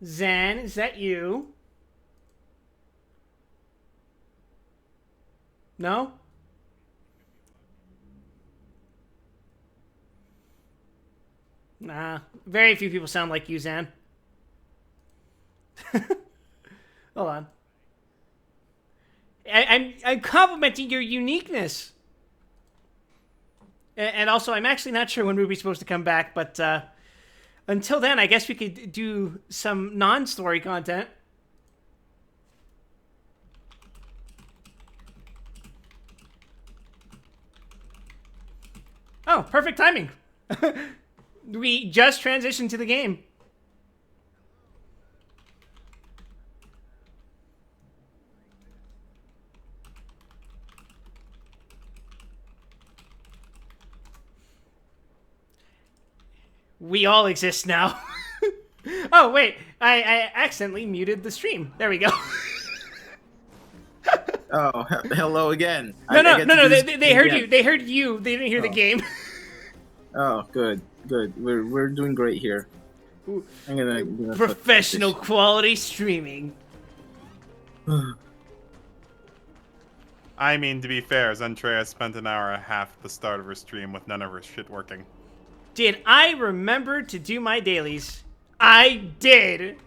Zen, is that you? No? Nah. Very few people sound like you, Zen. Hold on. I'm complimenting your uniqueness. And also, I'm actually not sure when Ruby's supposed to come back, but until then, I guess we could do some non-story content. Oh, perfect timing. We just transitioned to the game. We all exist now. Oh, wait. I accidentally muted the stream. There we go. Oh, hello again. No. They heard you. They heard you. They didn't hear the game. Oh, good. We're doing great here. I'm gonna Professional quality streaming. I mean, to be fair, Zentrea spent an hour and a half at the start of her stream with none of her shit working. Did I remember to do my dailies? I did.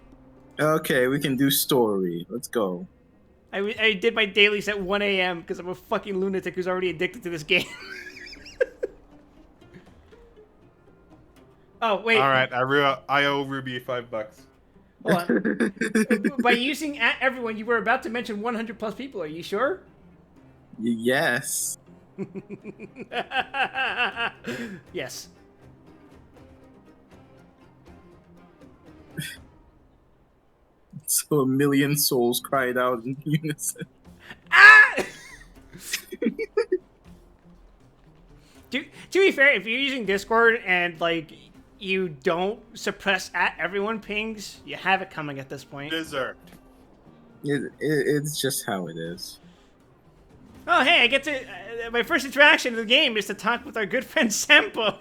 Okay, we can do story. Let's go. I did my dailies at 1 a.m. because I'm a fucking lunatic who's already addicted to this game. Oh, wait. All right, I owe Ruby $5. Hold on. By using at everyone, you were about to mention 100 plus people. Are you sure? Yes. Yes. So a million souls cried out in unison. Ah! to be fair, if you're using Discord and like you don't suppress at everyone pings, you have it coming at this point. Deserved. It's just how it is. Oh, hey, I get to my first interaction in the game is to talk with our good friend Sampo.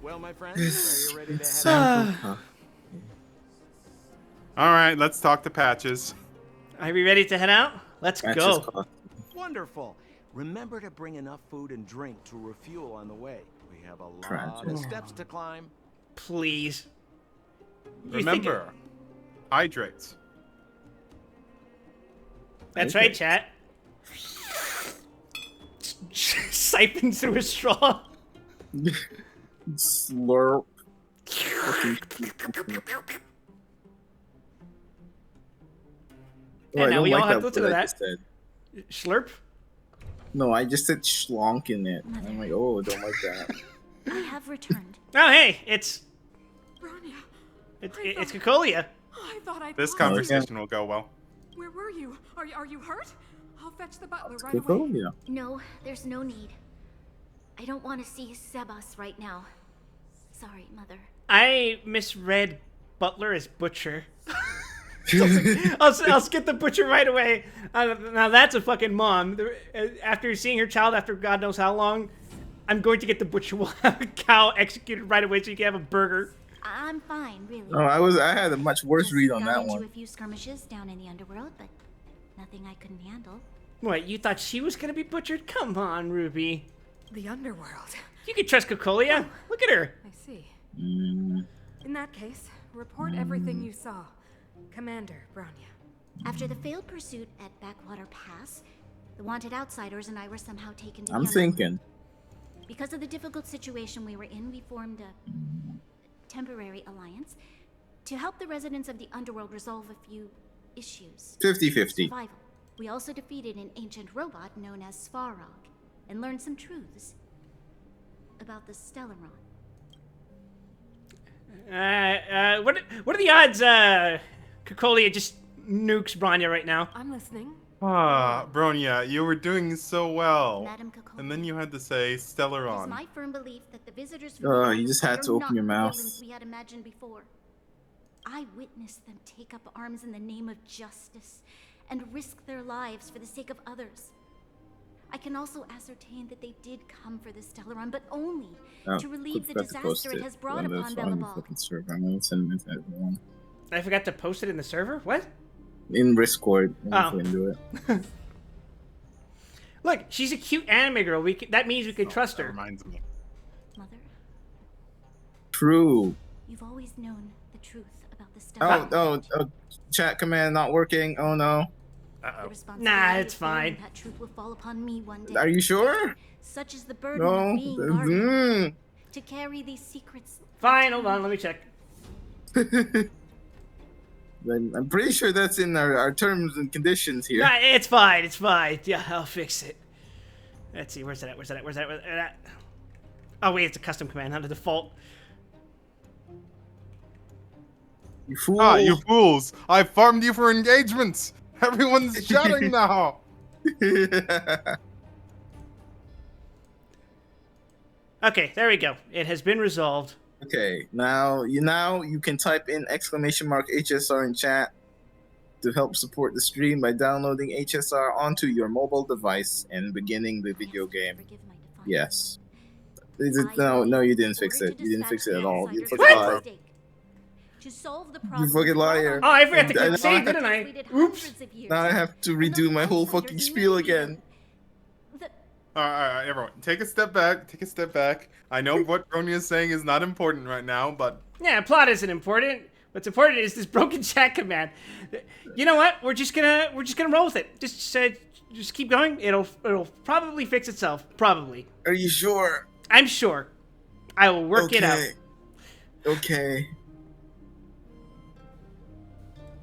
Well, my friends, are you ready to It's head out? All right, let's talk to Patches. Are we ready to head out? Let's go. Wonderful. Remember to bring enough food and drink to refuel on the way. We have a lot of steps to climb. Please. Remember, hydrates. That's right, chat. Siphon through a straw. Slurp. And now we all have to what listen to I that. just said. Slurp? No, I just said schlonk in it. I'm like, oh, I don't like that. I have returned. Oh, hey, it's Bronya, it's Cocolia. I thought I. This conversation will go well. Where were you? Are you hurt? I'll fetch the butler right Good away. go, yeah. No, there's no need. I don't want to see Sebas right now. Sorry, Mother. I misread Butler as Butcher. I'll skip the Butcher right away. Now that's a fucking mom. After seeing her child after God knows how long, I'm going to get the Butcher. We'll have a cow executed right away so you can have a burger. I'm fine, really. Oh, I had a much worse Just read on got that into one. a few skirmishes down in the underworld, but nothing I couldn't handle. What, you thought she was gonna be butchered? Come on, Ruby. The underworld. You can trust Cocolia. Look at her. I see. Mm. In that case, report everything you saw. Commander Bronya. After the failed pursuit at Backwater Pass, the wanted outsiders and I were somehow taken to I'm the thinking. Because of the difficult situation we were in, we formed a temporary alliance to help the residents of the underworld resolve a few issues. 50-50. Survival. We also defeated an ancient robot known as Svarog and learned some truths about the Stellaron. What are the odds, Cocolia just nukes Bronya right now? I'm listening. Ah, Bronya, you were doing so well. Madam Cocolia, And then you had to say it is Stellaron. my firm belief that the visitors You just had to open your mouth. we had imagined before. I witnessed them take up arms in the name of justice and risk their lives for the sake of others. I can also ascertain that they did come for the Stellaron, but only to relieve the disaster it has brought upon Belobog. I forgot to post it in the server? What? In Discord. Oh. We can do it. Look, she's a cute anime girl. That means we can trust That her. reminds me. Mother, True. you've always known the truth about the stuff. Oh, chat command not working. Oh no. Uh-oh. Nah, it's fine. That truth will fall upon me one day. Are you sure? Such is the burden No. of being guardian. Mm. To carry these secrets. Fine, hold on, let me check. I'm pretty sure that's in our terms and conditions here. Nah, it's fine, it's fine. Yeah, I'll fix it. Let's see, where's that at? Where's that at? Where's that at? Where's that at? Oh wait, it's a custom command, not a default. You fool. Ah, you fools! I farmed you for engagements! Everyone's shouting now! Okay, there we go. It has been resolved. Okay, now you can type in !HSR in chat to help support the stream by downloading HSR onto your mobile device and beginning the video game. Forgive my defiance. Yes. No, you didn't fix it. You didn't fix it at all. You fucking What? liar. To solve the You problem, fucking liar. Oh, I forgot to I click know. save, didn't I? Oops. Now I have to redo my whole fucking spiel again. Alright, everyone, take a step back. Take a step back. I know what Bronya is saying is not important right now, but Yeah, plot isn't important. What's important is this broken chat command. You know what? We're just gonna roll with it. Just keep going. It'll probably fix itself. Probably. Are you sure? I'm sure. I will work it out. Okay.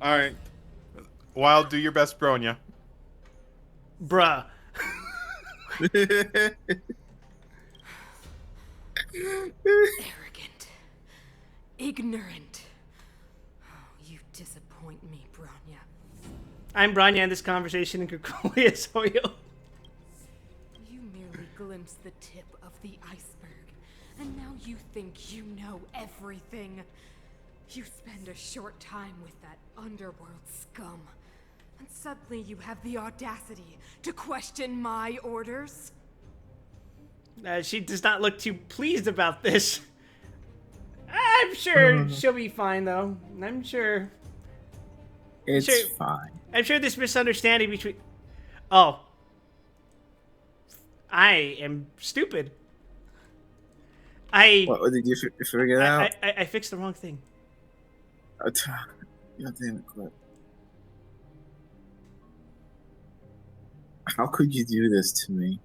alright. Wild, do your best, Bronya. Bruh. Arrogant. Ignorant. Oh, you disappoint me, Bronya. I'm Branya, and this conversation in Kukui is Hoyo. You merely glimpsed the tip of the iceberg, and now you think you know everything. You spend a short time with that underworld scum, and suddenly you have the audacity to question my orders? She does not look too pleased about this. I'm sure she'll be fine, though. I'm sure. It's Sure. fine. I'm sure this misunderstanding between... Oh. I am stupid. What did you figure it out? I fixed the wrong thing. God damn it, Clip. How could you do this to me?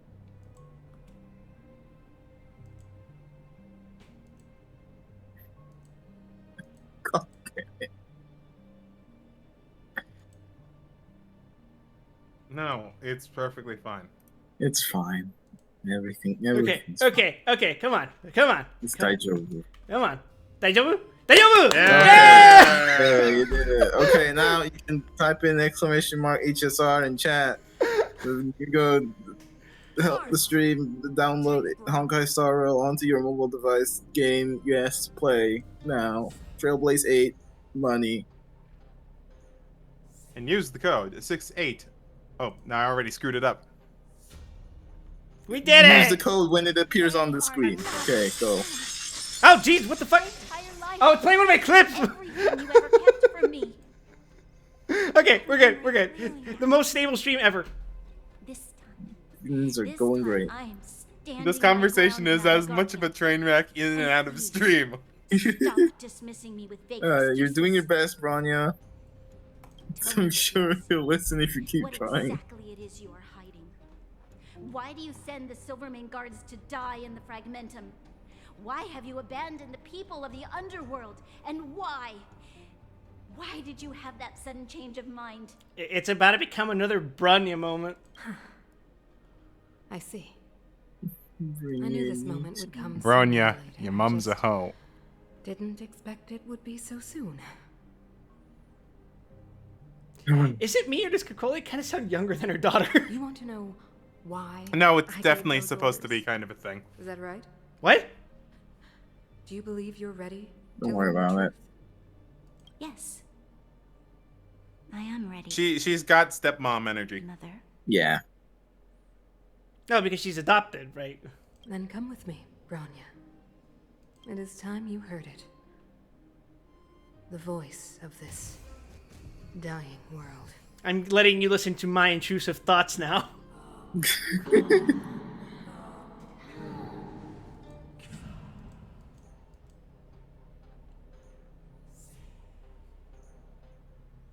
God damn it. No, it's perfectly fine. It's fine. Okay, Everything's fine. okay, come on. It's Daijobu. Come on. Daijoubu? Daijoubu! Yeah! Yeah, you did it. Okay, now you can type in !HSR in chat. You go help the stream, download Honkai Star Rail onto your mobile device. Game, yes, play now. Trailblaze 8, money. And use the code 68. Oh, now I already screwed it up. We did Use the it! code when it appears on the screen. Okay, go. Oh, jeez, what the fuck? Oh, it's playing one of my clips! Everything you ever kept from me. Okay, we're good. The most stable stream ever. This time. Things are This going time great. I am standing This my conversation ground is now, as much of a regardless. train wreck in and out of stream. Stop dismissing me with vague You're doing your excuses. best, Bronya. I'm sure he'll listen if you keep What trying. exactly it is you are hiding? Why do you send the Silvermane guards to die in the Fragmentum? Why have you abandoned the people of the underworld? And why? Why did you have that sudden change of mind? It's about to become another Brunya moment. I see. I knew this moment would come sooner or Bronya, later. your I mum's a just hoe. didn't expect it would be so soon. Is it me or does Kokoli kind of sound younger than her daughter? You want to know why? No, it's I gave definitely those supposed to be orders? kind of a thing. Is that right? What? Do you believe you're ready? Don't to worry learn the about it. truth? Yes. I am ready. She's got stepmom energy. Mother. Yeah. No, because she's adopted, right? Then come with me, Bronya. It is time you heard it. The voice of this dying world. I'm letting you listen to my intrusive thoughts now.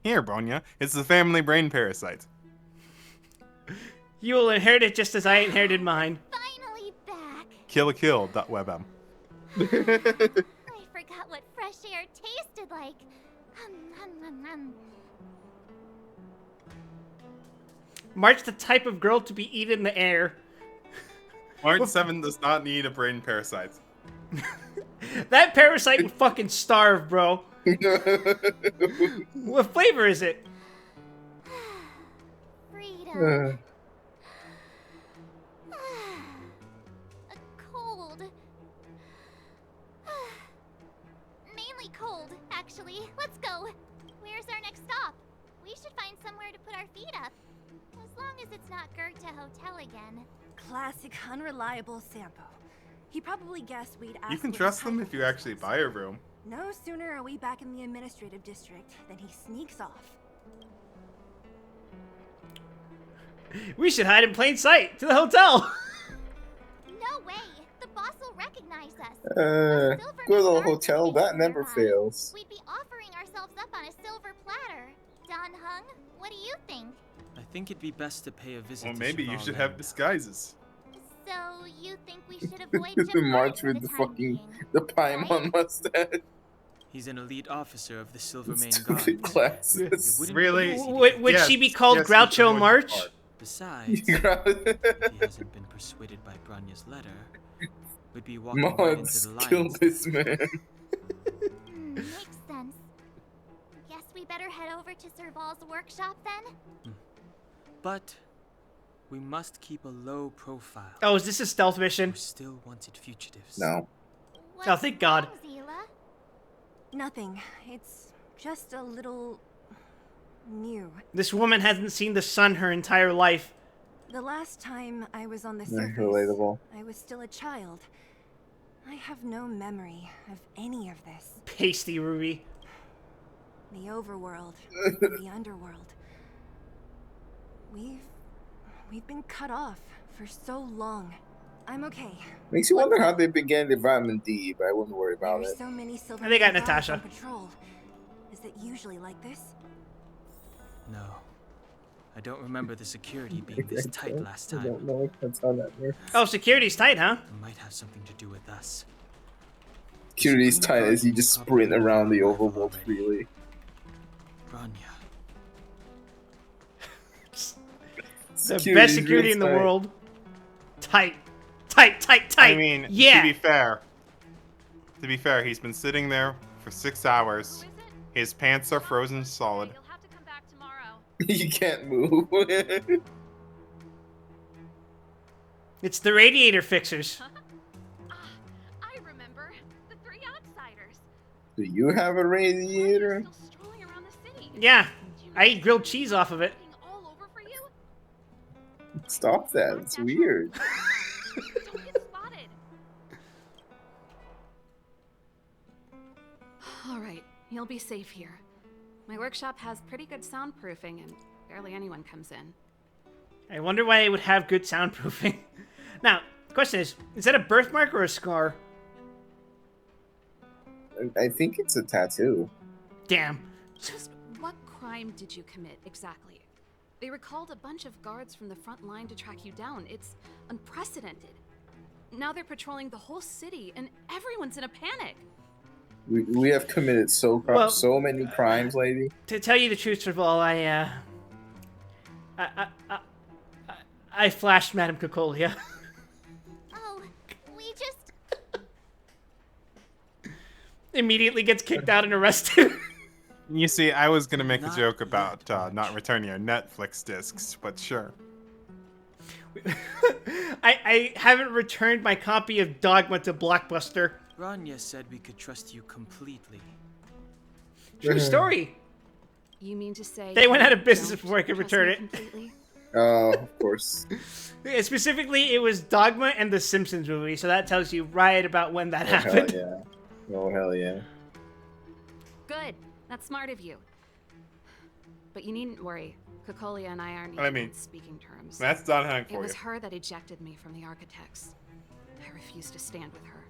Here, Bronya. It's the family brain parasite. You will inherit it just as I inherited mine. Finally back. Kill.webm. I forgot what fresh air tasted like. March the type of girl to be eaten in the air. March 7 does not need a brain parasite. That parasite would fucking starve, bro. What flavor is it? Freedom. A cold. Mainly cold, actually. Let's go. Where's our next stop? We should find somewhere to put our feet up. As long as it's not Goethe Hotel again. Classic unreliable Sampo. He probably guessed we'd ask. You can what trust the them type if you of actually was. buy a room. No sooner are we back in the administrative district than he sneaks off. We should hide in plain sight to the hotel. No way! The boss will recognize us. Good old hotel, that never fails. We'd be offering ourselves up on a silver platter. Don Hung, what do you think? I think it'd be best to pay a visit Well, to maybe you Cheval should Land. have disguises. So, you think we should avoid Jim March Hart with for the the time fucking being? the Paimon mustache. He's an elite officer of the Silvermane Guard. Stupid It glasses. wouldn't Really? be easy to Would Yes, she be called yes, you Groucho should avoid March? the part. Besides, if he hasn't been persuaded by Branya's letter, we'd be walking right into Mods, the kill lion's this man. Makes sense. Guess we better head over to Serval's workshop then? But we must keep a low profile. Oh, is this a stealth mission? We're still wanted fugitives. No. What's Oh, thank God. wrong, Zila? Nothing. It's just a little new. This woman hasn't seen the sun her entire life. The last time I was on the Yeah, surface, relatable. I was still a child. I have no memory of any of this. Pasty Ruby. The overworld, the underworld. We've been cut off for so long. I'm okay. Makes you wonder how they began the vitamin D, but I wouldn't worry about There are it. so many silver. And they got guards Natasha. on patrol. Is it usually like this? No. I don't remember the security being this tight last I time. don't know if that's how that works. Oh, security's tight, huh? It might have something to do with us. Security's tight as you just sprint around the overworld freely. Branya. The best security in the world. Tight. Tight, tight, tight. I mean, yeah. to be fair, he's been sitting there for 6 hours. His pants are frozen solid. You'll have to come back tomorrow. You can't move. It's the radiator fixers. I remember. The three outsiders. Do you have a radiator? Still strolling around the city. Yeah. I eat grilled cheese off of it. Looking all over for you. Stop that. It's weird. Don't get spotted. All right, you'll be safe here. My workshop has pretty good soundproofing and barely anyone comes in. I wonder why it would have good soundproofing. Now, the question is that a birthmark or a scar? I think it's a tattoo. Damn. Just what crime did you commit exactly? They recalled a bunch of guards from the front line to track you down. It's unprecedented. Now they're patrolling the whole city and everyone's in a panic. We have committed so many crimes, lady. To tell you the truth, Serval, I flashed Madame Cocolia. Oh, we just. Immediately gets kicked out and arrested. You see, I was gonna make a Not joke about yet, not returning your Netflix discs, but sure. I haven't returned my copy of Dogma to Blockbuster. Branya said we could trust you completely. True story. You mean to say They went you out of business don't before I could trust return me it. completely? Oh, of course. Specifically, it was Dogma and the Simpsons movie, so that tells you right about when that Oh, hell happened. yeah. Oh, hell yeah. Good. That's smart of you. But you needn't worry. Kokolia and I aren't even on speaking terms. That's Don Hank It for was you. her that ejected me from the Architects. I refused to stand with her.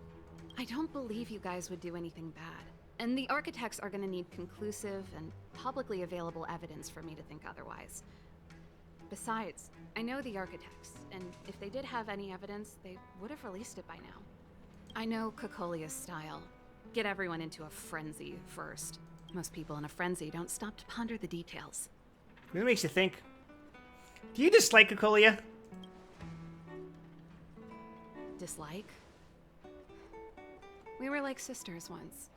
I don't believe you guys would do anything bad. And the Architects are gonna need conclusive and publicly available evidence for me to think otherwise. Besides, I know the Architects, and if they did have any evidence, they would have released it by now. I know Kokolia's style. Get everyone into a frenzy first. Most people in a frenzy don't stop to ponder the details. What makes you think? Do you dislike Kokolia? Dislike? We were like sisters once.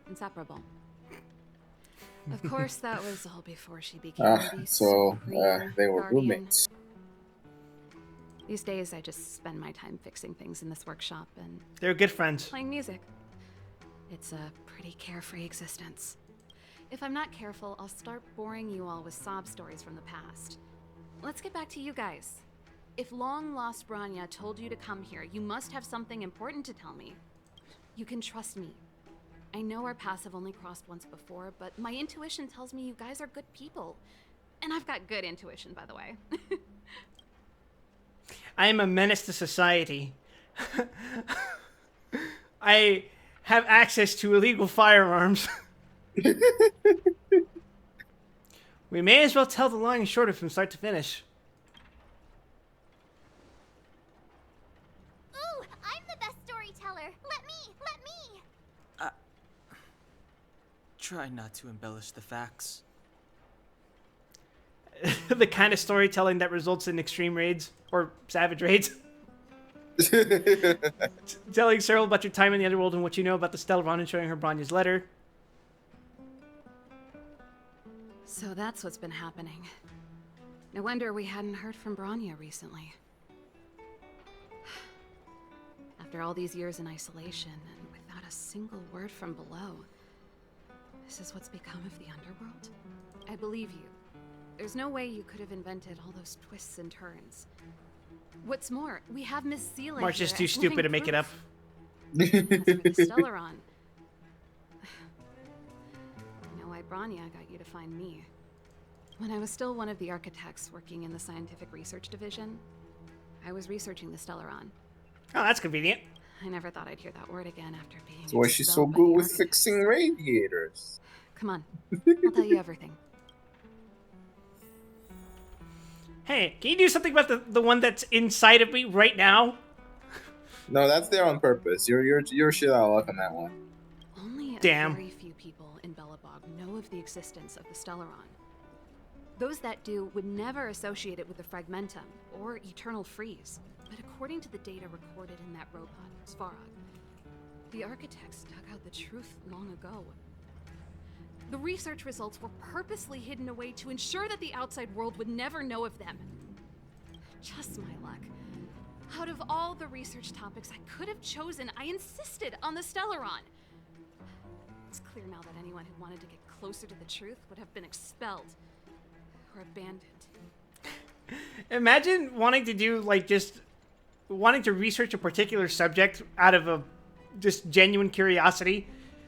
Inseparable. Of course, that was all before she became the superior they were guardian. roommates. These days, I just spend my time fixing things in this workshop and They're good friends. playing music. It's a pretty carefree existence. If I'm not careful, I'll start boring you all with sob stories from the past. Let's get back to you guys. If long-lost Branya told you to come here, you must have something important to tell me. You can trust me. I know our paths have only crossed once before, but my intuition tells me you guys are good people. And I've got good intuition, by the way. I am a menace to society. I have access to illegal firearms. We may as well tell the long and short of from start to finish. Ooh, I'm the best storyteller. Let me. Try not to embellish the facts. The kind of storytelling that results in extreme raids or savage raids. Telling Cyril about your time in the underworld and what you know about the Stellaron and showing her Branya's letter. So that's what's been happening. No wonder we hadn't heard from Branya recently. After all these years in isolation and without a single word from below, this is what's become of the underworld? I believe you. There's no way you could have invented all those twists and turns. What's more, we have Miss Seela Mark's here just too as stupid to living make it up. proof. As for the Stellaron, I know why Branya got you to find me. When I was still one of the architects working in the scientific research division, I was researching the Stellaron. Oh, that's convenient. I never thought I'd hear that word again after being That's why she's so expelled by good the with architects. fixing radiators. Come on, I'll tell you everything. Hey, can you do something about the one that's inside of me right now? No, that's there on purpose. You're shit out of luck on that one. Only a Damn. very few people in Belobog know of the existence of the Stellaron. Those that do would never associate it with the Fragmentum or Eternal Freeze. But according to the data recorded in that robot, Svarog, the architects dug out the truth long ago. The research results were purposely hidden away to ensure that the outside world would never know of them. Just my luck. Out of all the research topics I could have chosen, I insisted on the Stellaron. It's clear now that anyone who wanted to get closer to the truth would have been expelled or abandoned. Imagine wanting to do, like, just wanting to research a particular subject out of a just genuine curiosity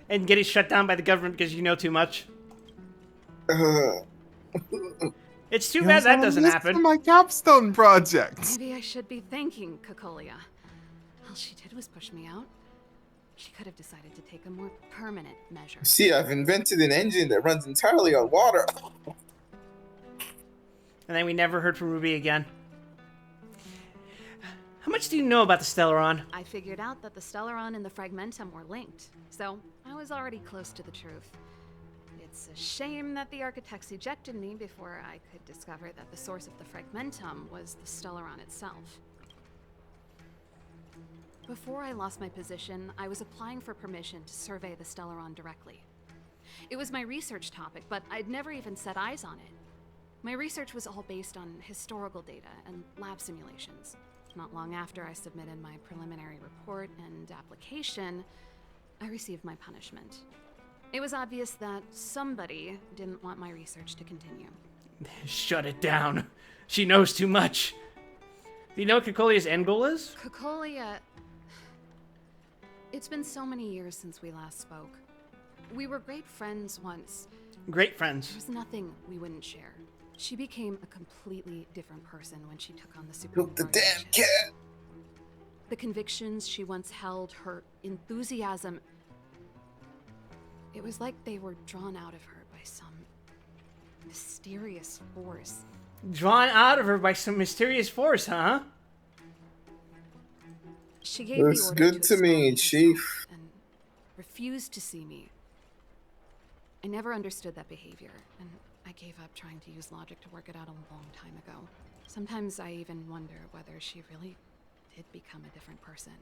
and get it shut down by the government because you know too much. It's too bad that doesn't happen. My capstone project. Maybe I should be thanking Kokolia. All she did was push me out. She could have decided to take a more permanent measure. See, I've invented an engine that runs entirely on water. And then we never heard from Ruby again. How much do you know about the Stellaron? I figured out that the Stellaron and the Fragmentum were linked, so I was already close to the truth. It's a shame that the architects ejected me before I could discover that the source of the Fragmentum was the Stellaron itself. Before I lost my position, I was applying for permission to survey the Stellaron directly. It was my research topic, but I'd never even set eyes on it. My research was all based on historical data and lab simulations. Not long after I submitted my preliminary report and application, I received my punishment. It was obvious that somebody didn't want my research to continue. Shut it down. She knows too much. Do you know what Kokolia's end goal is? Kokolia... It's been so many years since we last spoke. We were great friends once. Great friends. There's nothing we wouldn't share. She became a completely different person when she took on the Supreme Look, the damn Guardianship. cat. The convictions she once held, her enthusiasm. It was like they were drawn out of her by some mysterious force. Drawn out of her by some mysterious force, huh? She gave Looks the order good to me, expel Chief. herself and refused to see me. I never understood that behavior, and I gave up trying to use logic to work it out a long time ago. Sometimes I even wonder whether she really did become a different person.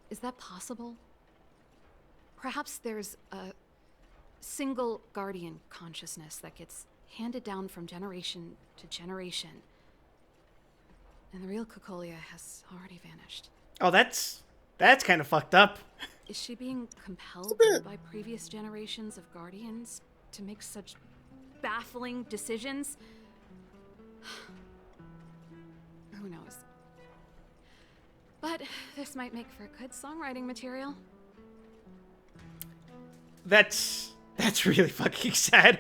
Is that possible? Perhaps there's a single guardian consciousness that gets handed down from generation to generation. And the real Cocolia has already vanished. Oh, that's kind of fucked up. Is she being compelled by previous generations of guardians to make such baffling decisions? Who knows? But this might make for good songwriting material. That's really fucking sad.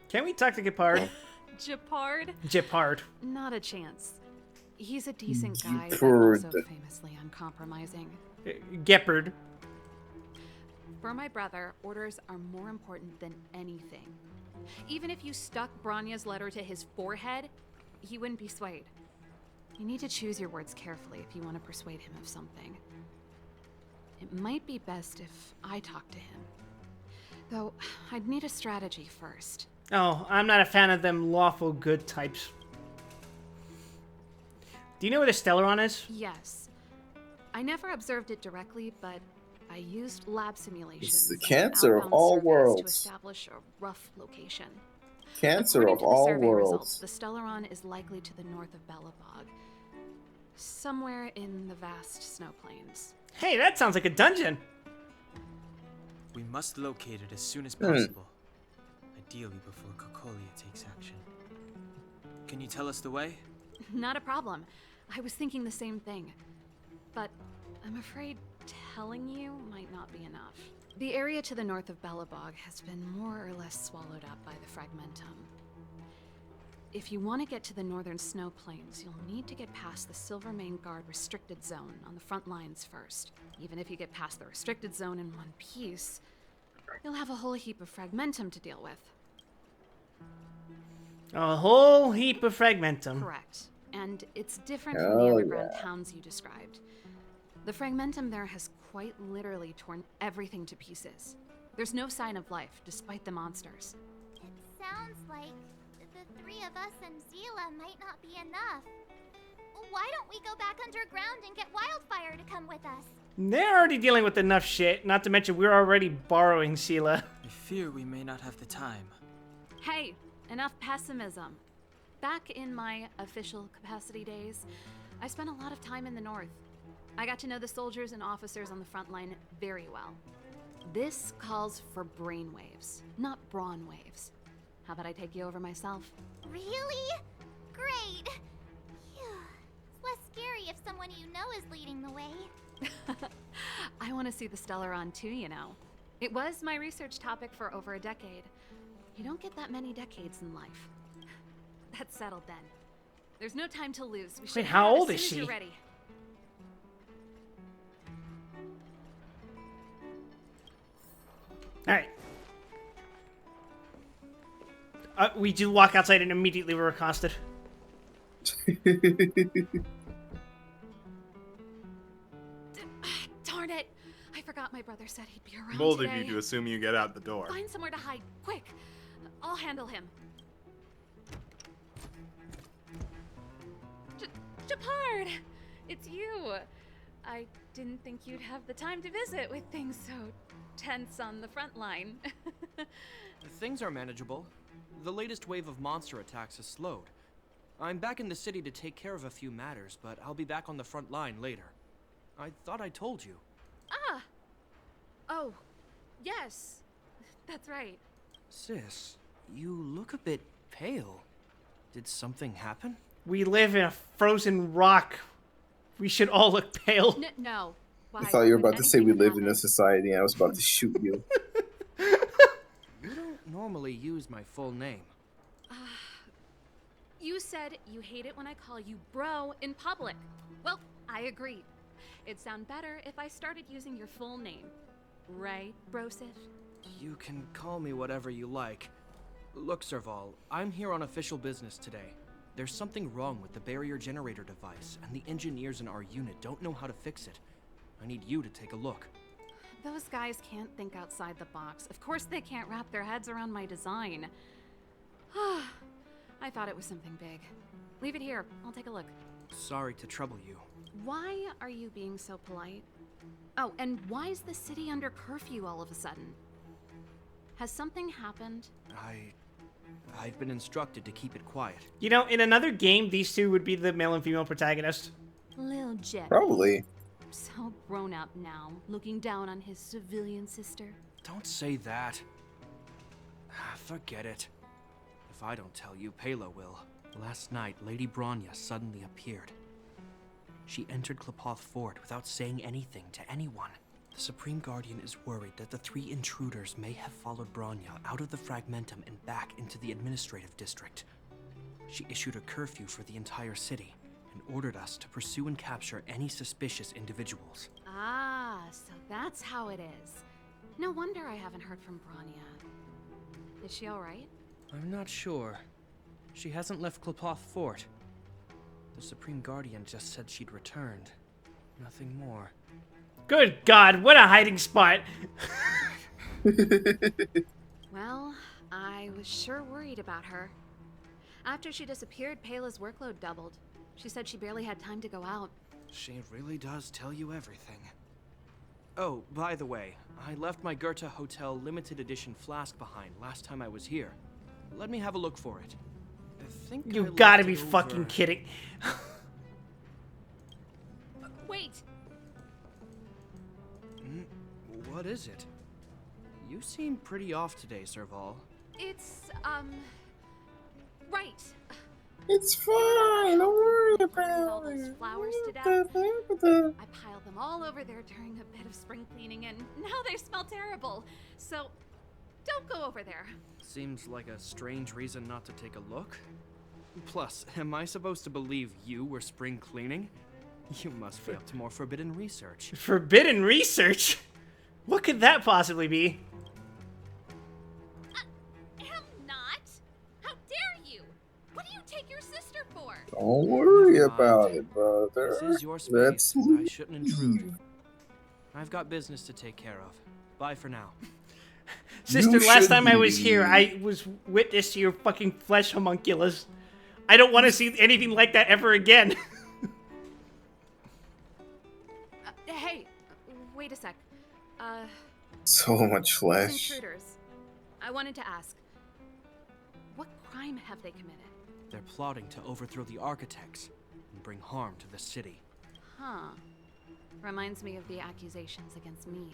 Can we talk to Gepard? Gepard? Gepard. Not a chance. He's a decent guy, but Gepard. also famously uncompromising. Gepard. For my brother, orders are more important than anything. Even if you stuck Branya's letter to his forehead, he wouldn't be swayed. You need to choose your words carefully if you want to persuade him of something. It might be best if I talk to him. Though, I'd need a strategy first. Oh, I'm not a fan of them lawful good types. Do you know what a Stellaron is? Yes. I never observed it directly, but I used lab simulations. It's the and cancer of outbound all surveys worlds. to establish a rough location. Cancer According of to the all survey worlds. results, the Stellaron is likely to the north of Belobog, somewhere in the vast snow plains. Hey, that sounds like a dungeon. We must locate it as soon as possible. Ideally before Cocolia takes action. Can you tell us the way? Not a problem. I was thinking the same thing. But I'm afraid telling you might not be enough. The area to the north of Belobog has been more or less swallowed up by the Fragmentum. If you want to get to the northern snow plains, you'll need to get past the Silvermane Guard restricted zone on the front lines first. Even if you get past the restricted zone in one piece, you'll have a whole heap of Fragmentum to deal with. A whole heap of Fragmentum. Correct. And it's different from the underground towns you described. The Fragmentum there has quite literally torn everything to pieces. There's no sign of life, despite the monsters. It sounds like the three of us and Zila might not be enough. Why don't we go back underground and get Wildfire to come with us? They're already dealing with enough shit, not to mention we're already borrowing Sela. I fear we may not have the time. Hey, enough pessimism. Back in my official capacity days, I spent a lot of time in the north. I got to know the soldiers and officers on the front line very well. This calls for brainwaves, not brawn waves. How about I take you over myself? Really? Great. Phew. It's less scary if someone you know is leading the way. I want to see the Stellaron too, you know. It was my research topic for over a decade. You don't get that many decades in life. That's settled then. There's no time to lose. We should Wait, head how out old as is soon as she? you're ready. Alright. We do walk outside and immediately we're accosted. Darn it! I forgot my brother said he'd be around Bold today. of you to assume you get out the door. Find somewhere to hide, quick! I'll handle him. Japard! It's you! I didn't think you'd have the time to visit with things so tense on the front line. Things are manageable. The latest wave of monster attacks has slowed. I'm back in the city to take care of a few matters, but I'll be back on the front line later. I thought I told you. Ah! Oh, yes. That's right. Sis, you look a bit pale. Did something happen? We live in a frozen rock. We should all look pale. No. why I thought you were would about to say we anything live in happen? a society and I was about to shoot you. You don't normally use my full name. You said you hate it when I call you bro in public. Well, I agree. It'd sound better if I started using your full name. Right, Brosif? You can call me whatever you like. Look, Serval, I'm here on official business today. There's something wrong with the barrier generator device, and the engineers in our unit don't know how to fix it. I need you to take a look. Those guys can't think outside the box. Of course they can't wrap their heads around my design. I thought it was something big. Leave it here. I'll take a look. Sorry to trouble you. Why are you being so polite? Oh, and why is the city under curfew all of a sudden? Has something happened? I've been instructed to keep it quiet. You know, in another game, these two would be the male and female protagonist. Lil Jet. Probably. So grown up now, looking down on his civilian sister. Don't say that. Forget it. If I don't tell you, Pela will. Last night, Lady Bronya suddenly appeared. She entered Klepoth Fort without saying anything to anyone. The Supreme Guardian is worried that the 3 intruders may have followed Bronya out of the Fragmentum and back into the administrative district. She issued a curfew for the entire city and ordered us to pursue and capture any suspicious individuals. Ah, so that's how it is. No wonder I haven't heard from Bronya. Is she alright? I'm not sure. She hasn't left Klepoth Fort. The Supreme Guardian just said she'd returned. Nothing more. Good God, what a hiding spot. Well, I was sure worried about her. After she disappeared, Pela's workload doubled. She said she barely had time to go out. She really does tell you everything. Oh, by the way, I left my Goethe Hotel limited edition flask behind last time I was here. Let me have a look for it. I think You I gotta left be it fucking over- kidding. Wait! What is it? You seem pretty off today, Serval. It's, right. It's fine. Don't worry about All those it. flowers to death. I piled them all over there during a bit of spring cleaning, and now they smell terrible. So, don't go over there. Seems like a strange reason not to take a look. Plus, am I supposed to believe you were spring cleaning? You must be up to more forbidden research. Forbidden research? What could that possibly be? Am not. How dare you? What do you take your sister for? Don't worry Never mind. about it, brother. This is your space, Let's and I leave. shouldn't intrude. I've got business to take care of. Bye for now. Sister, last should time I was here, leave. I was witness to your fucking flesh homunculus. I don't want to see anything like that ever again. Hey, wait a sec. So much These flesh. intruders. I wanted to ask, what crime have they committed? They're plotting to overthrow the architects and bring harm to the city. Huh. Reminds me of the accusations against me.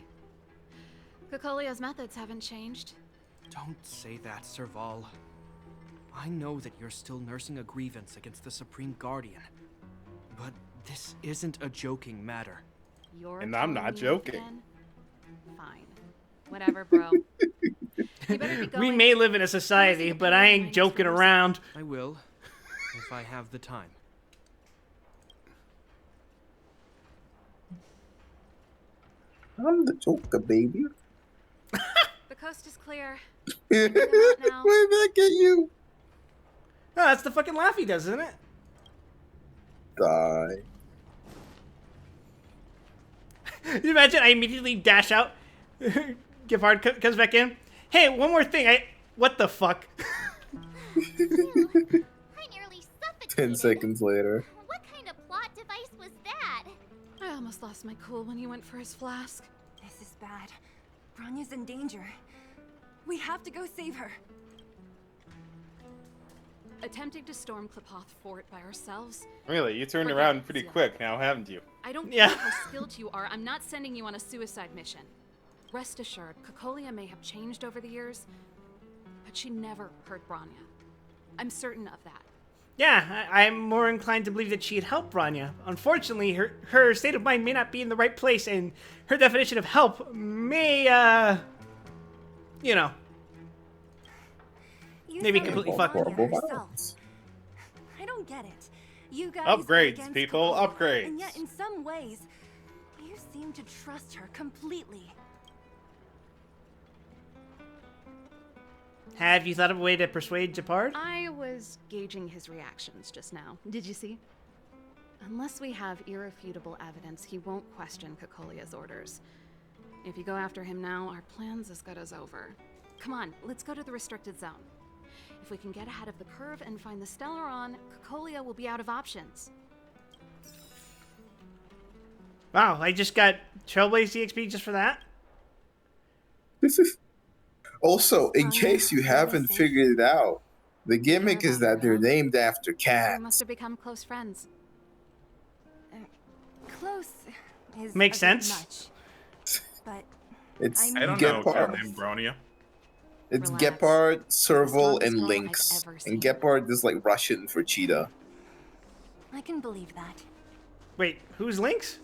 Cocolia's methods haven't changed. Don't say that, Serval. I know that you're still nursing a grievance against the Supreme Guardian. But this isn't a joking matter. You're And I'm not telling me joking. again? Fine. Whatever, bro. You better be We going. may live in a society, but I ain't joking around. I will, if I have the time. I'm the joker, baby. The coast is clear. Way out now. back at you. Oh, that's the fucking laugh he does, isn't it? Die. You imagine I immediately dash out. Gifhard comes back in. Hey, one more thing. What the fuck? I nearly suffocated. 10 seconds later. What kind of plot device was that? I almost lost my cool when he went for his flask. This is bad. Bronya's in danger. We have to go save her. Attempting to storm Klepoth Fort by ourselves? Really, you turned Forget around it, pretty Zil. quick now, haven't you? I don't Yeah. care how skilled you are. I'm not sending you on a suicide mission. Rest assured, Cocolia may have changed over the years, but she never hurt Bronya. I'm certain of that. Yeah, I'm more inclined to believe that she'd help Rania. Unfortunately, her state of mind may not be in the right place, and her definition of help may, you know, You maybe sound completely like fucked. Rania herself. I don't get it. You guys are Upgrades, against people, Cocoa, upgrades. And yet, in some ways, you seem to trust her completely. Have you thought of a way to persuade Japard? I was gauging his reactions just now. Did you see? Unless we have irrefutable evidence, he won't question Cocolia's orders. If you go after him now, our plan's as good as over. Come on, let's go to the restricted zone. If we can get ahead of the curve and find the Stellaron, Cocolia will be out of options. Wow, I just got Trailblaze EXP just for that? This is also, in case you haven't figured it out, the gimmick is that they're named after We must cats. have become close friends. Close is Makes a bit sense. much, but It's I don't know Gepard. cat named Bronia. It's Relax. Gepard, Serval, Strongest and girl I've Lynx. ever seen. And Gepard is like Russian for cheetah. I can believe that. Wait, who's Lynx?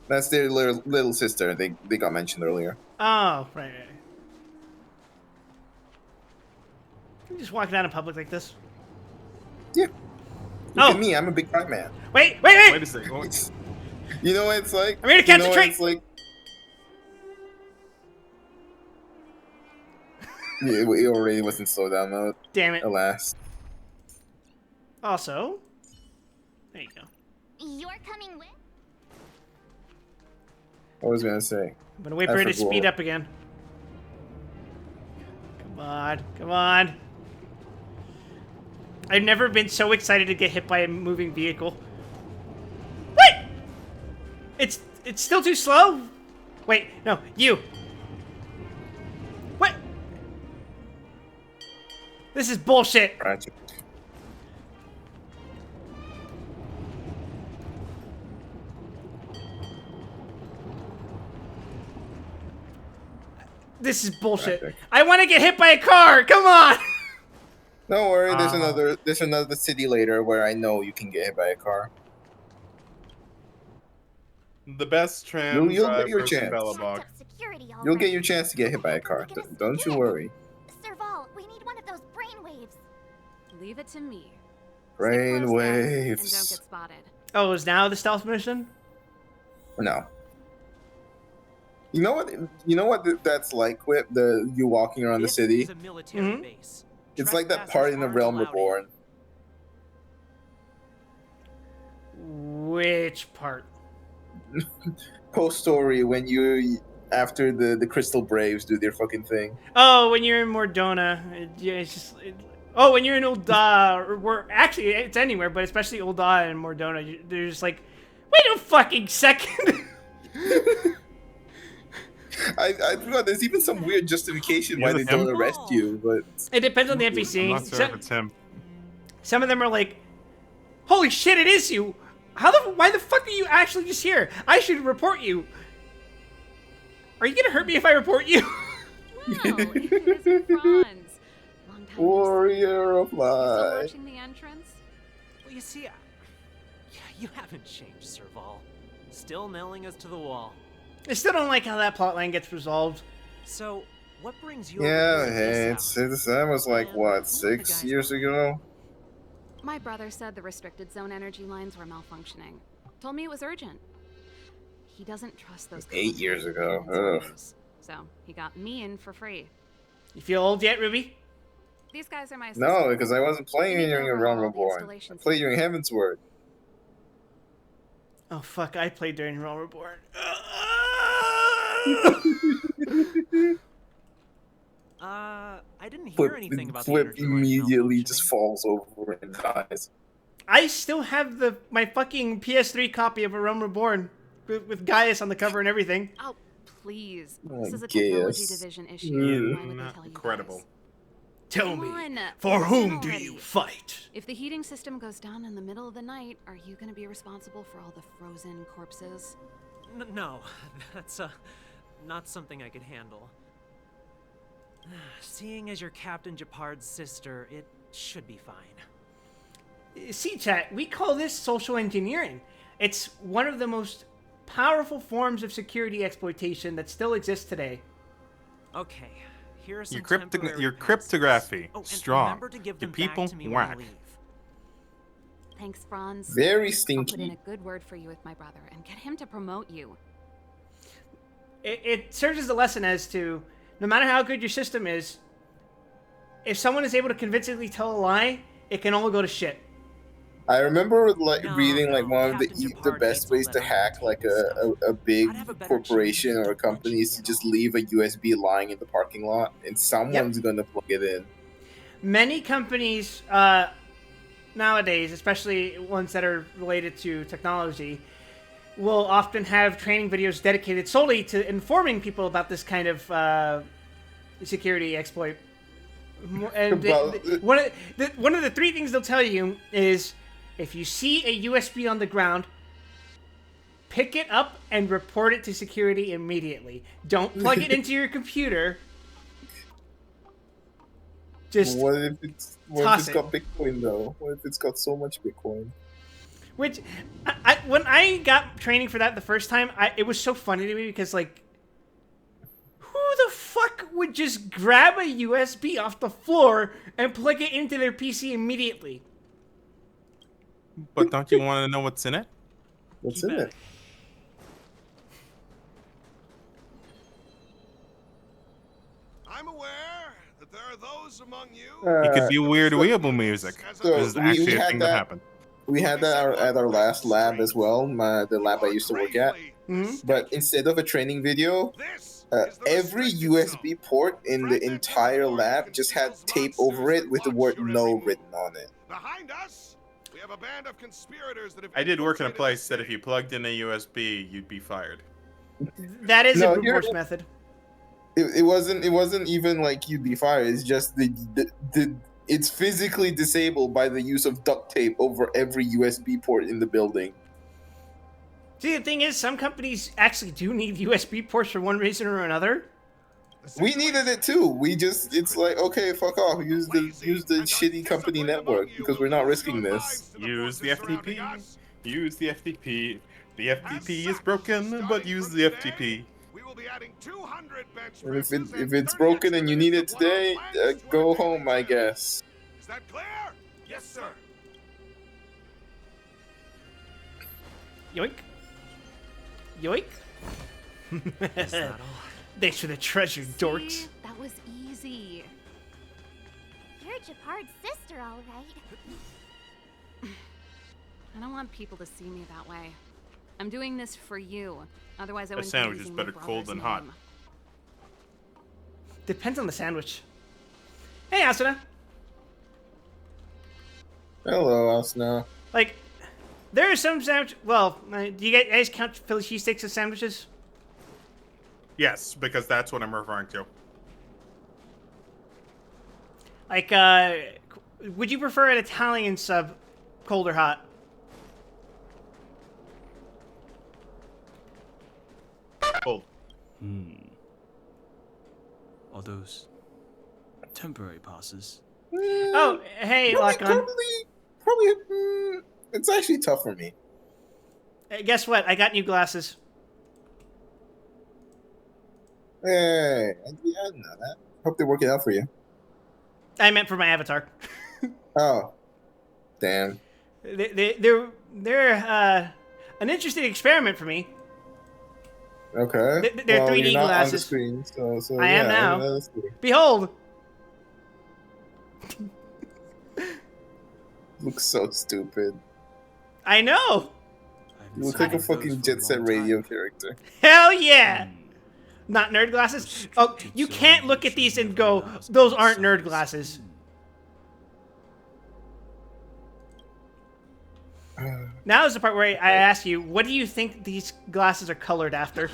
That's their little sister. They got mentioned earlier. Oh, right. You just walking out in public like this? Yeah. Look Oh. at me, I'm a big guy man. Wait! Wait a second. What? You know what it's like? I'm here to catch you know the what train. It's like. Yeah, it already was in slowdown mode. Damn it. Alas. Also, there you go. You're coming with? What was I gonna say? I'm gonna wait I for her to forgot. speed up again. Come on, come on. I've never been so excited to get hit by a moving vehicle. Wait! It's still too slow? Wait, no, you. What? This is bullshit. Tragic. This is bullshit. Tragic. I want to get hit by a car. Come on. Don't worry, there's another city later where I know you can get hit by a car. The best tram You'll get your drivers in chance. Bellabog. Security You'll get your chance to get hit by a car. Don't you worry. Serval, we need one of those brainwaves. Leave it to me. Brain Stick close, guys, and don't waves. get spotted. Oh, is now the stealth mission? No. You know what? You know what that's like, Quip? You walking around the city. It's a military Mhm. base. It's like that part in the Realm Reborn. Which part? Post story when you after the Crystal Braves do their fucking thing. Oh, when you're in Mordona, yeah, it's just. Oh, when you're in Ul'dah, or actually, it's anywhere, but especially Ul'dah and Mordona, they're just like, wait a fucking second. I forgot. There's even some weird justification why Is they it don't him? arrest you, but It depends on the I'm NPC. not sure if it's him. Some of them are like, holy shit, it is you. Why the fuck are you actually just here? I should report you. Are you gonna hurt me if I report you? Wow, it is Franz. Long time no see. Warrior of Still Light. watching the entrance? Well, you see, you haven't changed, Serval. Still nailing us to the wall. I still don't like how that plotline gets resolved. So, what brings you Yeah, over to hey, this that was like And what, who are the 6 guys years ago? My brother said the restricted zone energy lines were malfunctioning. Told me it was urgent. He doesn't trust those 8 years ago. complicated Ugh. orders. So he got me in for free. You feel old yet, Ruby? These guys are my No, assistants. because I wasn't playing They need to during a overhaul Realm the Reborn. I installation played system. during Heaven's Word. Oh fuck, I played during Realm Reborn. I didn't hear Flip, anything about the Flip energy lines immediately just malfunctioning. falls over and dies. I still have my fucking PS3 copy of A Realm Reborn with Gaius on the cover and everything. Oh, please. Oh, This is a technology Gaius. division issue. Mm. Why would they tell you Incredible. guys? Tell Come me, on, for listen whom do already. you fight? If the heating system goes down in the middle of the night, are you going to be responsible for all the frozen corpses? No, that's not something I could handle. Seeing as you're Captain Japard's sister, it should be fine. See, chat, we call this social engineering. It's one of the most powerful forms of security exploitation that still exists today. Okay, here are some Your temporary passes. cryptography Oh, and strong. remember to give Your them people back to me when I whack. leave. Thanks, Franz. Very I'll put in stinky. a good word for you with my brother and get him to promote you. It serves as a lesson as to, no matter how good your system is, if someone is able to convincingly tell a lie, it can only go to shit. I remember like No, reading like no, one of the Captain the Depard best hates all ways that to hack red like tape stuff. a big I'd have a better corporation chance if or a you don't company is to mention just it all. leave a USB lying in the parking lot and someone's gonna plug it in. Many companies nowadays, especially ones that are related to technology, will often have training videos dedicated solely to informing people about this kind of security exploit. And one of the three things they'll tell you is, if you see a USB on the ground, pick it up and report it to security immediately. Don't plug it into your computer. Just What if it's toss it. got Bitcoin though? What if it's got so much Bitcoin? Which, when I got training for that the first time, it was so funny to me because, like, who the fuck would just grab a USB off the floor and plug it into their PC immediately? But don't you want to know what's in it? What's in it? I'm aware that there are those among you. You could do weird weeable music. So This is actually a thing that happened. We had that at our last lab as well, the lab I used to work at. But instead of a training video, every USB port in the entire lab just had tape over it with the word "no" written on it. Behind us, we have a band of conspirators that have I did work in a place that if you plugged in a USB, you'd be fired. That is No, a brute you're- force method. It wasn't even like you'd be fired. It's just it's physically disabled by the use of duct tape over every USB port in the building. See, the thing is, some companies actually do need USB ports for one reason or another. We needed it too. It's like, okay, fuck off. Use the shitty company network because we're not risking this. Use the FTP. Use the FTP. The FTP is broken, but use the FTP. And if it's broken and you need it today, go home, I guess. Is that clear? Yes, sir. Yoink. Yoink. Is that all? Thanks for the treasure, dorks. See? That was easy. You're Japard's sister, all right. I don't want people to see me that way. I'm doing this for you. Otherwise, I A wouldn't sandwich be is using better my cold brother's than hot. name. Depends on the sandwich. Hey, Asuna. Hello, Asuna. Like, there are some sandwich. Well, do you guys count Philly cheesesteaks as sandwiches? Yes, because that's what I'm referring to. Like, would you prefer an Italian sub, cold or hot? Cold. All those temporary passes. Oh, hey, Probably, Lock-On. it's actually tough for me. Guess what? I got new glasses. Hey, I didn't know that. Hope they're working out for you. I meant for my avatar. Oh, damn. They're an interesting experiment for me. Okay. They're well, 3D you're not glasses. on the screen, so I yeah, am now. let's see. Behold. Looks so stupid. I know. You look like a fucking Jet Set Radio character. Hell yeah. Not nerd glasses? Oh, you can't look at these and go, those aren't nerd glasses. Now is the part where I ask you, what do you think these glasses are colored after?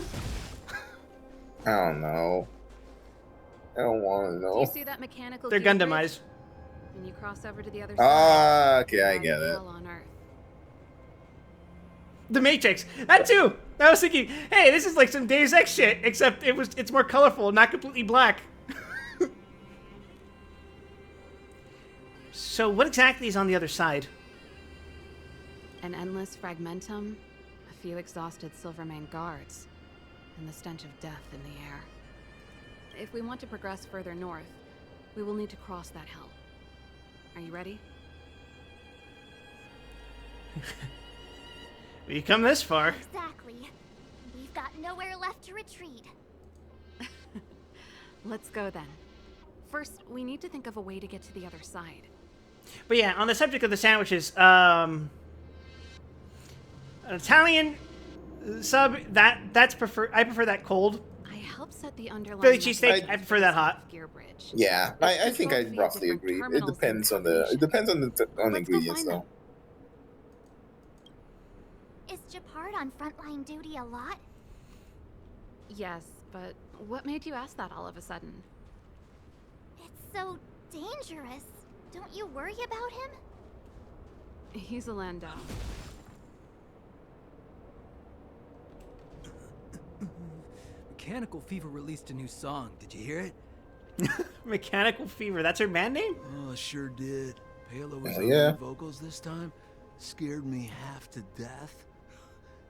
I don't know. I don't want to Do know. you see that mechanical They're gear Gundam bridge? eyes. When you cross over to the other Ah, side, okay, you're I on get it. hell on Earth. The Matrix. That too. I was thinking, hey, this is like some Deus Ex shit, except it's more colorful, not completely black. So what exactly is on the other side? An endless fragmentum, a few exhausted Silvermane guards, and the stench of death in the air. If we want to progress further north, we will need to cross that hill. Are you ready? You come this far. Exactly. We've got nowhere left to retreat. Let's go then. First, we need to think of a way to get to the other side. But yeah, on the subject of the sandwiches, an Italian sub, that's prefer. I prefer that cold. I help set the underlying Philly cheesesteak, I prefer that hot. Gear bridge. Yeah, I think I roughly agree. It depends on the ingredients though. Is Japard on frontline duty a lot? Yes, but what made you ask that all of a sudden? It's so dangerous. Don't you worry about him? He's a Landau. Mechanical Fever released a new song. Did you hear it? Mechanical Fever, that's her band name? Oh, sure did. Palo was Hell on yeah. the vocals this time. Scared me half to death.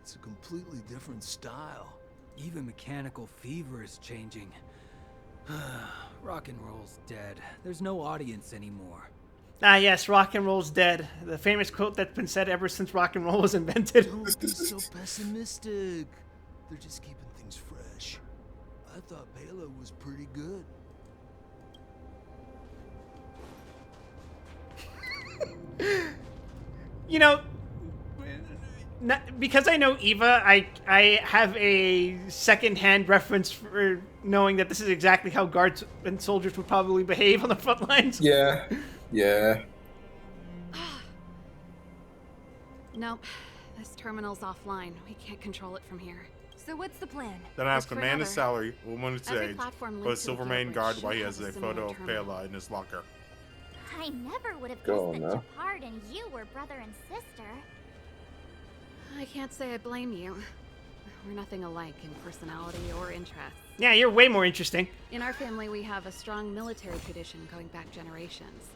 It's a completely different style. Even Mechanical Fever is changing. Rock and roll's dead. There's no audience anymore. Ah, yes, rock and roll's dead. The famous quote that's been said ever since rock and roll was invented. Don't be so pessimistic. They're just keeping things fresh. I thought Palo was pretty good. You know, because I know Eva, I have a second-hand reference for knowing that this is exactly how guards and soldiers would probably behave on the front lines. Yeah, yeah. Nope. This terminal's offline. We can't control it from here. So what's the plan? Then ask for a man his another. salary, woman his Every age, platform put a linked to the Silvermane gear guard bridge while he should has have a a similar photo of terminal. Pela in his locker. I never would have Go guessed on that now. Japard and you were brother and sister. I can't say I blame you. We're nothing alike in personality or interests. Yeah, you're way more interesting. In our family, we have a strong military tradition going back generations.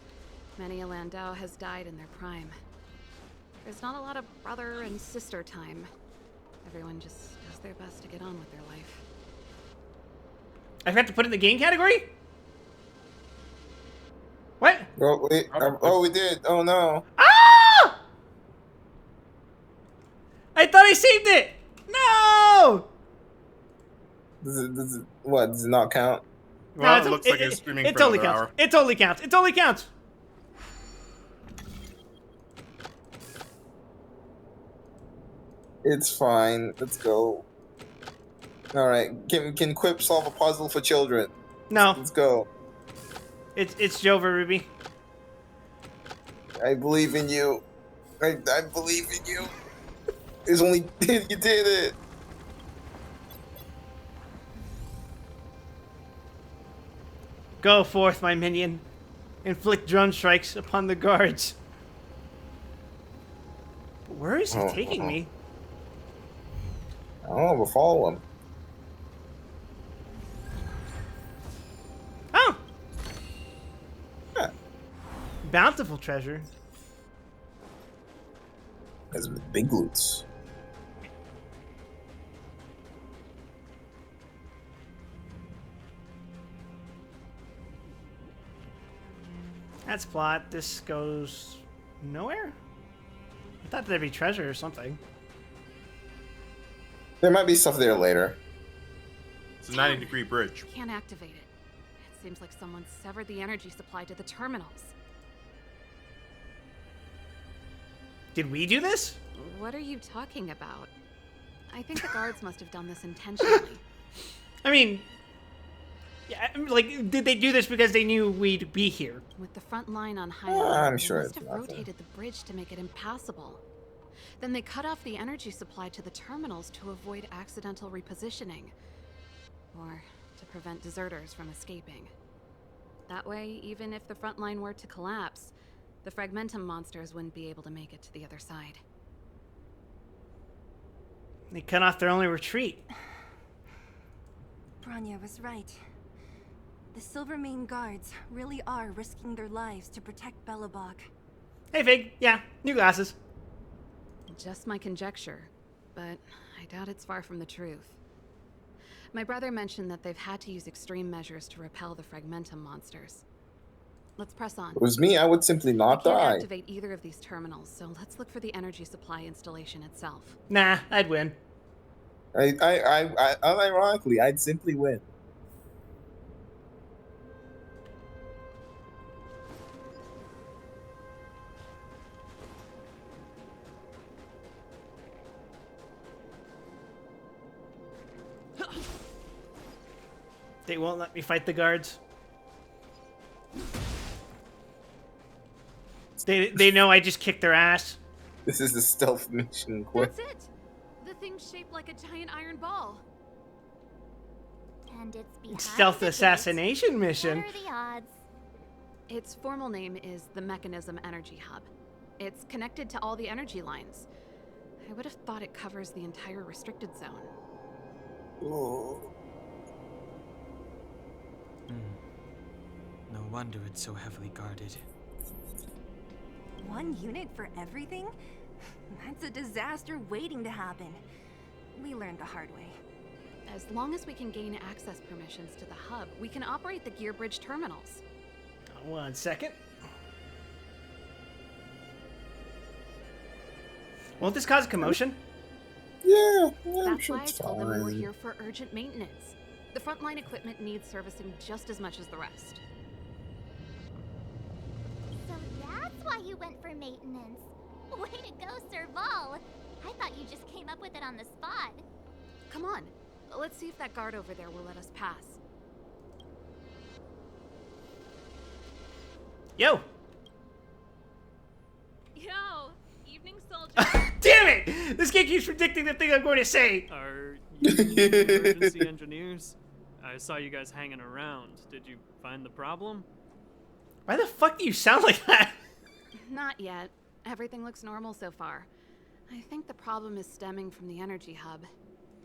Many a Landau has died in their prime. There's not a lot of brother and sister time. Everyone just does their best to get on with their life. I forgot to put it in the game category? What? Oh wait. Oh, we did. Oh no. Ah! I thought I saved it! No! What? Does it not count? Well, No, it looks like he's screaming it for totally another counts. hour. It totally counts. It totally counts. It's fine. Let's go. All right. Can Quip solve a puzzle for children? No, Let's go. it's Jova, Ruby. I believe in you. I believe in you. It's only you did it. Go forth, my minion. Inflict drone strikes upon the guards. But where is he taking me? I don't know. We'll follow him. Oh! Yeah. Bountiful treasure. As with big glutes. That's plot. This goes nowhere? I thought there'd be treasure or something. There might be stuff there later. It's a 90-degree bridge. Can't activate it. It seems like someone severed the energy supply to the terminals. Did we do this? What are you talking about? I think the guards must have done this intentionally. I mean, yeah, like, did they do this because they knew we'd be here? With the front line on high I'm alert, sure they must it's have nothing. rotated the bridge to make it impassable. Then they cut off the energy supply to the terminals to avoid accidental repositioning. Or to prevent deserters from escaping. That way, even if the front line were to collapse, the Fragmentum monsters wouldn't be able to make it to the other side. They cut off their only retreat. Branya was right. The Silvermane guards really are risking their lives to protect Belobog. Hey, Fig. Yeah, new glasses. Just my conjecture, but I doubt it's far from the truth. My brother mentioned that they've had to use extreme measures to repel the Fragmentum monsters. Let's press on. If it was me, I would simply not I can't die. activate either of these terminals, so let's look for the energy supply installation itself. Nah, I'd win. Unironically, I'd simply win. They won't let me fight the guards. They know I just kicked their ass. This is a stealth mission. That's it! The thing's shaped like a giant iron ball. And it's behind Stealth the assassination gate. mission. What are the odds? Its formal name is the Mechanism Energy Hub. It's connected to all the energy lines. I would have thought it covers the entire restricted zone. Oh. No wonder it's so heavily guarded. One unit for everything? That's a disaster waiting to happen. We learned the hard way. As long as we can gain access permissions to the hub, we can operate the gear bridge terminals. 1 second. Won't this cause commotion? Yeah, I'm That's sure why I it's told them we were fine. here for urgent maintenance. The frontline equipment needs servicing just as much as the rest. So that's why you went for maintenance. Way to go, Serval. I thought you just came up with it on the spot. Come on, let's see if that guard over there will let us pass. Yo! Yo, evening soldier. Damn it! This game keeps predicting the thing I'm going to say. Are you emergency engineers? I saw you guys hanging around. Did you find the problem? Why the fuck do you sound like that? Not yet. Everything looks normal so far. I think the problem is stemming from the energy hub.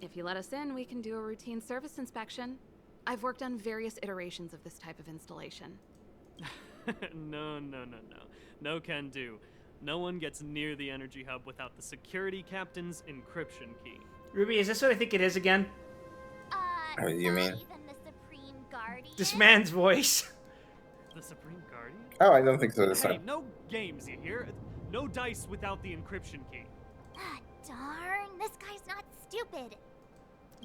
If you let us in, we can do a routine service inspection. I've worked on various iterations of this type of installation. No. No can do. No one gets near the energy hub without the security captain's encryption key. Ruby, is this what I think it is again? What do you mean? Even the Supreme Guardian? This man's voice. The Supreme Guardian? Oh, I don't think so this Hey, time. no games, you hear? No dice without the encryption key. Ah, darn. This guy's not stupid.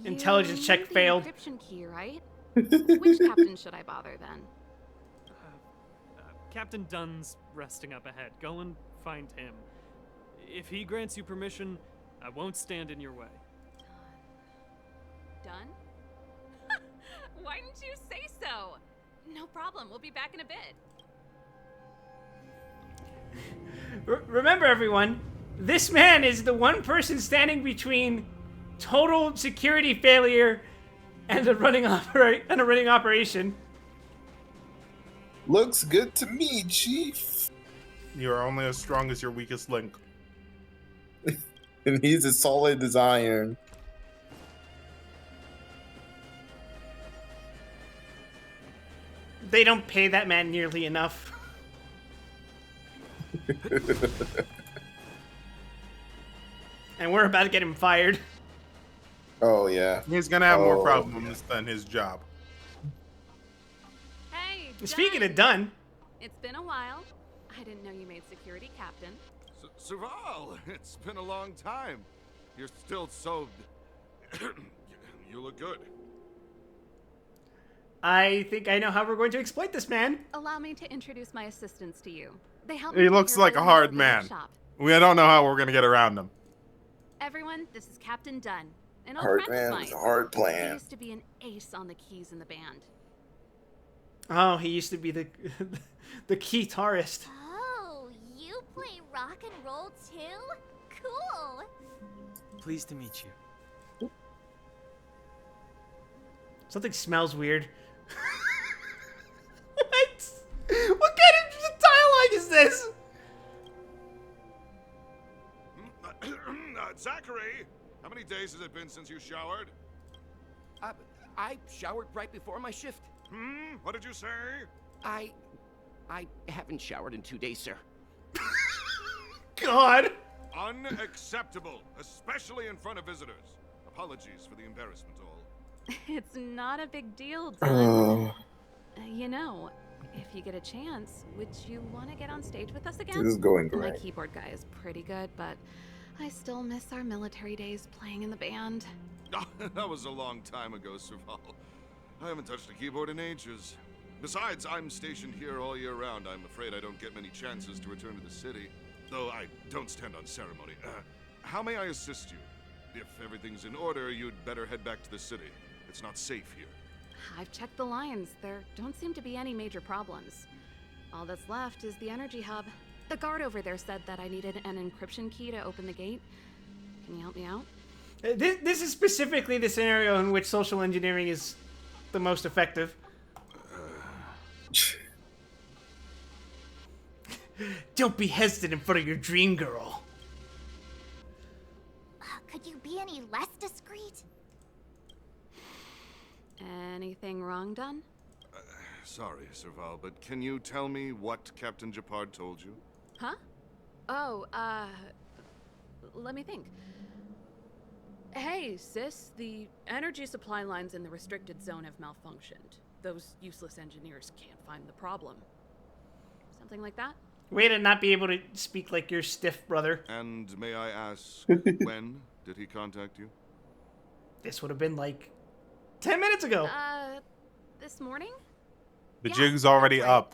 Intelligence You check need the failed. Encryption key, right? Which captain should I bother then? Captain Dunn's resting up ahead. Go and find him. If he grants you permission, I won't stand in your way. Done? Why didn't you say so? No problem. We'll be back in a bit. Remember, everyone, this man is the one person standing between total security failure and a running operation. Looks good to me, Chief. You are only as strong as your weakest link. And he's as solid as iron. They don't pay that man nearly enough. And we're about to get him fired. Oh, yeah. He's gonna have more problems than his job. Hey, Speaking Dunn. of done, It's been a while. I didn't know you made security captain. Serval, it's been a long time. You're still so... you look good. I think I know how we're going to exploit this man. Allow me to introduce my assistants to you. They help He me looks prepare like for a the hard next man. workshop. We don't know how we're gonna get around him. Everyone, this is Captain Dunn. An old Hard friend man of with mine. a hard He plan. used to be an ace on the keys in the band. Oh, he used to be the the guitarist. Oh, you play rock and roll too? Cool. Pleased to meet you. Something smells weird. What? What kind of dialogue is this? Zachary, how many days has it been since you showered? I showered right before my shift. What did you say? I haven't showered in 2 days, sir. God. Unacceptable, especially in front of visitors. Apologies for the embarrassment, all. It's not a big deal, Dylan. You know, if you get a chance, would you want to get on stage with us again? This is going My great. keyboard guy is pretty good, but I still miss our military days playing in the band. That was a long time ago, Serval. I haven't touched a keyboard in ages. Besides, I'm stationed here all year round. I'm afraid I don't get many chances to return to the city. Though I don't stand on ceremony. How may I assist you? If everything's in order, you'd better head back to the city. It's not safe here. I've checked the lines. There don't seem to be any major problems. All that's left is the energy hub. The guard over there said that I needed an encryption key to open the gate. Can you help me out? This is specifically the scenario in which social engineering is the most effective. Don't be hesitant in front of your dream girl. Could you be any less discreet? Anything wrong done? Sorry, Serval, but can you tell me what Captain Japard told you? Huh? Oh, let me think. Hey, sis, the energy supply lines in the restricted zone have malfunctioned. Those useless engineers can't find the problem. Something like that? Way to not be able to speak like your stiff brother. And may I ask, when did he contact you? This would have been like 10 minutes ago. This morning? The jig's already up.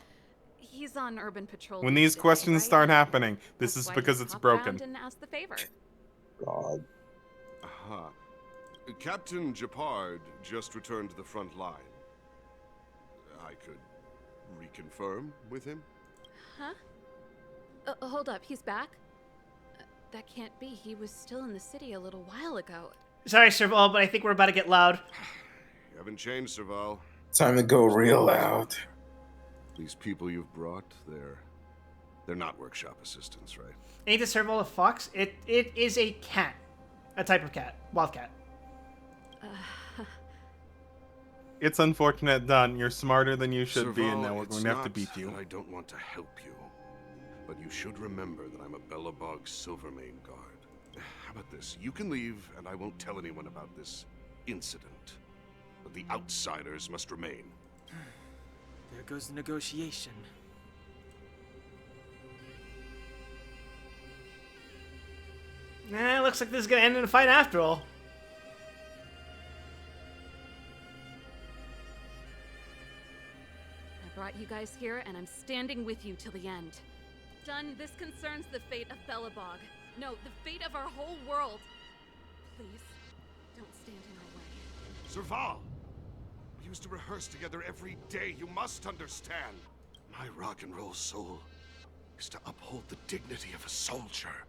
He's on urban patrol. When these today, questions right? start happening, this That's is why because he it's popped broken. around and asked the favor. God. Aha. Captain Japard just returned to the front line. I could reconfirm with him? Huh? Hold up, he's back? That can't be. He was still in the city a little while ago. Sorry, Serval, but I think we're about to get loud. You haven't changed, Serval. Time to go real loud. These people you've brought, they're not workshop assistants, right? Ain't the Serval a fox? It is a cat. A type of cat. Wildcat. It's unfortunate, Don. You're smarter than you should be, and Serval, now we're it's going to have to not beat you. that I don't want to help you, but you should remember that I'm a Belobog Silvermane guard. How about this? You can leave, and I won't tell anyone about this incident. But the outsiders must remain. There goes the negotiation. Nah, looks like this is gonna end in a fight after all. I brought you guys here, and I'm standing with you till the end. Done. This concerns the fate of Belobog. No, the fate of our whole world. Please, don't stand in our way. Serval! We used to rehearse together every day. You must understand. My rock and roll soul is to uphold the dignity of a soldier.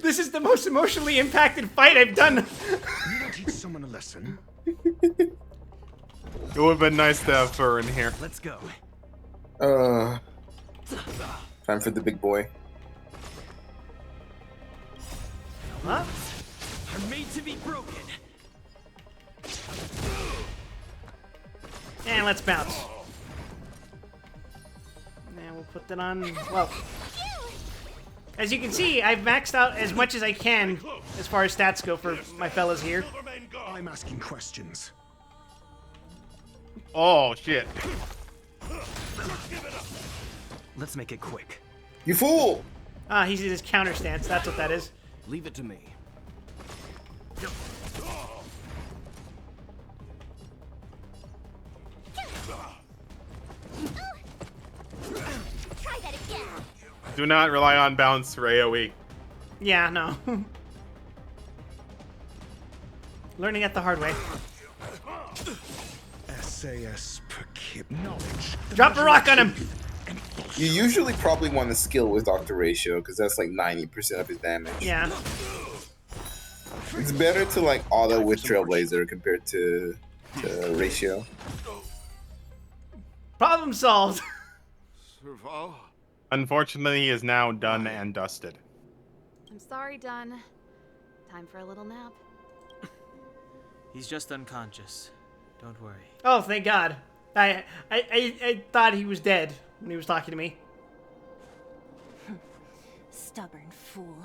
This is the most emotionally impacted fight I've done. You don't teach someone a lesson. It would have been nice to have fur in here. Let's go. Time for the big boy. Huh? Are made to be broken. And let's bounce. And we'll put that on. Well, as you can see, I've maxed out as much as I can as far as stats go for my fellas here. I'm asking questions. Oh, shit. Let's make it quick. You fool! Ah, he's in his counter stance. That's what that is. Leave it to me. Try that again. Do not rely on bounce for AoE. Yeah, no. Learning it the hard way. SAS per kip knowledge. Drop a rock on him! You usually probably want to skill with Dr. Ratio, because that's like 90% of his damage. Yeah. It's better to like auto with Trailblazer compared to Ratio. Problem solved. Serval? Unfortunately, he is now done and dusted. I'm sorry, Dunn. Time for a little nap. He's just unconscious. Don't worry. Oh, thank God. I thought he was dead when he was talking to me. Stubborn fool.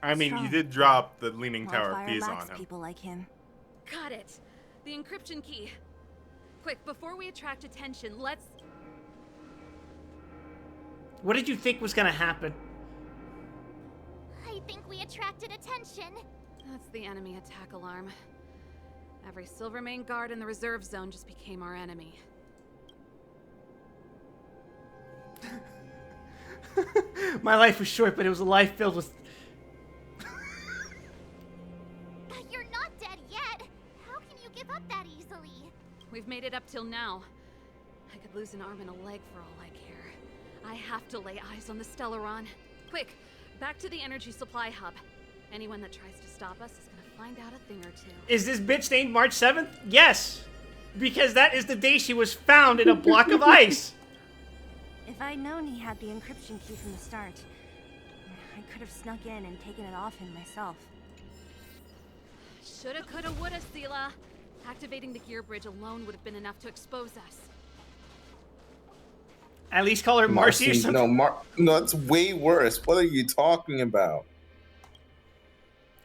I mean, you Strong. did drop the Leaning Tower of Wildfire Pisa lacks on him. people like him. Got it. The encryption key. Quick, before we attract attention, let's... What did you think was gonna happen? I think we attracted attention. That's the enemy attack alarm. Every Silvermane guard in the reserve zone just became our enemy. My life was short, but it was a life filled with... You're not dead yet. How can you give up that easily? We've made it up till now. I could lose an arm and a leg for all I care. I have to lay eyes on the Stellaron. Quick, back to the energy supply hub. Anyone that tries to stop us is gonna find out a thing or two. Is this bitch named March 7th? Yes! Because that is the day she was found in a block of ice! If I'd known he had the encryption key from the start, I could have snuck in and taken it off him myself. Shoulda, coulda, woulda, Sela. Activating the gear bridge alone would have been enough to expose us. At least call her Marcy or something. No, that's way worse. What are you talking about?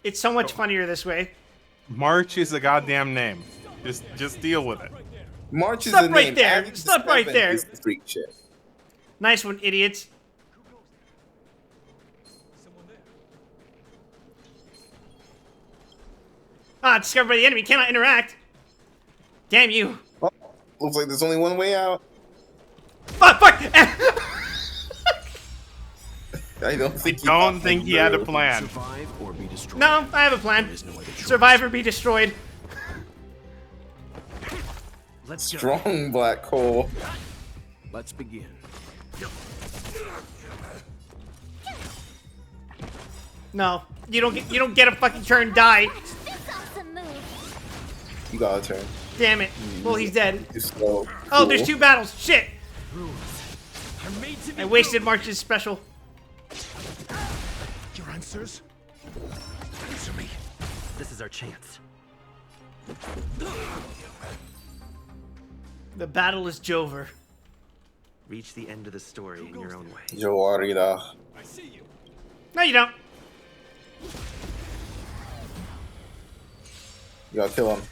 It's so much funnier this way. March is a goddamn name. Just deal with it. March is Stop a right name. there. Adding Stop right 7 there. is the freak shit. Nice one, idiots. Ah, discovered by the enemy. Cannot interact. Damn you. Well, looks like there's only one way out. Fuck! I don't think he had a plan. Survive or be destroyed. No, I have a plan. Survive or be destroyed. Let's go. Strong black hole. Let's begin. No, you don't get a fucking turn. Die. You got a turn. Damn it. Well, he's dead. You're slow. Oh, there's 2 battles. Shit. I'm made to be I wasted March's special. Your answers? Answer me. This is our chance. The battle is Jover. Reach the end of the story in your own way. Joarida. I see you. No, you don't. You gotta kill him.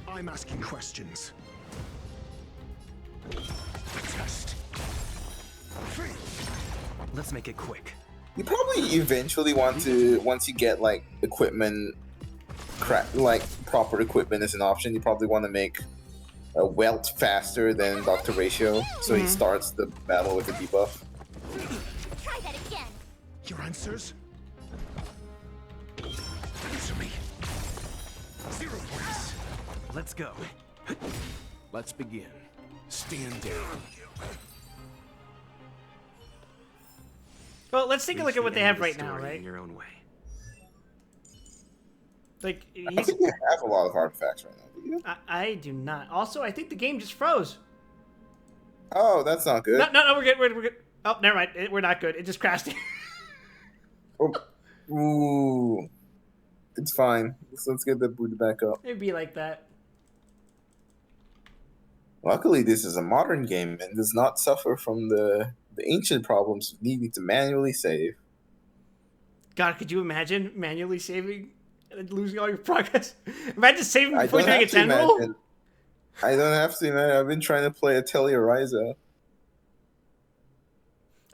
I'm asking questions. Test. Let's make it quick. You probably eventually want to, once you get like equipment, like proper equipment as an option, you probably want to make a Welt faster than Dr. Ratio, so he starts the battle with a debuff. Try that again. Your answers? Answer me. 0 points. Let's go. Let's begin. Stand down. Well, let's take a look Reach at what the they end have of the right now, story right? In your own way. Like, I think you have a lot of artifacts right now, do you? I do not. Also, I think the game just froze. Oh, that's not good. No, we're good. We're good. Oh, never mind. We're not good. It just crashed. Ooh. It's fine. Let's get that booted back up. It'd be like that. Luckily, this is a modern game and does not suffer from the ancient problems of needing to manually save. God, could you imagine manually saving and losing all your progress? Imagine saving I before don't doing a have to 10 roll. imagine. I don't have to imagine. I've been trying to play Atelier Ryza.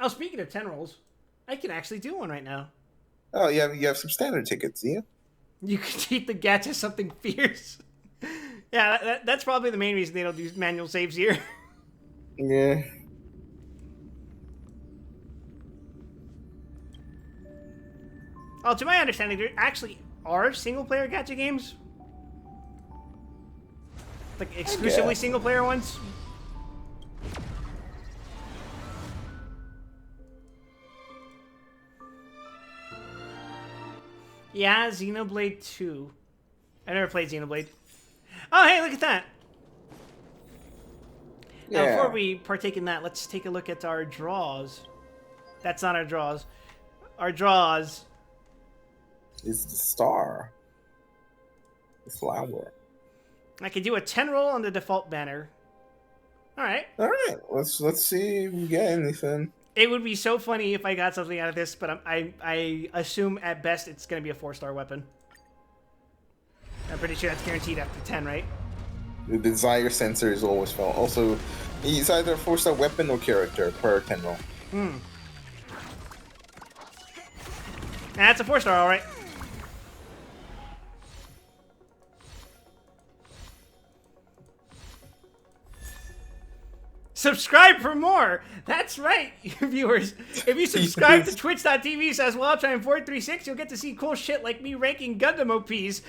Oh, speaking of 10 rolls, I can actually do one right now. Oh, you have some standard tickets, do you? You could cheat the gacha as something fierce. Yeah, that's probably the main reason they don't do manual saves here. Yeah. Oh, to my understanding, there actually are single-player gacha games. Like, exclusively single-player ones. Yeah, Xenoblade 2. I never played Xenoblade. Oh, hey, look at that. Now, Yeah. before we partake in that, let's take a look at our draws. That's not our draws. Our draws. It's the star. The flower. I can do a 10 roll on the default banner. All right. All right. Let's see if we get anything. It would be so funny if I got something out of this, but I assume at best it's going to be a 4-star weapon. I'm pretty sure that's guaranteed after 10, right? The desire sensor is always felt. Also, it's either a 4-star weapon or character per 10 roll. That's a 4-star, all right. Subscribe for more. That's right, viewers. If you subscribe to twitch.tv/WildTime436, you'll get to see cool shit like me ranking Gundam OPs.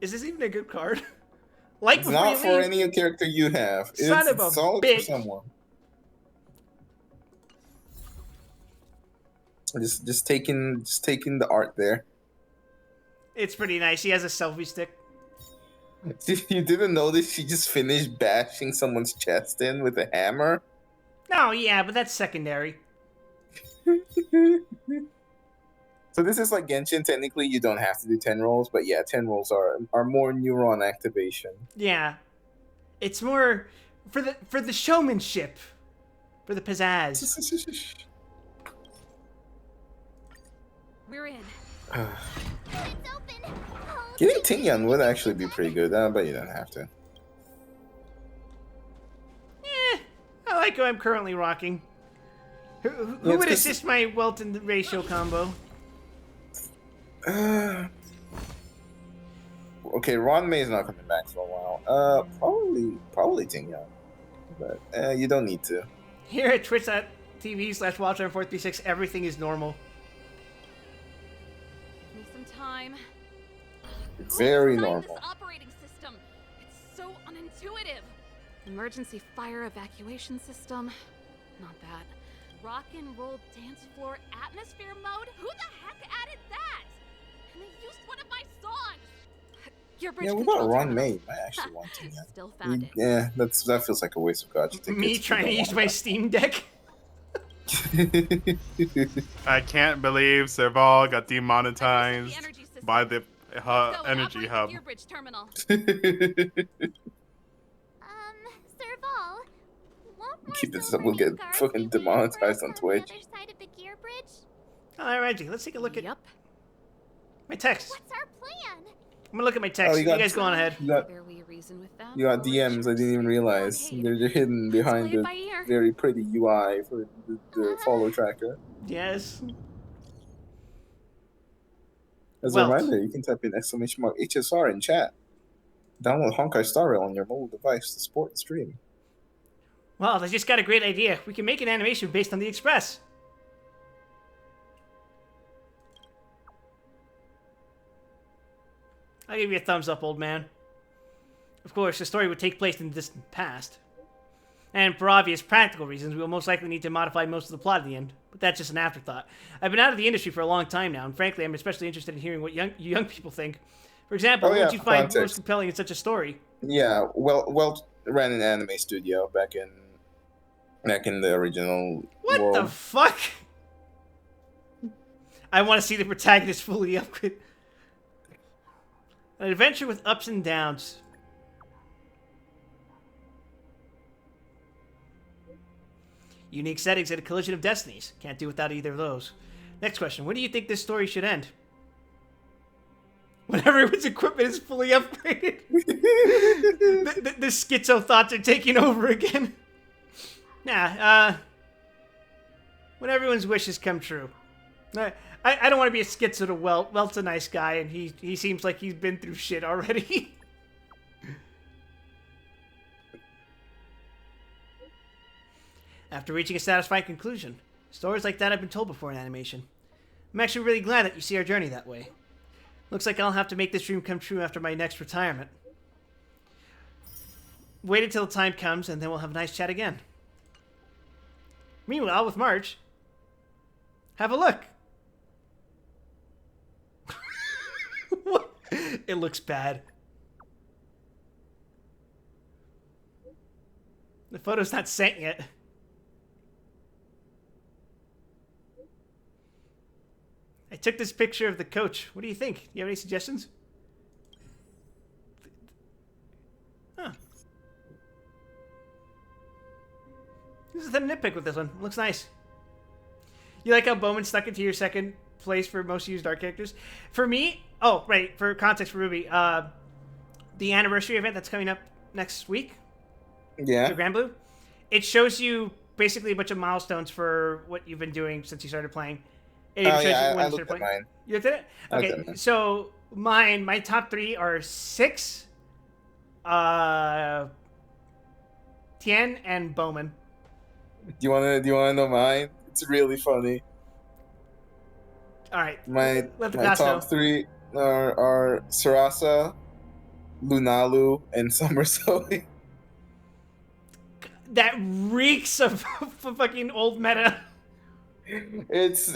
Is this even a good card? Like, it's not for any character you have. Son of a solid bitch. for someone. Just taking the art there. It's pretty nice. He has a selfie stick. You didn't notice she just finished bashing someone's chest in with a hammer? Oh yeah, but that's secondary. So this is like Genshin. Technically, you don't have to do 10 rolls, but yeah, 10 rolls are more neuron activation. Yeah, it's more for the showmanship, for the pizzazz. We're in. Getting Tingyan would actually be pretty good, but you don't have to. I like who I'm currently rocking. Who would assist my Welton ratio combo? Okay, Ron May's not coming back for a while. Probably Tingyan, but you don't need to. Here at twitch.tv/WildTime436, everything is normal. Give me some time. Very normal. This operating system. It's so unintuitive. Emergency fire evacuation system. Not that. Rock and roll dance floor atmosphere mode. Who the heck added that? And they used one of my songs. Your bridge What control about Ron terminal. May? I actually want Tingyan. Still found it. Yeah, that feels like a waste of Gacha tickets. Me trying to use my Steam Deck. I can't believe Serval got demonetized by the energy hub. Serval, won't Keep this up, we'll get fucking demonetized on Twitch. other side of the gear bridge? All right, Reggie, let's take a look at my text. What's our plan? I'm gonna look at my text. Oh, you guys go on ahead. You got DMs I didn't even realize. They're hidden behind the very pretty UI for the follow tracker. Yes. As a reminder, you can type in !HSR in chat. Download Honkai Star Rail on your mobile device to support the stream. Well, I just got a great idea. We can make an animation based on the Express. I'll give you a thumbs up, old man. Of course, the story would take place in the distant past. And for obvious practical reasons, we will most likely need to modify most of the plot at the end. But that's just an afterthought. I've been out of the industry for a long time now, and frankly, I'm especially interested in hearing what young people think. For example, what would you find most compelling in such a story? Yeah, well ran an anime studio back in the original world. What the fuck? I want to see the protagonist fully upgrade. An adventure with ups and downs. Unique settings and a collision of destinies. Can't do without either of those. Next question. When do you think this story should end? When everyone's equipment is fully upgraded. the schizo thoughts are taking over again. When everyone's wishes come true. I don't want to be a schizo to Welt. Welt's a nice guy, and he seems like he's been through shit already. After reaching a satisfying conclusion, stories like that have been told before in animation. I'm actually really glad that you see our journey that way. Looks like I'll have to make this dream come true after my next retirement. Wait until the time comes, and then we'll have a nice chat again. Meanwhile, with March, have a look. What? It looks bad. The photo's not sent yet. I took this picture of the coach. What do you think? Do you have any suggestions? This is the nitpick with this one. Looks nice. You like how Bowman stuck it to your second place for most used art characters? For me, oh, right, for context for Ruby, the anniversary event that's coming up next week, Yeah. the Grand Blue, it shows you basically a bunch of milestones for what you've been doing since you started playing. It even Oh, shows yeah, you when I you looked started at playing. mine. You looked at it? I looked Okay, at mine. so my top 3 are 6, Tien, and Bowman. Do you wanna know mine? It's really funny. All right. My Let the my class top know. 3 are Sarasa, Lunalu, and Summer Zoe. That reeks of fucking old meta. It's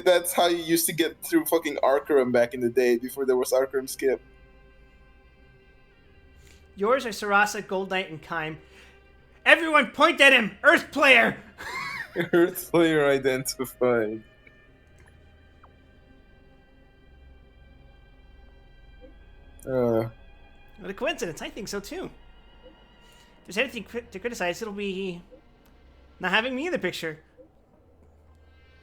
that's how you used to get through fucking Arkham back in the day before there was Arkham Skip. Yours are Sarasa, Gold Knight, and Kaim. Everyone point at him! Earth player! Earth player identified. What a coincidence. I think so too. If there's anything to criticize, it'll be not having me in the picture.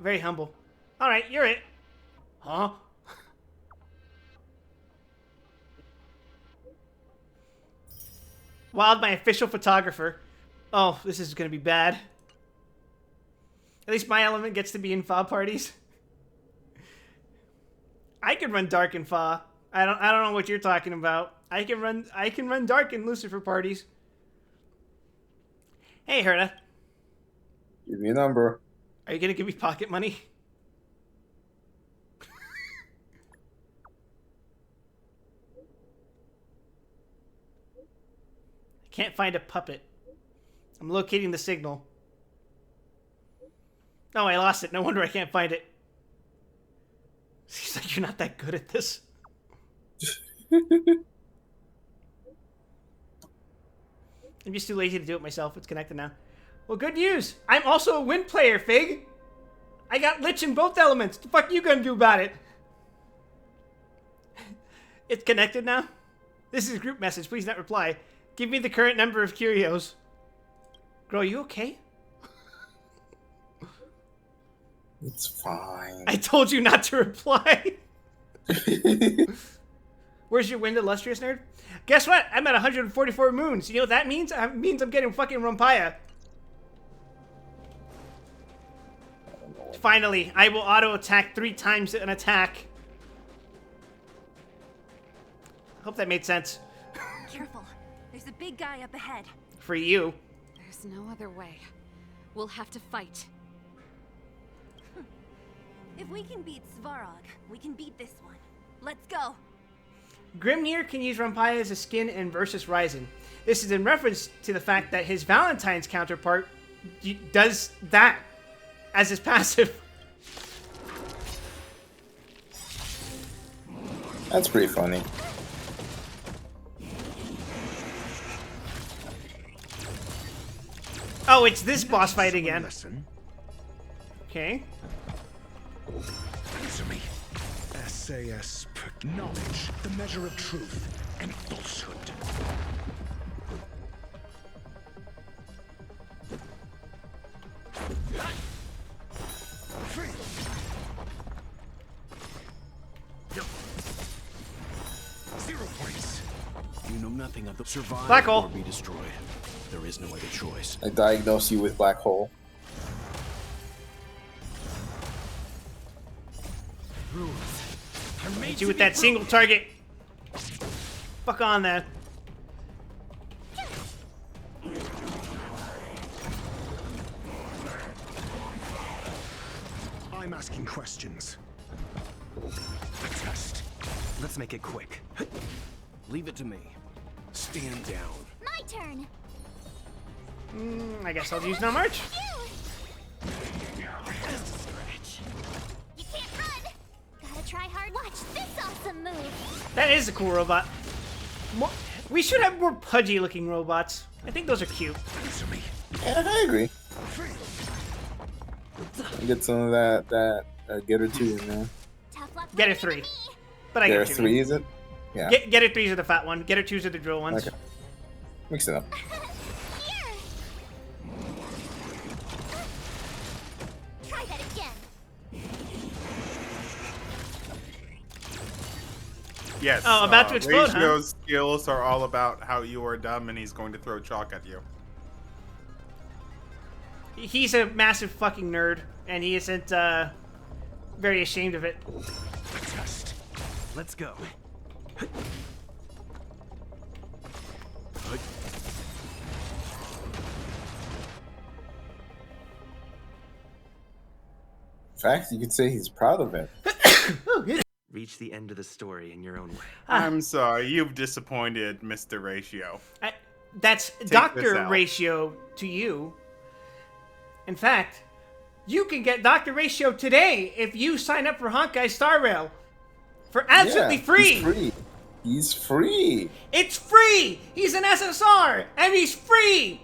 Very humble. Alright, you're it. Huh? Wild, my official photographer. Oh, this is gonna be bad. At least my element gets to be in Fa parties. I could run Dark in Fa. I don't know what you're talking about. I can run Dark in Lucifer parties. Hey, Herta. Give me a number. Are you gonna give me pocket money? I can't find a puppet. I'm locating the signal. Oh, I lost it. No wonder I can't find it. Seems like you're not that good at this. I'm just too lazy to do it myself. It's connected now. Well, good news. I'm also a wind player, Fig. I got Lich in both elements. The fuck you gonna do about it? It's connected now? This is a group message. Please not reply. Give me the current number of curios. Girl, you okay? It's fine. I told you not to reply. Where's your wind, illustrious nerd? Guess what? I'm at 144 moons. You know what that means? It means I'm getting fucking Rumpaya. Finally, I will auto-attack 3 times an attack. I hope that made sense. Careful. There's a big guy up ahead. For you. There's no other way. We'll have to fight. If we can beat Svarog, we can beat this one. Let's go. Grimnir can use Rumpaya as a skin in Versus Rising. This is in reference to the fact that his Valentine's counterpart does that as his passive. That's pretty funny. Oh, it's this boss fight again. Okay. Answer me. SAS knowledge, the measure of truth and falsehood. Zero points. You know nothing of the survive Black hole. or be destroyed. There is no other choice. I diagnose you with black hole. Hit you with that single target. Fuck on that. I'm asking questions. A test. Let's make it quick. Leave it to me. Stand down. My turn. I guess I'll use no march. You can't run. Gotta try hard. Watch this awesome move. That is a cool robot. We should have more pudgy looking robots. I think those are cute. Yeah, I agree. Get some of that Getter 2 in there. Getter 3. But I Getter get 3, is it? Yeah. Getter 3s are the fat one. Getter 2s are the drill ones. Okay. Mix it up. Yes. Oh, about to explode, huh? Ratio's skills are all about how you are dumb, and he's going to throw chalk at you. He's a massive fucking nerd, and he isn't very ashamed of it. Let's go. In fact, you could say he's proud of it. Reach the end of the story in your own way. I'm sorry, you've disappointed Mr. Ratio. That's Take Dr. this out. Ratio to you. In fact, you can get Dr. Ratio today if you sign up for Honkai Star Rail for absolutely Yeah, free. He's free. He's free. It's free. He's an SSR, and he's free.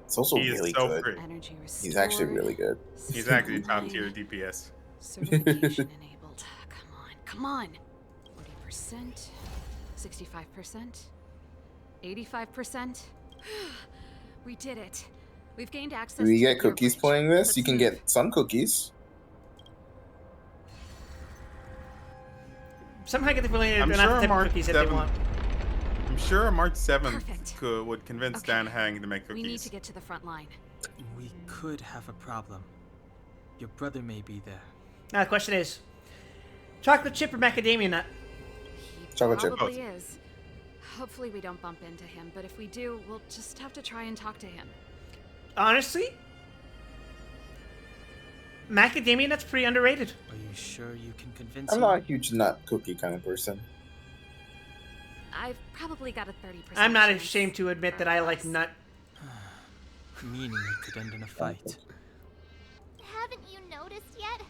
It's also He is really so good. free. He's actually really good. He's actually top tier DPS. Certification enabled. Come on. 40%, 65%, 85%. We did it. We've gained access. Do we to get the cookies bridge. playing this? Let's You can move. get some cookies. Somehow I get the feeling they're I'm not sure the type of March cookies that they 7th. want. I'm sure March 7th Perfect. would convince Dan Hang to make cookies. We need to get to the front line. We could have a problem. Your brother may be there. Now the question is, chocolate chip or macadamia nut? Chocolate chip. Probably is. Hopefully we don't bump into him, but if we do, we'll just have to try and talk to him. Honestly, macadamia nut's pretty underrated. Are you sure you can convince I'm him? not a huge nut cookie kind of person. I've probably got a 30%. I'm not chance. ashamed to admit that I like nut. Meaning it could end in a fight. Haven't you noticed yet?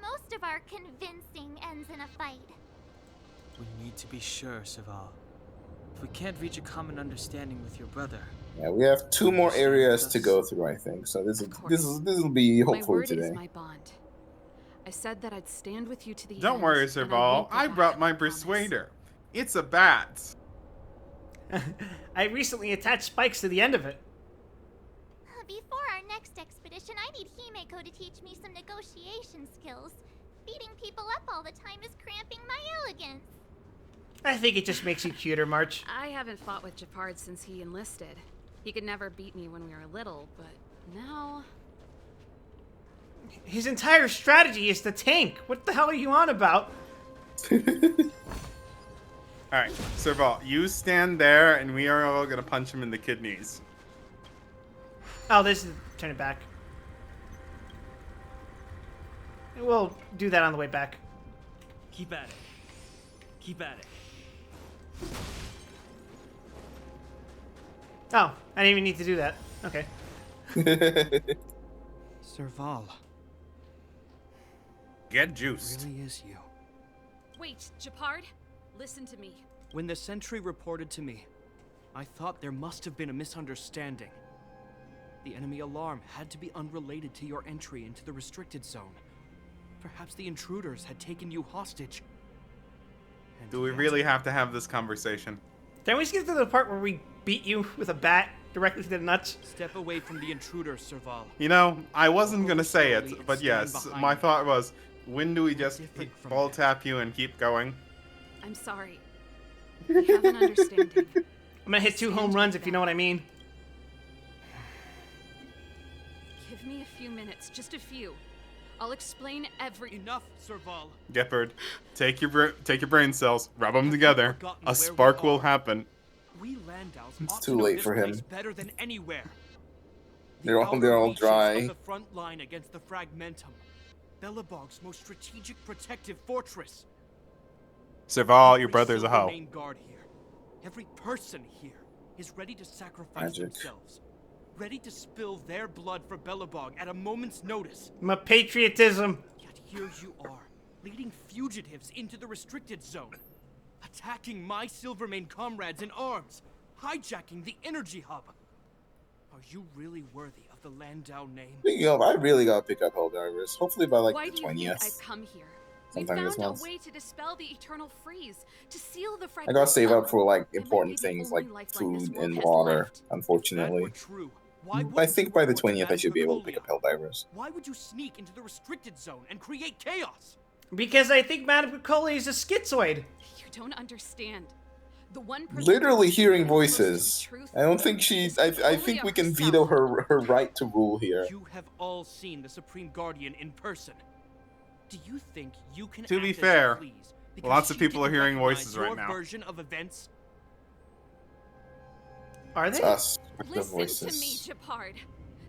Most of our convincing ends in a fight. We need to be sure, Serval. If we can't reach a common understanding with your brother, Yeah, we have 2 more areas to go through, I think. So this will be My hopefully word today. is my bond. I said that I'd stand with you to the end. Don't worry, and I Serval. won't go I back, brought my promise. persuader. It's a bat. I recently attached spikes to the end of it. Before our next expedition, I need Himeko to teach me some negotiation skills. Beating people up all the time is cramping my elegance. I think it just makes you cuter, March. I haven't fought with Japard since he enlisted. He could never beat me when we were little, but now... His entire strategy is to tank. What the hell are you on about? Alright, Serval, you stand there, and we are all gonna punch him in the kidneys. Oh, this is... Turn it back. We'll do that on the way back. Keep at it. Keep at it. Oh, I didn't even need to do that. Okay. Serval. Get juiced. Really is you. Wait, Japard? Listen to me. When the sentry reported to me, I thought there must have been a misunderstanding. The enemy alarm had to be unrelated to your entry into the restricted zone. Perhaps the intruders had taken you hostage. And Do we yet- really have to have this conversation? Can we just get to the part where we beat you with a bat directly to the nuts? Step away from the intruders, Serval. You know, I wasn't gonna say Slowly it, and but stand yes, behind my me. thought was, when do we just Different from ball them. tap you and keep going? I'm sorry. I have an understanding. I'm gonna hit 2 home runs if you know what I mean. Give me a few minutes, just a few. I'll explain every... Enough, Serval. Gepard, take your brain cells, rub them together. forgotten A where we spark will are. happen. We Landows It's ought too to know late this for him. place better than anywhere. The They're all outer reaches dry. Of the front line against the Fragmentum. Belobog's most strategic protective fortress. Serval, your Every brother's a hoe. Silvermane guard here, every person here is ready to sacrifice Magic. themselves. Ready to spill their blood for Belobog at a moment's notice. My patriotism. Yet here you are, leading fugitives into the restricted zone. Attacking my Silvermane comrades in arms. Hijacking the energy hub. Are you really worthy of the Landau name? Speaking of, I really gotta pick up Helldivers. Hopefully by like Why the do you think 20th. I've come here? Sometime we this found month. a way to dispel the eternal freeze, to seal the I gotta save up for like It might important be the things only like lifeline this food world and has water, left. unfortunately. True. Why I wouldn't think you by the work with 20th I should be able to Master pick up Helldivers. Why would you sneak into the restricted zone and create chaos? Because I think Madame Piccoli is a schizoid. You don't understand. The one person Literally hearing who's closest to voices. truth I don't think she's. I think we can veto her right to rule here. You have all seen the Supreme Guardian in person. Do you think you can To be act as fair, you please because lots of she people are didn't hearing recognize voices right your now. version of events? Are It's they? us with the Listen to me, voices. Japard.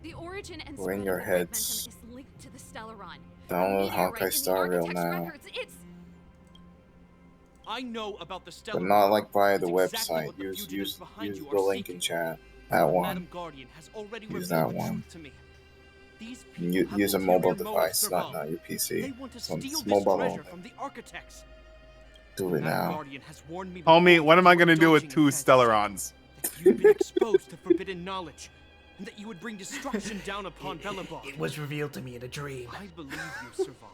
The origin and We're in spread your of the Red heads. Momentum is linked to the Stellaron. Download Meteorite Honkai in the Star Rail Architect's now, records, it's I know about the but Stellaron. not like via the It's exactly website. what the Use fugitives behind you the are link seeking. in chat. That one. Madam Guardian has already Use revealed that the one. truth to me. These You people have use a ulterior mobile motives, device, Serval. not your They PC. want to So steal it's this mobile treasure only. from the architects. Do it Madam now. Guardian has warned me Homie, before what am I you were gonna do with indulging in 2 fantasy, Stellarons? that you've been exposed to forbidden knowledge, and that you would bring destruction down upon Belobog. It was revealed to me in a dream. I believe you, Serval.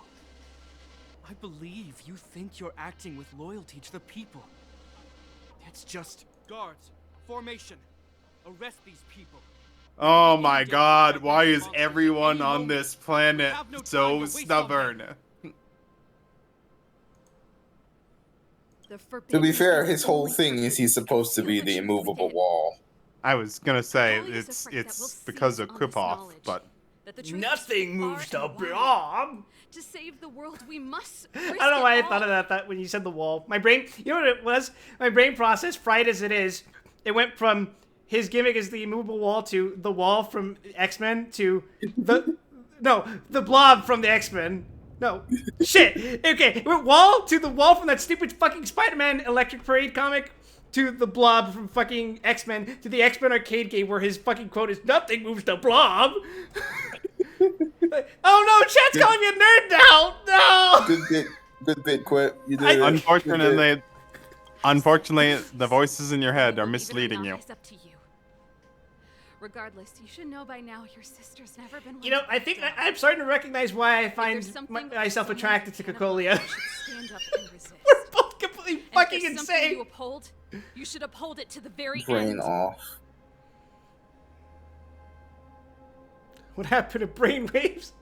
I believe you think you're acting with loyalty to the people. It's just guards, formation, arrest these people. Oh my god, why is everyone on this planet so stubborn? To be fair, his whole thing is he's supposed to be the immovable wall. I was gonna say, it's because of Kripoff, but... Nothing moves the blob. to save the world. We must. I don't know why I thought of that when you said the wall. My brain, you know what it was? My brain process, fried as it is, it went from his gimmick as the immovable wall to the wall from X-Men to the the blob from the X-Men. No, shit. Okay, it went wall to the wall from that stupid fucking Spider-Man Electric Parade comic to the blob from fucking X-Men to the X-Men arcade game where his fucking quote is "Nothing moves the blob." Oh no, chat's calling me a nerd now. No. Good bit, Quip. You did it. Unfortunately, the voices in your head are misleading you. It's up to you. Regardless, you should know by now your sister's never been. You know, I think I'm starting to recognize why I find myself attracted to Cocolia. Stand up and resist. We're both completely And fucking if there's something insane. you uphold, you should uphold it to the very Brain end. off. What happened to brainwaves?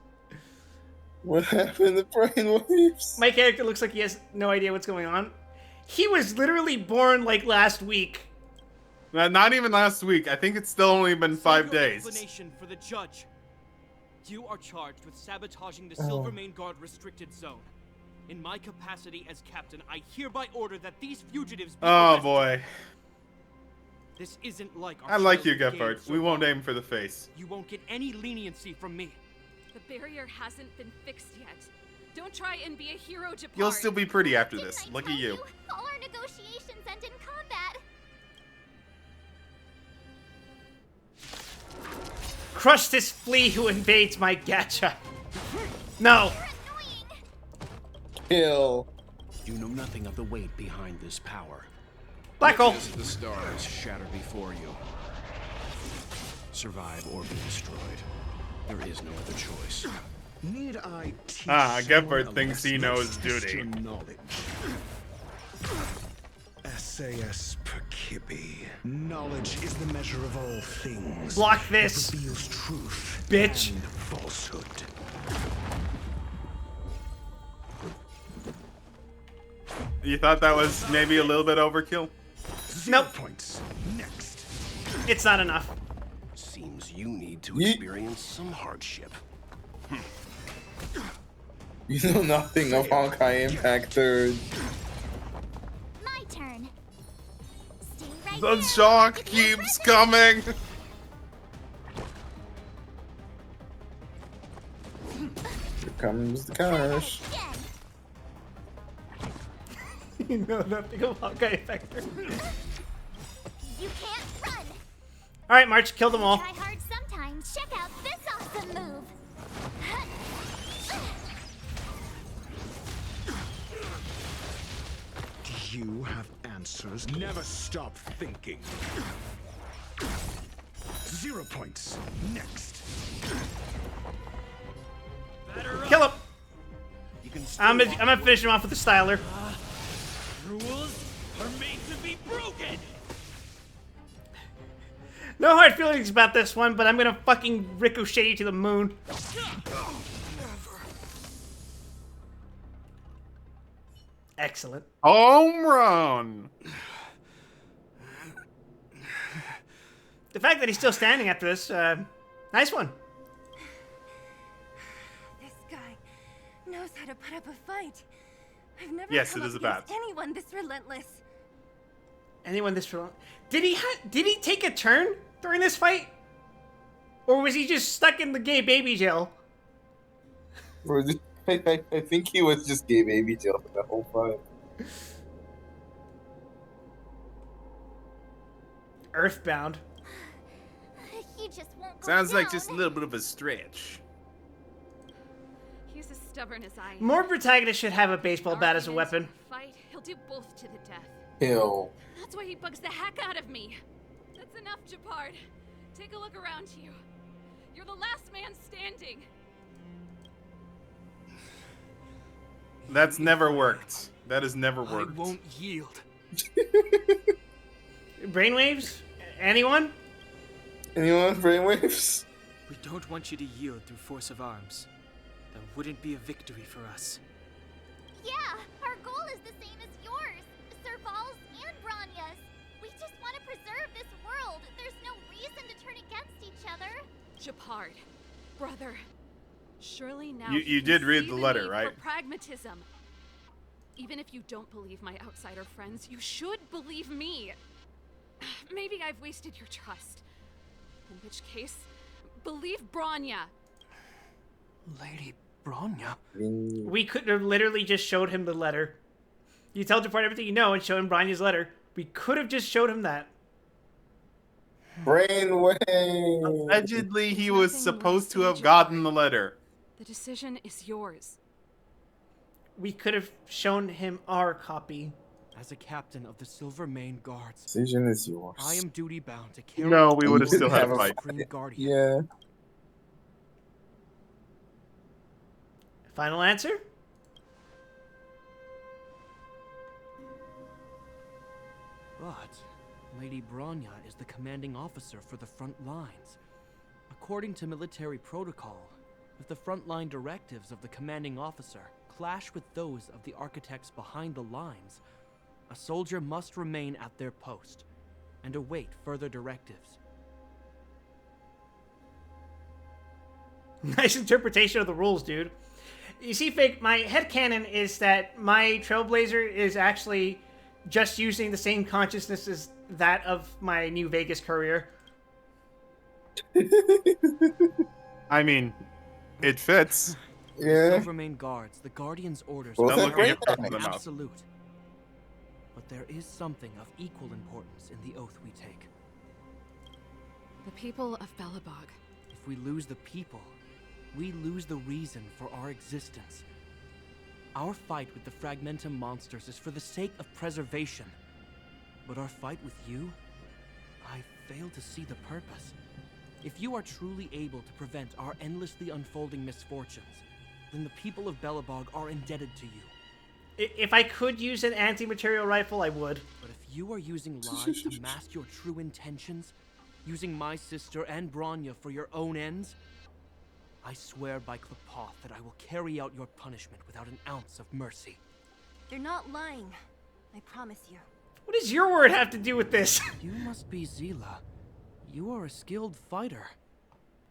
What happened to brainwaves? My character looks like he has no idea what's going on. He was literally born like last week. Not even last week. I think it's still only been 5 days. Explanation for the judge. You are charged with sabotaging the Oh. Silvermane Guard restricted zone. In my capacity as captain, I hereby order that these fugitives be Oh arrested. boy. This isn't like our I like you, childhood Gephardt. games, We so won't aim for the face. You won't get any leniency from me. The barrier hasn't been fixed yet. Don't try and be a hero, Japard. You'll still be pretty after this. Look at you. All our negotiations end in combat. Crush this flea who invades my gacha. No. Kill. You know nothing of the weight behind this power. Black hole. Witness the stars shatter before you. Survive or be destroyed. There is no other choice. Need I teach Gephardt thinks he knows duty. SAS Perkibi. Knowledge is the measure of all things. Block this. It reveals truth Bitch. and falsehood. You thought that was maybe a little bit overkill? Nope. Points. Next. It's not enough. Seems you need to experience some hardship. You know nothing of Honkai Impact 3rd. My turn. Stay right The shock keeps coming. Here comes the cash. You know nothing of Honkai Effector. You can't run. Alright, March, kill them all. Try hard sometimes. Check out this awesome move. Do you have answers? Never stop thinking. 0 points. Next. Kill him. I'm gonna finish him off with the styler. Rules are made to be broken. No hard feelings about this one, but I'm gonna fucking ricochet you to the moon. Excellent. Home run. The fact that he's still standing after this, nice one. This guy knows how to put up a fight. I've never Yes, come it is up a against bat. anyone this relentless. Anyone this long? Did he take a turn during this fight? Or was he just stuck in the gay baby jail? I think he was just gay baby jail for the whole fight. Earthbound. He just won't go Sounds like down. just a little bit of a stretch. He's as stubborn as I am. More protagonists should have a baseball bat as a weapon. Fight, he'll do both to the death. Ew. That's why he bugs the heck out of me. That's enough, Japard. Take a look around you. You're the last man standing. That's never worked. That has never I worked. won't yield. Brainwaves? Anyone? Anyone? Brainwaves? We don't want you to yield through force of arms. That wouldn't be a victory for us. Yeah, our goal is the same as yours, Serval's and Branya's. We just want to preserve this world. There's no reason to turn against each other. Japard, brother. Surely now You you did can read see the letter, need right? For pragmatism. Even if you don't believe my outsider friends, you should believe me. Maybe I've wasted your trust. In which case, believe Branya. Lady Bronya? We could have literally just showed him the letter. You tell Japard everything you know and show him Branya's letter. We could have just showed him that. Brainwave. Allegedly, he was Nothing supposed to more have to gotten the letter. The decision is yours. We could have shown him our copy. As a captain of the Silver Mane Guards, Decision is yours. I am duty bound to carry No, we out would have the still had a orders of fight. Supreme Guardian. Yeah. Final answer? But Lady Bronya is the commanding officer for the front lines. According to military protocol, if the frontline directives of the commanding officer clash with those of the architects behind the lines, a soldier must remain at their post and await further directives. Nice interpretation of the rules, dude. You see, Fake, my headcanon is that my Trailblazer is actually just using the same consciousness as that of my New Vegas courier. I mean, it fits. The Yeah. Silver Mane Guards, the Guardian's orders Well, are that's great. absolute. But there is something of equal importance in the oath we take. The people of Belobog. If we lose the people, we lose the reason for our existence. Our fight with the Fragmentum monsters is for the sake of preservation. But our fight with you, I fail to see the purpose. If you are truly able to prevent our endlessly unfolding misfortunes, then the people of Belobog are indebted to you. If I could use an anti-material rifle, I would. But if you are using lies to mask your true intentions, using my sister and Bronya for your own ends, I swear by Klapoth that I will carry out your punishment without an ounce of mercy. They're not lying. I promise you. What does your word have to do with this? You must be Zila. You are a skilled fighter.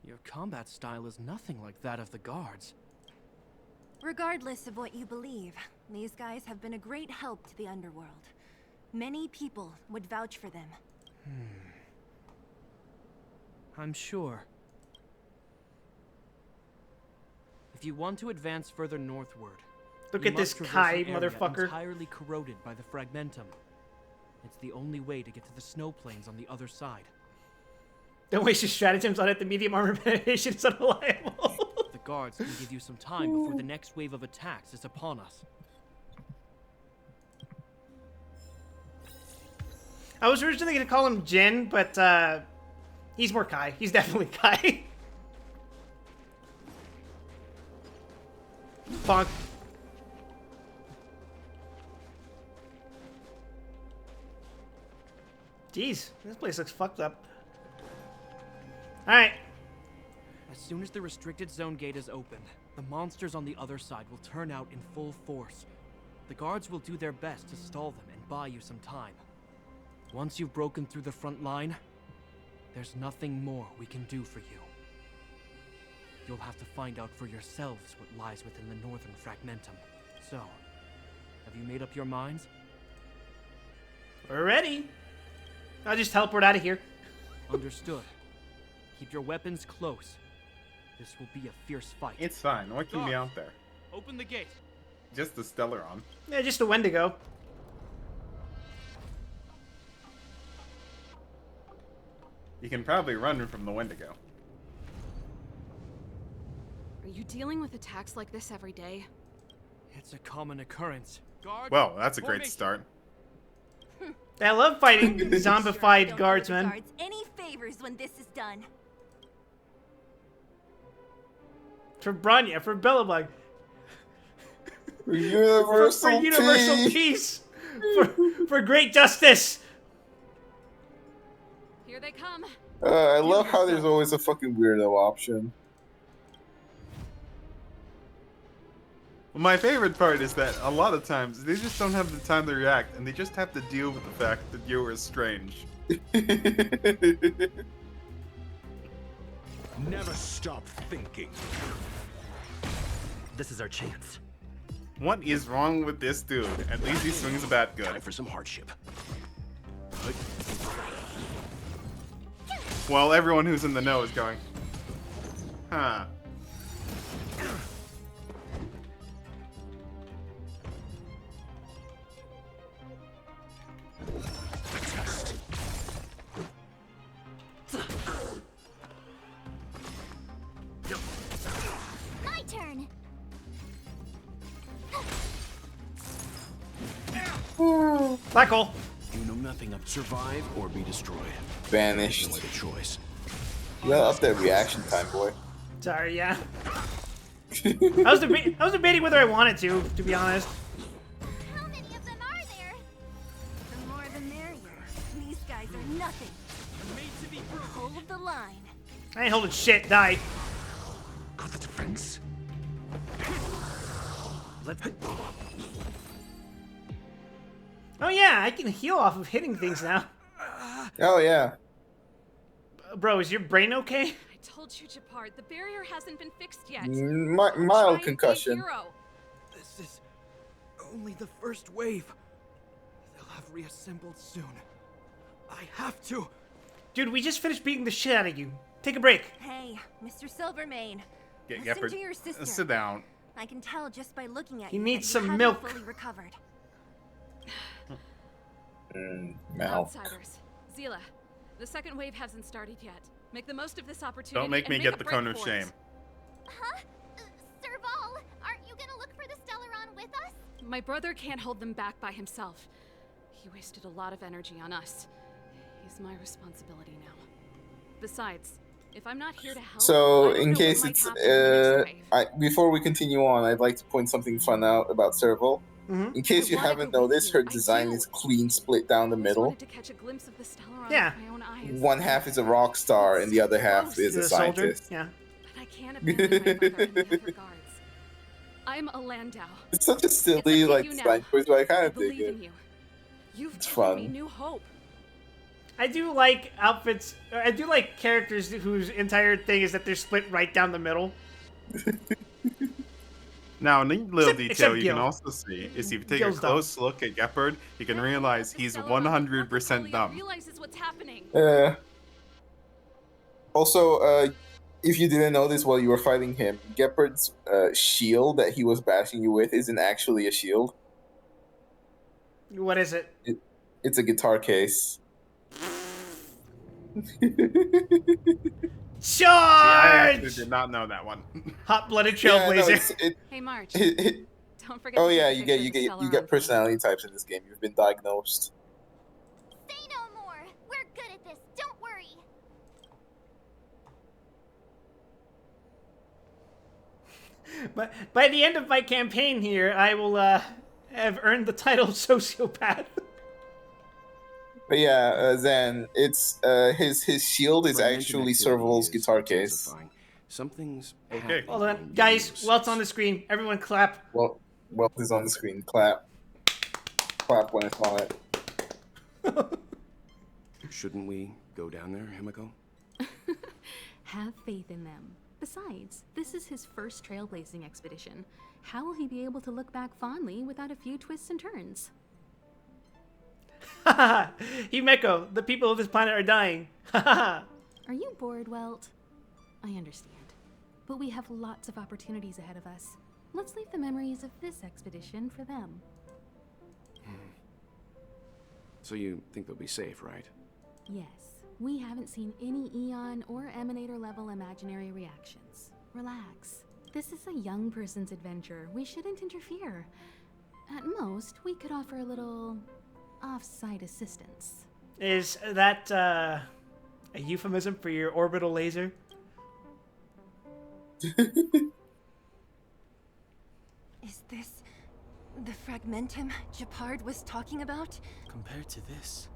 Your combat style is nothing like that of the guards. Regardless of what you believe, these guys have been a great help to the underworld. Many people would vouch for them. I'm sure. If you want to advance further northward, Look you at this must traverse Kai an area motherfucker. entirely corroded by the Fragmentum. It's the only way to get to the snow plains on the other side. Don't waste your stratagems on it. The medium armor penetration is unreliable. The guards can give you some time before the next wave of attacks is upon us. I was originally going to call him Jin, but he's more Kai. He's definitely Kai. Bonk. Jeez, this place looks fucked up. Alright. As soon as the restricted zone gate is opened, the monsters on the other side will turn out in full force. The guards will do their best to stall them and buy you some time. Once you've broken through the front line, there's nothing more we can do for you. You'll have to find out for yourselves what lies within the northern fragmentum. So, have you made up your minds? We're ready. I'll just teleport out of here. Understood. Keep your weapons close. This will be a fierce fight. It's fine. What can be out there? Open the gate. Just the Stellaron. Yeah, just a Wendigo. You can probably run from the Wendigo. Are you dealing with attacks like this every day? It's a common occurrence. Guard, Well, that's a great formation. start. I love fighting zombified Don't guardsmen. do the guards any favors when this is done. For Branya, for Bellabug. For universal, for universal peace. For great justice. Here they come. I love how there's always a fucking weirdo option. My favorite part is that a lot of times they just don't have the time to react, and they just have to deal with the fact that you are strange. Never stop thinking. This is our chance. What is wrong with this dude? At least he swings a bat good. Time for some hardship. Well, everyone who's in the know is going, huh. My turn. Black hole. You know nothing of survive or be destroyed. Vanished. No other choice. You gotta up that reaction time, boy. Sorry, yeah. I was debating whether I wanted to be honest. How many of them are there? The more the merrier. These guys are nothing. Hold the line. I ain't holding shit. Die. Got the defense. Oh yeah, I can heal off of hitting things now. Oh yeah. Bro, is your brain okay? I told you, Japard, the barrier hasn't been fixed yet. Mild Try and be a concussion. hero. This is only the first wave. They'll have reassembled soon. I have to. Dude, we just finished beating the shit out of you. Take a break. Hey, Mr. Silvermane. Get Listen Gepard. to your sister. Sit down. I can tell just by looking at He you needs that you some haven't milk. fully recovered. Milk. Outsiders. Zila, the second wave hasn't started yet. Make the most of this opportunity. Don't make me and get a the break cone of for it. shame. Huh? Serval, aren't you gonna look for the Stellaron with us? My brother can't hold them back by himself. He wasted a lot of energy on us. He's my responsibility now. Besides, if I'm not here to help, So, I don't in know case what might it's, happen in the next wave. before we continue on, I'd like to point something fun out about Serval. Mm-hmm. In case you haven't noticed, her design is clean split down the middle. Wanted to catch a glimpse of the Stellaron Yeah. with my own eyes. One half is a rock star, and the other half is a The soldier. scientist. Yeah. But I can't abandon my brother and the other guards. I'm a Landau. It's such a silly, like, you now. design choice, but I kind I of dig believe it. in you. You've It's given me fun. new hope. I do like outfits. I do like characters whose entire thing is that they're split right down the middle. Now, a neat little Except detail you Gil. can also see is if you take Gil's a dumb. close look at Gepard, you can realize he's 100% dumb. Realizes what's happening. Also, if you didn't notice while you were fighting him, Gepard's shield that he was bashing you with isn't actually a shield. What is it? It's a guitar case. I Charge! actually did not know that one. Hot-blooded Yeah, no, trailblazer. Hey, March. it- Don't forget. oh to yeah, take a you picture get of the you Stellaron. get personality types in this game. You've been diagnosed. Say no more. We're good at this. Don't worry. But by the end of my campaign here, I will have earned the title of sociopath. But yeah, Zan, it's his shield is actually Serval's guitar case. Something's Okay. Hold on, guys. Welt's on the screen. Everyone clap. Well, Welt is on the screen. Clap. clap when I saw it. Shouldn't we go down there, Himiko? Have faith in them. Besides, this is his first trailblazing expedition. How will he be able to look back fondly without a few twists and turns? Himeko, the people of this planet are dying. Are you bored, Welt? I understand. But we have lots of opportunities ahead of us. Let's leave the memories of this expedition for them. So you think they'll be safe, right? Yes, we haven't seen any Eon or Emanator level imaginary reactions. Relax. This is a young person's adventure. We shouldn't interfere. At most, we could offer a little off-site assistance. Is that a euphemism for your orbital laser? Is this the fragmentum Gepard was talking about? Compared to this,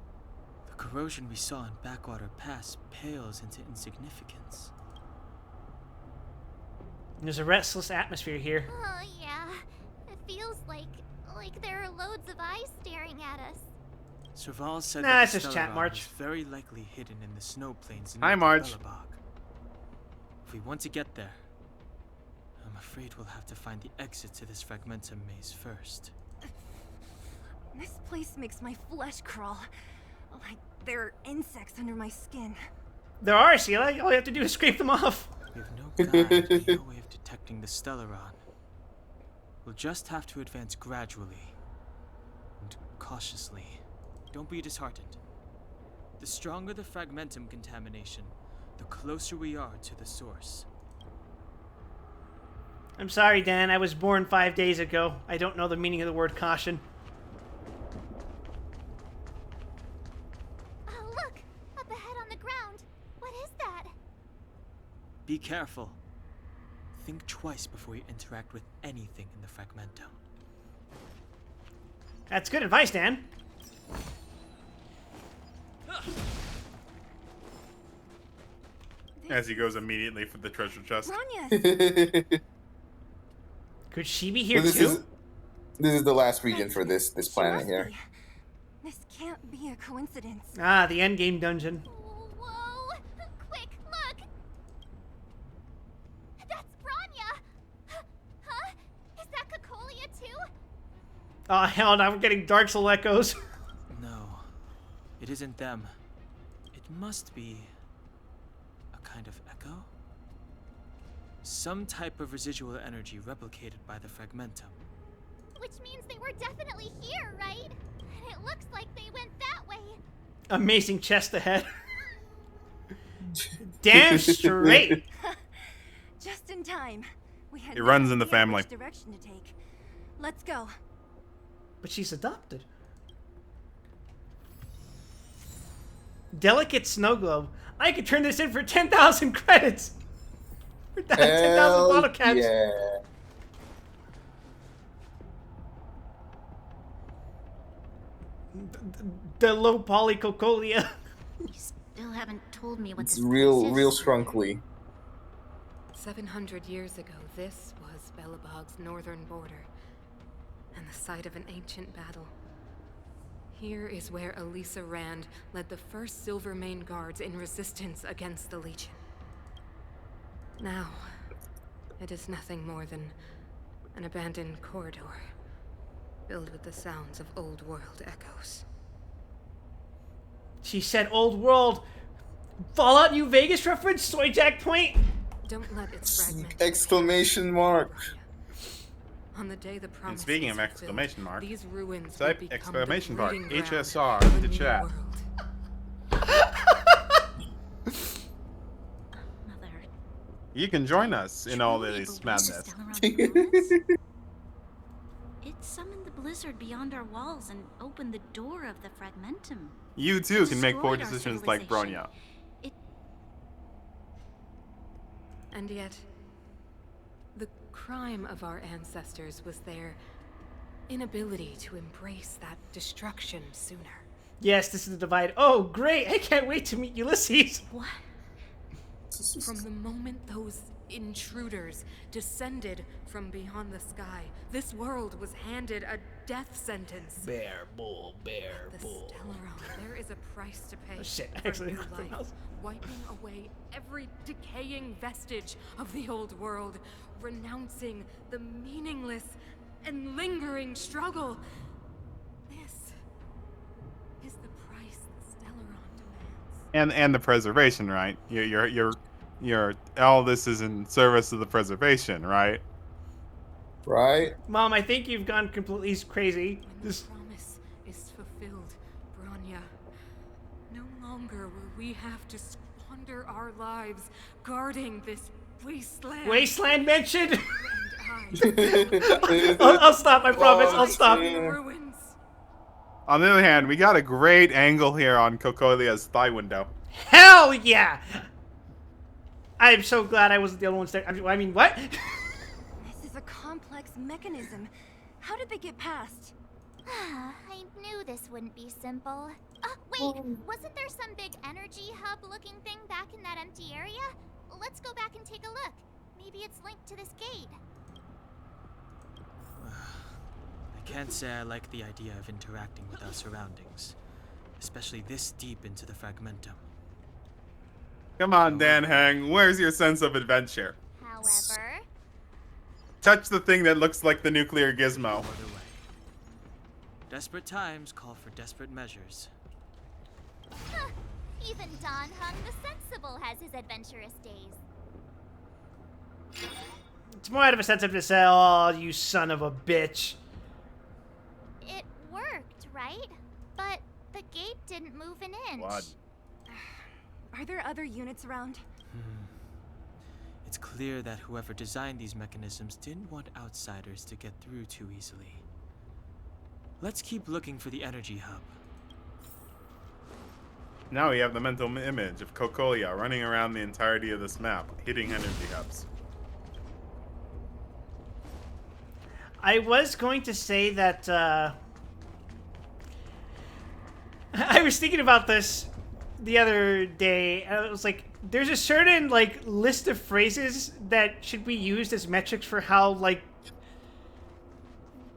the corrosion we saw in Backwater Pass pales into insignificance. There's a restless atmosphere here. Oh, yeah. It feels like there are loads of eyes staring at us. Serval said Nah, that it's the just chat, Stellaron March. is very likely hidden in the snow plains Hi, near March. Belobog. If we want to get there, I'm afraid we'll have to find the exit to this fragmentum maze first. This place makes my flesh crawl. Like there are insects under my skin. There are, Sheila. All you have to do is scrape them off. We have no guide and no way of detecting the Stellaron. We'll just have to advance gradually and cautiously. Don't be disheartened. The stronger the fragmentum contamination, the closer we are to the source. I'm sorry, Dan. I was born 5 days ago. I don't know the meaning of the word caution. Oh, look! Up ahead on the ground. What is that? Be careful. Think twice before you interact with anything in the fragmentum. That's good advice, Dan. As he goes immediately for the treasure chest. Could she be here Well, too? This is the last region for this planet here. This can't be a coincidence. Ah, the endgame dungeon. Whoa! Quick, look! That's Branya! Huh? Is that Cacolia too? Oh, hell no, I'm getting Dark Soul echoes. No, it isn't them. It must be a kind of echo? Some type of residual energy replicated by the fragmentum. Which means they were definitely here, right? And it looks like they went that way. Amazing chest ahead. Damn straight. Just in time. We had It runs no in the idea family. which direction to take. Let's go. But she's adopted. Delicate snow globe. I could turn this in for 10,000 credits. For 10,000 bottle caps. Yeah. The low poly cocolia. You still haven't told me what It's this real place is. scrunkly. 700 years ago, this was Belobog's northern border, and the site of an ancient battle. Here is where Elisa Rand led the first Silvermane Guards in resistance against the Legion. Now, it is nothing more than an abandoned corridor, filled with the sounds of old world echoes. She said old world. Fallout New Vegas reference? Soy Jack Point? Don't let its fragment. Exclamation mark. On the day the And promise speaking is of exclamation fulfilled, mark, these ruins will type become exclamation the mark breeding ground HSR of a into new chat. world. You can join us in all this madness. It summoned the blizzard beyond our walls and opened the door of the fragmentum. You too can make poor Destroyed our decisions like civilization. Bronya. And yet, the crime of our ancestors was their inability to embrace that destruction sooner. Yes, this is the divide. Oh, great. I can't wait to meet Ulysses. What? From the moment those intruders descended from beyond the sky. This world was handed a death sentence. Bear, bull, bear, The bull. Stellaron, there is a price to pay Oh, shit, for actually, new nothing life, else. wiping away every decaying vestige of the old world, renouncing the meaningless and lingering struggle. This is the price the Stellaron demands. And the preservation, right? You're all this is in service of the preservation, right? Right? Mom, I think you've gone completely crazy. When the promise is fulfilled, Bronya, no longer will we have to squander our lives guarding this wasteland. Wasteland mentioned? And I I'll stop, I promise, I'll stop. ruins. On the other hand, we got a great angle here on Cocolia's thigh window. Hell yeah! I'm so glad I wasn't the only one there. I mean, what? This is a complex mechanism. How did they get past? I knew this wouldn't be simple. Wait, wasn't there some big energy hub-looking thing back in that empty area? Let's go back and take a look. Maybe it's linked to this gate. I can't say I like the idea of interacting with our surroundings, especially this deep into the fragmentum. Come on, Dan Hang, where's your sense of adventure? However, Touch the thing that looks like the nuclear gizmo. Desperate times call for desperate measures. even Don Hung the Sensible has his adventurous days. It's more out of a sense of to say, oh, you son of a bitch. It worked, right? But the gate didn't move an inch. Blood. Are there other units around? It's clear that whoever designed these mechanisms didn't want outsiders to get through too easily. Let's keep looking for the energy hub. Now we have the mental image of Cocolia running around the entirety of this map, hitting energy hubs. I was going to say that, I was thinking about this the other day, and I was like, there's a certain, like, list of phrases that should be used as metrics for how, like,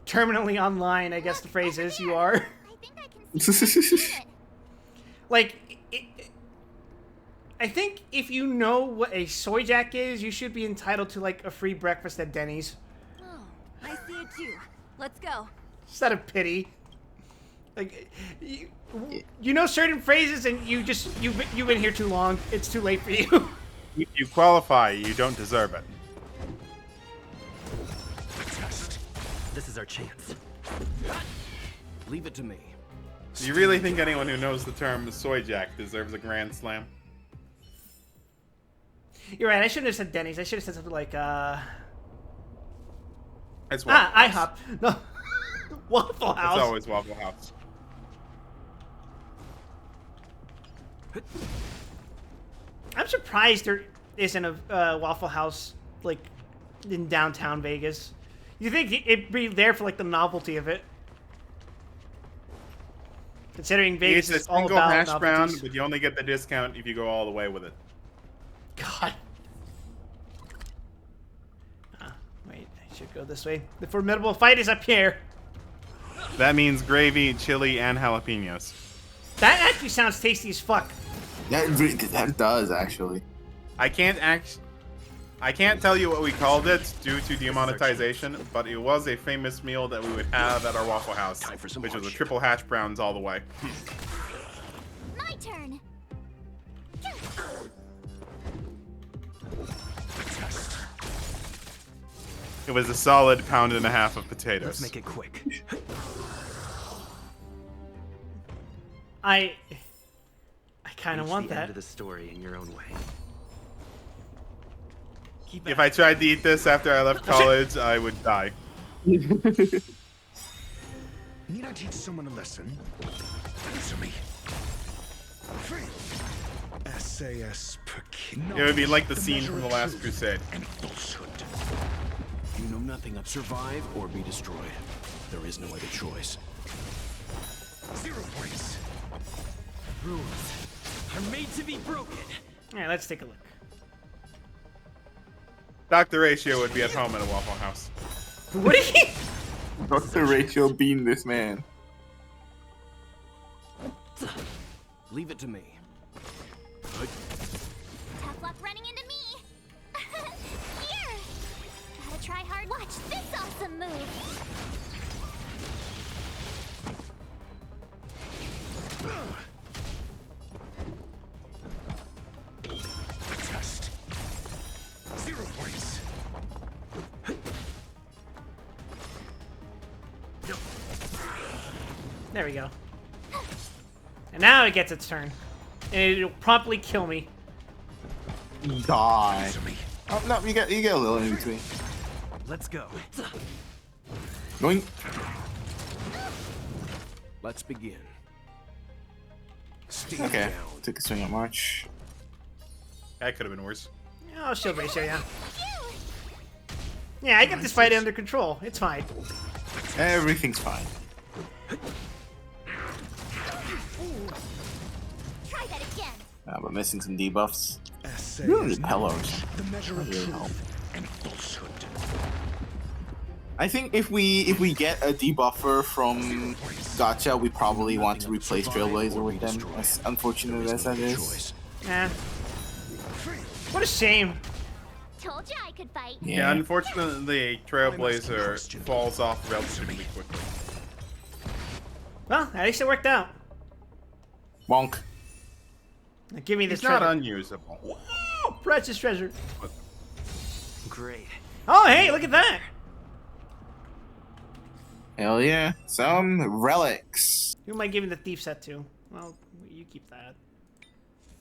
terminally online, I guess the phrase is, you are. Like, I think if you know what a soy jack is, you should be entitled to, like, a free breakfast at Denny's. Oh, I see it too. Let's go. Just out of pity. Like, you know certain phrases and you've been here too long. It's too late for you. If you qualify, you don't deserve it. This is our chance. Leave it to me. Do you really think anyone who knows the term soy jack deserves a grand slam? You're right, I shouldn't have said Denny's. I should have said something like, It's Waffle House. IHOP. No. Waffle House. It's always Waffle House. I'm surprised there isn't a Waffle House, like, in downtown Vegas. You think it'd be there for, like, the novelty of it? Considering Vegas It's a is all single about hash brown, novelties. but you only get the discount if you go all the way with it. God. Wait, I should go this way. The formidable fight is up here. That means gravy, chili, and jalapenos. That actually sounds tasty as fuck. That does actually. I can't tell you what we called it due to demonetization, but it was a famous meal that we would have at our Waffle House, which was a triple hash browns all the way. My turn. It was a solid pound and a half of potatoes. Let's make it quick. I kind of Reach want the that. end of the story in your own way. If I tried to eat this after I left college, I would die. Need I teach someone a lesson? Answer me. SAS It would be like the scene from The Last Crusade. You know nothing of survive or be destroyed. There is no other choice. 0 points. Rules are made to be broken. All right, let's take a look. Dr. Ratio would be at home in a Waffle House. What are you? Dr. Ratio being this man. Leave it to me. Tough luck running into me. Here. Gotta try hard. Watch this awesome move. Test. 0 points. There we go. And now it gets its turn. And it'll promptly kill me. Die. Oh no, you get a little in between. Let's go. Going. Let's begin. Stay Okay. down. Took a swing at March. That could have been worse. Oh, shield ratio, yeah. Yeah, I got this fight under control. It's fine. Everything's fine. Try that again. But missing some debuffs. Essay Really is pillars. the measure of Really truth help. and falsehood. I think if we get a debuffer from Gotcha, we probably want to replace Trailblazer with them. As unfortunate as that is. Yeah. What a shame. Told you I could fight. Yeah, unfortunately, Trailblazer falls off relatively quickly. Well, at least it worked out. Bonk. Now give me this It's not treasure. unusable. Oh, precious treasure. Great. Oh, hey, look at that. Hell yeah. Some relics. Who am I giving the thief set to? Well, you keep that.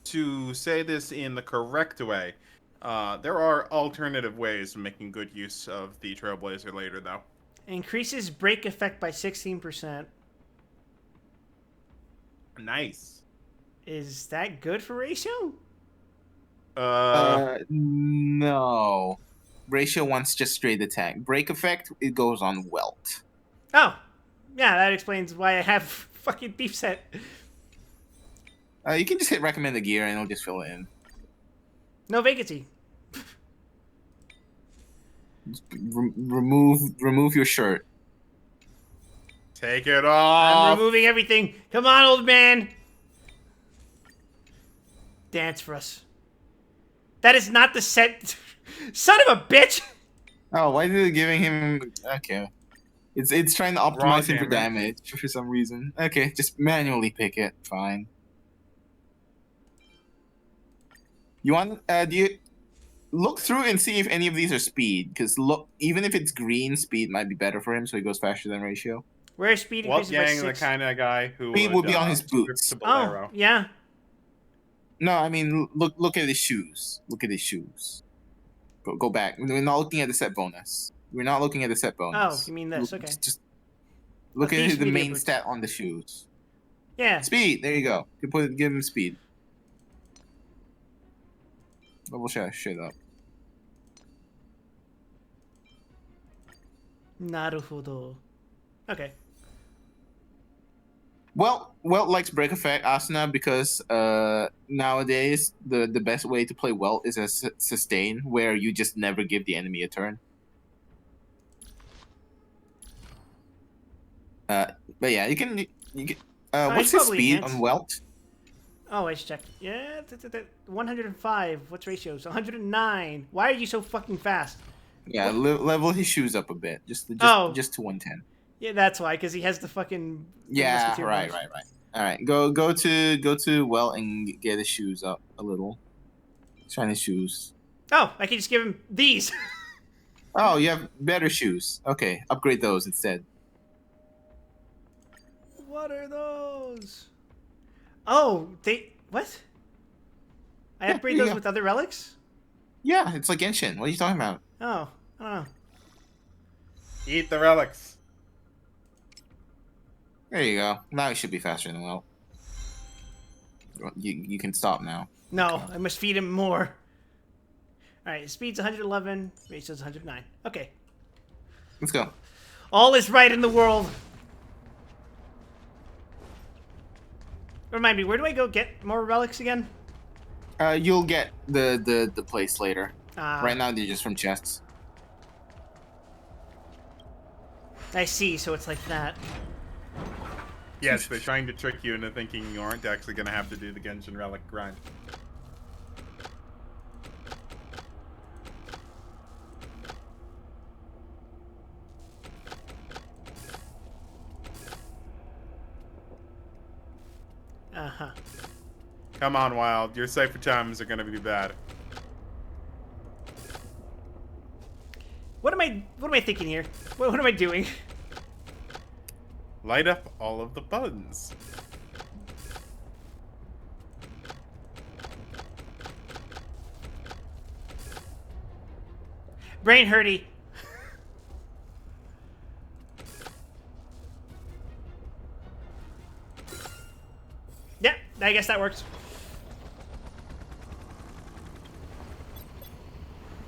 To say this in the correct way, there are alternative ways of making good use of the Trailblazer later, though. Increases break effect by 16%. Nice. Is that good for ratio? No. Ratio wants just straight attack. Break effect, it goes on Welt. Oh, yeah, that explains why I have fucking thief set. You can just hit recommended gear and it'll just fill it in. No vacancy. Just remove your shirt. Take it off. I'm removing everything. Come on, old man. Dance for us. That is not the set. Son of a bitch. Oh, why is it giving him? Okay, it's trying to optimize him for damage. damage for some reason. Okay, just manually pick it. Fine. You want? Do you look through and see if any of these are speed? Because look, even if it's green, speed might be better for him, so he goes faster than ratio. Where's speed increases by Wolfgang, the 6? kind of guy who Speed would be on his boots. trip to Oh, Bolero. yeah. No, I mean look at his shoes. Look at his shoes. Go back. We're not looking at the set bonus. We're not looking at the set bonus. Oh, you mean this? Look- Okay. Just look These at the speed main boots. stat on the shoes. Yeah. Speed. There you go. You give him speed. Level shit up. Naruhodo. Okay. Well, likes break effect Asuna because nowadays the best way to play Welt is a sustain where you just never give the enemy a turn. But yeah, you can what's it's his probably speed enhanced. on Welt? Oh, I should check. Yeah, 105. What's ratios? 109. Why are you so fucking fast? Yeah, level his shoes up a bit, just to 110. Yeah, that's why, because he has the fucking... Yeah, musketeer right. bonus. All right, go to Welt and get his shoes up a little. Shine his shoes. Oh, I can just give him these. Oh, you have better shoes. Okay, upgrade those instead. What are those? Oh, what? I Yeah, upgrade there you those go. with other relics? Yeah, it's like Genshin. What are you talking about? Oh, I don't know. Eat the relics. There you go. Now you should be faster than Welt. You can stop now. No, I must feed him more. Alright, speed's 111, ratio's 109. Okay. Let's go. All is right in the world. Remind me, where do I go get more relics again? You'll get the place later. Right now, they're just from chests. I see, so it's like that. Yes, they're trying to trick you into thinking you aren't actually going to have to do the Genshin Relic grind. Uh-huh. Come on, Wild. Your cipher chimes are going to be bad. What am I thinking here? What am I doing? Light up all of the buttons. Brain hurty. Yeah, I guess that works.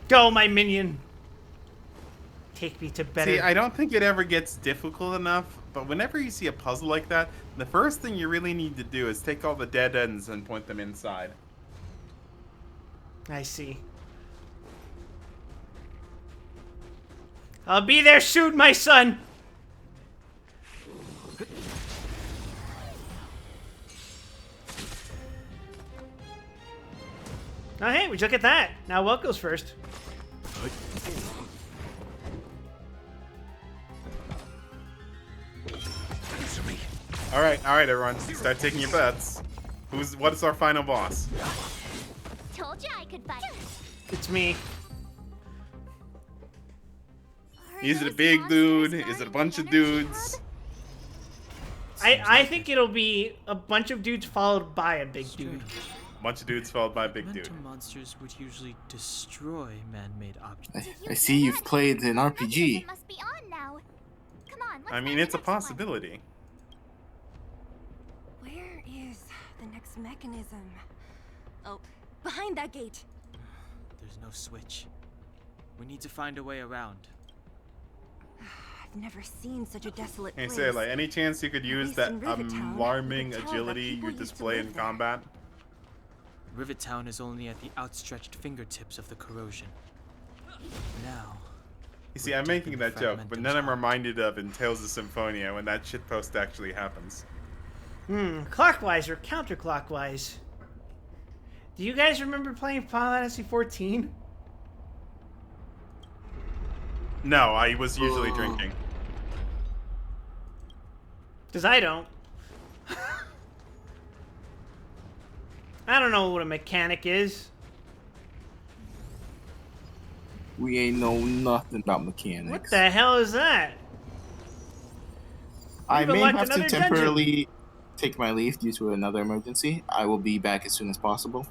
Go, my minion. Take me to better. See, I don't think it ever gets difficult enough, but whenever you see a puzzle like that, the first thing you really need to do is take all the dead ends and point them inside. I see. I'll be there soon, my son. Oh, hey, would you look at that? Now, what goes first? All right, everyone, start taking your bets. What's our final boss? Told you I could fight. It's me. Is it a big dude? Is it a bunch of dudes? I think it'll be a bunch of dudes followed by a big dude. A bunch of dudes followed by a big dude. Fragmentum monsters would usually destroy man-made objects. I see you've played an RPG. Must be on now. Come on, let's I mean, find it's the a next one. possibility. Where is the next mechanism? Oh, behind that gate. There's no switch. We need to find a way around. I've never seen such a desolate Hey, place. say, like, any chance you could use least that in Rivertown, alarming you could tell that agility you people used to display live in there. combat? Rivertown is only at the outstretched fingertips of the corrosion. Now, You see, I'm making that joke, but then I'm reminded of in Tales of Symphonia when that shitpost actually happens. Clockwise or counterclockwise? Do you guys remember playing Final Fantasy 14? No, I was usually drinking. Because I don't. I don't know what a mechanic is. We ain't know nothing about mechanics. What the hell is that? I We've may unlocked have to another temporarily take my leave due to another emergency. I will be back as soon as possible.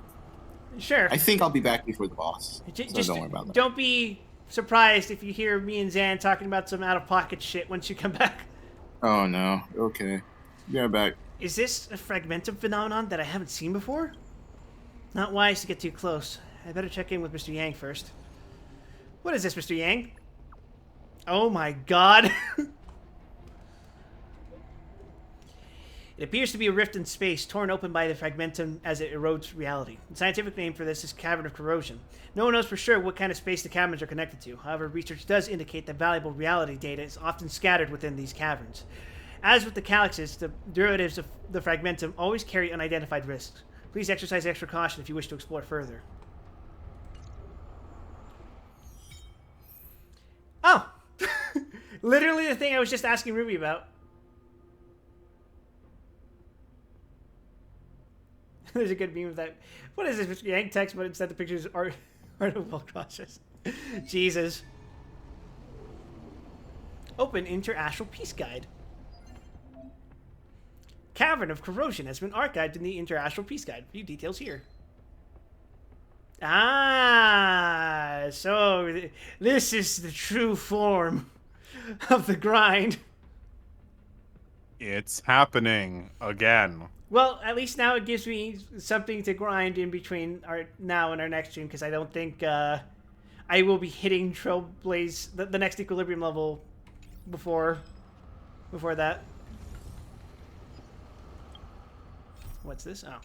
Sure. I think I'll be back before the boss. So Just don't worry about that. Don't be surprised if you hear me and Zan talking about some out-of-pocket shit once you come back. Oh no. Okay. Be right back. Is this a fragmentum phenomenon that I haven't seen before? Not wise to get too close. I better check in with Mr. Yang first. What is this, Mr. Yang? Oh my god. It appears to be a rift in space, torn open by the fragmentum as it erodes reality. The scientific name for this is Cavern of Corrosion. No one knows for sure what kind of space the caverns are connected to. However, research does indicate that valuable reality data is often scattered within these caverns. As with the calyxes, the derivatives of the fragmentum always carry unidentified risks. Please exercise extra caution if you wish to explore further. Oh! Literally the thing I was just asking Ruby about. There's a good meme of that. What is this, Mr. Yang text, but instead the pictures are of well cautious. Jesus. Open Interastral Peace Guide. Cavern of Corrosion has been archived in the Interastral Peace Guide. View details here. Ah, so this is the true form of the grind. It's happening again. Well, at least now it gives me something to grind in between our now and our next stream, because I don't think I will be hitting Trailblaze, the next equilibrium level before that. What's this? Oh.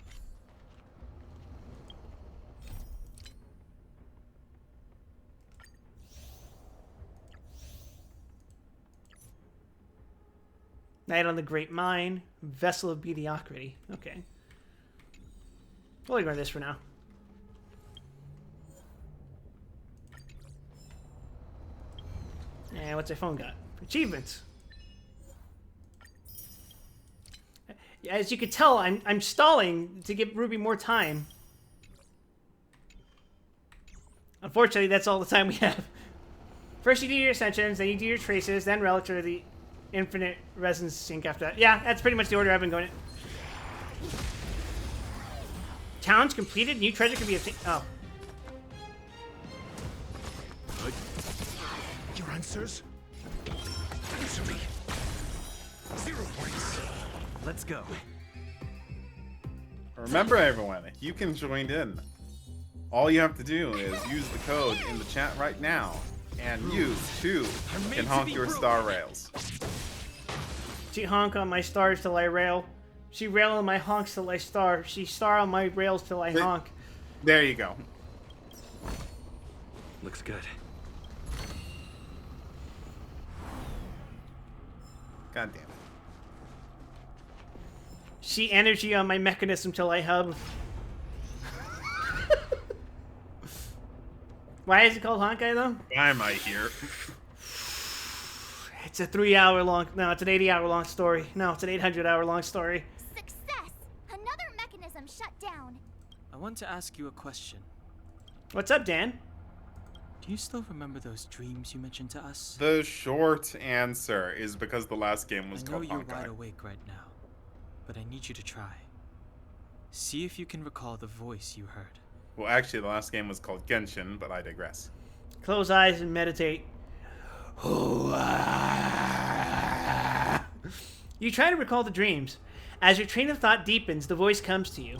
Night on the Great Mine. Vessel of Mediocrity. Okay. We'll ignore this for now. And what's our phone got? Achievements. As you can tell, I'm stalling to give Ruby more time. Unfortunately, that's all the time we have. First you do your ascensions, then you do your traces, then relic or the infinite resonance sync after that. Yeah, that's pretty much the order I've been going in. Challenge completed, new treasure can be obtained. Oh. Your answers? Answer me. 0 points. Let's go. Remember, everyone, you can join in. All you have to do is use the code in the chat right now, and you, too, can honk your star rails. She honk on my stars till I rail. She rail on my honks till I star. She star on my rails till I honk. There you go. Looks good. God damn it. She energy on my mechanism till I hub. Why is it called Honkai, though? Why am I here? It's a 3-hour long... No, it's an 80-hour long story. No, it's an 800-hour long story. Success! Another mechanism shut down. I want to ask you a question. What's up, Dan? Do you still remember those dreams you mentioned to us? The short answer is because the last game was called I know you're Honkai. wide awake right now, but I need you to try. See if you can recall the voice you heard. Well, actually, the last game was called Genshin, but I digress. Close eyes and meditate. You try to recall the dreams. As your train of thought deepens, the voice comes to you.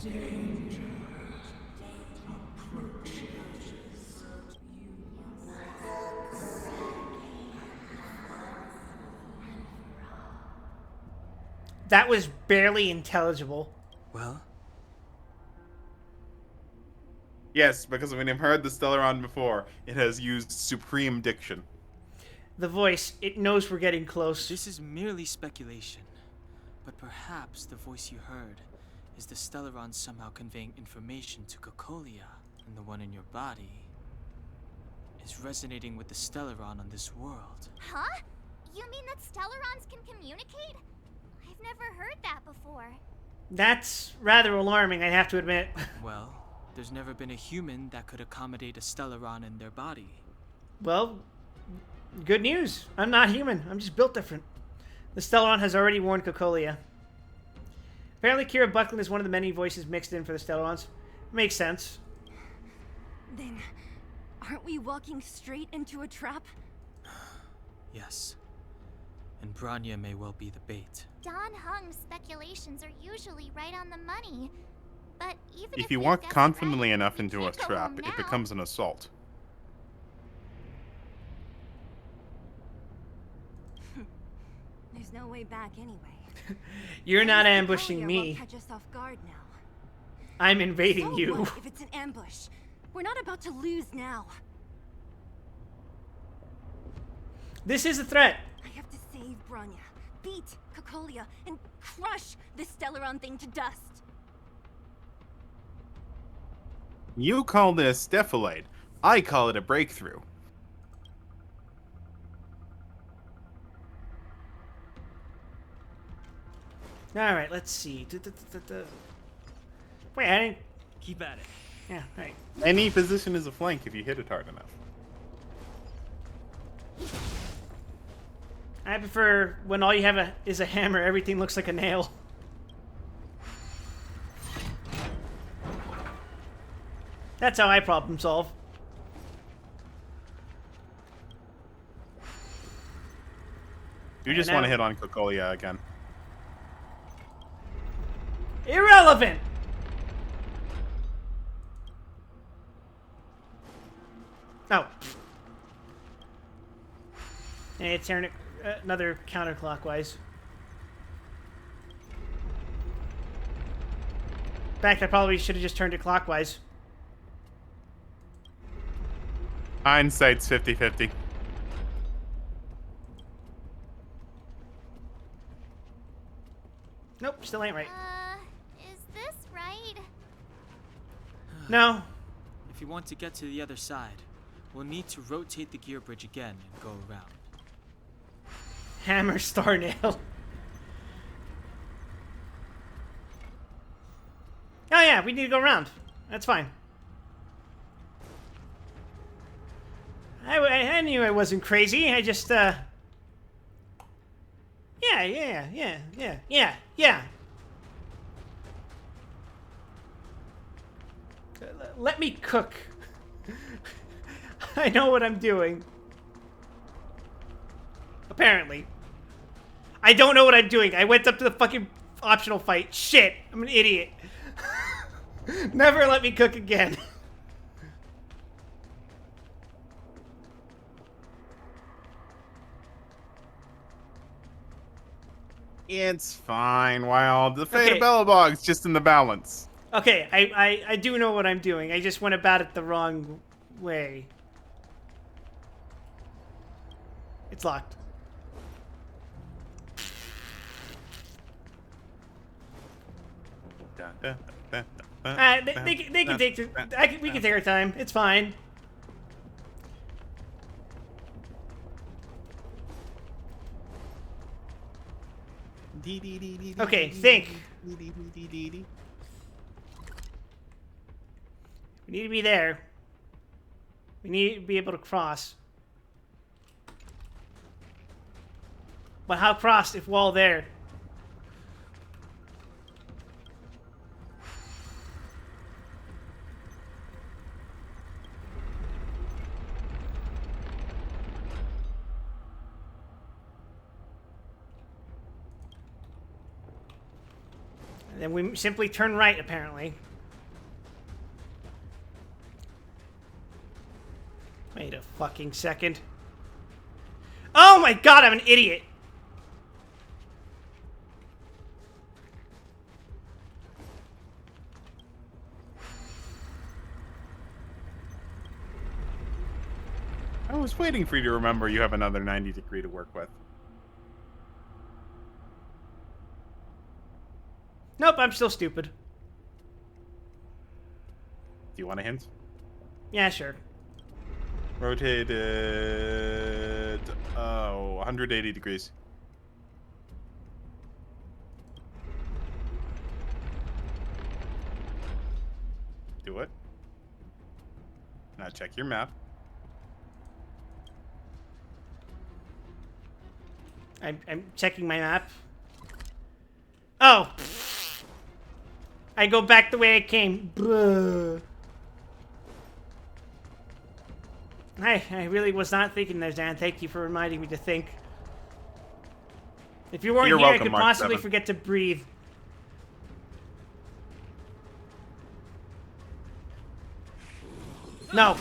That was barely intelligible. Well? Yes, because when you've heard the Stellaron before, it has used supreme diction. The voice, it knows we're getting close. This is merely speculation, but perhaps the voice you heard is the Stellaron somehow conveying information to Cocolia, and the one in your body is resonating with the Stellaron on this world. Huh? You mean that Stellarons can communicate? I've never heard that before. That's rather alarming, I have to admit. Well, there's never been a human that could accommodate a Stellaron in their body. Well, good news. I'm not human. I'm just built different. The Stellaron has already warned Cocolia. Apparently, Kira Buckland is one of the many voices mixed in for the Stellarons. Makes sense. Then, aren't we walking straight into a trap? Yes. And Branya may well be the bait. Don Hung's speculations are usually right on the money. But even If you walk confidently enough into a trap, it becomes an assault. There's no way back anyway. You're not Cocolia ambushing won't me. catch us off guard now. I'm invading So you. what if it's an ambush? We're not about to lose now. This is a threat. I have to save Branya, beat Cocolia, and crush this Stellaron thing to dust. You call this defilade. I call it a breakthrough. Alright, let's see. Wait, I didn't... Keep at it. Yeah, right. Any position is a flank if you hit it hard enough. I prefer when all you have is a hammer, everything looks like a nail. That's how I problem solve. You just now- want to hit on Cocolia again. Irrelevant! Oh. And turn it another counterclockwise. In fact, I probably should have just turned it clockwise. Hindsight's 50-50. still ain't right. Is this right? No. If you want to get to the other side, we'll need to rotate the gear bridge again and go around. Hammer, star, nail. Oh yeah, we need to go around. That's fine. I knew I wasn't crazy. I just, yeah. Let me cook. I know what I'm doing. Apparently. I don't know what I'm doing. I went up to the fucking optional fight. Shit. I'm an idiot. Never let me cook again. It's fine, Wild. The fate of Belobog's just in the balance. Okay, I do know what I'm doing. I just went about it the wrong way. It's locked. They can take. We can take our time. It's fine. Okay, think. We need to be there. We need to be able to cross. But how cross if wall there? And then we simply turn right, apparently. Wait a fucking second. Oh my god, I'm an idiot! I was waiting for you to remember you have another 90-degree to work with. Nope, I'm still stupid. Do you want a hint? Yeah, sure. Rotated... 180 degrees. Do it. Now check your map. I'm checking my map. Oh! I go back the way I came. Bruh. I really was not thinking there, Dan. Thank you for reminding me to think. If you weren't You're here, welcome, I could Mark possibly 7. forget to breathe. No.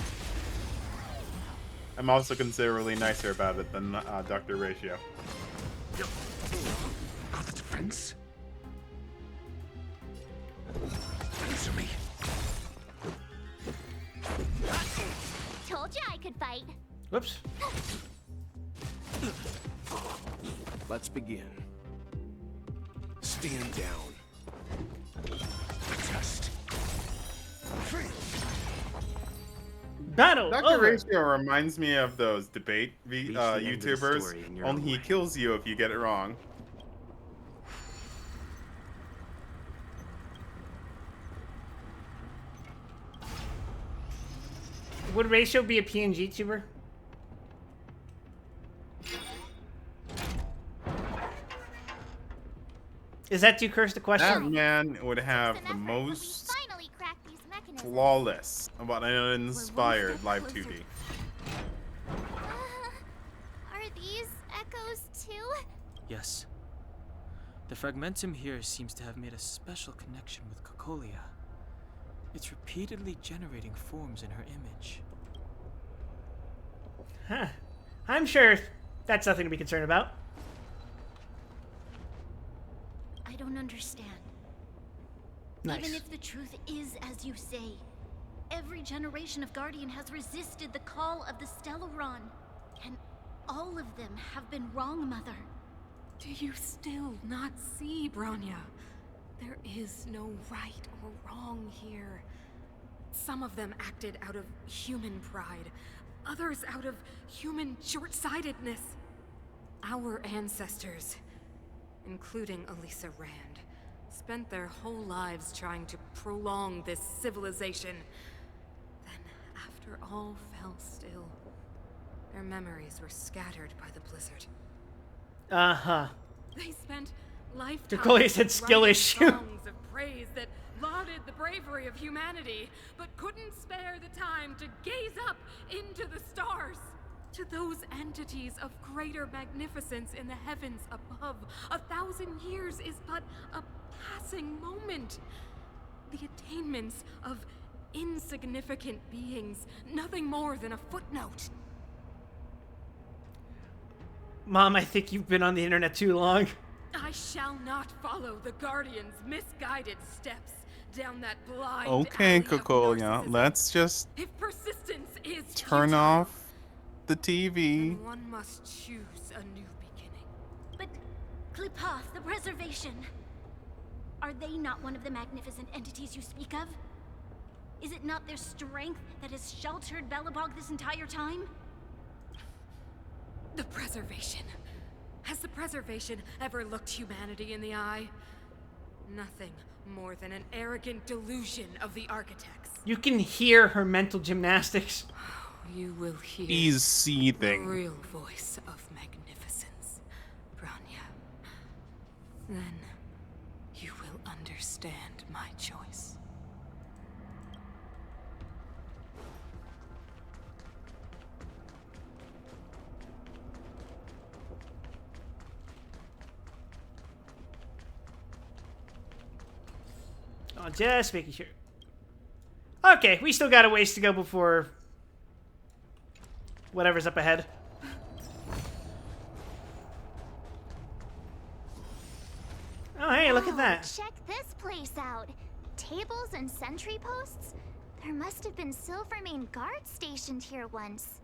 I'm also considerably nicer about it than Dr. Ratio. Got the defense. Answer me. Told you I could fight. Whoops. Let's begin. Stand down. Just. Battle Dr. over. Ratio reminds me of those debate YouTubers, only he kills you if you get it wrong. Would Ratio be a PNG tuber? Is that too cursed a question? That man would have the most flawless, but uninspired live 2D. Are these echoes too? Yes. The fragmentum here seems to have made a special connection with Cocolia. It's repeatedly generating forms in her image. Huh. I'm sure that's nothing to be concerned about. I don't understand. Nice. Even if the truth is as you say, every generation of Guardian has resisted the call of the Stellaron. And all of them have been wrong, Mother. Do you still not see, Bronya? There is no right or wrong here. Some of them acted out of human pride, others out of human short-sightedness. Our ancestors, including Elisa Rand, spent their whole lives trying to prolong this civilization. Then, after all fell still, their memories were scattered by the blizzard. Uh-huh. They spent lifetimes Dakota said skill writing issue. songs of praise that lauded the bravery of humanity, but couldn't spare the time to gaze up into the stars. To those entities of greater magnificence in the heavens above, 1,000 years is but a passing moment. The attainments of insignificant beings, nothing more than a footnote. Mom, I think you've been on the internet too long. I shall not follow the Guardian's misguided steps down that blind Okay, alley of Kokolia, let's just If persistence is turn futile, off the TV. then one must choose a new beginning. But Klipoth, the preservation, are they not one of the magnificent entities you speak of? Is it not their strength that has sheltered Belobog this entire time? The preservation. Has the preservation ever looked humanity in the eye? Nothing more than an arrogant delusion of the architects. You can hear her mental gymnastics. You will hear He's the seething. real voice of magnificence, Branya. Then you will understand my choice. Oh, just making sure. Okay, we still got a ways to go before whatever's up ahead. Oh, hey, look at that. Check this place out. Tables and sentry posts? There must have been Silvermane guards stationed here once.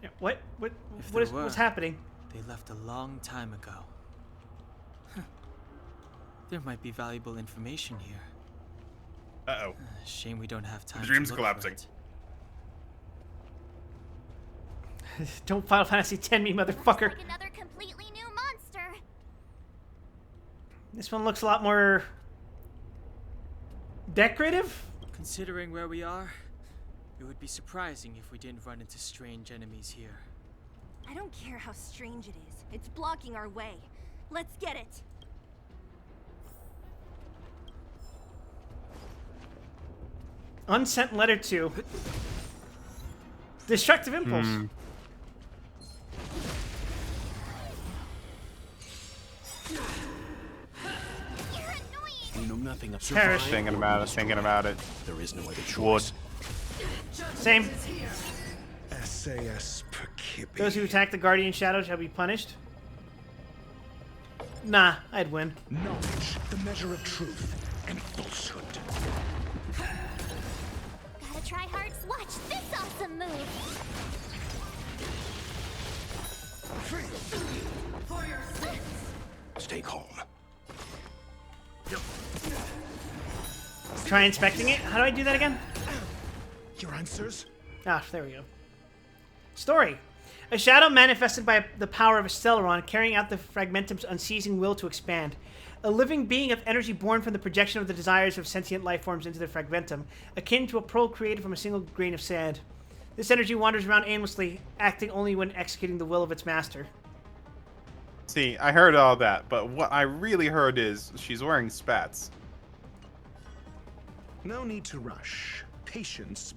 Yeah, what If there were, what's happening? They left a long time ago. Huh. There might be valuable information here. Uh-oh. Shame we don't have time. The dream's to look collapsing. For it. Don't Final Fantasy X me, motherfucker. Like another completely new monster. This one looks a lot more decorative. Considering where we are, it would be surprising if we didn't run into strange enemies here. I don't care how strange it is. It's blocking our way. Let's get it. Unsent letter 2. Destructive impulse. We know nothing of Perish. Thinking about it, thinking about it. There is no other choice. Same. SAS Perkibi. Those who attack the Guardian Shadow shall be punished. Nah, I'd win. Knowledge, the measure of truth and falsehood. Gotta try hard. Watch this awesome move. Stay calm. Try inspecting it. How do I do that again? Your answers? Ah, there we go. Story. A shadow manifested by the power of a Stellaron, carrying out the Fragmentum's unceasing will to expand. A living being of energy born from the projection of the desires of sentient life forms into the Fragmentum, akin to a pearl created from a single grain of sand. This energy wanders around aimlessly, acting only when executing the will of its master. See, I heard all that, but what I really heard is she's wearing spats. No need to rush. Patience.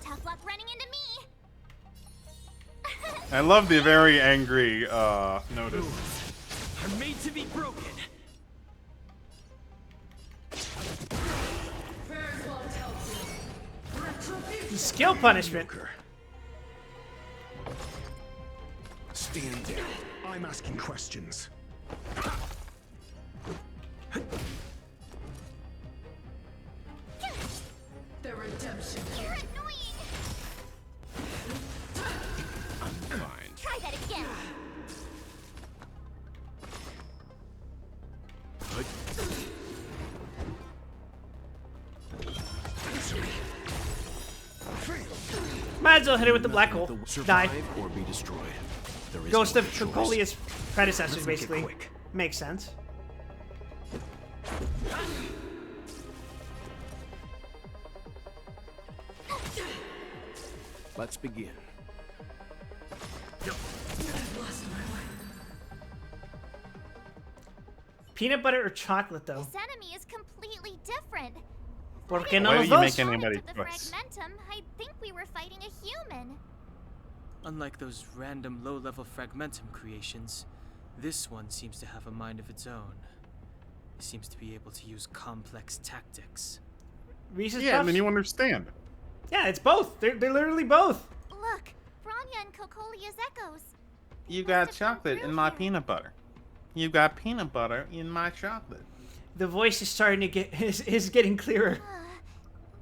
Tough luck running into me. I love the very angry notice. Are made to be broken. Skill punishment. Stand down. I'm asking questions. The redemption. You're annoying. I'm fine. Try that again. Might as well hit it with the black hole. Die. Survive or be destroyed. There is Ghost no of other choice. Cocolia's predecessors, Let's make it basically. quick. Makes sense. Let's begin. Peanut butter or chocolate, though? This enemy is completely different. ¿Por qué no Why los do you dos? make anybody The choice? fragmentum, I think we were fighting a human. Unlike those random low-level fragmentum creations, this one seems to have a mind of its own. It seems to be able to use complex tactics. Reese's Yeah, and then Puffs? you understand. Yeah, it's both. They're literally both. Look, Bronya and Cocolia's echoes. You got chocolate in my peanut butter. You got peanut butter in my chocolate. The voice is starting to get is getting clearer.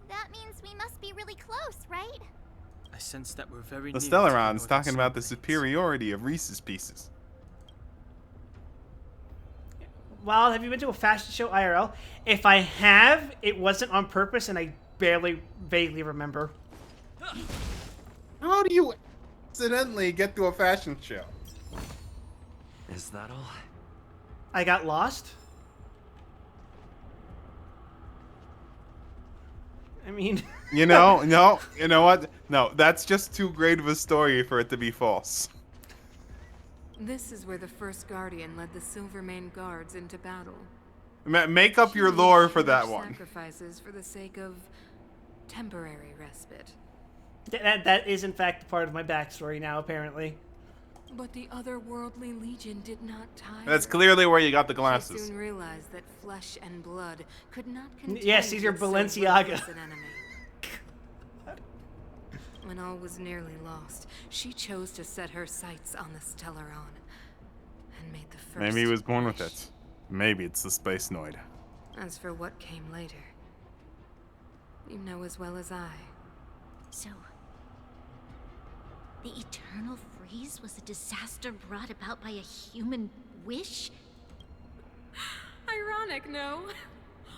That means we must be really close, right? I sense that we're very The near to Stellaron's northern talking about the surface. superiority of Reese's Pieces. Well, have you been to a fashion show IRL? If I have, it wasn't on purpose, and I vaguely remember. How do you accidentally get to a fashion show? Is that all? I got lost? I mean... You know, no, you know what? No, that's just too great of a story for it to be false. This is where the first Guardian led the Silvermane Guards into battle. Make up your lore for that one. Sacrifices for the sake of temporary respite. That is, in fact, part of my backstory now, apparently. But the otherworldly legion did not tire. That's clearly where you got the They glasses. soon realized that flesh and blood could not contend Yes, these are with so Balenciaga. ruthless an enemy. When all was nearly lost, she chose to set her sights on the Stellaron and made the first. Maybe he was born with it. Maybe it's the Space Noid. As for what came later, you know as well as I. So, the eternal freeze was a disaster brought about by a human wish? Ironic, no?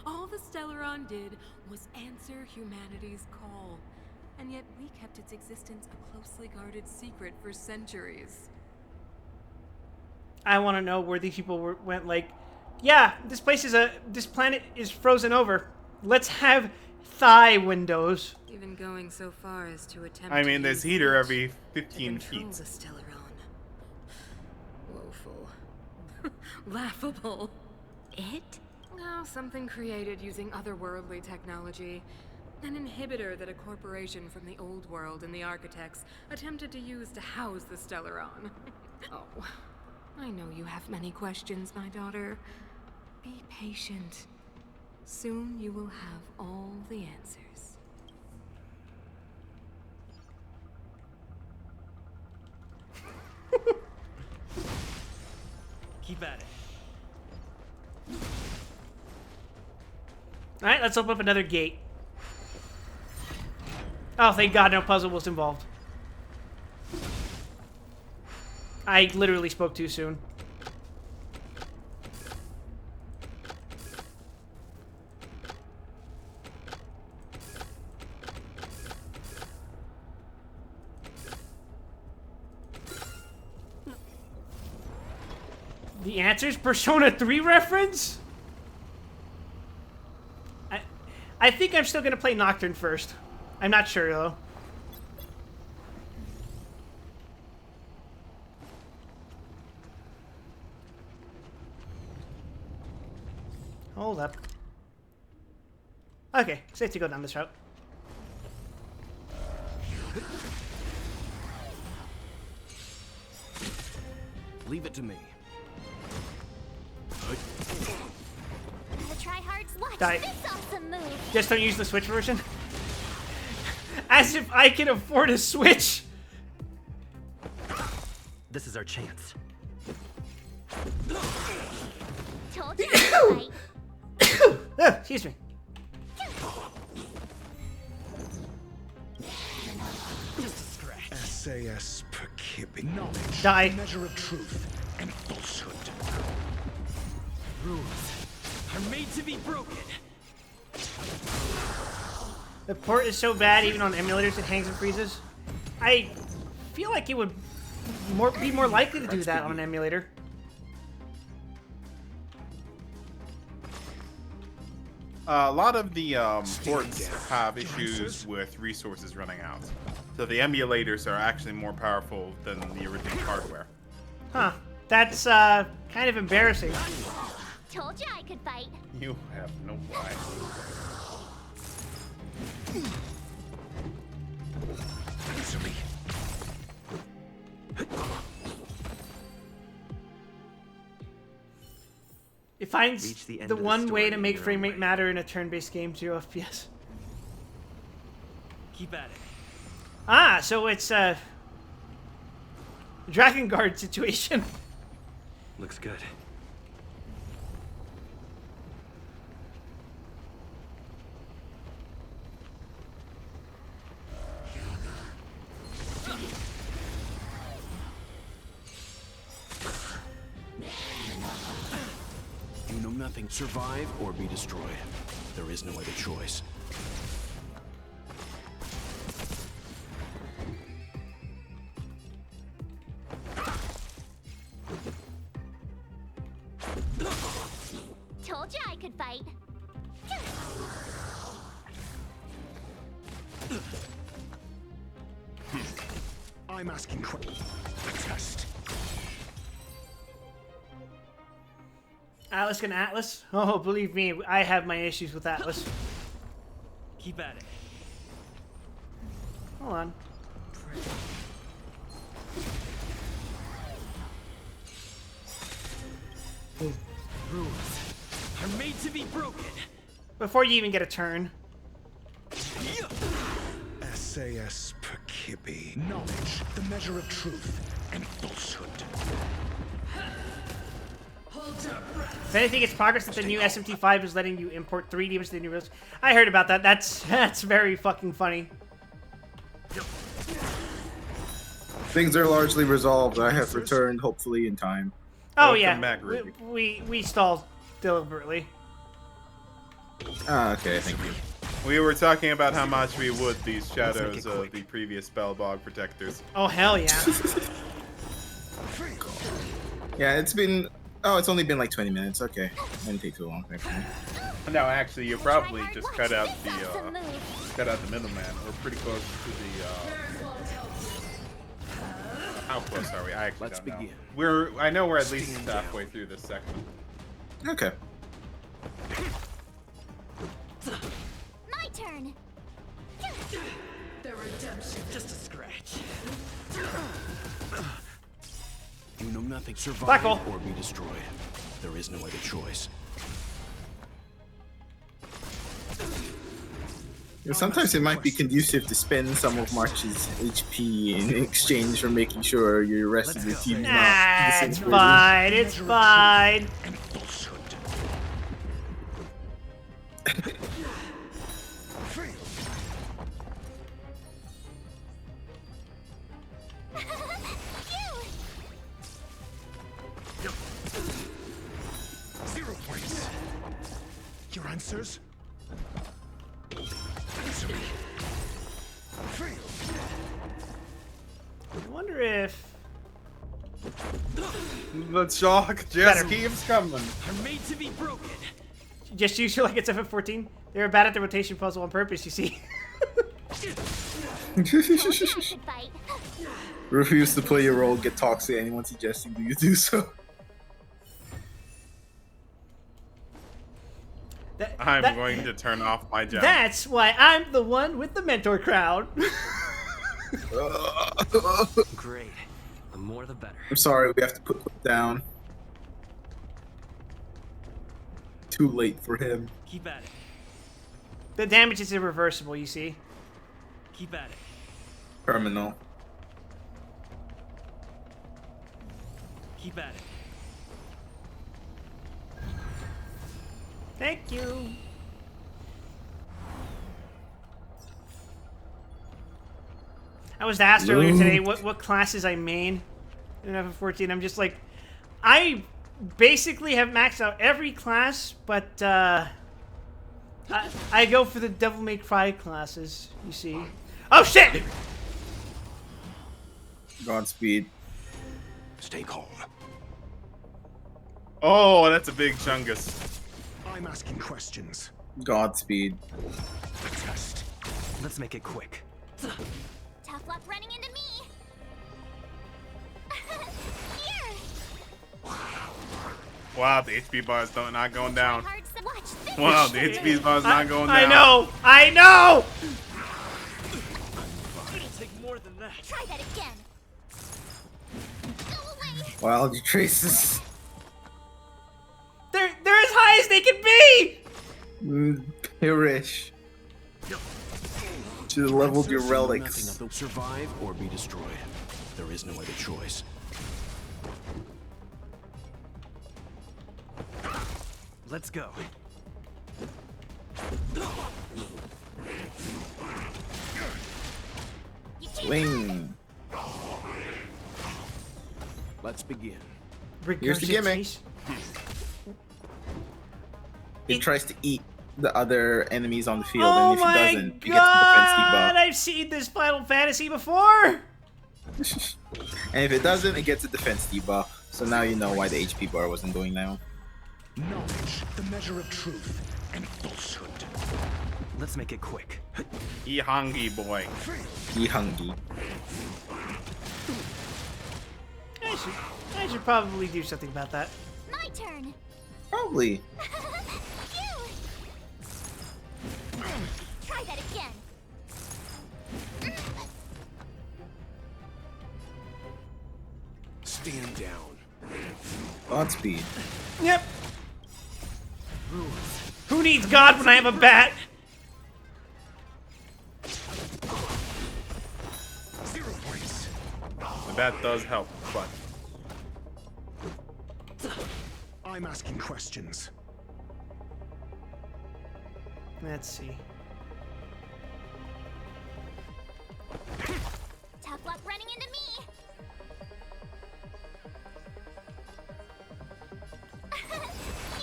All the Stellaron did was answer humanity's call. And yet we kept its existence a closely guarded secret for centuries. I want to know where these people went like, yeah, this planet is frozen over. Let's have thigh windows. Even going so far as to attempt I to mean, there's use heater it every to 15 control feet. the Stellaron. Woeful. Laughable. It? No, something created using otherworldly technology. An inhibitor that a corporation from the old world and the architects attempted to use to house the Stellaron. Oh, I know you have many questions, my daughter. Be patient. Soon you will have all the answers. Keep at it. Alright, let's open up another gate. Oh, thank God no puzzle was involved. I literally spoke too soon. The answer's Persona 3 reference? I think I'm still gonna play Nocturne first. I'm not sure though. Hold up. Okay, safe to go down this route. Leave it to me. The tryhards watch Die. this awesome move. Just don't use the Switch version. As if I can afford a Switch. This is our chance. Told you right. Excuse me. Just a scratch. SAS per kibbe. Knowledge. Die. The measure of truth and falsehood. Rules are made to be broken. The port is so bad, even on emulators, it hangs and freezes. I feel like it would be more likely to do that on an emulator. A lot of the ports have issues with resources running out. So the emulators are actually more powerful than the original hardware. Huh. That's kind of embarrassing. Told you I could fight. You have no why. Answer me. It finds the end the of the one way story to in make your frame own rate way. matter in a turn-based game to FPS. Keep at it. Ah, so it's a Dragon Guard situation. Looks good. You know nothing. Survive or be destroyed. There is no other choice. Told you I could fight. I'm asking a test. Atlas can Atlas? Oh, believe me, I have my issues with Atlas. Keep at it. Hold on. Rules are made to be broken. Before you even get a turn. SAS Perkibi. Knowledge, the measure of truth and falsehood. If anything, it's progress that the new SMT5 is letting you import 3 demons to the new rails. I heard about that. That's very fucking funny. Things are largely resolved. I have returned, hopefully in time. Oh Welcome yeah, back, Ruby. we stalled deliberately. Ah, okay, thank you. We were talking about how much we would these shadows of the previous Spellbog protectors. Oh hell yeah. Yeah, it's been... Oh, it's only been like 20 minutes. Okay. Didn't take too long, actually. No, actually, you probably just cut out the middleman. We're pretty close to the. How close are we? I actually Let's don't know. begin. I know we're at least halfway through this section. Okay. My turn. The redemption, just a scratch. You know nothing. Survive Black hole. or be destroyed. There is no other choice. Sometimes it might be conducive to spend some of March's HP in exchange for making sure your rest of your team is not It's fine. It's fine. Your answers? Answer me. I wonder if The shock just keeps coming. Are made to be broken. just use you like it's FF14. They were bad at the rotation puzzle on purpose. You see. Refuse to play your role, get toxic, anyone suggesting do you do so? I'm going to turn off my gem. That's why I'm the one with the mentor crown. Great. The more the better. I'm sorry, we have to put him down. Too late for him. Keep at it. The damage is irreversible, you see. Keep at it. Terminal. Keep at it. Thank you. I was asked earlier today what classes I main in FF14. I'm just like, I basically have maxed out every class, but I go for the Devil May Cry classes, you see. Oh shit! Godspeed. Stay calm. Oh, that's a big chungus. I'm asking questions. Godspeed. Test. Let's make it quick. Tough luck running into me. Here. Wow, the HP bar is not going down. Watch this. Wow, the HP bar is not going down. I know. I know. It'll take more than that. Try that again. Go away. Biology traces. They're as high as they can be. Perish. To leveled your Nothing relics. of them. Survive or be destroyed. There is no other choice. Let's go. Swing. Let's begin. Here's the gimmick. It tries to eat the other enemies on the field, Oh and if he my doesn't, he gets the defense god! debuff. I've seen this Final Fantasy before. And if it doesn't, it gets a defense debuff. So now you know why the HP bar wasn't going down. Knowledge, the measure of truth and falsehood. Let's make it quick. Ihangi boy. Ihangi. I should probably do something about that. My turn. Probably. Try that again. Stand down. Godspeed. Yep. Who needs God when I have a bat? 0 points. The bat does help, but I'm asking questions. Let's see. Tough luck running into me.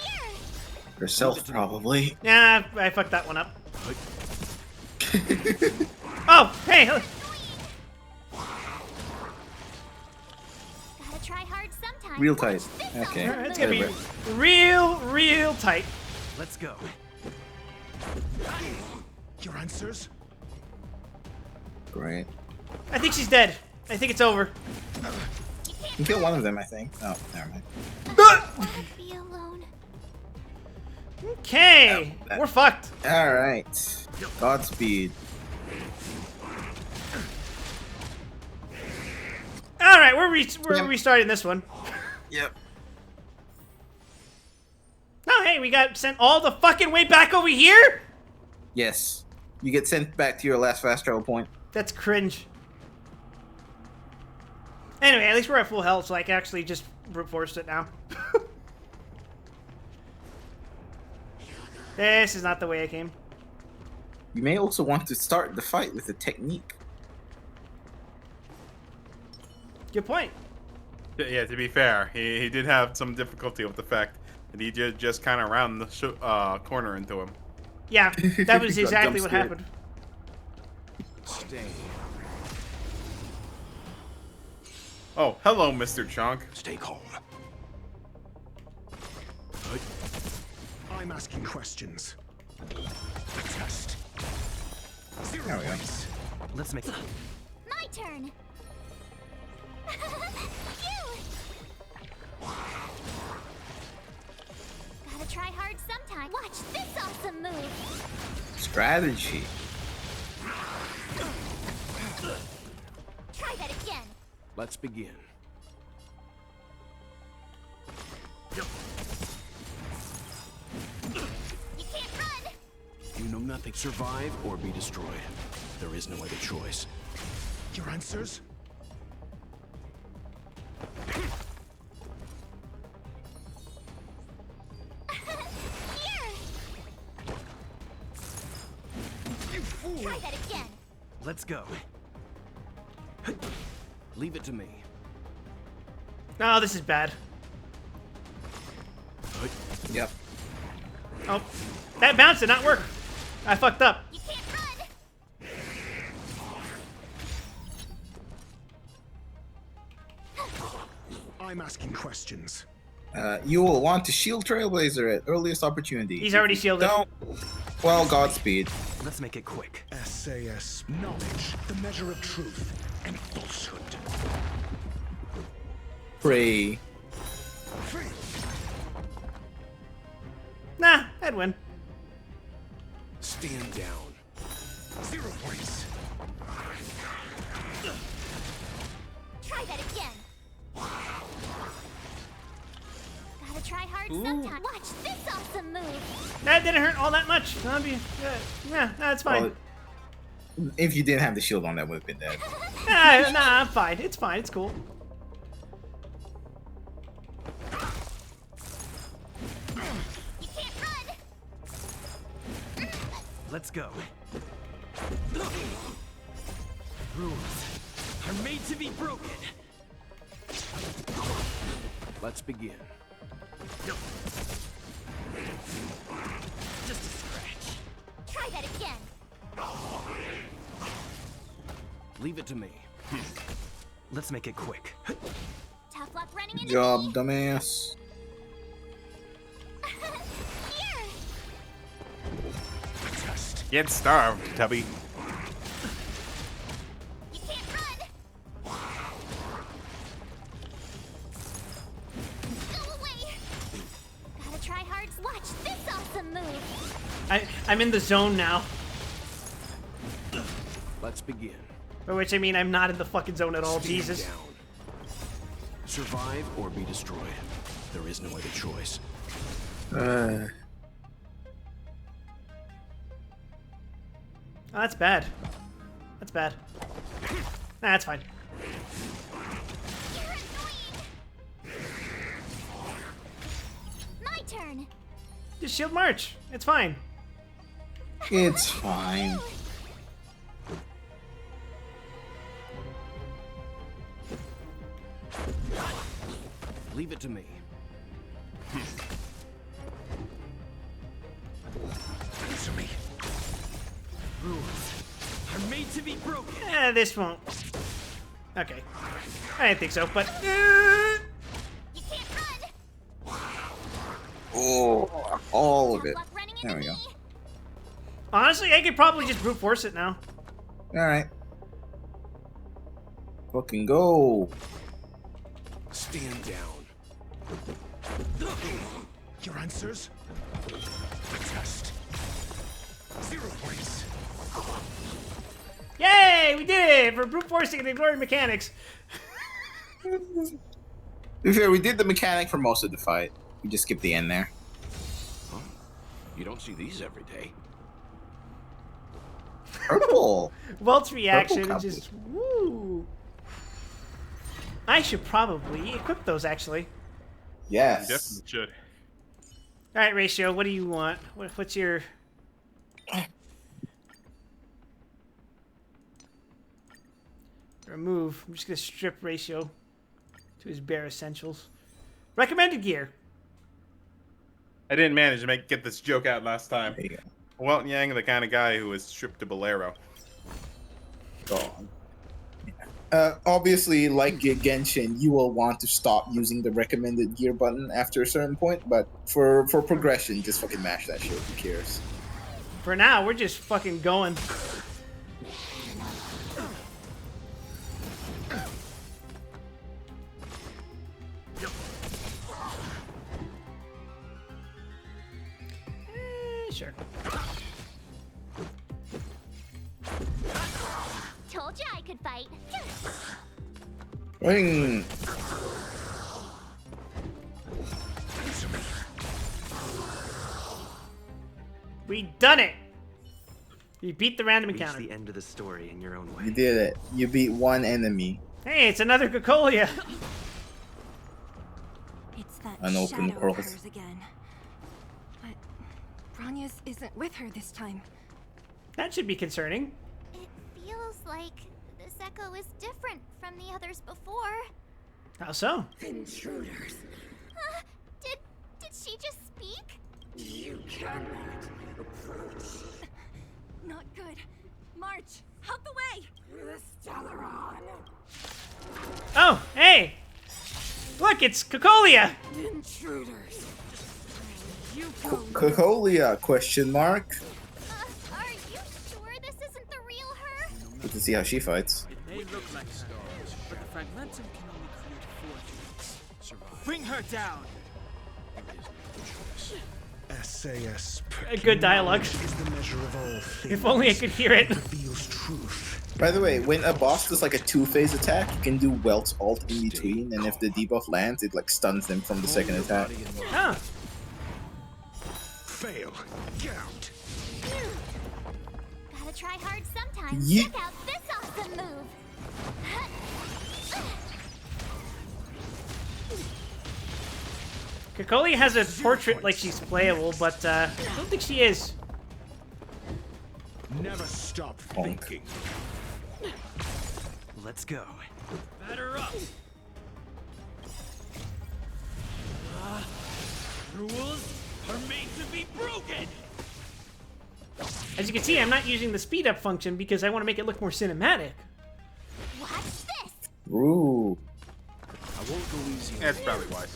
Here. Yourself, probably. Yeah, I fucked that one up. Oh, hey! Gotta try hard sometime. Real tight. Okay. It's gonna be real tight. Let's go. Your answers? Great. I think she's dead. I think it's over. You can kill one of them, I think. Oh, never mind. Be alone. Okay, we're fucked. Alright. Godspeed. Alright, we're restarting this one. Yep. Oh, hey, we got sent all the fucking way back over here? Yes. You get sent back to your last fast travel point. That's cringe. Anyway, at least we're at full health, so I can actually just brute force it now. This is not the way I came. You may also want to start the fight with a technique. Good point. yeah, to be fair, he did have some difficulty with the fact that he just kind of round the corner into him. Yeah, that was exactly what happened. Stay. Oh, hello, Mr. Chunk. Stay calm. I'm asking questions. Test. 0 There we go. points. Let's make it. My turn. You. Gotta try hard sometime. Watch this awesome move. Strategy. Try that again. Let's begin. You can't run. You know nothing. Survive or be destroyed. There is no other choice. Your answers? Here. You fool! Try that again. Let's go. Leave it to me. No, this is bad. Yep. Oh, that bounce did not work. I fucked up. You can't run. I'm asking questions. You will want to shield Trailblazer at earliest opportunity. He's already shielded. Don't. Well, Godspeed. Let's make it quick. SAS, knowledge, the measure of truth and falsehood. Pray. Nah, I'd win. Stand down. 0 points. Try that again. Gotta try hard Ooh. sometime. Watch this awesome move. That didn't hurt all that much. That'd be, yeah, that's fine. Well, if you didn't have the shield on, that would have been dead. Nah, I'm fine. It's fine. It's cool. You can't run. Let's go. Rules are made to be broken. Let's begin. Just a scratch. Try that again. Leave it to me. Let's make it quick. Tough luck running Good into job, me. dumbass. Here. Get starved, Tubby. You can't run. Go away. Gotta try hard. Watch this awesome move. I'm in the zone now. Let's begin. By which I mean I'm not in the fucking zone at all. Stand Jesus. down. Survive or be destroyed. There is no other choice. Oh, that's bad. That's bad. Nah, that's fine. My turn. Just shield march. It's fine. It's fine. Leave it to me. Answer me. Rules are made to be broken. This won't. Okay. I didn't think so, but. You can't run. Oh, all of it. Tough luck running into There we go. me. Honestly, I could probably just brute force it now. Alright. Fucking go. Stand down. Your answers? Test. 0 points. Yay! We did it! For brute forcing and ignoring mechanics. To be fair, we did the mechanic for most of the fight. We just skipped the end there. Huh? You don't see these every day. Purple. Welt's reaction Purple is just woo. I should probably equip those actually. Yes. You definitely should. All right, Ratio. What do you want? What's your? Remove. I'm just gonna strip Ratio to his bare essentials. Recommended gear. I didn't manage to get this joke out last time. There you go. Welt Yang, the kind of guy who was stripped to Bolero. Obviously, like Genshin, you will want to stop using the recommended gear button after a certain point, but for progression, just fucking mash that shit. Who cares? For now, we're just fucking going. Sure. Told you I could fight. Ring. We done it. We beat the random Reach encounter. the end of the story in your own way. You did it. You beat one enemy. Hey, it's another Cocolia. It's that Unopened shadow world. of hers again. But Branyas isn't with her this time. That should be concerning. It feels like this echo is different from the others before. How so? Intruders. Did she just speak? You cannot approach. Not good. March, out the way! The Stellaron. Oh, hey! Whoa! Look, it's Cocolia! Intruders. You Cocolia? Question mark. Are you sure this isn't the real her? We can see how she fights. It may look like her, but the fragmentum can only create fortunes. Bring her down! SAS Good dialogue. is the measure of all things. If only I could hear it. Reveals truth. By the way, when a boss does like a 2-phase attack, you can do Welt's ult in between, and if the debuff lands, it like stuns them from the second attack. Huh. Fail. Get out. Gotta try hard sometimes. Ye- Check out this awesome move. Cocolia has a portrait like she's playable, but I don't think she is. Never stop thinking. Let's go. Batter up. Rules are made to be broken. As you can see, I'm not using the speed up function because I want to make it look more cinematic. Watch this. Ooh. I won't go easy. That's probably wise.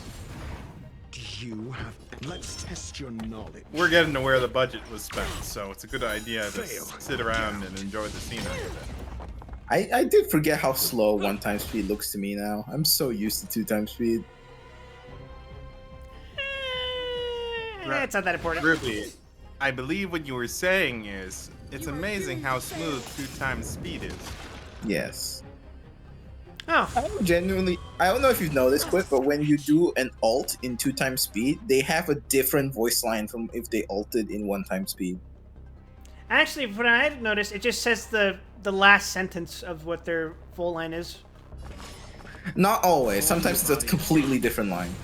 Do you have... Let's test your knowledge. We're getting to where the budget was spent, so it's a good idea to sit around and enjoy the scenery a bit. I did forget how slow 1x speed looks to me now. I'm so used to 2x speed. It's not that important. Ruby, I believe what you were saying is, it's amazing how smooth 2x speed is. Yes. Oh. I don't know if you've noticed, Quick, but when you do an ult in 2x speed, they have a different voice line from if they ulted in 1x speed. Actually, what I had noticed, it just says the last sentence of what their full line is. Not always. Sometimes it's a completely different line.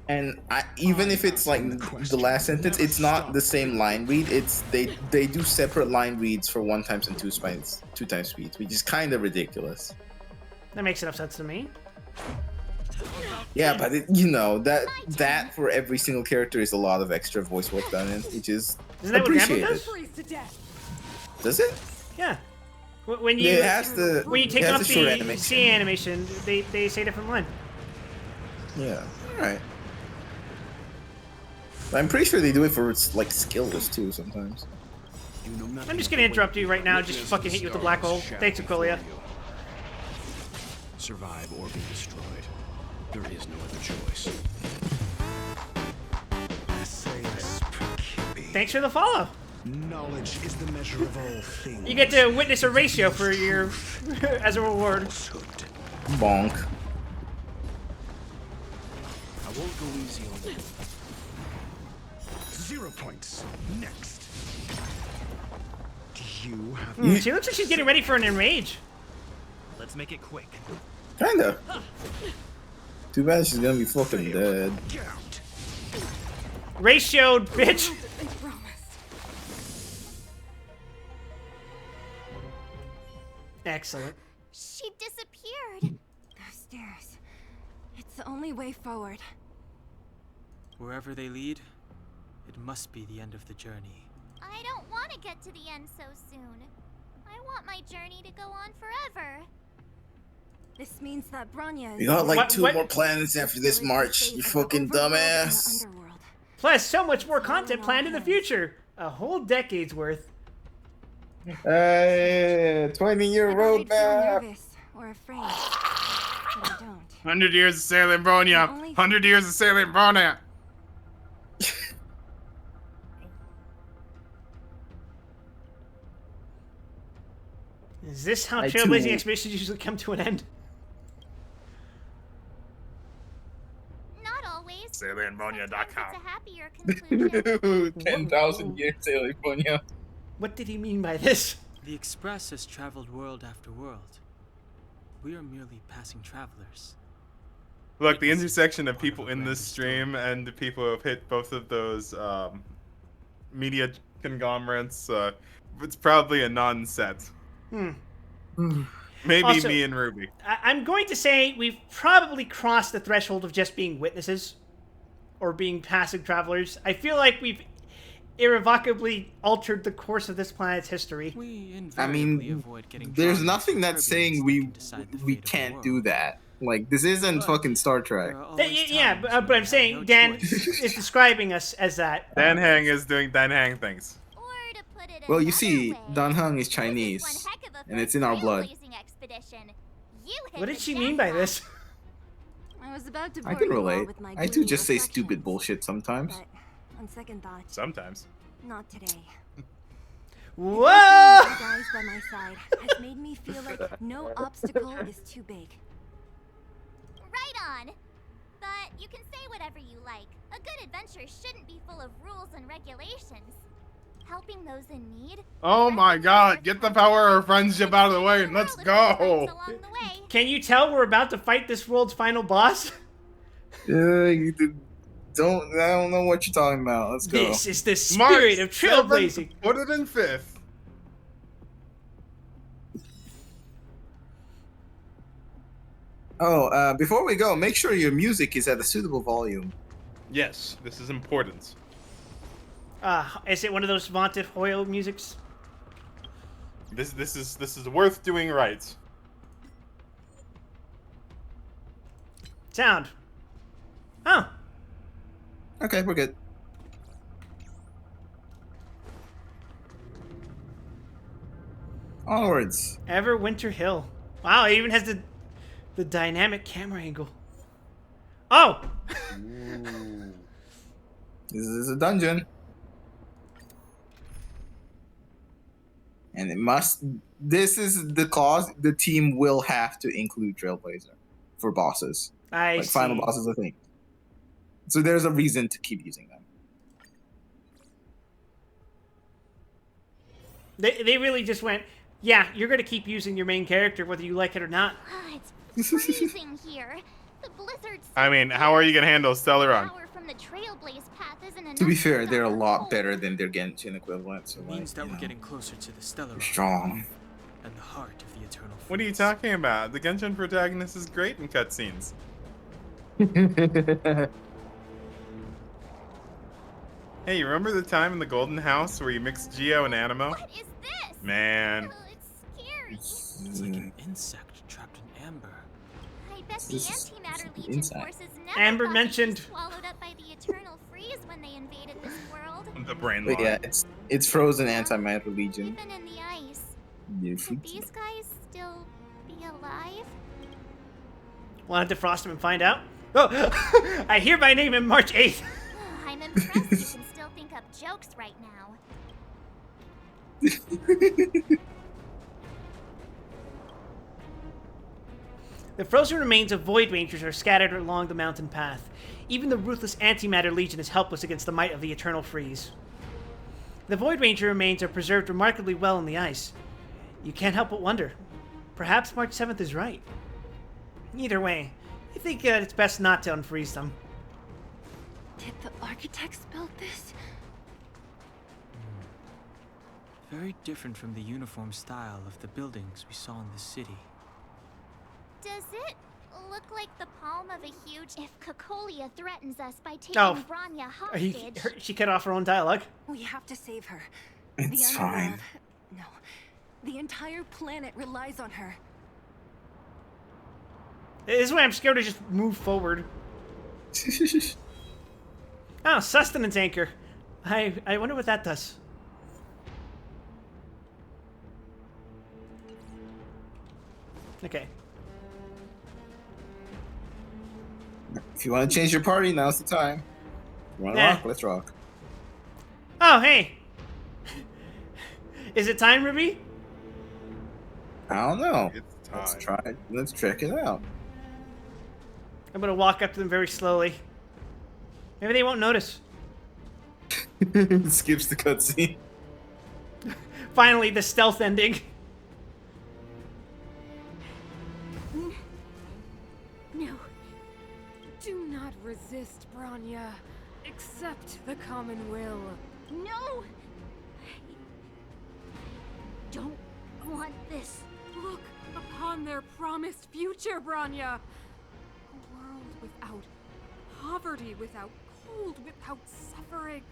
And even if it's like the last sentence, it's not the same line read. It's they do separate line reads for 1x and 2x speeds, which is kind of ridiculous. That makes enough sense to me. Yeah, but that for every single character is a lot of extra voice work done in, which is Isn't that what Gamma appreciated. does? Does it? Yeah. When you Yeah, it has the when you take it has off the short the animation. C animation, they say a different line. Yeah. All right. I'm pretty sure they do it for like skills too sometimes. I'm just gonna interrupt you right now, just fucking hit you with the black hole. Thanks, Aquila. Survive or be destroyed. There is no other choice. Thanks for the follow. Knowledge is the measure of all things. You get to witness a ratio for your as a reward. Bonk. I won't go easy on you. 0 points. Next. Do you have... She looks like she's getting ready for an enrage. Let's make it quick. Kinda. Too bad she's gonna be fucking dead. Ratioed, bitch. Excellent. She disappeared. Those stairs. It's the only way forward. Wherever they lead, it must be the end of the journey. I don't want to get to the end so soon. I want my journey to go on forever. This means that Bronya is... We got like two more planets after this march, you fucking dumbass. Plus, so much more content planned in the future. A whole decade's worth. 20-year roadmap. Nervous or afraid, but I don't. 100 years of sailing Bronya. 100 years of sailing Bronya. Is this how I trailblazing too- expeditions usually come to an end? Not always. SailingBronya.com. It's a happier conclusion. 10,000 years sailing Bronya. What did he mean by this? The Express has traveled world after world. We are merely passing travelers. Look, the intersection of people in this stream and the people who have hit both of those media conglomerates, it's probably a non-set. Maybe Also, me and Ruby. I'm going to say we've probably crossed the threshold of just being witnesses or being passive travelers. I feel like we've irrevocably altered the course of this planet's history. I mean, there's nothing that's saying we can't do that. Like, this isn't fucking Star Trek. Yeah, but I'm saying Dan is describing us as that. Dan Heng is doing Dan Heng things. Well, you see, Dan Heng is Chinese, and it's in our blood. What did she mean by this? I was about to I bore can you all relate. with my I do gloomy just say reflections, stupid bullshit sometimes. but on second thought, Sometimes. not today. Whoa! You guys by my side has made me feel like no obstacle is too big. Right on. But you can say whatever you like. A good adventure shouldn't be full of rules and regulations. Helping those in need. Oh my god, get the power of friendship out of the way and let's go! Can you tell we're about to fight this world's final boss? I don't know what you're talking about. Let's go. This is the spirit of trailblazing. Put it in 5th. Oh, before we go, make sure your music is at a suitable volume. Yes, this is important. Is it one of those vaunted Hoyle musics? This is worth doing right. Sound. Oh. Okay, we're good. Onwards. Everwinter Hill. Wow, it even has the dynamic camera angle. Oh! This is a dungeon. And it must... This is the clause. The team will have to include Trailblazer for bosses. I see. Final bosses, I think. So there's a reason to keep using them. They really just went, yeah, you're going to keep using your main character whether you like it or not. It's freezing here. The blizzard's I mean, how are you gonna handle Stellaron? power from the Trailblaze path isn't enough. To be fair, they're a lot better than their Genshin equivalent. So Means like, that we're getting closer to the Stellar strong. and the heart of the Eternal. What are you talking about? The Genshin protagonist is great in cutscenes. Hey, you remember the time in the Golden House where you mixed Geo and Animo? What is this? Man. It's like an insect trapped in amber. I bet the This is antimatter legion inside. forces never Amber thought they'd be mentioned- swallowed up by the eternal freeze when they invaded this world. The brain But line. yeah, it's frozen antimatter legion. Even in the ice. You Could freak. these guys still be alive? Want to defrost him and find out? Oh, I hereby name him March 8th. I'm impressed you can still think up jokes right now. The frozen remains of Void Rangers are scattered along the mountain path. Even the ruthless Antimatter Legion is helpless against the might of the Eternal Freeze. The Void Ranger remains are preserved remarkably well in the ice. You can't help but wonder. Perhaps March 7th is right. Either way, I think it's best not to unfreeze them. Did the architects build this? Very different from the uniform style of the buildings we saw in the city. Does it look like the palm of a huge... If Cocolia threatens us by taking Oh. Bronya hostage... She cut off her own dialogue. We have to save her. It's the fine. underworld. No. The entire planet relies on her. This is why I'm scared to just move forward. Oh, sustenance anchor. I wonder what that does. Okay. If you want to change your party, now's the time. You want to Nah. rock? Let's rock. Oh, hey. Is it time, Ruby? I don't know. It's Let's time. try it. Let's check it out. I'm gonna walk up to them very slowly. Maybe they won't notice. Skips the cutscene. Finally, the stealth ending. No. Do not resist, Bronya. Accept the common will. No! I don't want this. Look upon their promised future, Bronya. A world without poverty, without cold, without suffering.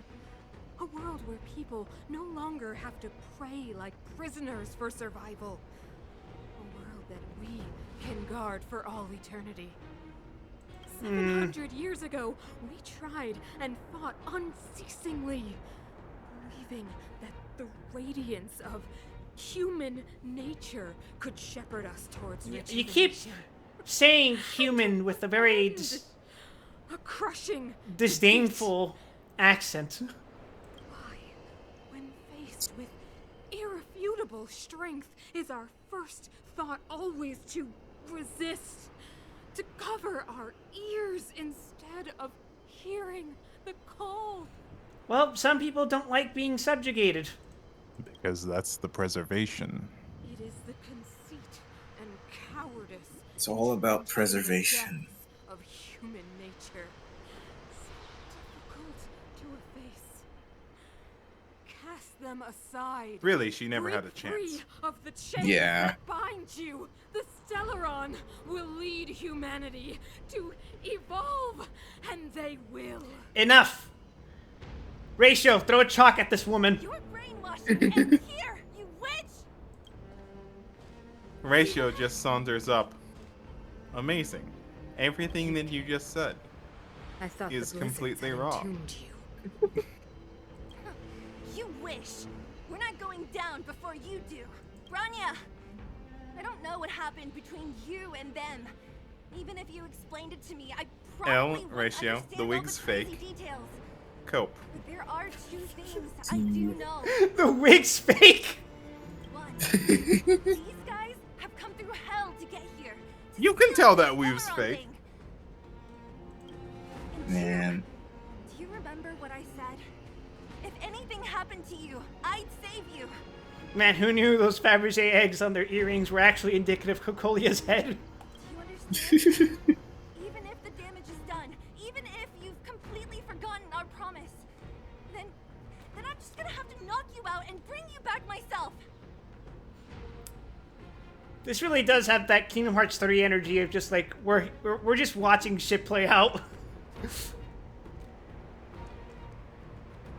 A world where people no longer have to pray like prisoners for survival. A world that we can guard for all eternity. 700 years ago, we tried and fought unceasingly, believing that the radiance of human nature could shepherd us towards rejuvenation. You keep saying human with a very a crushing disdainful accent. Why, when faced with irrefutable strength, is our first thought always to resist, to cover our ears instead of hearing the call? Well, some people don't like being subjugated. Because that's the preservation. It is the conceit and cowardice. It's all about preservation. Of human nature. So difficult to efface. Cast them aside. Really, she never had a Break chance. free of the chains that bind you. The Stellaron will lead humanity to evolve, and they will. Enough! Ratio, throw a chalk at this woman. You're brainwashed, and here, you witch! Ratio just saunders up. Amazing. Everything that you just said I thought is the completely blizzards had wrong. entombed you. You wish. We're not going down before you do. Branya! I don't know what happened between you and them. Even if you explained it to me, I probably wouldn't Ratio, understand the all wig's crazy fake. details. Cope. But there are two things I do know. The wig's fake! One, these guys have come through hell to get here. You can tell that weave's fake. Man. Do you remember what I said? If anything happened to you, I'd save you. Man, who knew those Fabergé eggs on their earrings were actually indicative of Cocolia's head? Even if the damage is done, even if you've completely forgotten our promise, then I'm just gonna have to knock you out and bring you back myself. This really does have that Kingdom Hearts 3 energy of just like, we're just watching shit play out.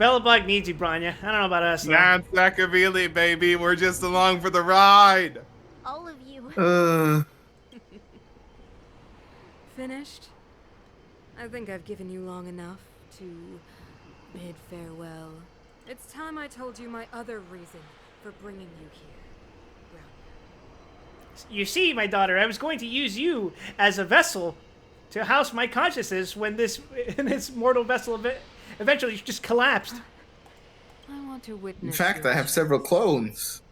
Belobog needs you, Branya. I don't know about us. Not Zakavili, baby. We're just along for the ride. All of you. Finished? I think I've given you long enough to bid farewell. It's time I told you my other reason for bringing you here. You see, my daughter, I was going to use you as a vessel to house my consciousness when this mortal vessel eventually just collapsed. I want to witness. In fact, your I have several clones.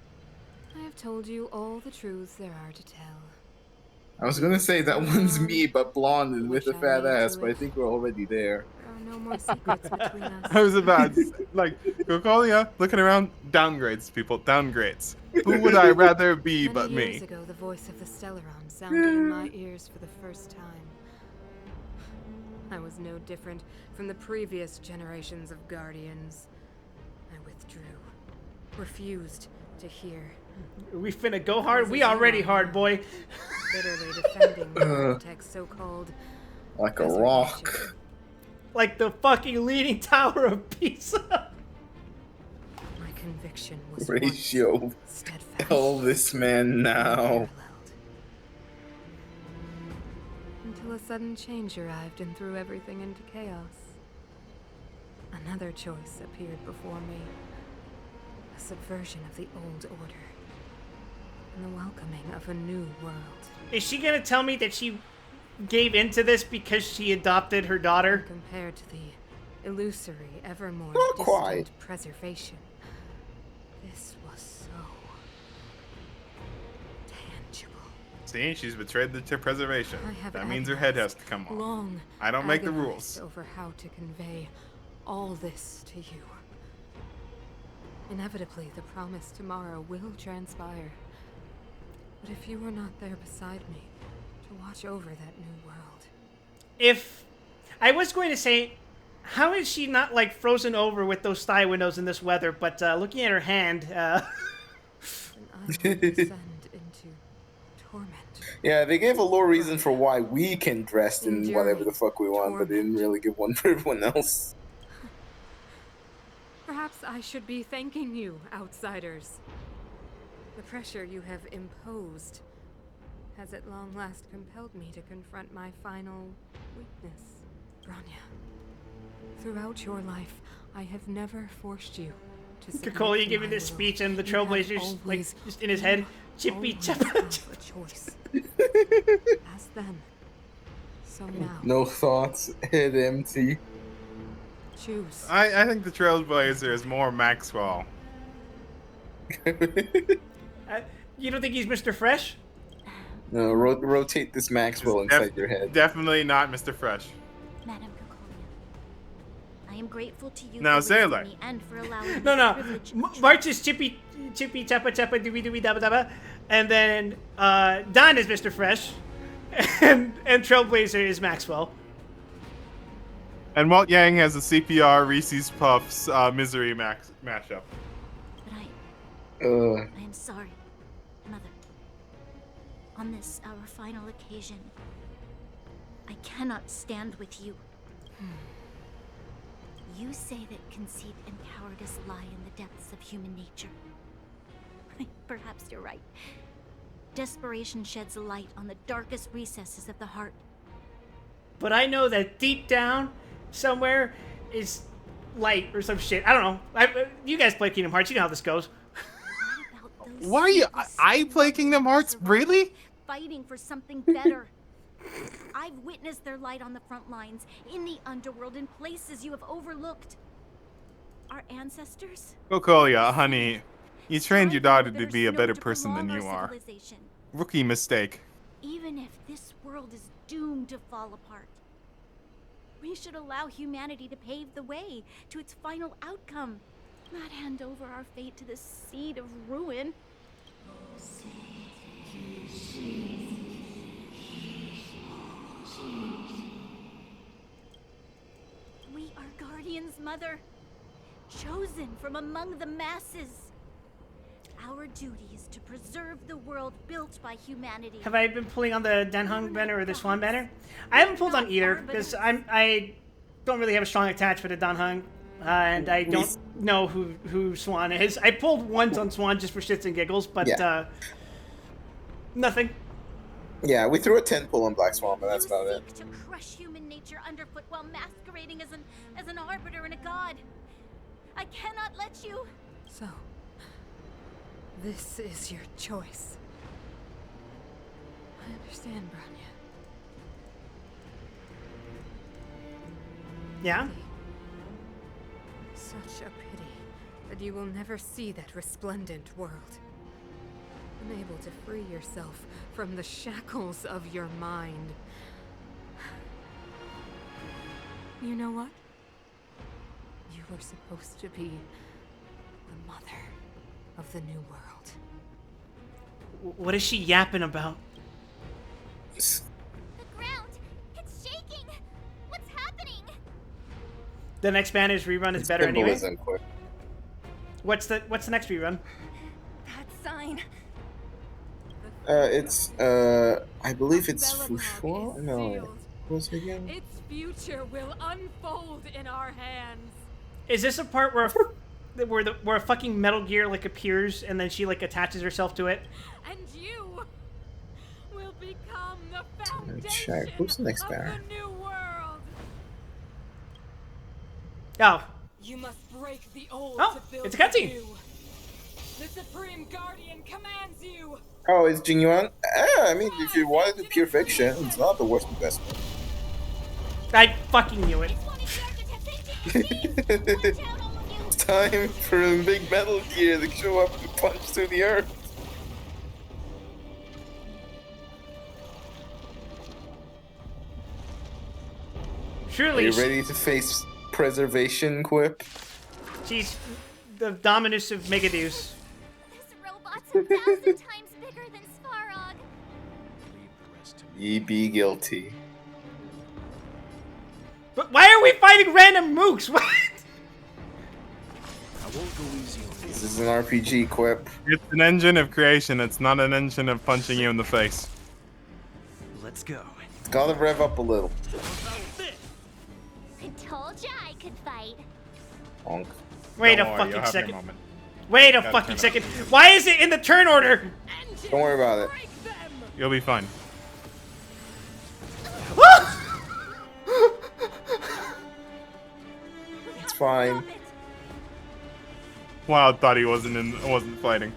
I have told you all the truths there are to tell. I was gonna say that one's me, but blonde and with a fat ass, but I think we're already there. There are no more secrets between us. I was about to say, like, Cocolia looking around, downgrades, people, downgrades. Who would I rather be but Many years me? ago, the voice of the Stellaron sounded in my ears for the first time. I was no different from the previous generations of Guardians. I withdrew, refused to hear. We finna go hard? We already hard, boy. Bitterly defending the vortex so-called Like a rock. Like the fucking leaning tower of Pisa. My conviction was Ratio. Tell this man now. until a sudden change arrived and threw everything into chaos. Another choice appeared before me. A subversion of the old order. And the welcoming of a new world. Is she gonna tell me that she gave into this because she adopted her daughter? Compared to the illusory, ever more Not distant quite. preservation, this was so tangible. See, she's betrayed the preservation. I have That means her head has to come off. long I don't make the agonized rules. over how to convey all this to you. Inevitably, the promise tomorrow will transpire. But if you were not there beside me to watch over that new world, If I was going to say, how is she not like frozen over with those thigh windows in this weather? But looking at her hand, I will descend into torment. Yeah, they gave a little reason for why we can dress in whatever the fuck we want, but they didn't really give one for everyone else. Perhaps I should be thanking you, outsiders. The pressure you have imposed has at long last compelled me to confront my final weakness. Branya, throughout your life, I have never forced you to submit Kakoli to giving my this will. speech and the You have Trailblazers, like, always- just in his head. Chippy always chappa. have a choice. As then, so now. No thoughts, head empty. Choose. I think the Trailblazer is more Maxwell. You don't think he's Mr. Fresh? No, rotate this Maxwell inside your head. Definitely not Mr. Fresh. Madam Kokolia, I am grateful to you Now, for raising Sailor. me and for allowing me No, the no. privilege March is Chippy chappa chappa dooby dooby dabba dabba, and then Don is Mr. Fresh, and Trailblazer is Maxwell. And Walt Yang has a CPR Reese's Puffs Misery mashup. But I am sorry, Mother. On this, our final occasion, I cannot stand with you. You say that conceit and cowardice lie in the depths of human nature. Perhaps you're right. Desperation sheds a light on the darkest recesses of the heart. But I know that deep down, somewhere, is light or some shit. I don't know. You guys play Kingdom Hearts. You know how this goes. Why are you? I play Kingdom Hearts? Really? Fighting for something better. I've witnessed their light on the front lines, in the underworld, in places you have overlooked. Our ancestors? Kokolia, honey, you trained your daughter to be a better person than you are. Civilization. Rookie mistake. Even if this world is doomed to fall apart, we should allow humanity to pave the way to its final outcome, not hand over our fate to the seed of ruin. We are guardians, Mother, chosen from among the masses. Our duty is to preserve the world built by humanity. Have I been pulling on the Danhung banner or the Swan banner? I haven't pulled on either because I don't really have a strong attachment to Danhung, and I don't know who Swan is. I pulled once on Swan just for shits and giggles, but nothing. Yeah, we threw a 10 pull on Black Swan, but that's about it. To crush human nature underfoot while masquerading as an arbiter and a god. I cannot let you. So, this is your choice. I understand, Branya. Yeah? Such a pity that you will never see that resplendent world. Unable to free yourself from the shackles of your mind. You know what? You were supposed to be the mother of the new world. What is she yapping about? The ground! It's shaking! What's happening? The next banner's rerun is better anyway. Symbolism, quick. What's the next rerun? That sign. It's I believe it's Fushua? No, what was it again? Its future will unfold in our hands. Is this a part where where a fucking Metal Gear like appears and then she like attaches herself to it? And you will become the foundation Check. Who's the next banner? of the new world. Oh. You must break the old Oh, to build it's a cutscene. the new. The Supreme Guardian commands you. Oh, it's Jinyuan? I mean, if you wanted to pure fiction, it's not the worst investment. I fucking knew it. It's time for a big Metal Gear to show up and punch through the earth. Surely. Are you ready to face preservation, Quip? She's the Dominus of Megadeus. This robot's 1,000 times bigger than Svarog. Ye be guilty. But why are we fighting random mooks? What? I won't go easy on This is an RPG, Quip. It's an engine of creation. It's not an engine of punching you in the face. Let's go. It's gotta rev up a little. I told ya I could fight. Honk. Wait Don't a worry, fucking you'll have your second. moment. Wait a Gotta fucking turn it second. Why is it in the turn order? Don't worry about it. You'll be fine. It's fine. Wild thought he wasn't fighting.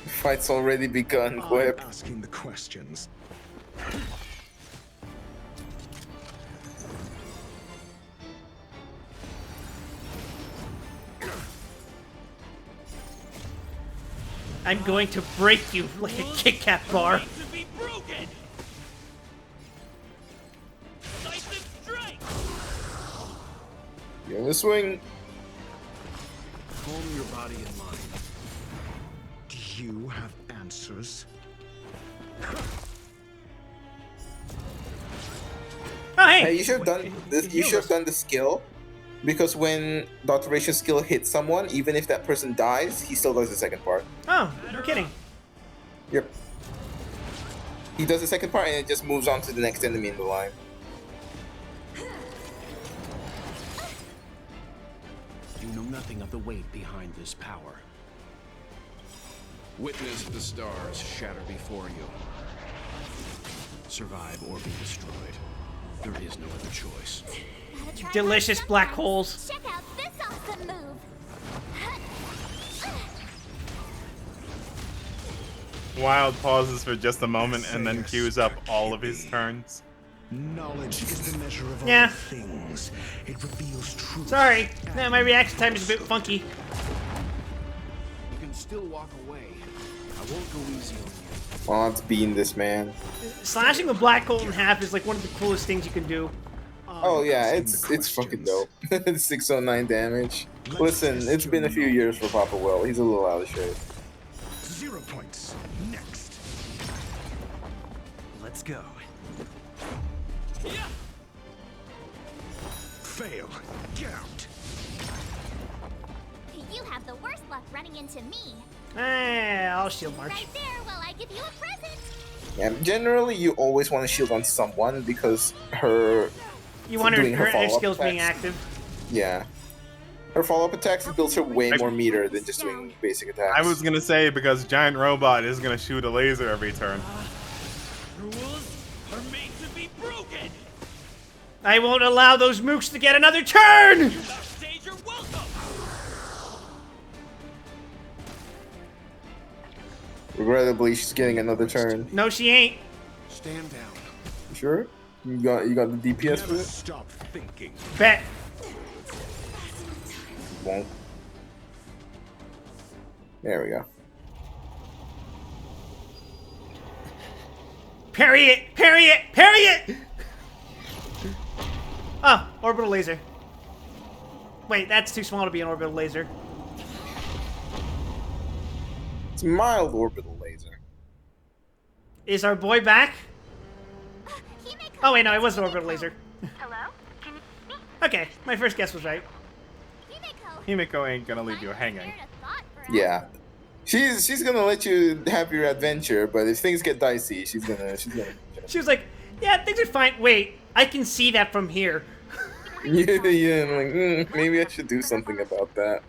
Fight's already begun, Quip. Asking the questions. I'm going to break you like a Kit Kat bar. You're in the swing. Calm your body and mind. Do you have answers? Oh, hey. Hey, you should have done this. You should have done the skill, because when Dr. Ratia's skill hits someone, even if that person dies, he still does the second part. Oh, no kidding. Yep. He does the second part and it just moves on to the next enemy in the line. You know nothing of the weight behind this power. Witness the stars shatter before you. Survive or be destroyed. There is no other choice. Delicious black holes. Check out this awesome move. Wild pauses for just a moment and then queues up all of his turns. Knowledge is the measure of Yeah. all things. It reveals truth. Sorry. No, my reaction time is a bit funky. You can still walk away. I won't go easy on you. Well, let's bean this man. Slashing the black hole in half is like one of the coolest things you can do. Oh yeah, it's fucking dope. 609 damage. Listen, it's been a few years for Papa Will. He's a little out of shape. 0 points. Next. Let's go. Fail. Get out. You have the worst luck running into me. I'll shield march. Right there while I give you a present. Yeah, generally you always want to shield on someone because her. You want her follow-up skills being attacks. active. Yeah. Her follow-up attacks builds her way more meter than just doing basic attacks. I was gonna say, because Giant Robot is gonna shoot a laser every turn. Rules are made to be broken. I won't allow those mooks to get another turn! Stage your welcome. Regrettably, she's getting another turn. No, she ain't. Stand down. You sure? You got the DPS for it? Stop thinking. Bet. Won't. There we go. Parry it! Parry it! Parry it! Oh, orbital laser. Wait, that's too small to be an orbital laser. It's mild orbital laser. Is our boy back? Oh wait, no, it was an orbital laser. Hello? Can you hear me? Okay, my first guess was right. Himiko ain't gonna leave you hanging. Yeah. She's gonna let you have your adventure, but if things get dicey, she's gonna. She was like, yeah, things are fine. Wait, I can see that from here. Yeah, I'm like, maybe I should do something about that.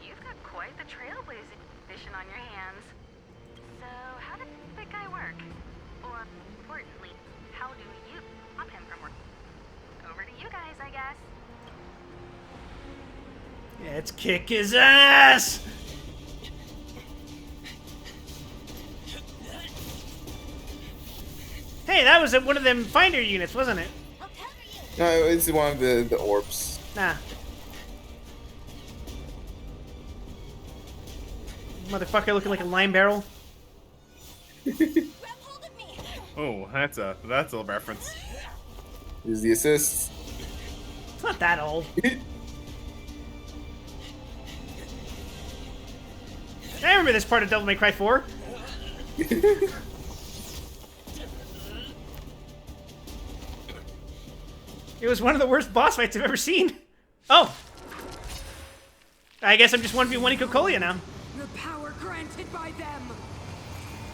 You've got quite the trailblazing mission on your hands. So, how did that guy work? Or, importantly, how do you stop him from working? Over to you guys, I guess. Let's kick his ass! Hey, that was one of them finder units, wasn't it? No, it's one of the orbs. Nah. Motherfucker looking like a lime barrel. Oh, that's a reference. Here's the assist. It's not that old. I remember this part of Devil May Cry 4. It was one of the worst boss fights I've ever seen. Oh. I guess I'm just 1v1 Cocolia now. The power granted by them.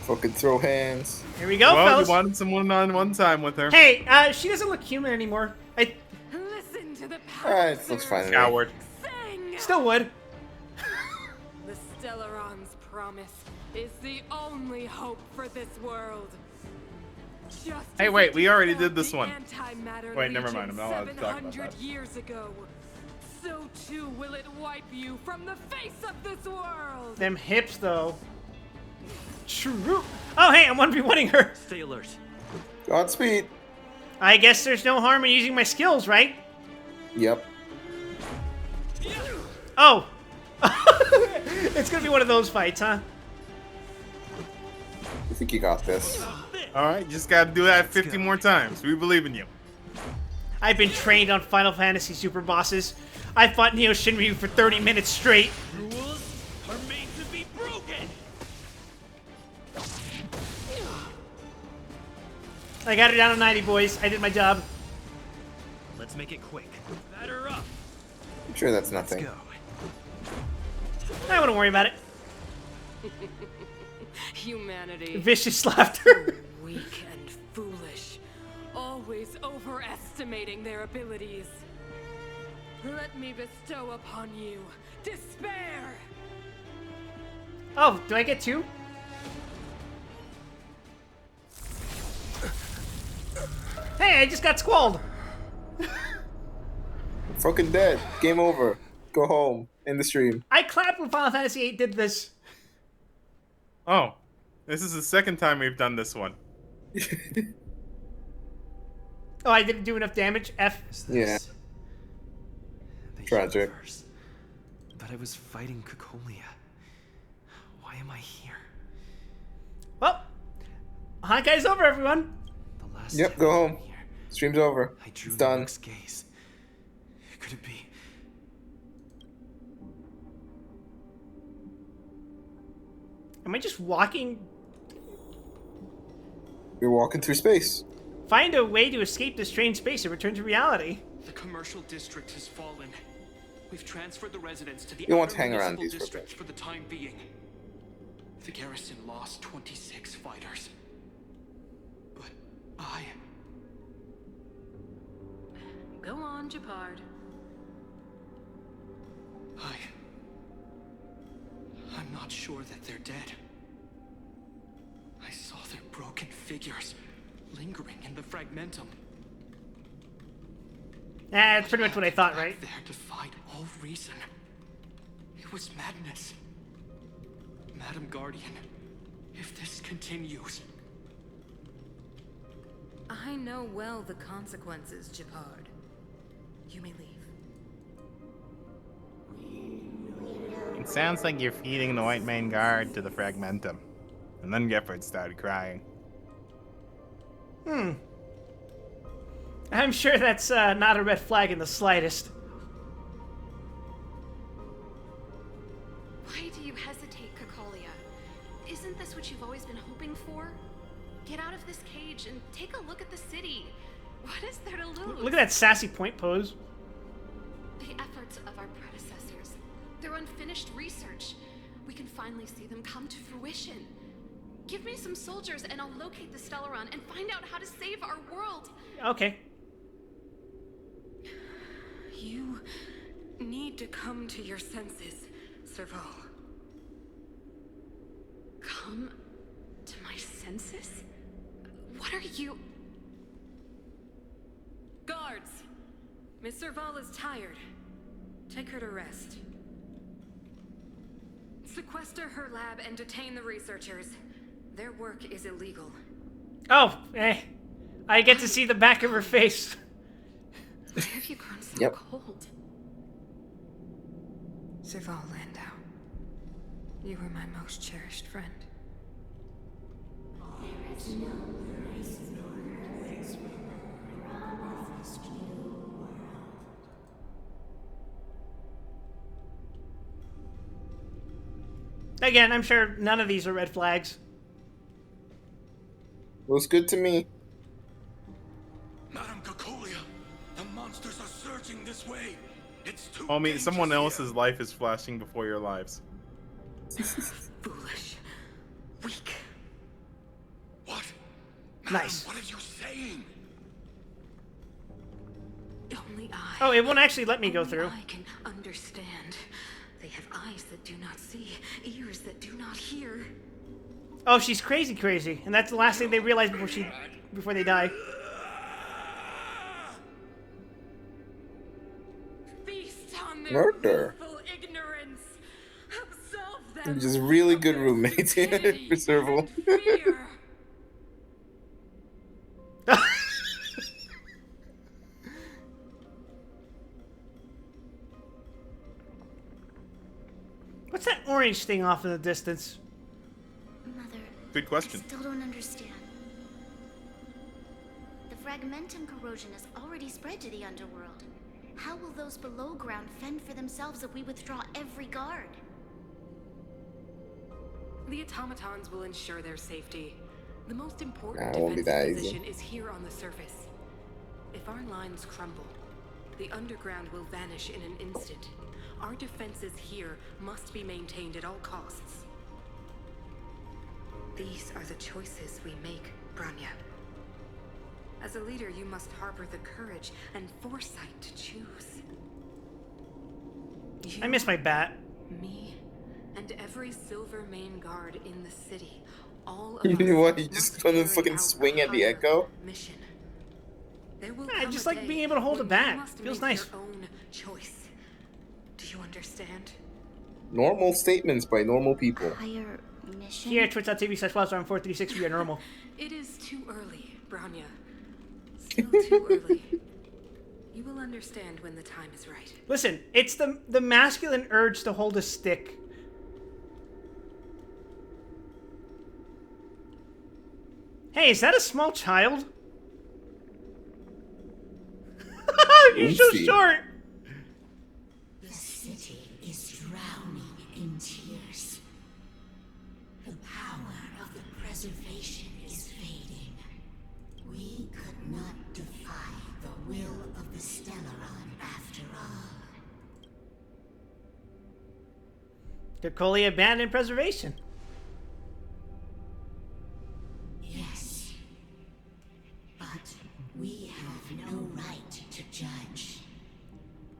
Fucking throw hands. Here we go, well, fellas. you wanted some one-on-one time with her. Hey, she doesn't look human anymore. Listen to the power. Alright, looks fine. Coward. Still would. The Stellaron's promise is the only hope for this world. Just Hey, as wait, it we already dispelled did this the one. antimatter Wait, never legion mind. I'm not allowed to talk about 700 that. years ago, so too will it wipe you from the face of this world. Them hips, though. True. Oh, hey, I'm 1v1ing her. Stay alert. Godspeed. I guess there's no harm in using my skills, right? Yep. Oh. It's gonna be one of those fights, huh? I think you got this. Alright, just gotta do that 50 more times. We believe in you. I've been trained on Final Fantasy super bosses. I fought Neo Shinryu for 30 minutes straight. Rules are made to be broken. I got her down to 90, boys. I did my job. Let's make it quick. Batter up. I'm sure that's nothing. Let's go. I wouldn't worry about it. Humanity. Vicious laughter. Weak and foolish, always overestimating their abilities. Let me bestow upon you despair. Oh, do I get two? Hey, I just got squalled. Fucking dead. Game over. Go home. In the stream. I clapped when Final Fantasy VIII did this. Oh, this is the second time we've done this one. Oh, I didn't do enough damage? F. Yeah. Tragic. But I was fighting Cocolia. Why am I here? Well, Honkai's over, everyone. Yep, go home. Stream's over. It's done. Gaze. Could it be? Am I just walking? You're walking through space. Find a way to escape this strange space and return to reality. The commercial district has fallen. We've transferred the residents to the You want to outer hang around municipal these for a district for the time being. The garrison lost 26 fighters. But Go on, Japard. I'm not sure that they're dead. I saw their broken figures lingering in the fragmentum. That's pretty much what I thought, right? There defied all reason. It was madness. Madam Guardian, if this continues... I know well the consequences, Japard. You may leave. It sounds like you're feeding the White Main Guard to the Fragmentum. And then Gefford started crying. I'm sure that's not a red flag in the slightest. Why do you hesitate, Cocolia? Isn't this what you've always been hoping for? Get out of this cage and take a look at the city. What is there to lose? Look at that sassy point pose. The efforts of our predecessors. Their unfinished research. We can finally see them come to fruition. Give me some soldiers and I'll locate the Stellaron and find out how to save our world. Okay. You need to come to your senses, Serval. Come to my senses? What are you... Guards! Miss Serval is tired. Take her to rest. Sequester her lab and detain the researchers. Their work is illegal. Oh, I get to see the back of her face. Why have you grown so Yep. cold? Serval Landau. You were my most cherished friend. Again, I'm sure none of these are red flags. Looks good to me. Madam Cocolia, the monsters are surging this way. It's too Homie, someone else's life is flashing before your lives. Foolish. Weak. Nice. What are you saying? Only I. Oh, it won't actually let me go only through. I can understand. They have eyes that do not see, ears that do not hear. Oh, she's crazy, and that's the last thing they realize before they die. Feast on their Murder. willful ignorance. Absolve them. Just really good roommates here for Serval. Fear. What's that orange thing off in the distance? Mother, Good question. I still don't understand. The fragmentum corrosion has already spread to the underworld. How will those below ground fend for themselves if we withdraw every guard? The automatons will ensure their safety. The most Nah, important it won't be that defensive easy. position is here on the surface. If our lines crumble, the underground will vanish in an instant. Our defenses here must be maintained at all costs. These are the choices we make, Branya. As a leader, you must harbor the courage and foresight to choose. I miss my bat. Me, and every silver main guard in the city. All of You know us what? You must just gonna carry fucking out swing at the higher echo? Mission. There will I come just a like day being able to hold a when bat. you must Feels make nice. your own choice. Do you understand? Normal statements by normal people. Higher mission? Here, twitch.tv/WildStorm436, we are normal. It is too early, Branya. Still too early. You will understand when the time is right. Listen, it's the masculine urge to hold a stick. Hey, is that a small child? You're so Oopsie. short. The city is drowning in tears. The power of the preservation is fading. We could not defy the will of the Stellaron after all. Cocolia abandoned preservation. Yes. But we have no right to judge.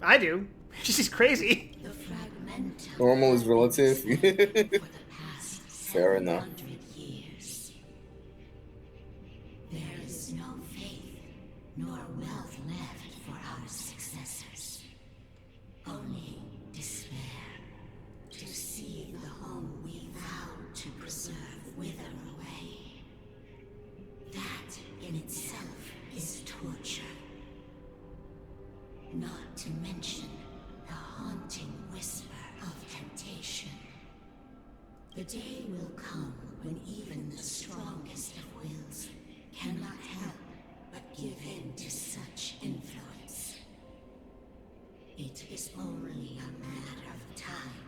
I do. She's crazy. The fragmentum Normal is relative. for the past Fair enough. 700 years. There is no faith nor wealth left for our successors. Only despair to see the home we vowed to preserve wither away. That in itself is torture. Not to mention the haunting whisper of temptation. The day will come when even the strongest of wills cannot help but give in to such influence. It is only a matter of time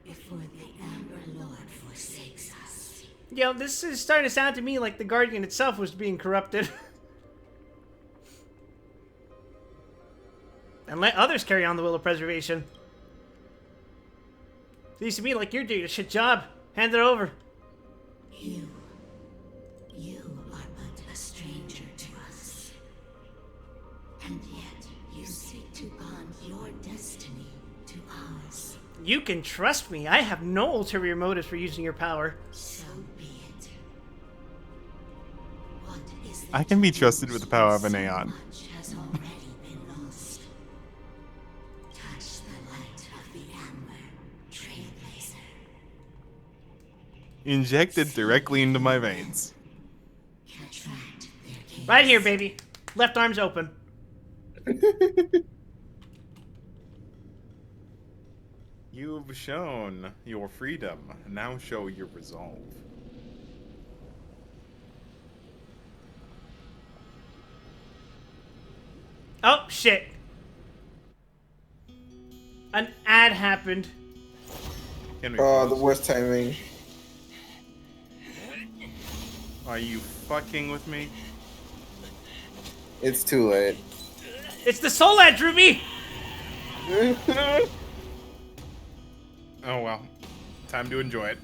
before the Amber Lord forsakes us. Yo, this is starting to sound to me like the Guardian itself was being corrupted. And let others carry on the will of preservation. Seems to me like you're doing a shit job. Hand it over. You are but a stranger to us. And yet you seek to bond your destiny to ours. You can trust me. I have no ulterior motives for using your power. So be it. What is the I can be trusted with the power of an Aeon. much has already been lost? Touch the light of the Amber, Trailblazer. Injected directly into my veins. Attract their gaze. Right here, baby. Left arm's open. You've shown your freedom. Now show your resolve. Oh, shit. An ad happened. Oh, the worst timing. Are you fucking with me? It's too late. It's the soul ad, drew me! Oh well. Time to enjoy it.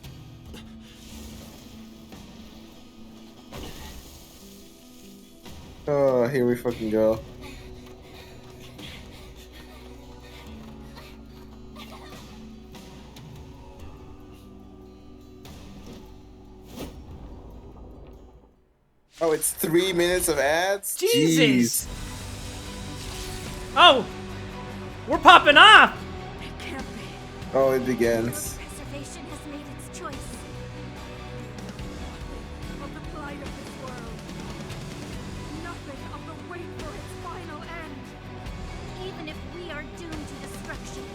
Oh, here we fucking go. Oh, it's 3 minutes of ads? Jesus! Oh! We're popping off! Oh, it begins. Preservation has made its choice. Of the plight of this world. Nothing of the wait for its final end. Even if we are doomed to destruction,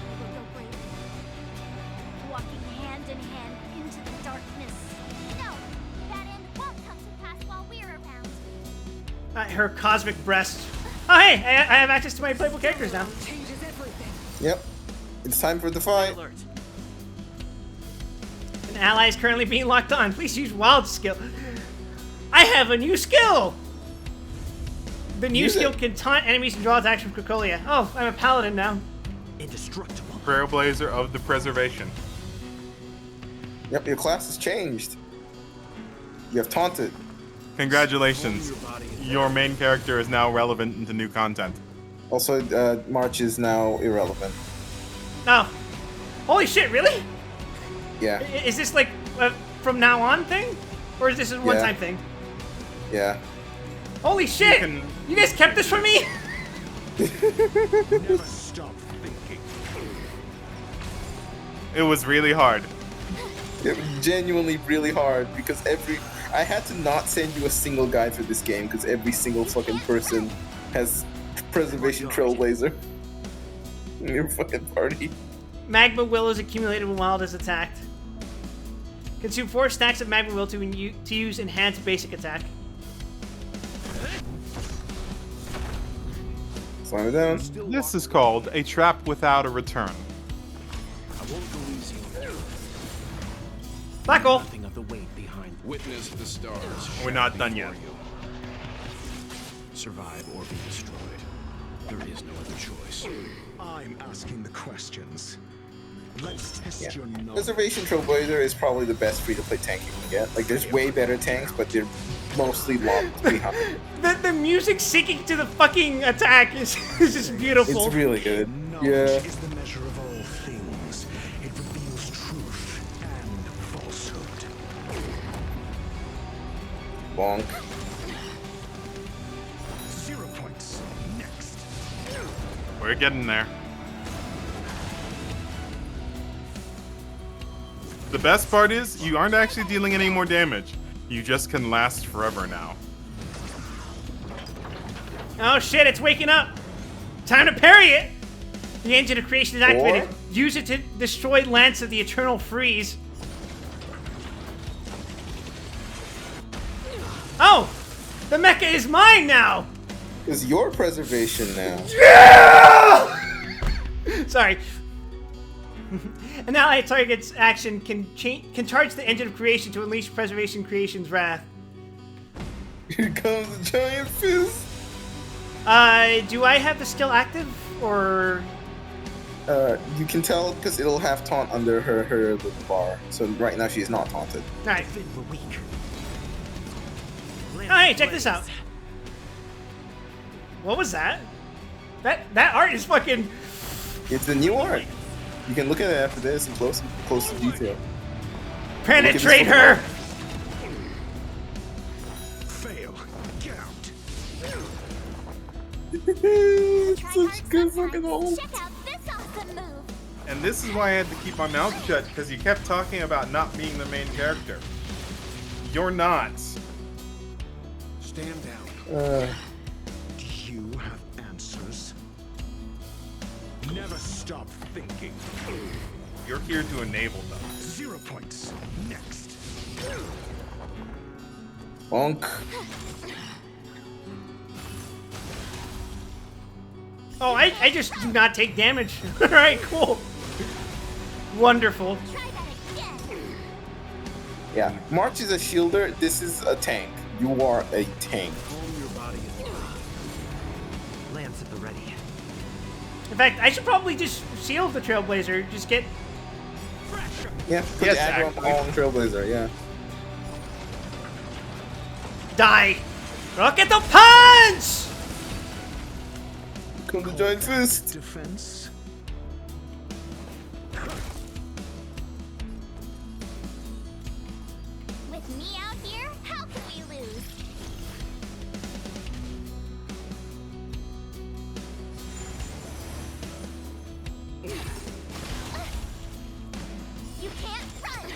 we will go bravely, walking hand in hand into the darkness. No, that end won't come to pass while we're around. Her cosmic breast. Oh, hey! I have access to my playable characters now. Changes everything. Yep. It's time for the fight. An ally is currently being locked on. Please use wild skill. I have a new skill! The new skill can taunt enemies and draw attacks from Cocolia. Oh, I'm a paladin now. Indestructible. Trailblazer of the Preservation. Yep, your class has changed. You have taunted. Congratulations. Your main character is now relevant into new content. Also, March is now irrelevant. Oh. Holy shit, really? Yeah. Is this like from now on thing? Or is this a one-time thing? Yeah. Holy shit! You guys kept this from me? Never stop thinking. It was really hard. It was genuinely really hard because I had to not send you a single guide for this game because every single fucking person has Preservation Trailblazer in your fucking party. Magma Will is accumulated when Wild is attacked. Consume 4 stacks of Magma Will to use Enhanced Basic Attack. Slam it down. This is called a trap without a return. I won't go easy on you. Black hole. Nothing of the weight behind. Witness the stars. We're not done yet. Survive or be destroyed. There is no other choice. I'm asking the questions. Let's test your knowledge. Preservation Trailblazer is probably the best free-to-play tank you can get. Like, there's way better tanks, but they're mostly locked behind. The music syncing to the fucking attack is just beautiful. It's really good. Knowledge Yeah. is the measure of all things. It reveals truth and falsehood. Bonk. 0 points. Next. We're getting there. The best part is, you aren't actually dealing any more damage. You just can last forever now. Oh shit, it's waking up! Time to parry it! The engine of creation is activated. Use it to destroy Lance of the Eternal Freeze. Oh! The mecha is mine now! It's your preservation now. Yeah! Sorry. An ally target's action can charge the engine of creation to unleash Preservation Creation's wrath. Here comes the giant fist. Do I have the skill active, or? You can tell because it'll have taunt under her little bar. So right now she is not taunted. Alright. Oh, hey, check this out. What was that? That art is fucking... It's the new art. You can look at it after this and close to detail. Penetrate her! Fail. Get out. Such good fucking hold. Check out this awesome move. And this is why I had to keep my mouth shut, because you kept talking about not being the main character. You're not. Stand down. Do you have answers? Never stop thinking. You're here to enable them. 0 points. Next. Bonk. Oh, I just do not take damage. Alright, cool. Wonderful. Yeah, March is a shielder. This is a tank. You are a tank. Calm your body and mind. Lance at the ready. In fact, I should probably just seal the Trailblazer. Just get... Yeah, put Yes, the aggro actually. on Trailblazer, yeah. Die! Rocket the punch! Come to join fist. Defense. With me out here, how can we lose? You can't run.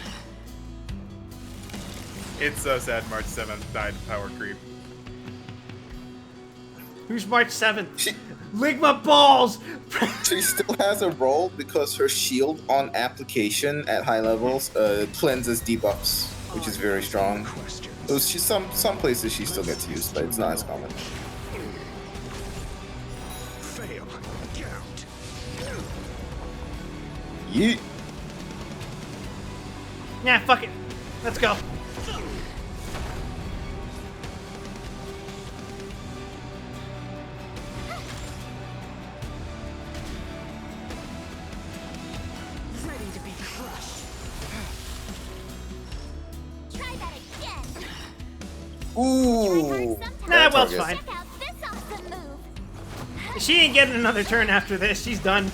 It's so sad March 7th died of power creep. Who's March 7th? Lick my balls! She still has a role because her shield on application at high levels cleanses debuffs, which is very strong. So some places she still gets used, but it's not as common. Fail. Count. Yeet. Yeah, fuck it. Let's go. Ready to be crushed. Try that again. Ooh. Nah, well, it's fine. Check out this awesome move. She ain't getting another turn after this. She's done.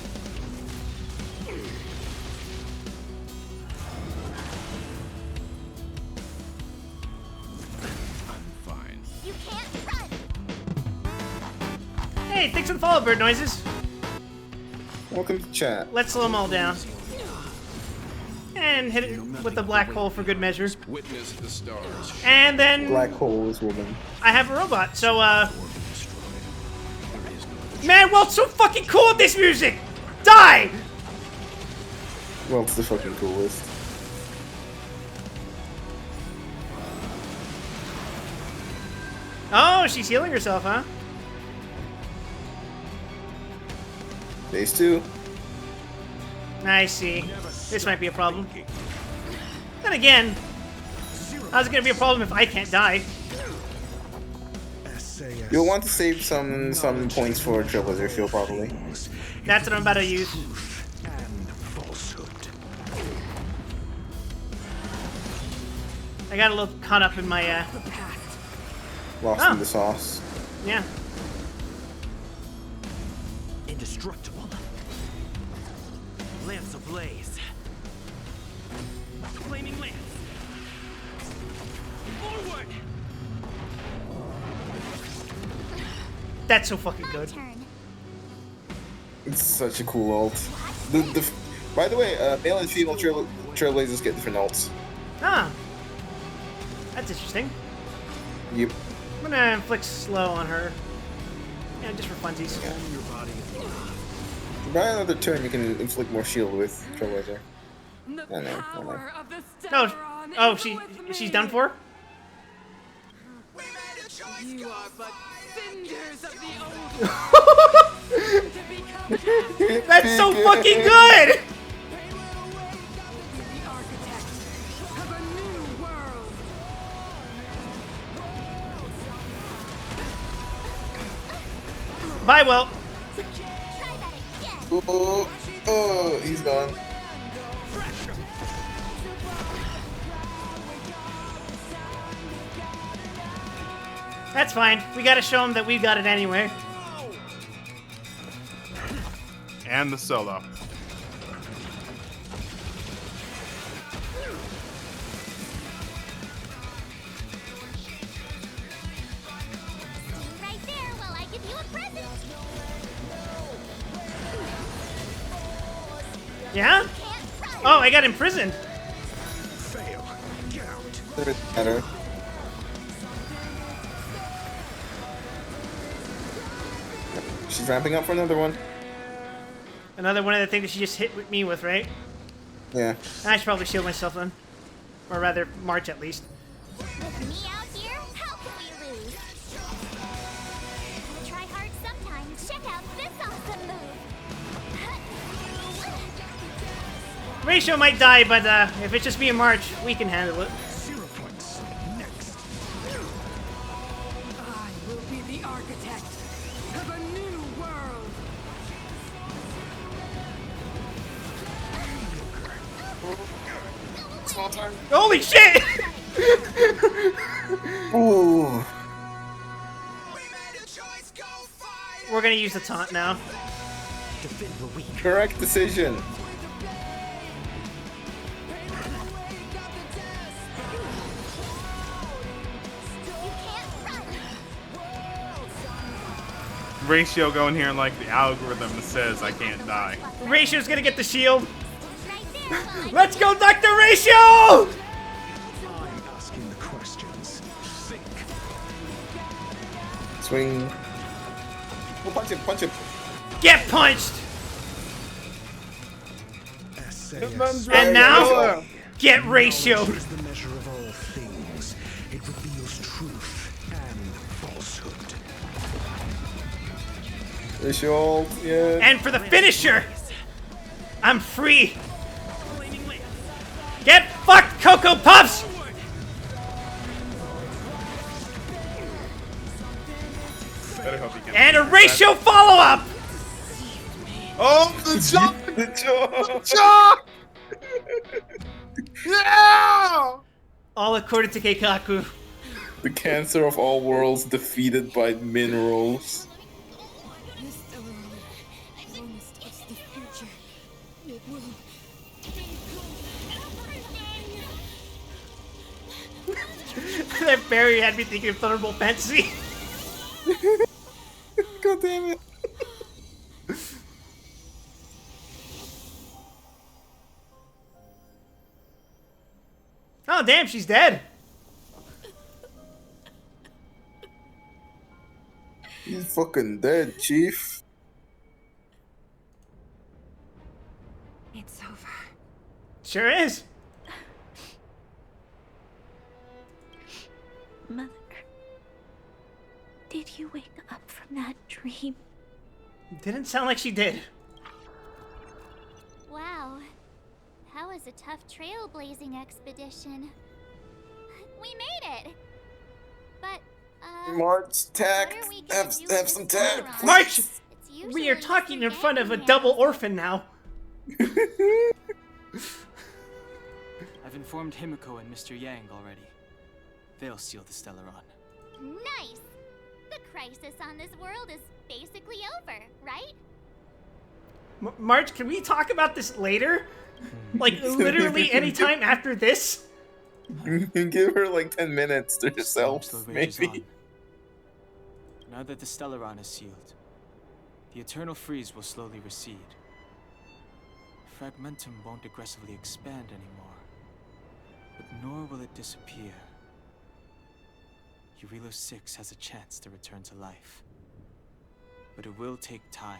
You can't run. Hey, thanks for the follow, bird noises. Welcome to chat. Let's slow them all down. And hit it with the black hole for good measure. Witness the stars. And then Black hole is woman. I have a robot, so man, well, it's so fucking cool with this music! Die! Well, it's the fucking coolest. Oh, she's healing herself, huh? Phase 2. I see. This might be a problem. Then again, how's it gonna be a problem if I can't die? You'll want to save some points for Trailblazer Fuel, probably. That's what I'm about to use. I got a little caught up in my, Lost in the sauce. yeah. Indestructible. Lance ablaze. Flaming lance. Forward. That's so fucking good. It's such a cool ult. By the way, male and female Trailblazers get different ults. Ah. That's interesting. Yep. I'm gonna inflict slow on her. Yeah, just for funsies. By another turn, you can inflict more shield with Trailblazer. I know. No. Oh, she's done for? You are but cinders of the old. That's so fucking good! Bye, Will. Oh, he's gone. That's fine. We gotta show him that we got it anyway. And the solo. Right there while I give you a present. Yeah? Oh, I got imprisoned. Fail. Count. Doesn't matter. She's ramping up for another one. Another one of the things that she just hit with me with, right? Yeah. I should probably shield myself then. Or rather, March at least. With me out here, how can we lose? We try hard sometimes. Check out this awesome move. Ratio might die, but if it's just me and March, we can handle it. 0 points. Next. I will be the architect of a new world. Holy shit! Ooh. We're gonna use the taunt now. Defend the weak. Correct decision. Ratio going here and like the algorithm says I can't die. Ratio's gonna get the shield. Let's go, Dr. Ratio! I'm asking the questions. Think. Swing. Oh, punch him, punch him. Get punched! SAS. And now, get Ratio. Knowledge is the measure of all things. It reveals truth and falsehood. Ratio, yeah. And for the finisher, I'm free. Get fucked, Cocoa Puffs! Better hope he can. And a Ratio follow-up! Oh, the jump! The jump! Jump! Yeah! All according to Keikaku. The cancer of all worlds defeated by minerals. That barrier had me thinking of Thunderbolt Fantasy. God damn it. Oh, damn, she's dead. He's fucking dead, Chief. It's over. Sure is. Mother, did you wake up from that dream? Didn't sound like she did. Wow. That was a tough trailblazing expedition. We made it! But, March, tack. what are we gonna do Have with some this tack. Stellaron? March! It's usually We are Mr. talking in front of a Yang double handles orphan now. I've informed Himiko and Mr. Yang already. They'll seal the Stellaron. Nice! The crisis on this world is basically over, right? March, can we talk about this later? Like, literally anytime after this? Give her like 10 minutes to herself, Still rages maybe. on. Now that the Stellaron is sealed, the eternal freeze will slowly recede. Fragmentum won't aggressively expand anymore, but nor will it disappear. Eurilo 6 has a chance to return to life, but it will take time.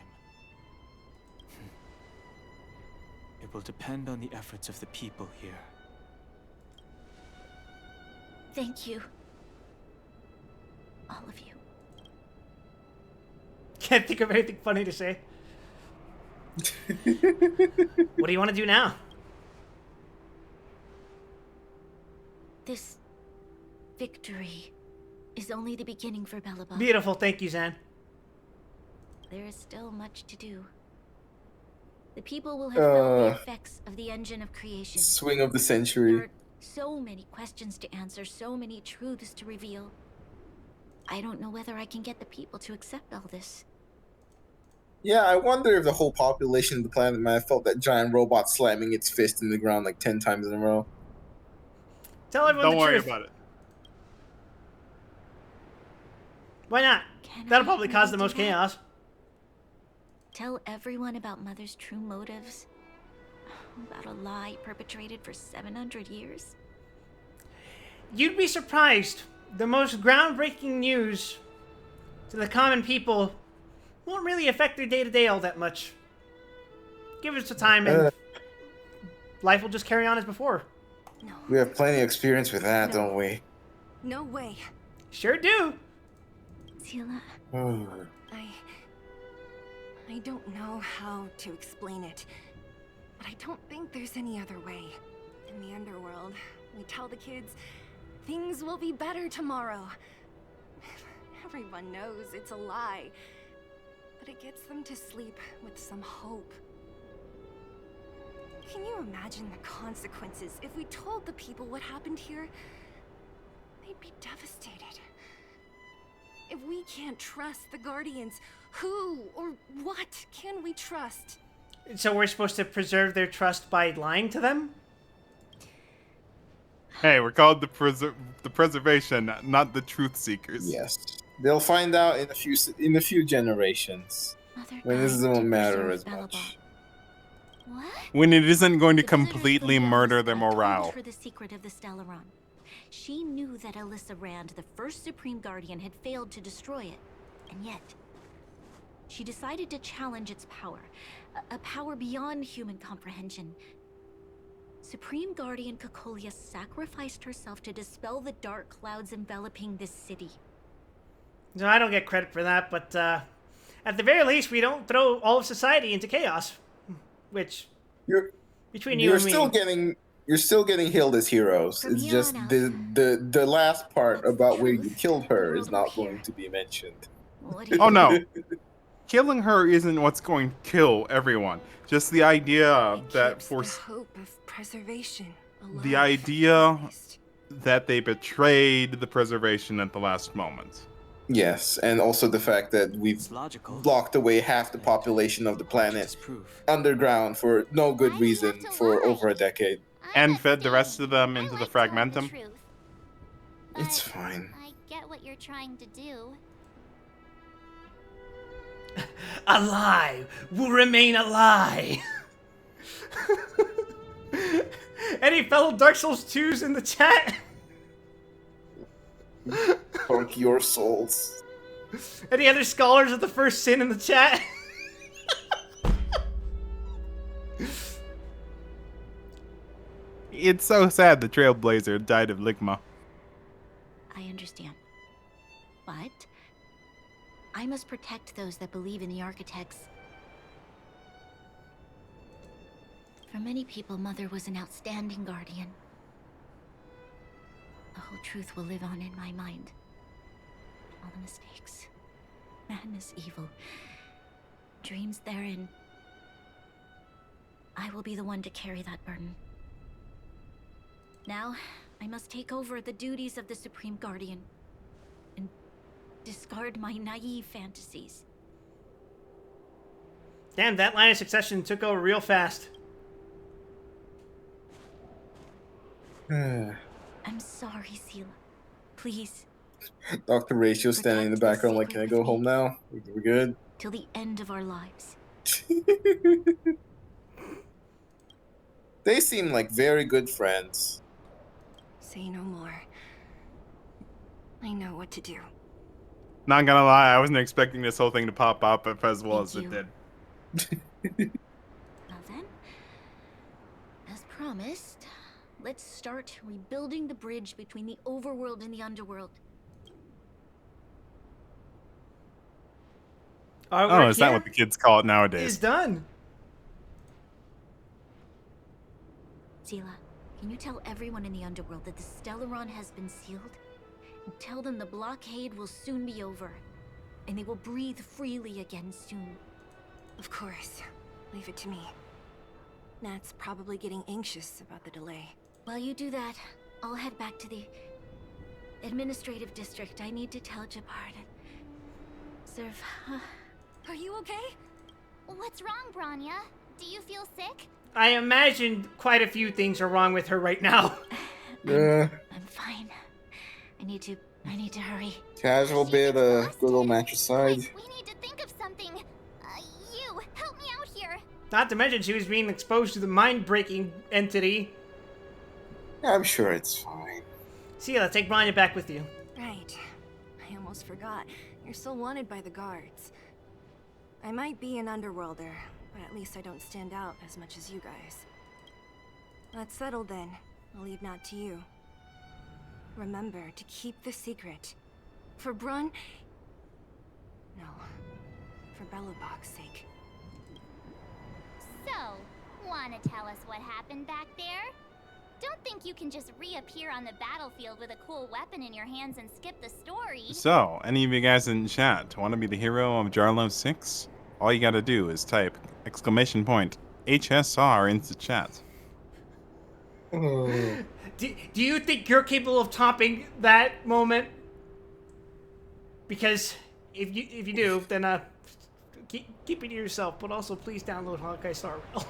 It will depend on the efforts of the people here. Thank you. All of you. Can't think of anything funny to say. What do you want to do now? This victory is only the beginning for Belobog. Beautiful, thank you, Zan. There is still much to do. The people will have felt the effects of the engine of creation. Swing of the There century. are so many questions to answer, so many truths to reveal. I don't know whether I can get the people to accept all this. Yeah, I wonder if the whole population of the planet man felt that giant robot slamming its fist in the ground like 10 times in a row. Tell everyone Don't the worry truth. about it. Why not? That'll probably cause the most do that? chaos. Tell everyone about Mother's true motives. About a lie perpetrated for 700 years. You'd be surprised. The most groundbreaking news to the common people won't really affect their day-to-day all that much. Give us some time and life will just carry on as before. We have plenty of experience with that, don't we? No way. Sure do. Zila, I don't know how to explain it, but I don't think there's any other way. In the underworld, we tell the kids, things will be better tomorrow. Everyone knows it's a lie, but it gets them to sleep with some hope. Can you imagine the consequences if we told the people what happened here? They'd be devastated. If we can't trust the Guardians, who or what can we trust? So we're supposed to preserve their trust by lying to them? Hey, we're called the preservation, not the truth seekers. Yes, they'll find out in a few generations when this doesn't matter as much. What? When it isn't going to The visitors completely lady murder their Alyssa told morale. her the secret of the Stellaron. She knew that Alyssa Rand, the first Supreme Guardian, had failed to destroy it. And yet, she decided to challenge its power. A power beyond human comprehension. Supreme Guardian Cocolia sacrificed herself to dispel the dark clouds enveloping this city. No, I don't get credit for that, but at the very least, we don't throw all of society into chaos. Which, between you and me... You're still getting hailed as heroes. It's just the last part about where you killed her is not going to be mentioned. Oh no. Killing her isn't what's going to kill everyone. Just the idea that for The hope of preservation. the idea that they betrayed the preservation at the last moment. Yes, and also the fact that we've blocked away half the population of the planet underground for no good reason for over a decade. And fed the rest of them into the fragmentum. It's fine. I get what you're trying to do. A lie will remain a lie. Any fellow Dark Souls 2s in the chat? Fuck your souls. Any other scholars of the first sin in the chat? It's so sad the Trailblazer died of Ligma. I understand. But I must protect those that believe in the architects. For many people, Mother was an outstanding guardian. The whole truth will live on in my mind. All the mistakes, madness, evil, dreams therein. I will be the one to carry that burden. Now, I must take over the duties of the Supreme Guardian and discard my naive fantasies. Damn, that line of succession took over real fast. I'm sorry, Seela. Please. Dr. Ratio standing in the background like, can I go home now? We're good? Till the end of our lives. They seem like very good friends. Say no more. I know what to do. Not gonna lie, I wasn't expecting this whole thing to pop up as well as it did. Well then, as promised, let's start rebuilding the bridge between the overworld and the underworld. Oh, is that what the kids call it nowadays? It's done. Seela, can you tell everyone in the underworld that the Stellaron has been sealed? And tell them the blockade will soon be over, and they will breathe freely again soon. Of course. Leave it to me. Nat's probably getting anxious about the delay. While you do that, I'll head back to the administrative district. I need to tell Jabbar to serve. Are you okay? What's wrong, Branya? Do you feel sick? I imagine quite a few things are wrong with her right now. I'm fine. I need to hurry. Casual bit, good old mattress side. We need to think of something. You, help me out here. Not to mention she was being exposed to the mind-breaking entity. I'm sure it's fine. Seela, take Branya back with you. Right. I almost forgot. You're still wanted by the guards. I might be an underworlder, but at least I don't stand out as much as you guys. That's settled then. I'll leave Nat to you. Remember to keep the secret. For Brun... No. For Belobog's sake. So, wanna tell us what happened back there? Don't think you can just reappear on the battlefield with a cool weapon in your hands and skip the story. So, any of you guys in chat want to be the hero of Jarlo 6? All you gotta do is type !HSR into chat. Do you think you're capable of topping that moment? Because if you do, then keep it to yourself. But also, please download Honkai Star Rail.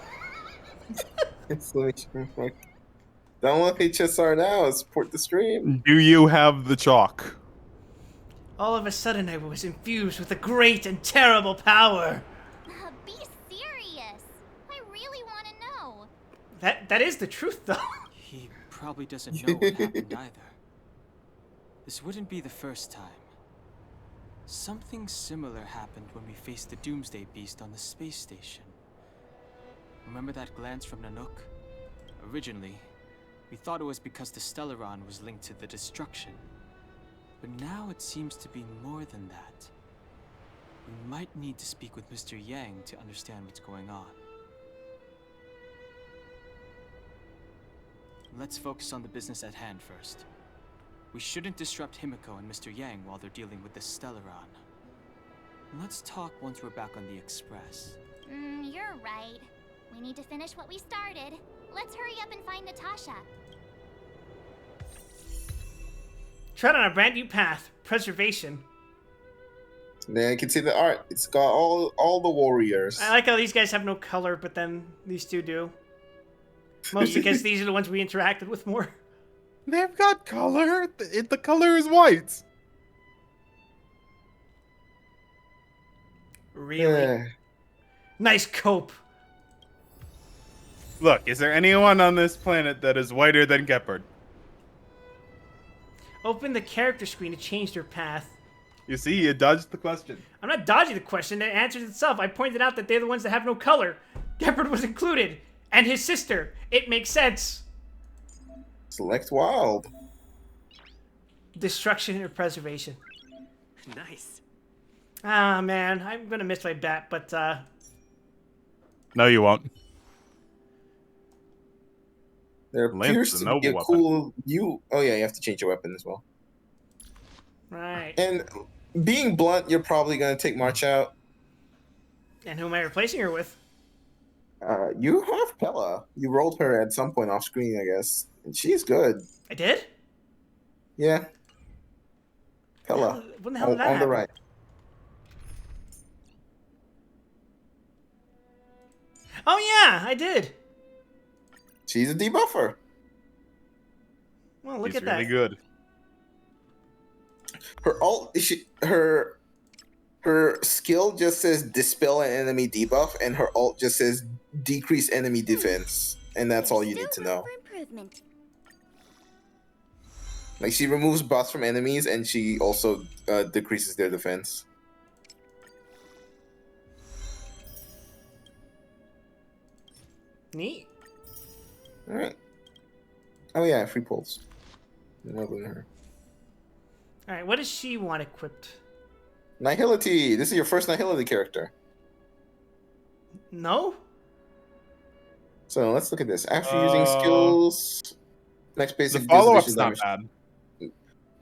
Exclamation mark. Download HSR now and support the stream. Do you have the chalk? All of a sudden, I was infused with a great and terrible power. Be serious. I really want to know. That is the truth, though. He probably doesn't know what happened either. This wouldn't be the first time. Something similar happened when we faced the Doomsday Beast on the space station. Remember that glance from Nanook? Originally, we thought it was because the Stellaron was linked to the destruction. But now it seems to be more than that. We might need to speak with Mr. Yang to understand what's going on. Let's focus on the business at hand first. We shouldn't disrupt Himiko and Mr. Yang while they're dealing with the Stellaron. Let's talk once we're back on the Express. You're right. We need to finish what we started. Let's hurry up and find Natasha. Tread on a brand new path. Preservation. Then you can see the art. It's got all the warriors. I like how these guys have no color, but then these two do. Mostly because these are the ones we interacted with more. They've got color. The color is white. Really? Nice cope. Look, is there anyone on this planet that is whiter than Gepard? Open the character screen to change their path. You see, you dodged the question. I'm not dodging the question. It answers itself. I pointed out that they're the ones that have no color. Gepard was included. And his sister. It makes sense. Select wild. Destruction or preservation. Nice. Ah, man. I'm going to miss my bet, but, No, you won't. There appears to be a cool new... Oh, yeah, you have to change your weapon as well. Right. And being blunt, you're probably going to take March out. And who am I replacing her with? You have Pella. You rolled her at some point off screen, I guess. And she's good. I did? Yeah. Pella. When the hell did that on happen? the right. Oh, yeah, I did. She's a debuffer. Well, look He's at that. really good. Her ult, her skill just says dispel an enemy debuff, and her ult just says decrease enemy defense, and that's all you need to know. Improvement. Like, she removes buffs from enemies, and she also decreases their defense. Neat. All right. Oh yeah, free pulls. Leveling her. All right, what does she want equipped? Nihility. This is your first Nihility character. No. So let's look at this. After using skills, next basic. The follow-up's not damage. bad.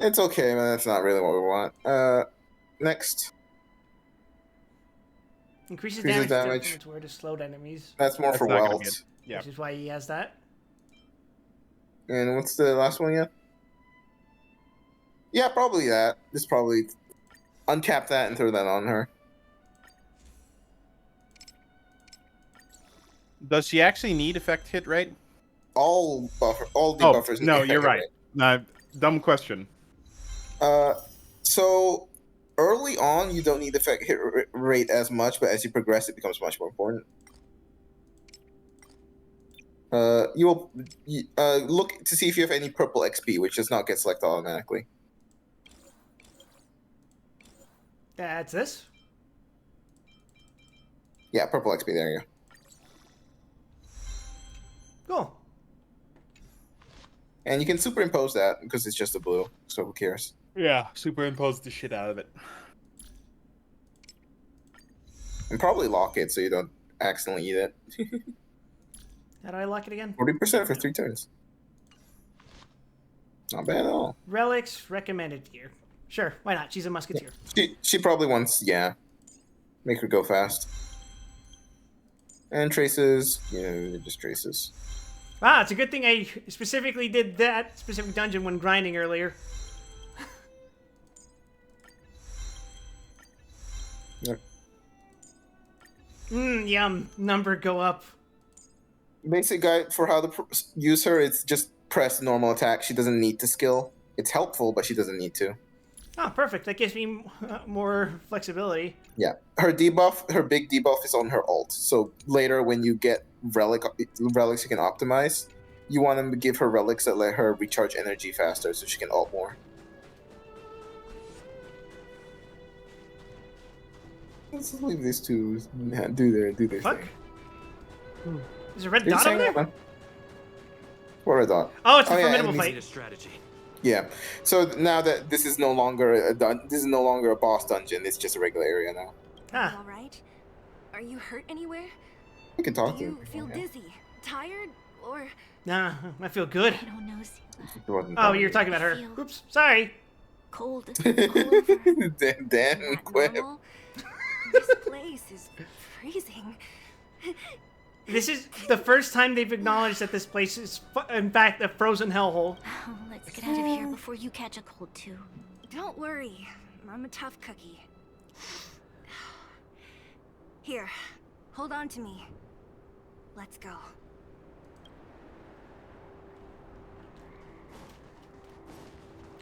It's okay, man. That's not really what we want. Next. Increases Increases damage. damage. Where to slowed enemies. That's more for not gonna Welt. be it. Yeah. Which is why he has that. And what's the last one again? Yeah, probably that. Just probably uncap that and throw that on her. Does she actually need effect hit rate? All debuffers. No, need you're effect right. rate. No, dumb question. So early on, you don't need effect hit rate as much, but as you progress, it becomes much more important. You will look to see if you have any purple XP, which does not get selected automatically. That's this. Yeah, purple XP. There you go. Cool. And you can superimpose that because it's just a blue, so who cares? Yeah, superimpose the shit out of it. And probably lock it so you don't accidentally eat it. How do I lock it again? 40% for 3 turns. Not bad at all. Relics recommended gear. Sure, why not? She's a musketeer. She probably wants, yeah. Make her go fast. And traces, just traces. Ah, it's a good thing I specifically did that specific dungeon when grinding earlier. Yum. Number go up. Basic guide for how to use her, it's just press normal attack. She doesn't need to skill. It's helpful, but she doesn't need to. Oh, perfect. That gives me more flexibility. Yeah. Her debuff, her big debuff is on her ult. So later when you get relics you can optimize, you want to give her relics that let her recharge energy faster so she can ult more. Let's leave these two do their Fuck. thing. There's a red You're dot over saying there? that? What red dot? Oh, it's a yeah, formidable enemies- fight. Yeah. So now that this is no longer a boss dungeon, it's just a regular area now. Ah. All right. Are you hurt anywhere? You can talk Do to you her. feel dizzy, tired, or? Nah, I feel good. I don't know, Oh, you're talking about her. Oops, sorry. Cold. Dan, quip. This place is freezing. This is the first time they've acknowledged that this place is, in fact, a frozen hellhole. Oh, let's get out of here before you catch a cold too. Don't worry, I'm a tough cookie. Here, hold on to me. Let's go.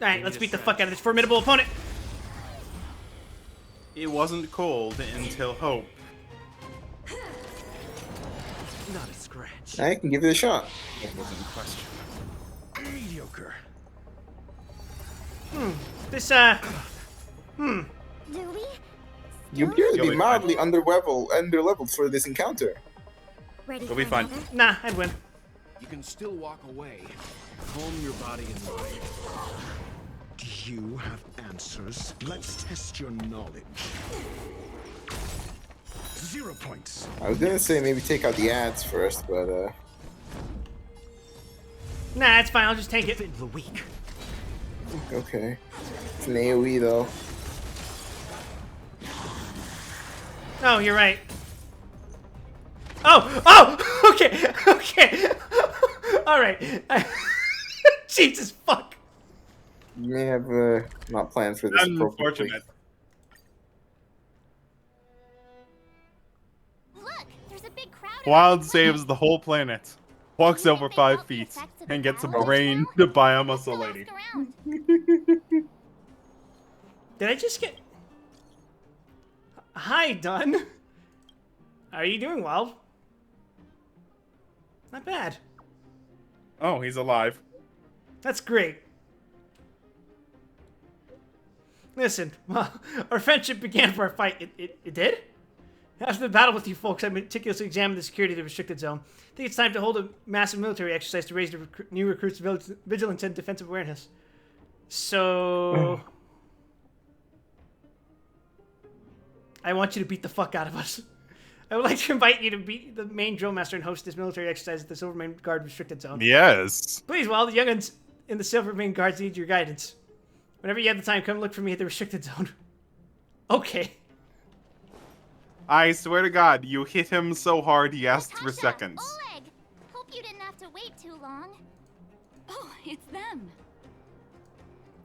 Alright, let's beat the fuck out of this formidable opponent. It wasn't cold until hope. Not a scratch. I can give it a shot. It wasn't question. Mediocre. This, Do we? You appear to You'll be be mildly underleveled for this encounter. Ready You'll be fine. Nah, I'd win. You can still walk away. Calm your body and mind. Do you have answers? Let's test your knowledge. 0 points. I was gonna say maybe take out the ads first, but Nah, it's fine. I'll just tank it. The weak. okay. It's an AoE though. Oh, you're right. Oh! Okay, okay. All right. Jesus fuck. You may have not planned for this appropriately. Unfortunate. Look, there's a big crowd. Wild saves the whole planet. Walks over 5 feet and gets a brain to buy a muscle lady. Did I just get... Hi, Dunn. How are you doing, Wild? Not bad. Oh, he's alive. That's great. Listen, well, our friendship began for a fight. It did? After the battle with you folks, I meticulously examined the security of the restricted zone. I think it's time to hold a massive military exercise to raise the new recruits' vigilance and defensive awareness. So... I want you to beat the fuck out of us. I would like to invite you to be the main drill master and host this military exercise at the Silvermane Guard restricted zone. Yes. Please, while the young'uns in the Silvermane Guards need your guidance. Whenever you have the time, come look for me at the restricted zone. Okay. I swear to God, you hit him so hard he asked for seconds. Oleg! Hope you didn't have to wait too long. Oh, it's them.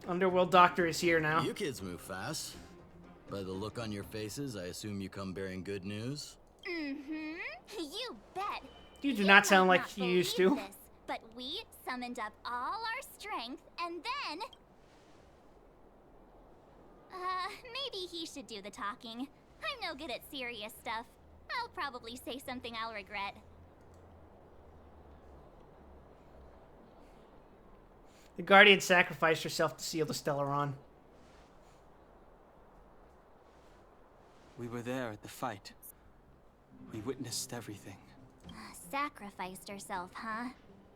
Underworld Doctor is here now. You kids move fast. By the look on your faces, I assume you come bearing good news? Mm-hmm. You bet. You do not sound like you used to. This, but we summoned up all our strength and then... maybe he should do the talking. I'm no good at serious stuff. I'll probably say something I'll regret. The Guardian sacrificed herself to seal the Stellaron. We were there at the fight. We witnessed everything. Sacrificed herself, huh?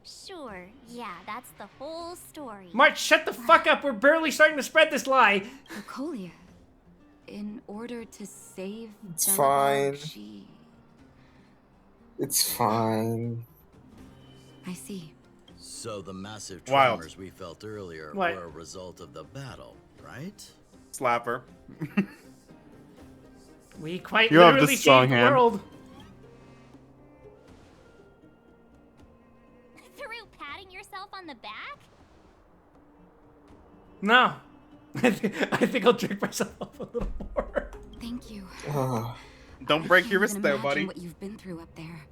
Sure, yeah, that's the whole story. March, shut the fuck up! We're barely starting to spread this lie! Colia, in order to save It's Belobog, fine. she... It's fine. I see. So the massive Wild. tremors we felt earlier What? were a result of the battle, right? Slapper. We quite You have the literally strong saved the hand. world. Through patting yourself on the back? No. I think I'll drink myself up a little more. Thank Thank you. Don't break your I wrist can't there, even imagine buddy. what you've been through up there.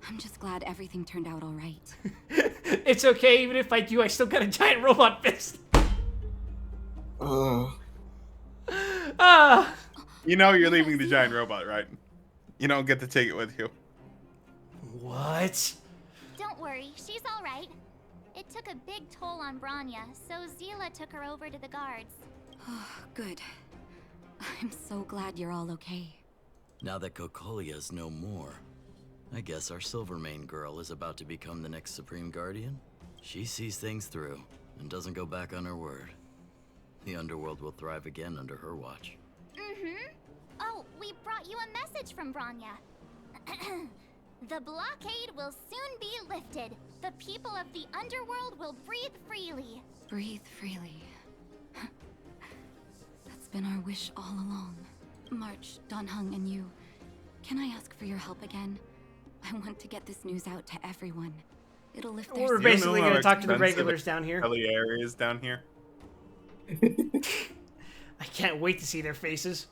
I'm just glad everything turned out all right. It's okay, even if I do, I still got a giant robot fist. Ah. You know you're leaving the giant robot, right? You don't get to take it with you. What? Don't worry, she's all right. It took a big toll on Branya, so Zila took her over to the guards. Good. I'm so glad you're all okay. Now that Cocolia's no more, I guess our Silvermane girl is about to become the next Supreme Guardian? She sees things through and doesn't go back on her word. The underworld will thrive again under her watch. Mm-hmm. Oh, we brought you a message from Branya. The blockade will soon be lifted. The people of the underworld will breathe freely. Breathe freely. That's been our wish all along. March, Donhung, and you, can I ask for your help again? I want to get this news out to everyone. It'll lift their We're spirits. basically going to talk to the regulars down here. Kelly areas down here. I can't wait to see their faces.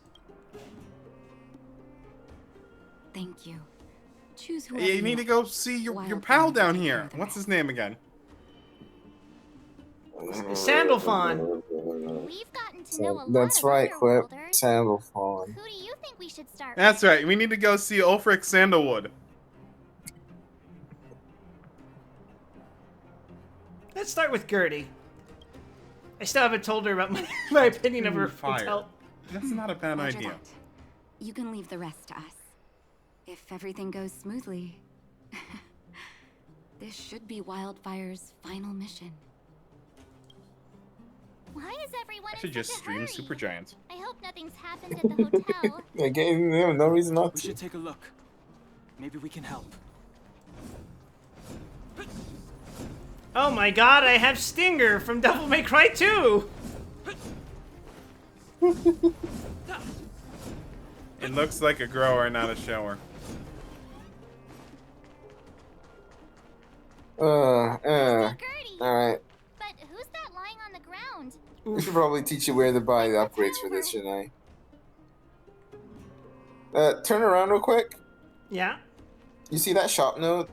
Thank you. Choose who You need to go see your pal down here. What's his name again? Sandalphon. We've gotten to know a lot That's of right, Quip. Underworlders. Sandalphon. Who do you think we should start That's right. We need to go see Ulfric Sandalwood. Let's start with Gertie. I still haven't told her about my opinion of her Fire. hotel. That's not a bad Roger idea. that. You can leave the rest to us. If everything goes smoothly, this should be Wildfire's final mission. Why is everyone I should in just such a stream hurry? Supergiant. I hope nothing's happened at the hotel. I gave him no reason not We to. should take a look. Maybe we can help. Oh my god, I have Stinger from Devil May Cry 2! It looks like a grower, not a shower. Alright. But who's that lying on the ground? We should probably teach you where to buy the upgrades for this, shouldn't I? Turn around real quick. Yeah? You see that shop note?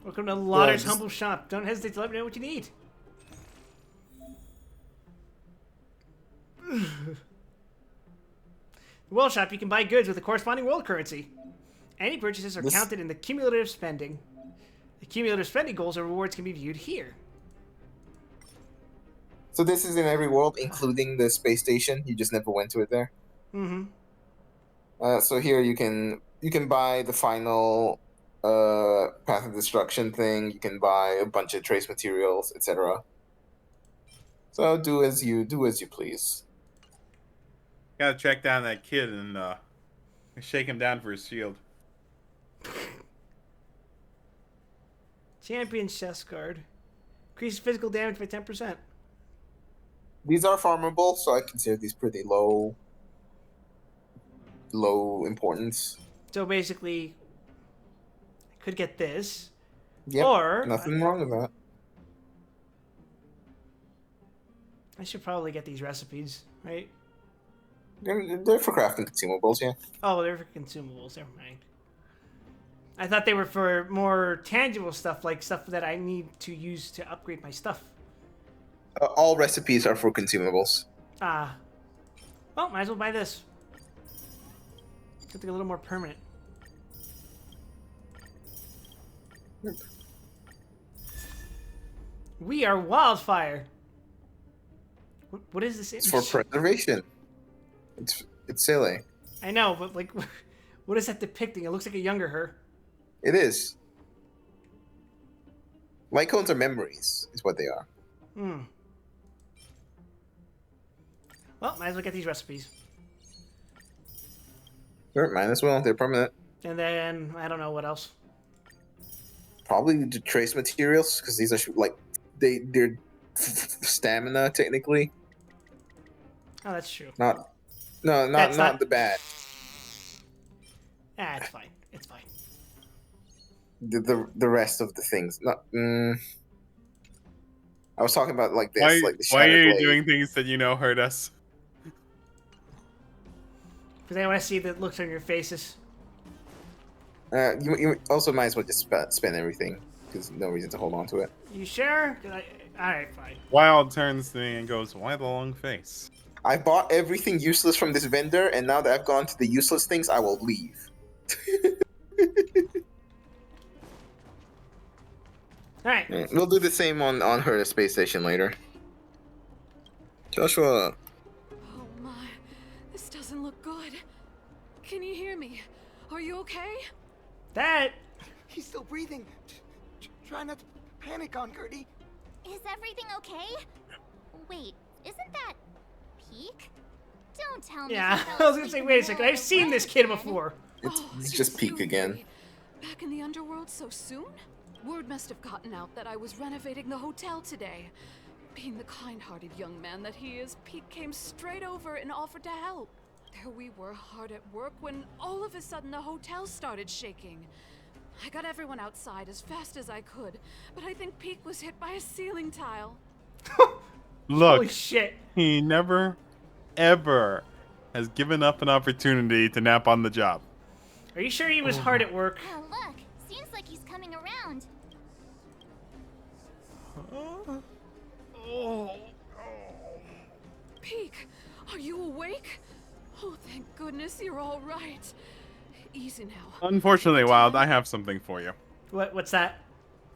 Welcome to Lauder's just- Humble Shop. Don't hesitate to let me know what you need. The World Shop, you can buy goods with the corresponding world currency. Any purchases are counted in the cumulative spending. The cumulative spending goals or rewards can be viewed here. So this is in every world, including the space station. You just never went to it there. Mm-hmm. So here you can buy the final Path of Destruction thing. You can buy a bunch of trace materials, etc. So do as you please. Gotta track down that kid and shake him down for his shield. Champion chest guard. Increases physical damage by 10%. These are farmable, so I consider these pretty low importance. So basically, I could get this. Yep, or nothing wrong with that. I should probably get these recipes, right? They're for crafting consumables, yeah. Oh, they're for consumables. Never mind. I thought they were for more tangible stuff, like stuff that I need to use to upgrade my stuff. All recipes are for consumables. Ah. Well, might as well buy this. Something a little more permanent. We are Wildfire. What is this? It's for preservation. It's silly. I know, but like, what is that depicting? It looks like a younger her. It is. Light cones are memories, is what they are. Hmm. Well, might as well get these recipes. Sure, might as well. They're permanent. And then, I don't know what else. Probably the trace materials, because these are like, they're stamina, technically. Oh, that's true. Not the bad. Ah, it's fine. It's fine. The rest of the things. Not. I was talking about like this, Why, like the why are shattered you blade. doing things that you know hurt us? Because I want to see the looks on your faces. You also might as well just spend everything, because no reason to hold on to it. You sure? Alright, fine. Wild turns to me and goes, "Why the long face?" I bought everything useless from this vendor, and now that I've gone to the useless things, I will leave. Alright. We'll do the same on her space station later. Joshua. Oh my, this doesn't look good. Can you hear me? Are you okay? That. He's still breathing. Try not to panic on Gertie. Is everything okay? Wait, isn't that Peak? Don't tell me. Yeah, he I fell was gonna say, asleep wait a in second. the I've seen this kid before. It's just Peak again. Back in the underworld so soon? Word must have gotten out that I was renovating the hotel today. Being the kind-hearted young man that he is, Peak came straight over and offered to help. There we were hard at work when all of a sudden the hotel started shaking. I got everyone outside as fast as I could, but I think Peak was hit by a ceiling tile. Look, Holy shit. He never, ever has given up an opportunity to nap on the job. Are you sure he was hard at work? Oh, look. Seems like he's coming around. Peak, are you awake? Oh, thank goodness you're all right. Easy now. Unfortunately, Wild, I have something for you. What's that?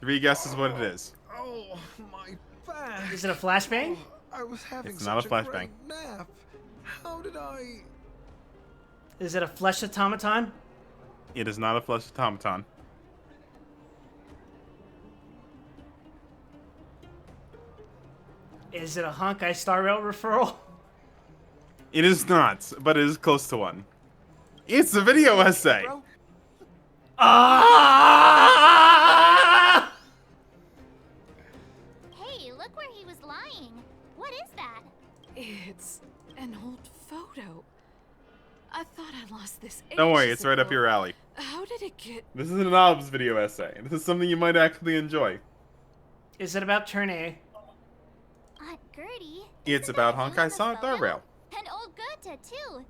3 guesses what it is. Oh, my back. Is it a flashbang? I was having It's not a such flashbang. great nap. How did I... Is it a flesh automaton? It is not a flesh automaton. Is it a Honkai Star Rail referral? It is not, but it is close to one. It's a video essay. Ah! Hey, look where he was lying. What is that? It's an old photo. I thought I lost this. Don't worry, ages it's right up ago. your alley. How did it get? This is an Albs video essay. This is something you might actually enjoy. Is it about Turn A? Aunt Gertie. It's about Honkai Star Rail. And old Goethe, too.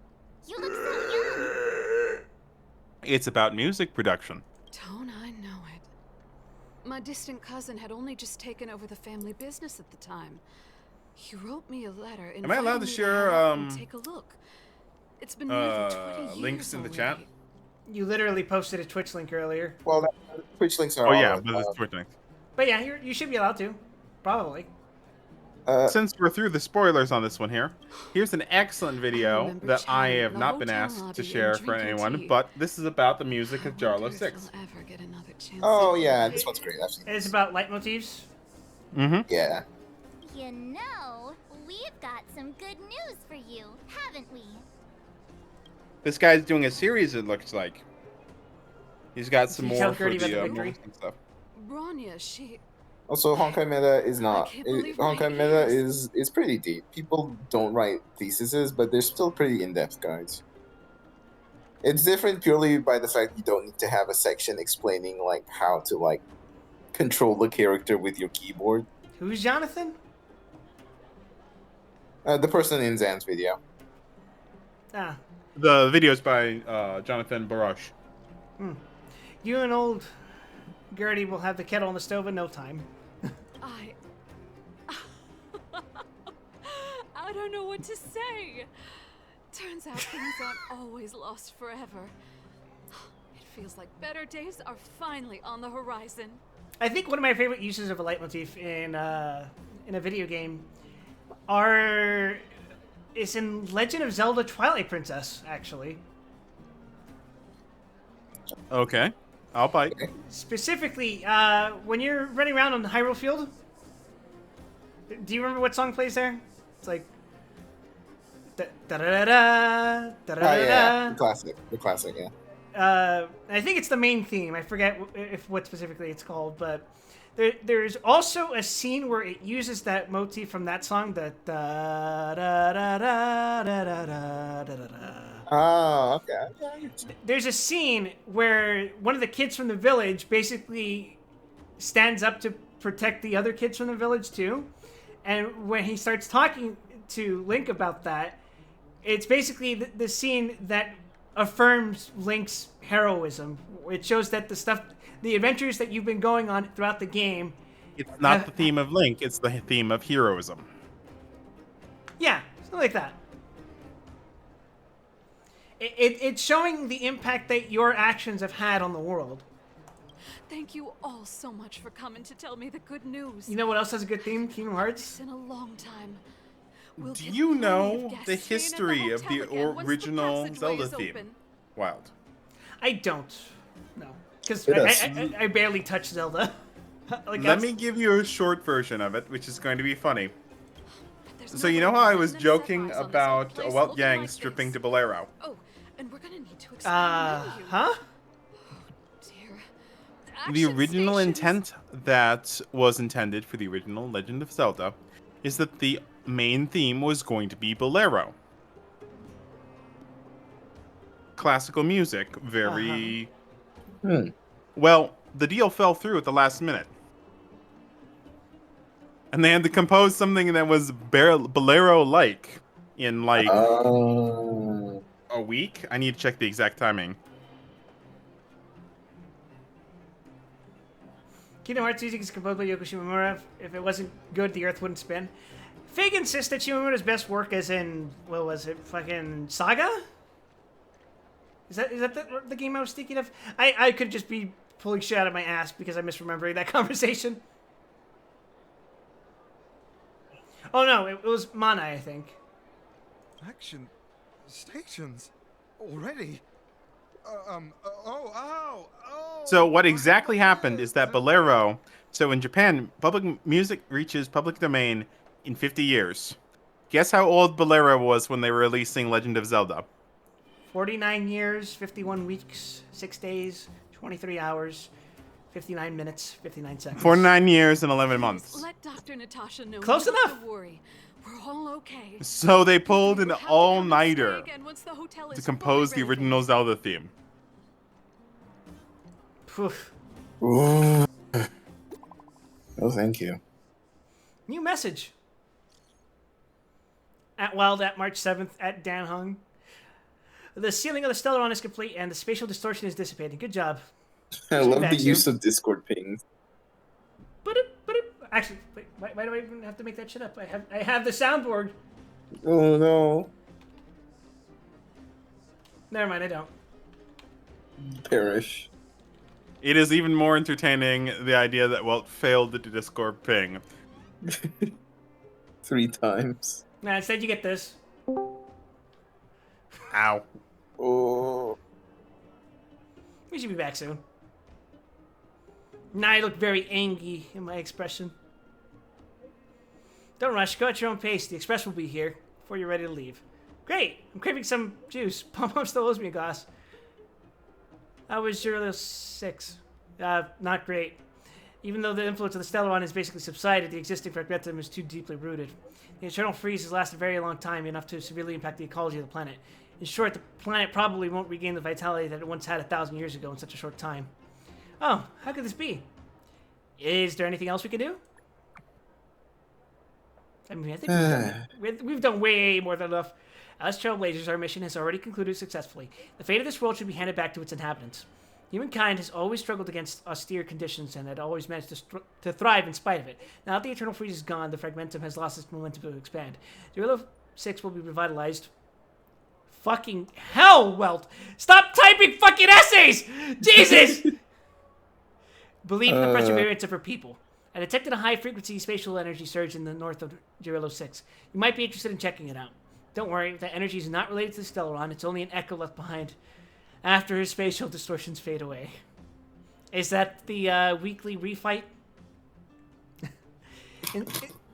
You look so young. It's about music production. Don't I know it? My distant cousin had only just taken over the family business at the time. He wrote me a letter. Am I allowed to inviting me share, help and take a look. It's been more than 20 years links in the already. chat? You literally posted a Twitch link earlier. Well, Twitch links are Oh all yeah, like, but it's Twitch links. But yeah, you should be allowed to. Probably. Since we're through the spoilers on this one here, here's an excellent video that I have not been asked to share for anyone, but this is about the music of Jarlo 6. Oh yeah, this one's great. I've seen It's about leitmotifs. Mm-hmm. Yeah. You know, we've got some good news for you, haven't we? This guy's doing a series, it looks like. He's got some Did you tell more for Gertie about the the victory? movies and stuff. Bronya, she. Also, Honkai meta is not. can't believe my Honkai meta is pretty deep. People don't write theses, but they're still pretty in-depth guides. It's different purely by the fact you don't need to have a section explaining like how to like control the character with your keyboard. Who's Jonathan? The person in Zan's video. Ah. The video's by Jonathan Baruch. You and old Gertie will have the kettle on the stove in no time. I don't know what to say. Turns out things aren't always lost forever. It feels like better days are finally on the horizon. I think one of my favorite uses of a leitmotif in a video game is in Legend of Zelda Twilight Princess, actually. Okay, I'll bite. Specifically, when you're running around on Hyrule Field, do you remember what song plays there? It's like da da da da da da Yeah, da. the classic, yeah. I think it's the main theme. I forget what specifically it's called, but there's also a scene where it uses that motif from that song. The da da da da da da da da da. Oh, okay. There's a scene where one of the kids from the village basically stands up to protect the other kids from the village too, And when he starts talking to Link about that, it's basically the scene that affirms Link's heroism. It shows that the adventures that you've been going on throughout the game. It's not the theme of Link, it's the theme of heroism. Yeah, something like that. It's showing the impact that your actions have had on the world. Thank you all so much for coming to tell me the good news. You know what else has a good theme? Kingdom Hearts. It's been a long time. Do you know the history of the original Zelda theme? Wild. I don't. No. Because I barely touch Zelda. Let me give you a short version of it, which is going to be funny. So you know how I was joking about Welt Yang stripping to Bolero? Oh, and we're gonna need to explain the menu. Huh? The original intent that was intended for the original Legend of Zelda is that the main theme was going to be Bolero. Classical music, very... Well, the deal fell through at the last minute. And they had to compose something that was Bolero-like in, like, a week? I need to check the exact timing. Kingdom Hearts music is composed by Yoko Shimomura. If it wasn't good, the earth wouldn't spin. Fig insists that Shimomura's best work is in, what was it, fucking Saga? Is that the game I was thinking of? I could just be pulling shit out of my ass because I'm misremembering that conversation. Oh no, it was Mana, I think. Action stations already. So what exactly happened is that Bolero, so in Japan, public music reaches public domain in 50 years. Guess how old Bolero was when they were releasing Legend of Zelda? 49 years, 51 weeks, 6 days, 23 hours, 59 minutes, 59 seconds. 49 years and 11 months. Let Dr. Natasha know. Close enough. Worry. We're all okay. So they pulled an all-nighter to compose the original Zelda theme. Oh, thank you. New message. At Wild at March 7th at Dan Hung. The sealing of the Stellaron is complete and the spatial distortion is dissipating. Good job. I love the use of Discord pings. Actually, wait, why do I even have to make that shit up? I have the soundboard. Oh no. Never mind, I don't. Perish. It is even more entertaining the idea that Welt failed the Discord ping. 3 times. Nah, instead you get this. Ow. Oh. We should be back soon. Now I look very angry in my expression. Don't rush. Go at your own pace. The express will be here before you're ready to leave. Great. I'm craving some juice. Pom-Pom still owes me a goss. How was your little 6? Not great. Even though the influence of the Stellaron has basically subsided, the existing fragmentum is too deeply rooted. The eternal freeze has lasted a very long time, enough to severely impact the ecology of the planet. In short, the planet probably won't regain the vitality that it once had 1,000 years ago in such a short time. Oh, how could this be? Is there anything else we can do? I mean, I think we've done way more than enough. As Trailblazers, our mission has already concluded successfully. The fate of this world should be handed back to its inhabitants. Humankind has always struggled against austere conditions and had always managed to thrive in spite of it. Now that the eternal freeze is gone, the fragmentum has lost its momentum to expand. Zero 6 will be revitalized. Fucking hell, Welt! Stop typing fucking essays! Jesus! Believe in the perseverance of her people. I detected a high-frequency spatial energy surge in the north of Jirilo 6. You might be interested in checking it out. Don't worry, that energy is not related to the Stellaron. It's only an echo left behind after his spatial distortions fade away. Is that the weekly refight?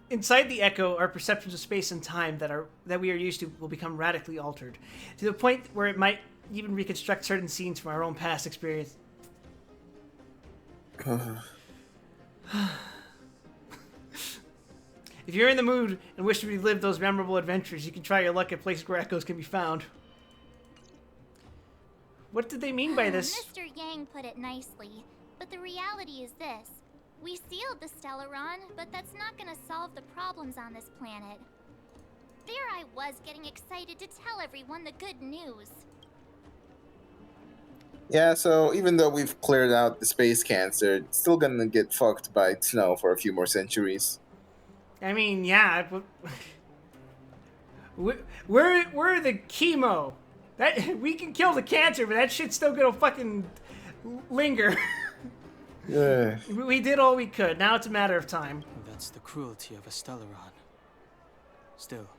Inside the echo, our perceptions of space and time that we are used to will become radically altered, to the point where it might even reconstruct certain scenes from our own past experience. If you're in the mood and wish to relive those memorable adventures, you can try your luck at places where echoes can be found. What did they mean by this? Mr. Yang put it nicely, but the reality is this. We sealed the Stellaron, but that's not gonna solve the problems on this planet. There I was getting excited to tell everyone the good news. Yeah, so even though we've cleared out the space cancer, it's still gonna get fucked by snow for a few more centuries. I mean, yeah, but we're the chemo. That we can kill the cancer, but that shit's still gonna fucking linger. Yeah. We did all we could. Now it's a matter of time. That's the cruelty of a Stellaron. Still,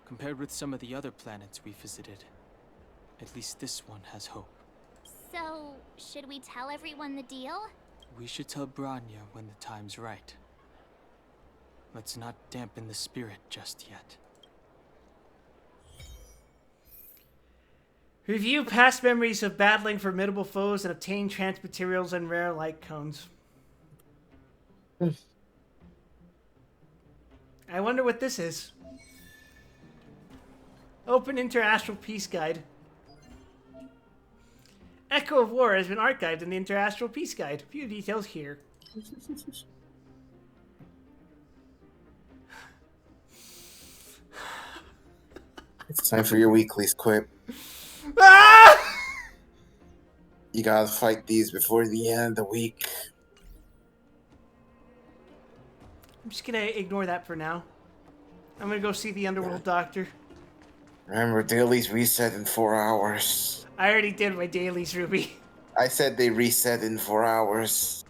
compared with some of the other planets we visited, at least this one has hope. So, should we tell everyone the deal? We should tell Branya when the time's right. Let's not dampen the spirit just yet. Review past memories of battling formidable foes and obtain trance materials and rare light cones. I wonder what this is. Open Interastral Peace Guide. Echo of War has been archived in the Interastral Peace Guide. A few details here. It's time for your weeklies, Quip. Ah! You gotta fight these before the end of the week. I'm just gonna ignore that for now. I'm gonna go see the Underworld Doctor. Remember, dailies reset in 4 hours. I already did my dailies, Ruby. I said they reset in 4 hours.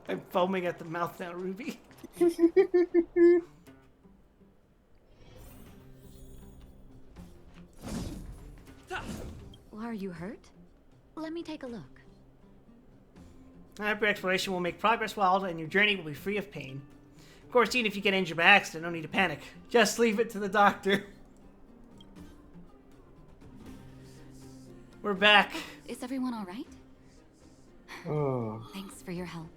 I'm foaming at the mouth now, Ruby. Are you hurt? Let me take a look. Hyper exploration will make progress wild, and your journey will be free of pain. Of course, even if you get injured by accident, no need to panic. Just leave it to the doctor. We're back. Is everyone all right? Oh. Thanks for your help.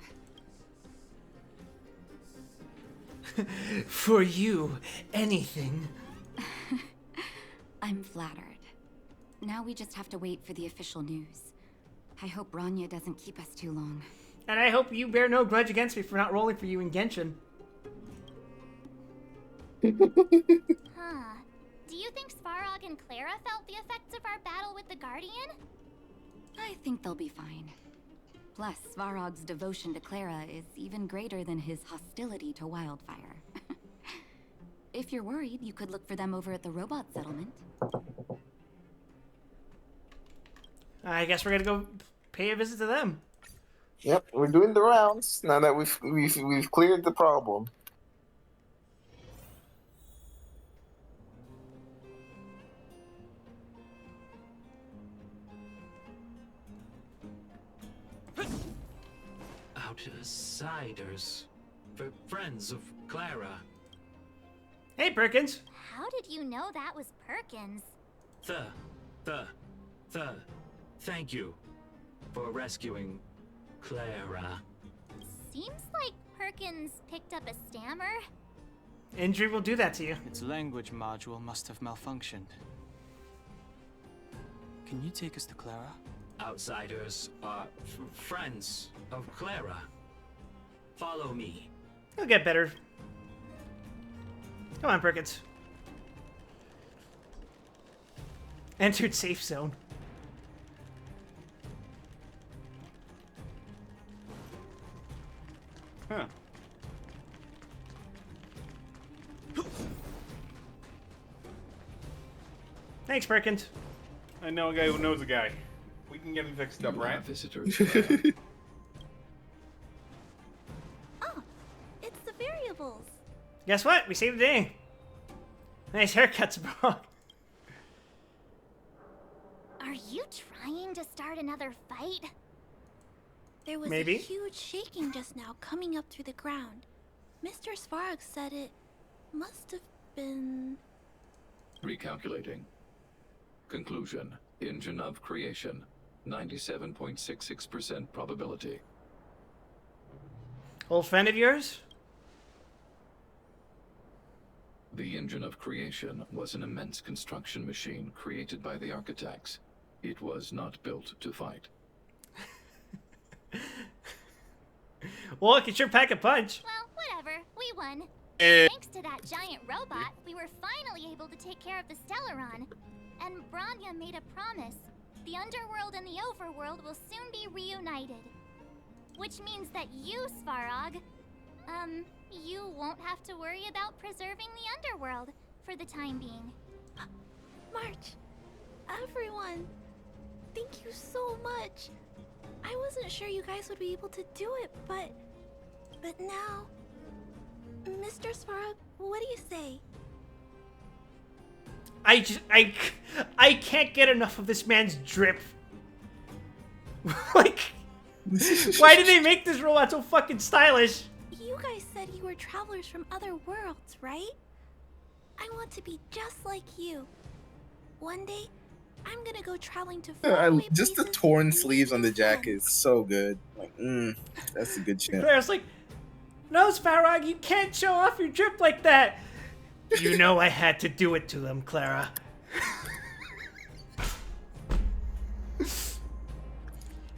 For you, anything. I'm flattered. Now we just have to wait for the official news. I hope Branya doesn't keep us too long. And I hope you bear no grudge against me for not rolling for you in Genshin. Huh. Do you think Svarog and Clara felt the effects of our battle with the Guardian? I think they'll be fine. Plus, Svarog's devotion to Clara is even greater than his hostility to Wildfire. If you're worried, you could look for them over at the robot settlement. I guess we're gonna go pay a visit to them. Yep, we're doing the rounds now that we've cleared the problem. Outsiders, for friends of Clara. Hey, Perkins. How did you know that was Perkins? Thank you for rescuing Clara. Seems like Perkins picked up a stammer. Injury will do that to you. Its language module must have malfunctioned. Can you take us to Clara? Outsiders are friends of Clara. Follow me. It'll get better. Come on, Perkins. Entered safe zone. Huh. Thanks, Perkins. I know a guy who knows a guy. We can get him fixed up, right? Visitors. Oh, it's the variables. Guess what? We saved the day. Nice haircuts, bro. Are you trying to start another fight? There was Maybe. a huge shaking just now coming up through the ground. Mr. Svarog said it must have been... Recalculating. Conclusion. Engine of creation. 97.66% probability. Old friend of yours? The engine of creation was an immense construction machine created by the architects It was not built to fight. Well, it can sure pack a punch. Well, whatever. We won. Eh. Thanks to that giant robot, we were finally able to take care of the Stellaron. And Branya made a promise. The underworld and the overworld will soon be reunited. Which means that you, Svarog, you won't have to worry about preserving the underworld for the time being. March, everyone, thank you so much. I wasn't sure you guys would be able to do it, but now, Mr. Svarog, what do you say? I can't get enough of this man's drip. Like, why did they make this robot so fucking stylish? You guys said you were travelers from other worlds, right? I want to be just like you. One day, I'm gonna go traveling to faraway Just the places torn and sleeves on the make jacket is so good. Like, that's a good shit. Claire's like, no, Sparrog, you can't show off your drip like that. You know I had to do it to them, Clara.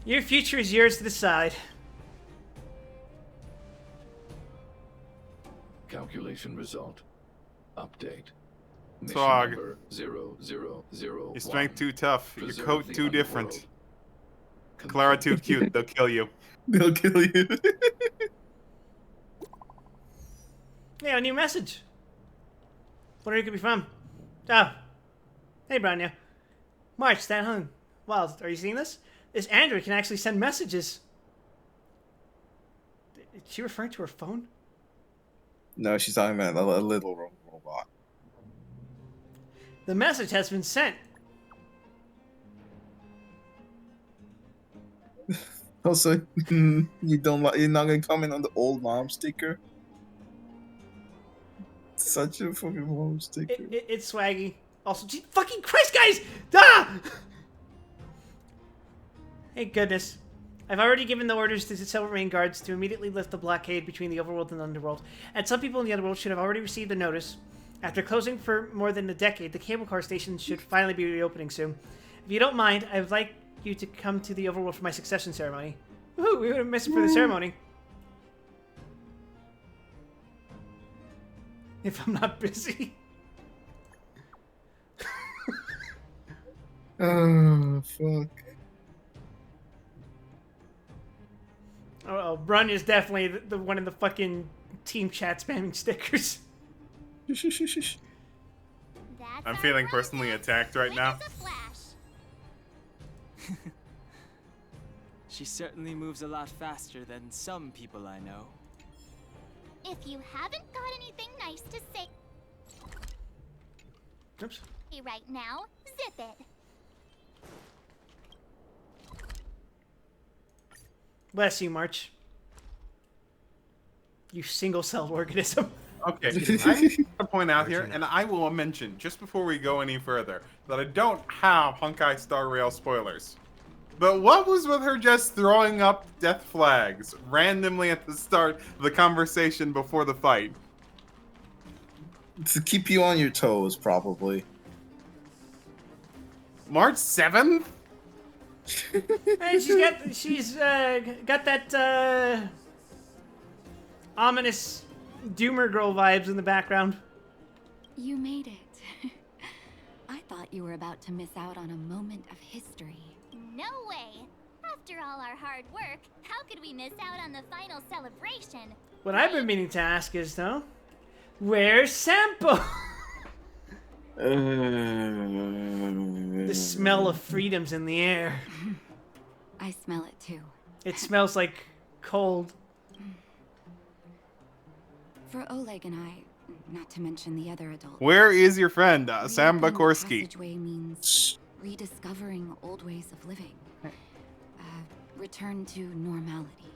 Your future is yours to decide. Calculation result. Update. Mission Swag. number 0001. Your strength too tough. Your Preserve coat the too different. underworld. Clara too cute. They'll kill you. They'll kill you. Yeah, a new message. Wonder who it could be from. Oh. Hey, Branya. March, that hung. Wild, are you seeing this? This android can actually send messages. Is she referring to her phone? No, she's talking about a little robot. The message has been sent. Also, you're not gonna comment on the old mom sticker. Such a fucking mom sticker. It's swaggy. Also, gee, fucking Christ, guys! Ah! Thank goodness. I've already given the orders to the Silvermane guards to immediately lift the blockade between the overworld and the underworld. And some people in the underworld should have already received the notice. After closing for more than a decade, the cable car station should finally be reopening soon. If you don't mind, I would like you to come to the overworld for my succession ceremony. Woohoo, we would have missed it for the ceremony. If I'm not busy. Oh, fuck. Oh, Brun is definitely the one in the fucking team chat spamming stickers. I'm feeling personally attacked right now. She certainly moves a lot faster than some people I know. If you haven't got anything nice to say Oops. right now, zip it. Bless you, March. You single-celled organism. Okay, I need to point out here, and I will mention, just before we go any further, that I don't have Honkai Star Rail spoilers. But what was with her just throwing up death flags randomly at the start of the conversation before the fight? To keep you on your toes, probably. March 7th? Hey, she's got that ominous Doomer girl vibes in the background. You made it. I thought you were about to miss out on a moment of history. No way. After all our hard work, how could we miss out on the final celebration? What I've been meaning to ask is, though, where's Sampo? The smell of freedom's in the air. I smell it too. It smells like cold. For Oleg and I, not to mention the other adults. Where is your friend, Sam reopening the Bakorski? passageway means rediscovering old ways of living. Return to normality.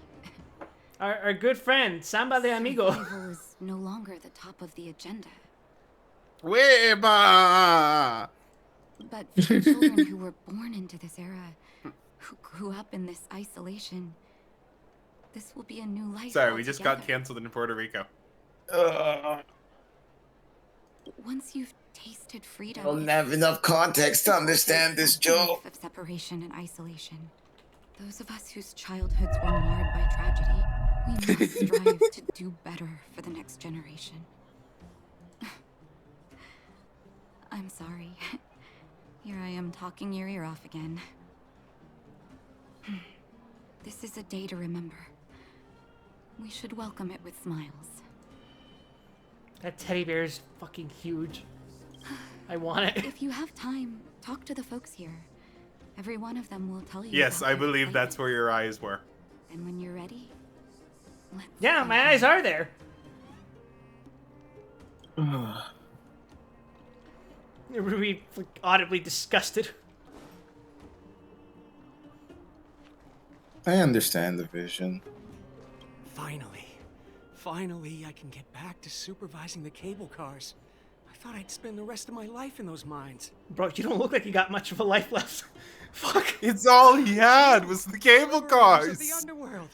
Our good friend, Samba de Amigo. Survival is no longer the top of the agenda. Weba! But for children who were born into this era, who grew up in this isolation, this will be a new life. Sorry, we just got altogether. canceled in Puerto Rico. Once you've tasted freedom, I don't have enough context to understand this, Joe. Of separation and isolation. Those of us whose childhoods were marred by tragedy, we must strive to do better for the next generation. I'm sorry. Here I am talking your ear off again. This is a day to remember. We should welcome it with smiles. That teddy bear is fucking huge. I want it. If you have time, talk to the folks here. Every one of them will tell you. Yes, about I their believe excitement. that's where your eyes were. And when you're ready, Yeah, my eyes are there. Ruby like, audibly disgusted. I understand the vision. Finally, I can get back to supervising the cable cars. I thought I'd spend the rest of my life in those mines. Bro, you don't look like you got much of a life left. Fuck. It's all he had was the cable Of cars. the underworld.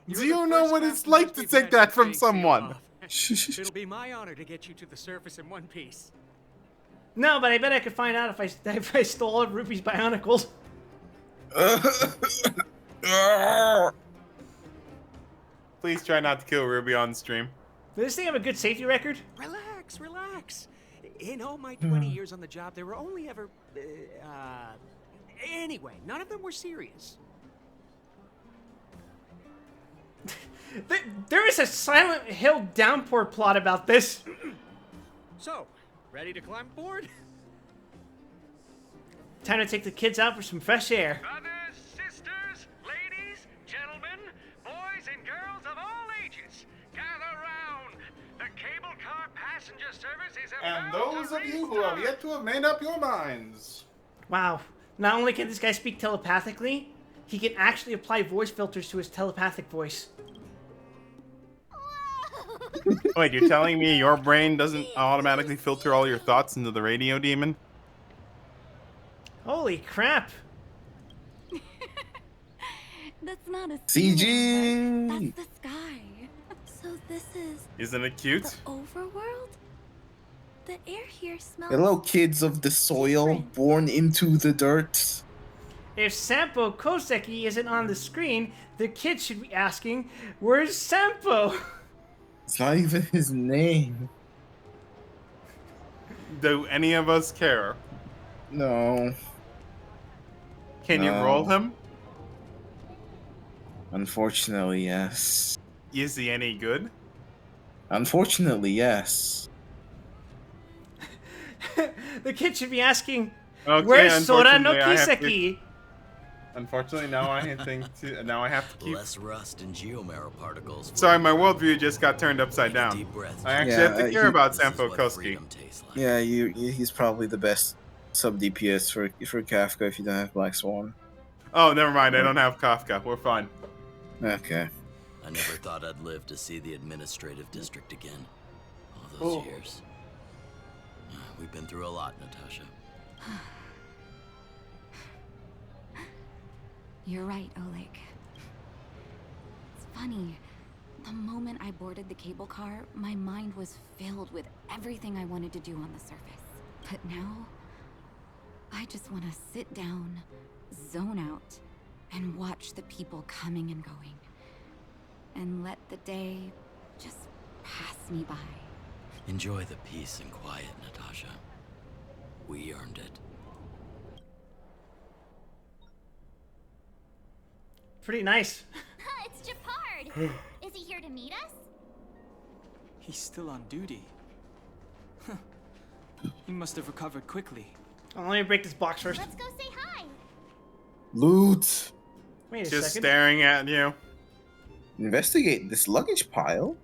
Do you know what it's like to take that from someone? It'll be my honor to get you to the surface in one piece. No, but I bet I could find out if I stole all of Ruby's bionicles. Please try not to kill Ruby on stream. Does this thing have a good safety record? Relax. In all my 20 years on the job, there were only ever... Anyway, none of them were serious. There is a Silent Hill downpour plot about this. So, ready to climb aboard? Time to take the kids out for some fresh air. Brothers, sisters, ladies, gentlemen, boys and girls of all ages, gather round. The cable car passenger service is And about those to of you who have yet to have made up your minds. Wow. Not only can this guy speak telepathically, he can actually apply voice filters to his telepathic voice. Wait, you're telling me your brain doesn't automatically filter all your thoughts into the radio demon? Holy crap. That's not a CG. That's the sky. So this is Isn't it cute? overworld? The air here smells... Hello, kids of the soil, born into the dirt. If Sampo Koseki isn't on the screen, the kids should be asking, where's Sampo? It's not even his name. Do any of us care? No. Can you roll him? Unfortunately, yes. Is he any good? Unfortunately, yes. The kids should be asking, Okay, where's Sora no unfortunately, I have to- Kiseki? Unfortunately, now I have to keep. Less rust and geomarrow particles. Sorry, my worldview just got turned upside down. I actually have to care about Sampo Koski. Yeah, he's probably the best sub DPS for Kafka if you don't have Black Swan. Oh, never mind. I don't have Kafka. We're fine. Okay. I never thought I'd live to see the administrative district again. All those years. We've been through a lot, Natasha. You're right, Oleg. It's funny. The moment I boarded the cable car, my mind was filled with everything I wanted to do on the surface. But now, I just want to sit down, zone out, and watch the people coming and going. And let the day just pass me by. Enjoy the peace and quiet, Natasha. We earned it. Pretty nice. It's Japard! Is he here to meet us? He's still on duty. He must have recovered quickly. Oh, let me break this box first. Let's go say hi! Loot. Wait a Just second. staring at you. Investigate this luggage pile.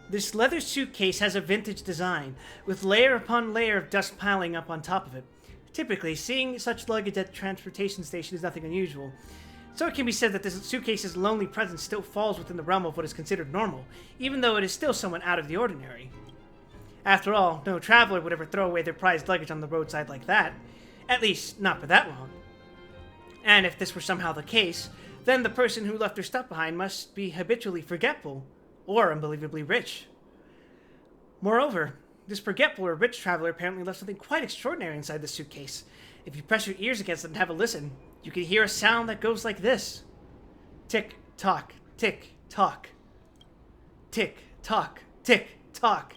This leather suitcase has a vintage design, with layer upon layer of dust piling up on top of it. Typically, seeing such luggage at the transportation station is nothing unusual. So it can be said that this suitcase's lonely presence still falls within the realm of what is considered normal, even though it is still somewhat out of the ordinary. After all, no traveler would ever throw away their prized luggage on the roadside like that. At least, not for that long. And if this were somehow the case, then the person who left their stuff behind must be habitually forgetful, or unbelievably rich. Moreover, This forgetful or rich traveler apparently left something quite extraordinary inside the suitcase. If you press your ears against it and have a listen, you can hear a sound that goes like this. Tick, tock, tick, tock. Tick, tock, tick, tock.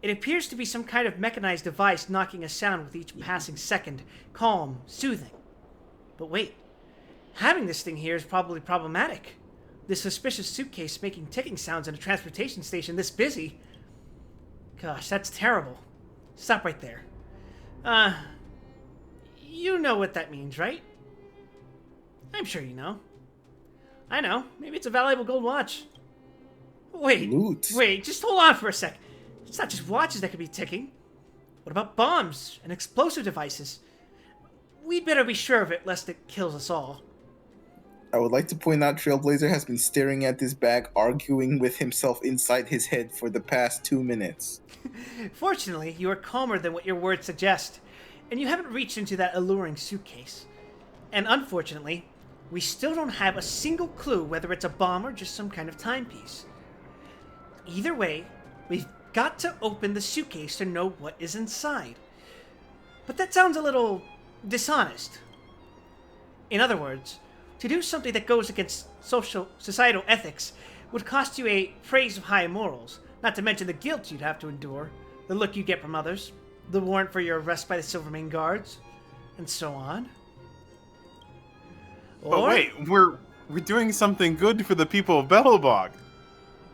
It appears to be some kind of mechanized device knocking a sound with each passing second. Calm, soothing. But wait, having this thing here is probably problematic. This suspicious suitcase making ticking sounds in a transportation station this busy. Gosh, that's terrible. Stop right there. You know what that means, right? I'm sure you know. I know. Maybe it's a valuable gold watch. Wait, just hold on for a sec. It's not just watches that could be ticking. What about bombs and explosive devices? We'd better be sure of it, lest it kills us all. I would like to point out Trailblazer has been staring at this bag, arguing with himself inside his head for the past 2 minutes. Fortunately, you are calmer than what your words suggest, and you haven't reached into that alluring suitcase. And unfortunately, we still don't have a single clue whether it's a bomb or just some kind of timepiece. Either way, we've got to open the suitcase to know what is inside. But that sounds a little dishonest. In other words, to do something that goes against societal ethics would cost you a praise of high morals, not to mention the guilt you'd have to endure, the look you get from others, the warrant for your arrest by the Silvermane guards, and so on. But wait, we're doing something good for the people of Belobog.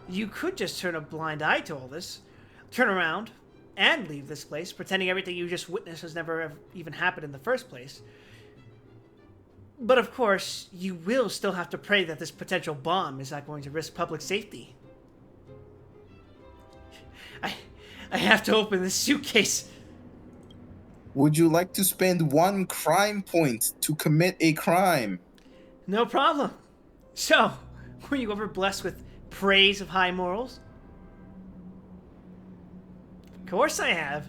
You could just turn a blind eye to all this, turn around, and leave this place, pretending everything you just witnessed has never even happened in the first place. But of course, you will still have to pray that this potential bomb is not going to risk public safety. I have to open this suitcase. Would you like to spend 1 crime point to commit a crime? No problem. So, were you ever blessed with praise of high morals? Of course I have.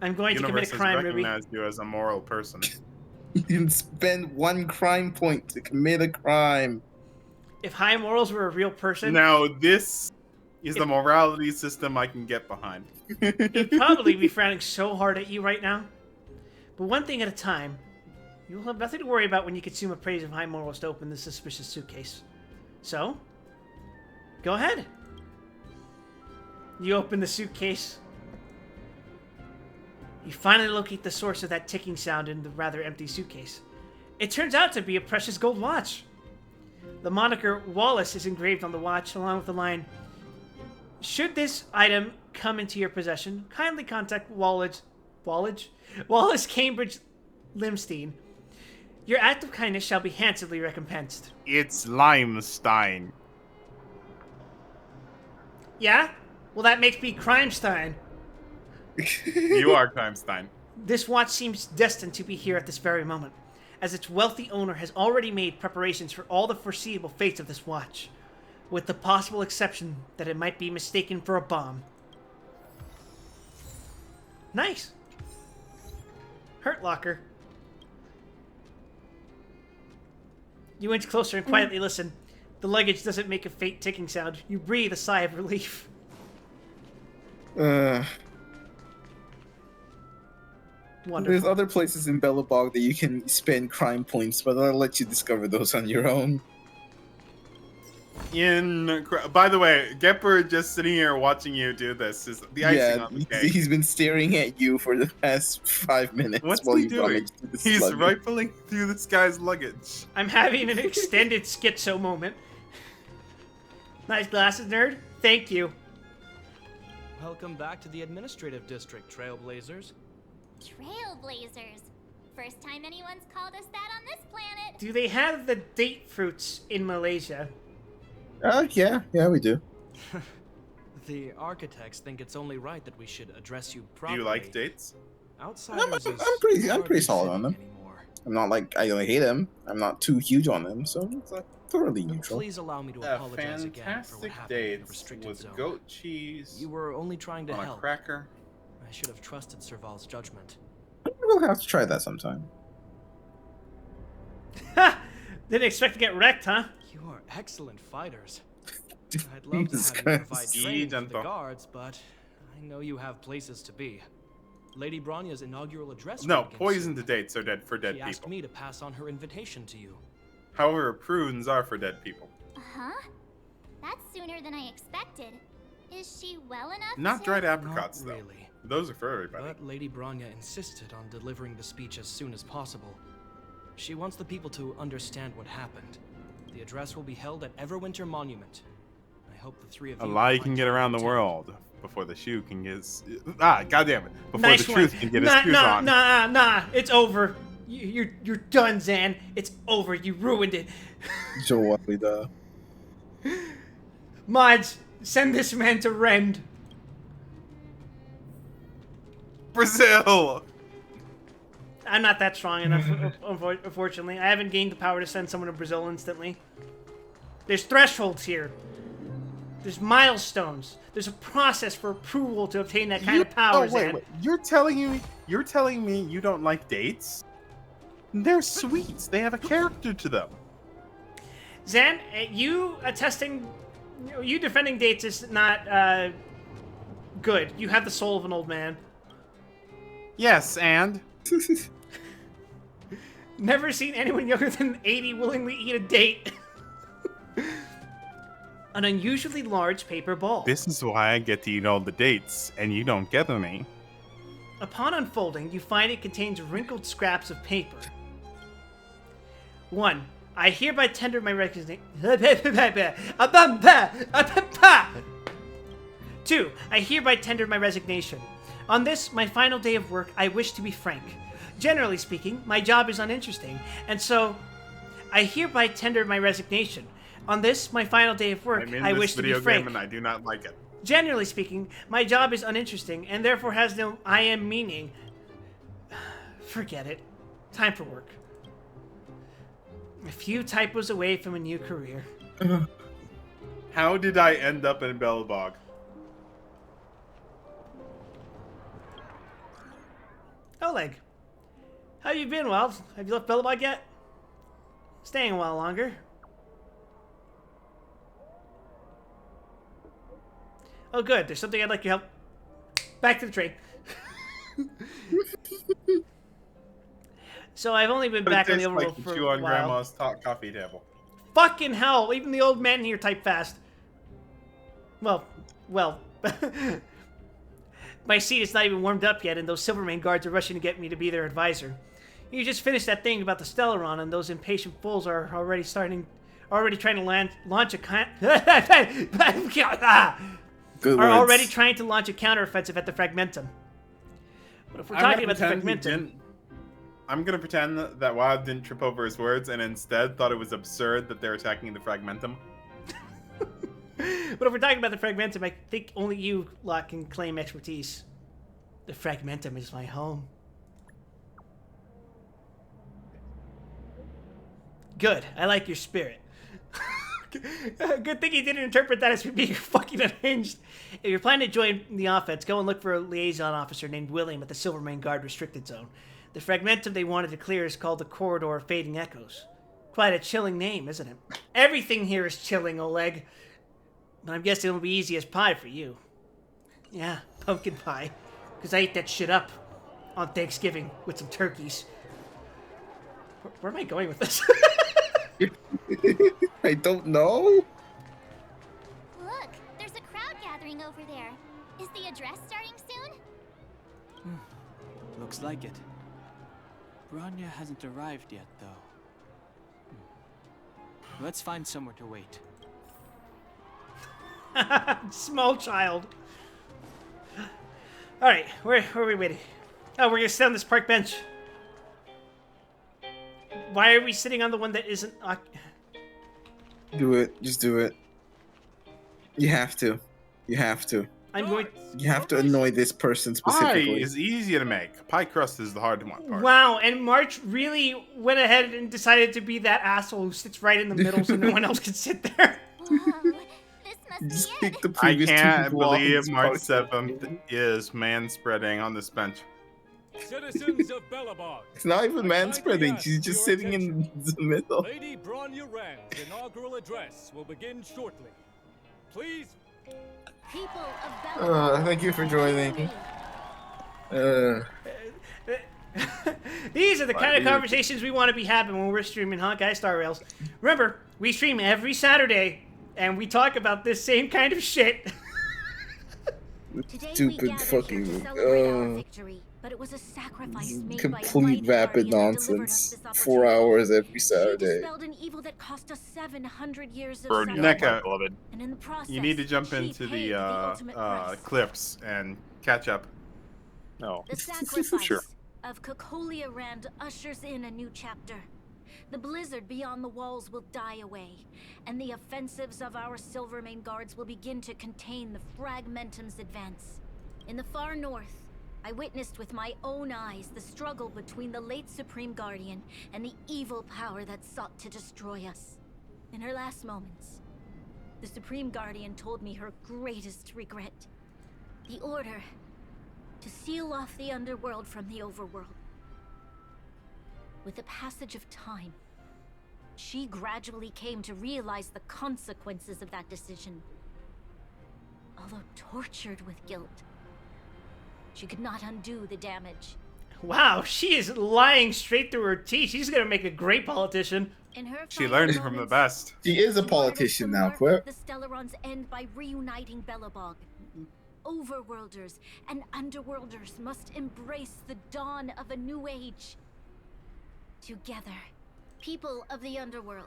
I'm going to commit a crime, Ruby. Recognize you as a moral person. You can spend 1 crime point to commit a crime. If high morals were a real person... Now, this is the morality system I can get behind. He'd probably be frowning so hard at you right now. But one thing at a time, you'll have nothing to worry about when you consume a praise of high morals to open this suspicious suitcase. So, go ahead. You open the suitcase. You finally locate the source of that ticking sound in the rather empty suitcase. It turns out to be a precious gold watch. The moniker Wallace is engraved on the watch, along with the line, "Should this item come into your possession, kindly contact Wallace Cambridge Limstein. Your act of kindness shall be handsomely recompensed." It's Limestein. Yeah? Well, that makes me Crimestein. You are Crimestein. This watch seems destined to be here at this very moment, as its wealthy owner has already made preparations for all the foreseeable fates of this watch, with the possible exception that it might be mistaken for a bomb. Nice. Hurt Locker. You inch closer and quietly listen. The luggage doesn't make a faint ticking sound. You breathe a sigh of relief. Wonderful. There's other places in Belobog that you can spend crime points, but I'll let you discover those on your own. By the way, Gepper just sitting here watching you do this is the icing on the cake. He's been staring at you for the past 5 minutes. What's while he you doing? rummage through this He's luggage. rifling through this guy's luggage. I'm having an extended schizo moment. Nice glasses, nerd. Thank you. Welcome back to the administrative district, Trailblazers. Trailblazers. First time anyone's called us that on this planet. Do they have the date fruits in Malaysia? Yeah, we do. The architects think it's only right that we should address you Do properly. you like dates? Outsiders I'm pretty solid on them. I'm not like I don't hate them. I'm not too huge on them, so it's like thoroughly neutral. Please allow me to apologize again for what happened in the restricted with zone. goat cheese. You were only trying to on help. a cracker. I should have trusted Serval's judgment. We'll have to try that sometime. Ha! Didn't expect to get wrecked, huh? You are excellent fighters. I'd love to Jesus have you Christ. provide Be training for the gentle. guards, but I know you have places to be. Lady Bronya's inaugural address. will No, begin poison soon. to dates are dead for dead She asked people. me to pass on her invitation to you. However, prunes are for dead people. Huh? That's sooner than I expected. Is she well enough Not to... dried apricots, Not though. really. Those are for everybody. But Lady Bronya insisted on delivering the speech as soon as possible. She wants the people to understand what happened. The address will be held at Everwinter Monument. I hope the three of A you lie will can find get time around to the attend. world before the shoe can get his... goddamn it. Before Nice the one. truth can get his shoes nah, on. Nah. It's over. You're done, Zan. It's over. You ruined it. Joe though. Mods, send this man to Rend. Brazil! I'm not that strong enough, unfortunately. I haven't gained the power to send someone to Brazil instantly. There's thresholds here. There's milestones. There's a process for approval to obtain that kind of power, Zan. Wait. You're telling me you don't like dates? They're sweets. They have a character to them. Zan, you defending dates is not good. You have the soul of an old man. Yes, and? Never seen anyone younger than 80 willingly eat a date. An unusually large paper ball. This is why I get to eat all the dates, and you don't get any. Upon unfolding, you find it contains wrinkled scraps of paper. 1. I hereby tender my resignation. 2. I hereby tender my resignation. On this, my final day of work, I wish to be frank. Generally speaking, my job is uninteresting, and so I hereby tender my resignation. On this, my final day of work, I wish to be video frank. game and I do not like it. Generally speaking, my job is uninteresting, and therefore has no I am meaning. Forget it. Time for work. A few typos away from a new career. How did I end up in Belobog? Oleg, how you been, Wild? Have you left Belobog yet? Staying a while longer. Oh, good. There's something I'd like your help. Back to the train. So I've only been But back it on the tastes overworld like for chew a on while. Grandma's top coffee table. Fucking hell! Even the old man here type fast. Well. My seat is not even warmed up yet, and those Silvermane guards are rushing to get me to be their advisor. You just finished that thing about the Stellaron, and those impatient fools are already trying to launch a Good are words. already trying to launch a counteroffensive at the Fragmentum. But if we're talking about the Fragmentum, I'm gonna pretend that Wild didn't trip over his words and instead thought it was absurd that they're attacking the Fragmentum. but if we're talking about the Fragmentum, I think only you lot can claim expertise. The Fragmentum is my home. Good. I like your spirit. Good thing he didn't interpret that as being fucking unhinged. If you're planning to join the offense, go and look for a liaison officer named William at the Silvermane Guard restricted zone. The Fragmentum they wanted to clear is called the Corridor of Fading Echoes. Quite a chilling name, isn't it? Everything here is chilling, Oleg. But I'm guessing it'll be easy as pie for you. Yeah, pumpkin pie. Because I ate that shit up on Thanksgiving with some turkeys. Where am I going with this? I don't know. Look, there's a crowd gathering over there. Is the address starting soon? Looks like it. Bronya hasn't arrived yet, though. Let's find somewhere to wait. Small child. Alright, where are we waiting? Oh, we're gonna sit on this park bench. Why are we sitting on the one that isn't... Do it. Just do it. You have to. You have to. I'm going... You have to annoy this person Pie specifically. is easy to make. Pie crust is the hard one part. Wow, and March really went ahead and decided to be that asshole who sits right in the middle so no one else can sit there. Just pick the I previous two can't people off believe this March podcast. 7th is man-spreading on this bench. Citizens of Belobog. It's not even man spreading. She's just sitting in the middle. Lady Bronya Rand's inaugural address will begin shortly. please. People of Bella. Thank you for joining. These are the kind of conversations we want to be having when we're streaming Honkai Star Rails. Remember, we stream every Saturday, and we talk about this same kind of shit. Stupid fucking victory, but it was a sacrifice made complete vapid nonsense. 4 hours every Saturday. An evil that cost us 700 years of NECA, and in the process, you need to jump into the clips and catch up. No. The sacrifice Sure. of Cocolia Rand ushers in a new chapter. The blizzard beyond the walls will die away, and the offensives of our Silvermane guards will begin to contain the Fragmentum's advance. In the far north, I witnessed with my own eyes the struggle between the late Supreme Guardian and the evil power that sought to destroy us. In her last moments, the Supreme Guardian told me her greatest regret. The order to seal off the underworld from the overworld. With the passage of time, she gradually came to realize the consequences of that decision. Although tortured with guilt, she could not undo the damage. Wow, she is lying straight through her teeth. She's gonna make a great politician. She learns from the best. She is a politician now, Quip. The Stellarons end by reuniting Belobog. Overworlders and Underworlders must embrace the dawn of a new age. Together, people of the Underworld.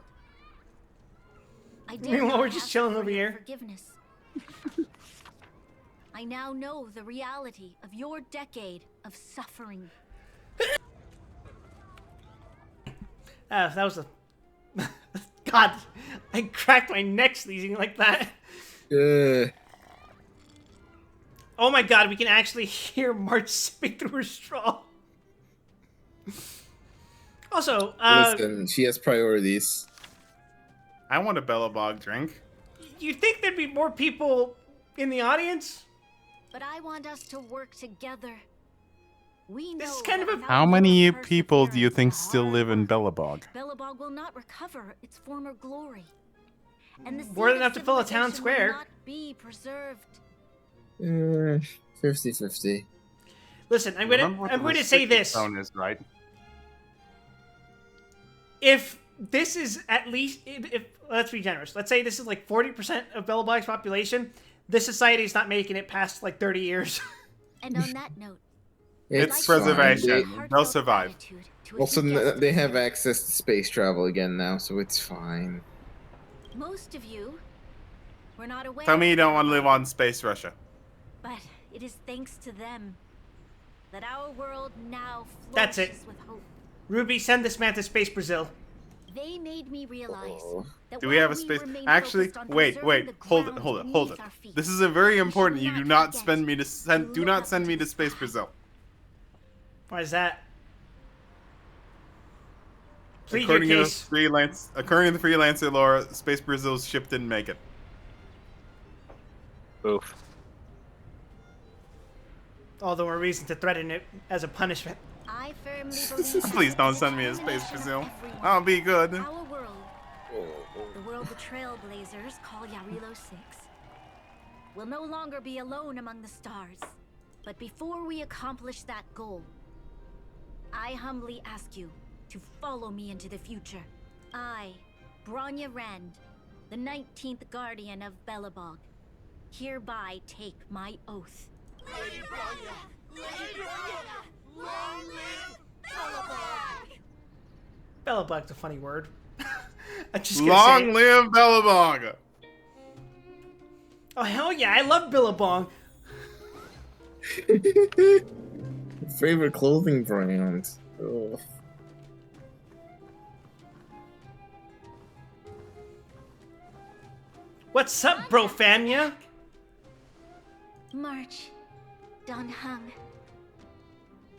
I dare Meanwhile, not we're just ask chilling for over your here. Forgiveness. I now know the reality of your decade of suffering. That was a... God, I cracked my neck sneezing like that. Oh my god, we can actually hear March sipping through her straw. Also, listen, she has priorities. I want a Bellabog drink. You think there'd be more people in the audience? But I want us to work together. We know This is kind of a... How many people do you think still live in Bellabog? Belobog will not recover its former glory. And the More than enough to fill a town civilization square. will not be preserved. 50-50. Listen, I'm going to say this. Is, right? If this is at least, if let's be generous, let's say this is like 40% of Belobog's population, this society is not making it past like 30 years. And on that note, It's preservation. They'll survive. Also, they have access to space travel again now, so it's fine. most of you were not aware. Tell me you don't want to live on space, Russia. But it is thanks to them that our world now That's flourishes it. with hope. Ruby, send this man to Space Brazil. They made me realize that Do we have a while space? remain Actually, focused on wait, preserving the hold it, ground hold it, beneath hold it. our feet, This is a very important. You do not forget send me to send. Do not send me to Space Brazil. Why is that? Plead your According to the case. freelancer Laura, Space Brazil's ship didn't make it. Oof. All the more reason to threaten it as a punishment. I firmly believe Please don't send me to Space Brazil. I'll be good. our world, the world the Trailblazers call Yarilo 6, will no longer be alone among the stars. But before we accomplish that goal, I humbly ask you to follow me into the future. I, Bronya Rand, the 19th Guardian of Belobog, hereby take my oath. Lady Bronya! Lady Bronya! Long live Belobog! Belobog's a funny word. I'm just gonna say Long it. live Bellabog! Oh hell yeah, I love Billabong. Favorite clothing brand. Ugh. What's up, bro Fania? March, Don Hung,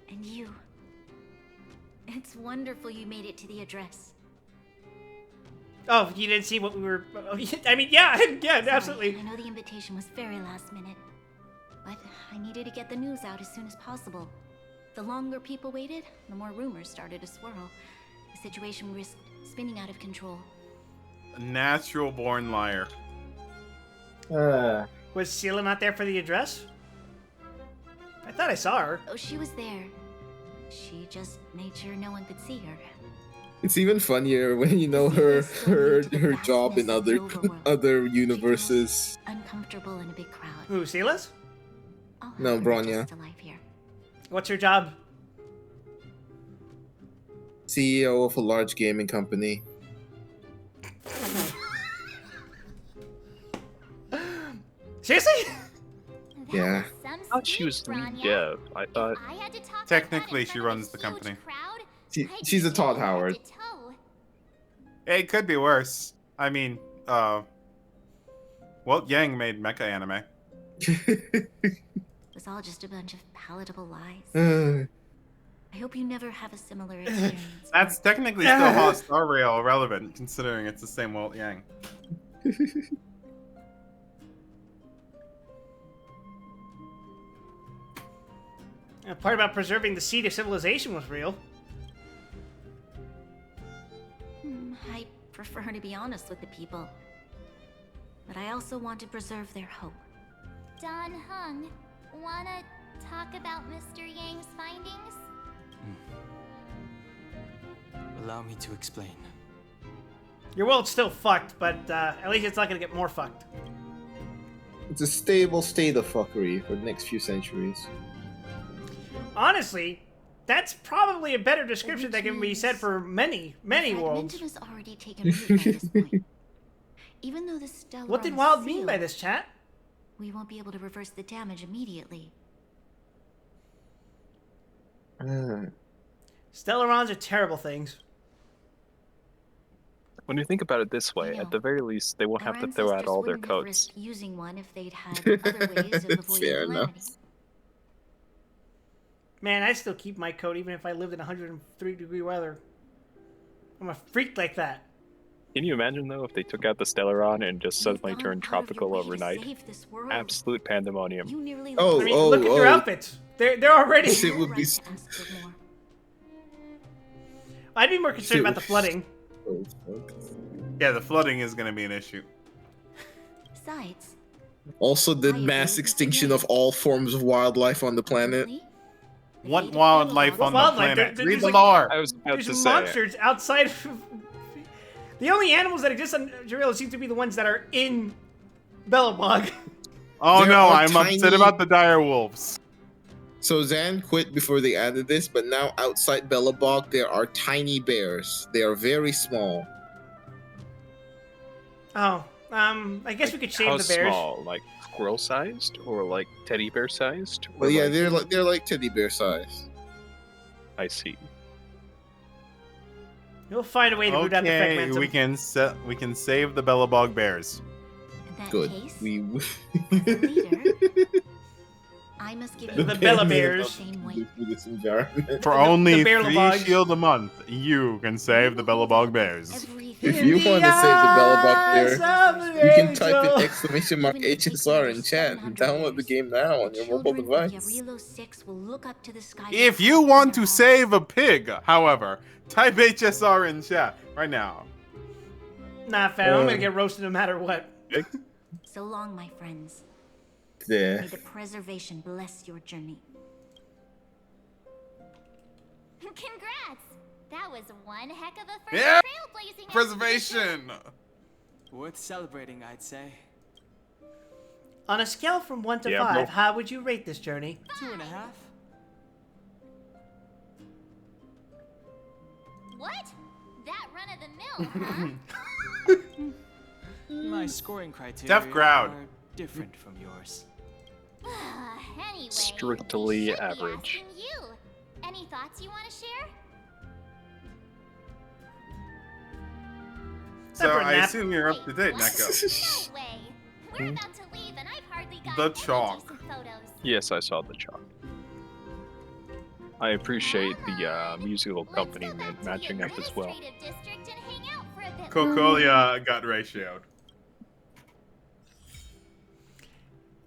and you. It's wonderful you made it to the address. Oh, you didn't see what we were... I mean, yeah, yeah, Sorry, absolutely. I know the invitation was very last minute, but I needed to get the news out as soon as possible. The longer people waited, the more rumors started to swirl. The situation risked spinning out of control. A natural born liar. Was Sela not there for the address? I thought I saw her. Oh, she was there. She just made sure no one could see her. It's even funnier when you know her job in other universes. Uncomfortable in a big crowd. Who, Sela's? No, Bronya. Just alive here. What's her job? CEO of a large gaming company. Seriously? Yeah. I thought she was lead dev. I thought. Technically, she runs the company. She's a Todd Howard. It could be worse. I mean, Walt Yang made mecha anime. It was all just a bunch of palatable lies. I hope you never have a similar experience. That's technically still Star Rail relevant, considering it's the same Walt Yang. The part about preserving the seed of civilization was real. I prefer to be honest with the people. But I also want to preserve their hope. Don Hung, wanna talk about Mr. Yang's findings? Allow me to explain. Your world's still fucked, but at least it's not gonna get more fucked. It's a stable state of fuckery for the next few centuries. Honestly, that's probably a better description that can be said for many worlds. Fragmentum has already taken root by this point. Even though the Stellaron What did Wild mean by this, chat? We won't be able to reverse the damage immediately. Stellarons are terrible things. When you think about it this way, at the very least, they won't have to throw out all their codes. Using one if they'd had other ways of avoiding Fair enough. calamity. Man, I still keep my coat even if I lived in 103-degree weather. I'm a freak like that. Can you imagine, though, if they took out the Stellaron and just suddenly turned tropical overnight? Absolute pandemonium. Oh, I mean, look at their outfits. They're already. Shit would be. I'd be more concerned about the flooding. Yeah, the flooding is going to be an issue. Besides, Also, the mass extinction of all forms of wildlife on the planet. What wildlife on the planet? Read the like, lore. I was about to There's say. monsters outside of... The only animals that exist on Jarrell seem to be the ones that are in Belobog. Oh There no, are I'm upset tiny- about the dire wolves. So Zan quit before they added this, but now outside Belobog there are tiny bears. They are very small. Oh, I guess we could shave How the bears. small? Like squirrel-sized, or like teddy bear-sized? Or Well, yeah, like... they're like teddy bear size. I see. We'll find a way to root out the Okay, fragmentum. we can save the Belobog bears. in that Good. case, We. I must give The you Bella the Bears. same weight. For this environment. For only bear 3 Lobogs. shield a month, you can save the Belobog bears. If you want to save the Belobog bear, you can type in Angel. exclamation mark HSR in chat and download the game now on your mobile Children of device. Yarilo 6 will look up to the sky. If you want to save a pig, however, type HSR in chat right now. Nah, fam, I'm gonna get roasted no matter what. So long, my friends. There. May the preservation bless your journey. Congrats! That was one heck of a first Yeah! trailblazing Preservation! Worth celebrating, I'd say. On a scale from 1 to Yeah, 5, bro. how would you rate this journey? 2.5. What? That run-of-the-mill, huh? My scoring criteria Tough crowd. are different from yours. Anyway, Strictly should be average. asking you. Any thoughts you want to share? So Separate I nap. assume you're up to date, What? Neko. No way. We're about to leave, and I've hardly got The any chalk. decent photos. Yes, I saw the chalk. I appreciate the musical accompaniment matching up as well. Administrative district and hang out for a bit. Cocolia got ratioed.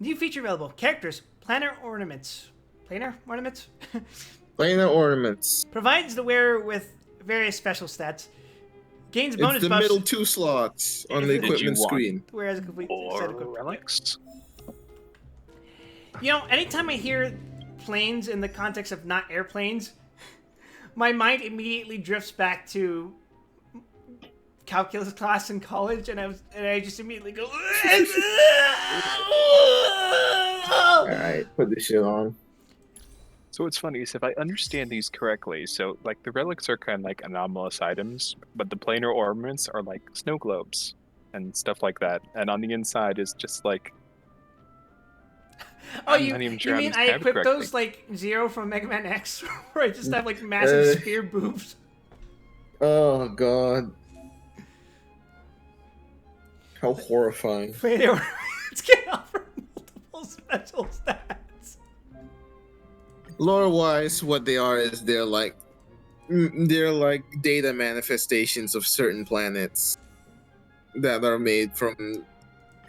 New feature available. Characters. Planar ornaments. Planar ornaments? Planar ornaments. Provides the wearer with various special stats. Gains It's bonus the buffs. middle 2 slots on the Did you equipment want screen. Whereas a complete set of equipment. relics? You know, anytime I hear planes in the context of not airplanes, my mind immediately drifts back to calculus class in college, and I just immediately go. Alright, put this shit on. So what's funny is if I understand these correctly, so like the relics are kind of like anomalous items, but the planar ornaments are like snow globes and stuff like that. And on the inside is just like. Oh, I'm not even sure how mean to I describe it equipped correctly. those like Zero from Mega Man X, where I just have like massive spear boobs? Oh god. How horrifying. Let's get offered multiple special stats. Lore-wise, what they are is they're like data manifestations of certain planets that are made from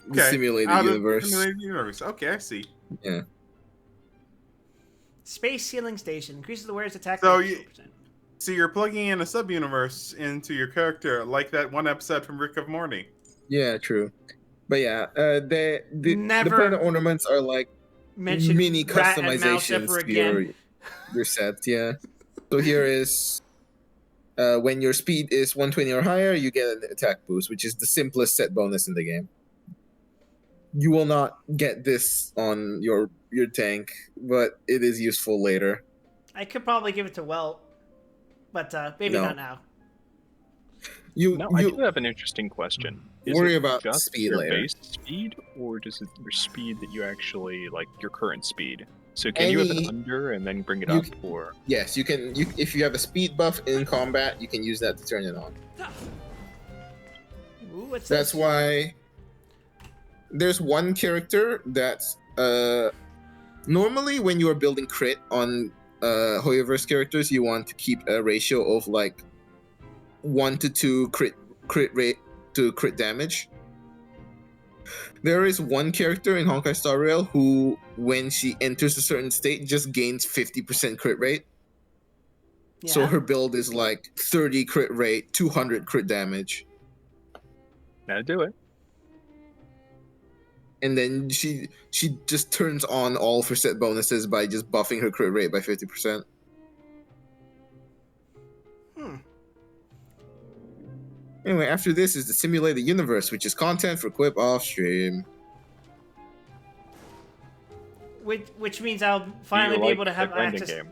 the simulated out of universe. Simulated universe. Okay, I see. Yeah. Space Sealing Station increases the wearer's attack So by you, 4%. so you're plugging in a sub-universe into your character, like that one episode from Rick of Morty. Yeah, true. But yeah, the Never planet ornaments are like mention mini rat and mouse customizations ever to your again. sets. Yeah. So here is when your speed is 120 or higher, you get an attack boost, which is the simplest set bonus in the game. You will not get this on your tank, but it is useful later. I could probably give it to Welt, but maybe No. not now. I do have an interesting question. Is worry it about just speed your later. base speed, or does it your speed that you actually like your current speed? So can you have an under and then bring it up, or Yes, you can. If you have a speed buff in combat, you can use that to turn it on. Ooh, what's That's this? why there's one character that's normally when you are building crit on Hoyoverse characters, you want to keep a ratio of like 1 to 2 crit rate to crit damage. There is one character in Honkai Star Rail who, when she enters a certain state, just gains 50% crit rate. So Yeah. her build is like 30 crit rate, 200 crit damage. now do it? And then she just turns on all of her set bonuses by just buffing her crit rate by 50%. Anyway, after this is the Simulated Universe, which is content for Quip off stream. Which means I'll finally be able to have access. Game.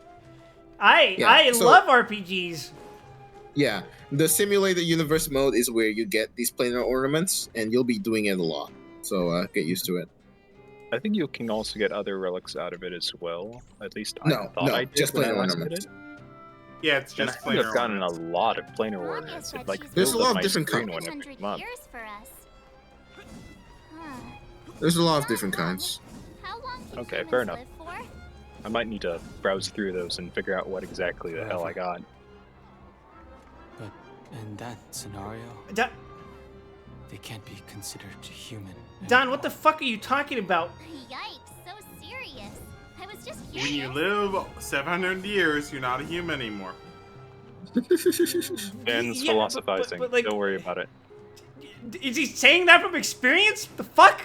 I so- love RPGs. Yeah, the Simulated Universe mode is where you get these planar ornaments, and you'll be doing it a lot. So get used to it. I think you can also get other relics out of it as well. At least I No, thought no, I did just when I planar last ornaments. did it. Yeah, it's And just I think I've planar gotten a ornaments. lot of planar ornaments. It, like, There's a fills lot up of my different screen kinds. when every month. Years for us. There's a lot of different kinds. Okay, fair enough. I might need to browse through those and figure out what exactly the hell I got. But in that scenario, Don, they can't be considered human. what the fuck are you talking about? Yikes, so serious. I was just When curious. you live 700 years, you're not a human anymore. Ben's Yeah, philosophizing. but, like- Don't worry about it. Is he saying that from experience? The fuck?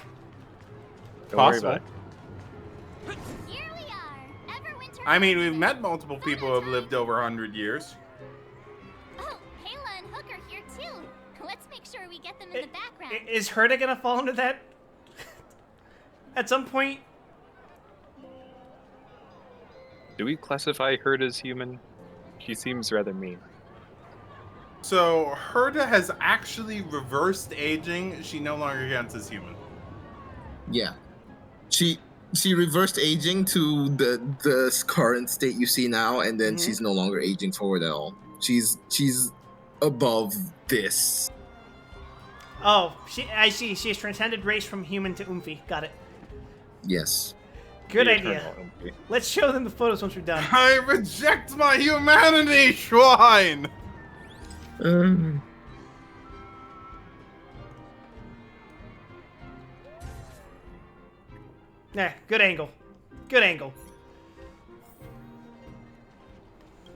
Don't worry about it. Here we are. Everwinter. I mean, we've met multiple people who have lived over 100 years. Oh, Kayla and Hook are here too. Let's make sure we get them in the background. Is Herta gonna fall into that at some point? Do we classify her as human? She seems rather mean. So, Herta has actually reversed aging. She no longer counts as human. Yeah, she reversed aging to the current state you see now, and then she's no longer aging forward at all. She's above this. Oh, I see. She has transcended race from human to Oomphy. Got it. Yes. Good The idea. eternal Oomphy. Let's show them the photos once we're done. I reject my humanity, Schwein! Yeah, good angle. Good angle.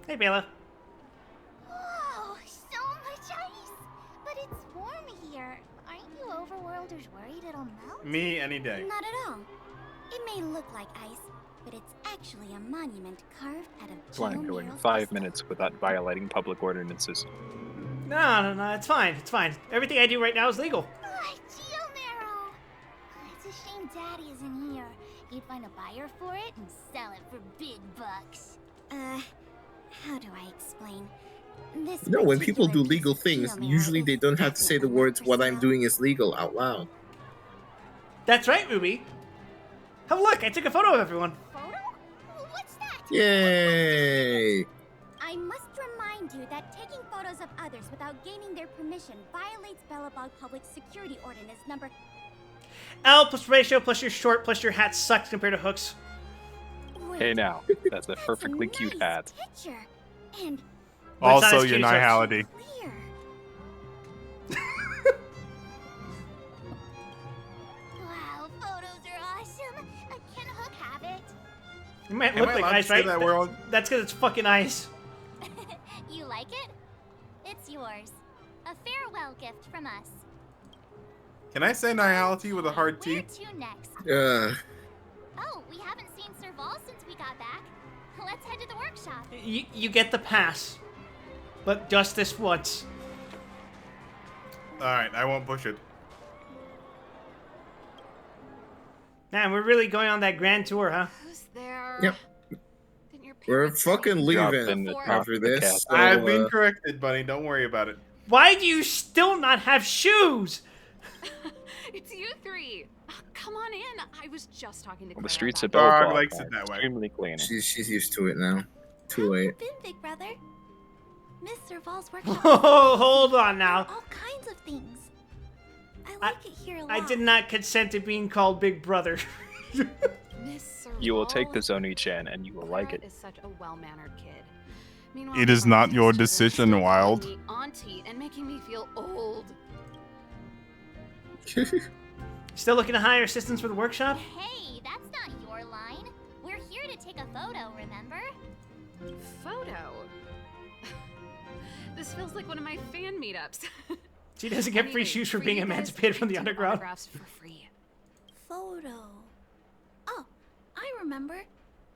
Hey, Bela. Whoa, so much ice. Elder's worried it'll melt? Me any day. Not at all. It may look like ice, but it's actually a monument carved out of That's why I'm Geo going Nero's 5 minutes without violating public ordinances. No, it's fine. It's fine. Everything I do right now is legal. Geo Nero! It's a shame Daddy isn't here. He'd find a buyer for it and sell it for big bucks. How do I explain? This You know, when people do particular legal piece of things, Geo Nero usually is they don't have to say the definitely words, for what I'm sale. doing is legal, out loud. That's right, Ruby. Have a look. I took a photo of everyone. What's that? Yay! I must remind you that taking photos of others without gaining their permission violates Belobog Public Security Ordinance number... L plus ratio plus your short plus your hat sucks compared to Hook's. Hey now, that's a perfectly cute hat. Picture. And Also your nihality. clear. Wow, photos are awesome. Can Hook have it? It might Am look I like allowed to ice, say right? that world? That's because it's fucking ice. You like it? It's yours. A farewell gift from us. Can I say nihality with a hard T? Where to next? Oh, we haven't seen Serval since we got back. Let's head to the workshop. You get the pass, but just this once. Alright, I won't push it. Man, we're really going on that grand tour, huh? Who's there? Yep. We're fucking leaving after this. So, I've been corrected, buddy. Don't worry about it. Why do you still not have shoes? It's you three. Come on in. I was just talking to Clara The streets of about Belobog likes are it that way. extremely clean. She's used to it now. Too late. Been, big brother? Miss Serval's workshop. Oh, hold on now. All kinds of things. I like it here a lot. I did not consent to being called Big Brother. Miss You will Serval. take the Zoni-chan and you will like it. Is such a well-mannered kid. Meanwhile, It is Clara not your is just decision, calling Wild. me auntie and making me feel old. Still looking to hire assistants for the workshop? Hey, that's not your line. We're here to take a photo, remember? Photo? This feels like one of my fan meetups. She doesn't get free Anyway, shoes for for being you guys, emancipated from I the took underground. autographs for free. Photo. Oh, I remember.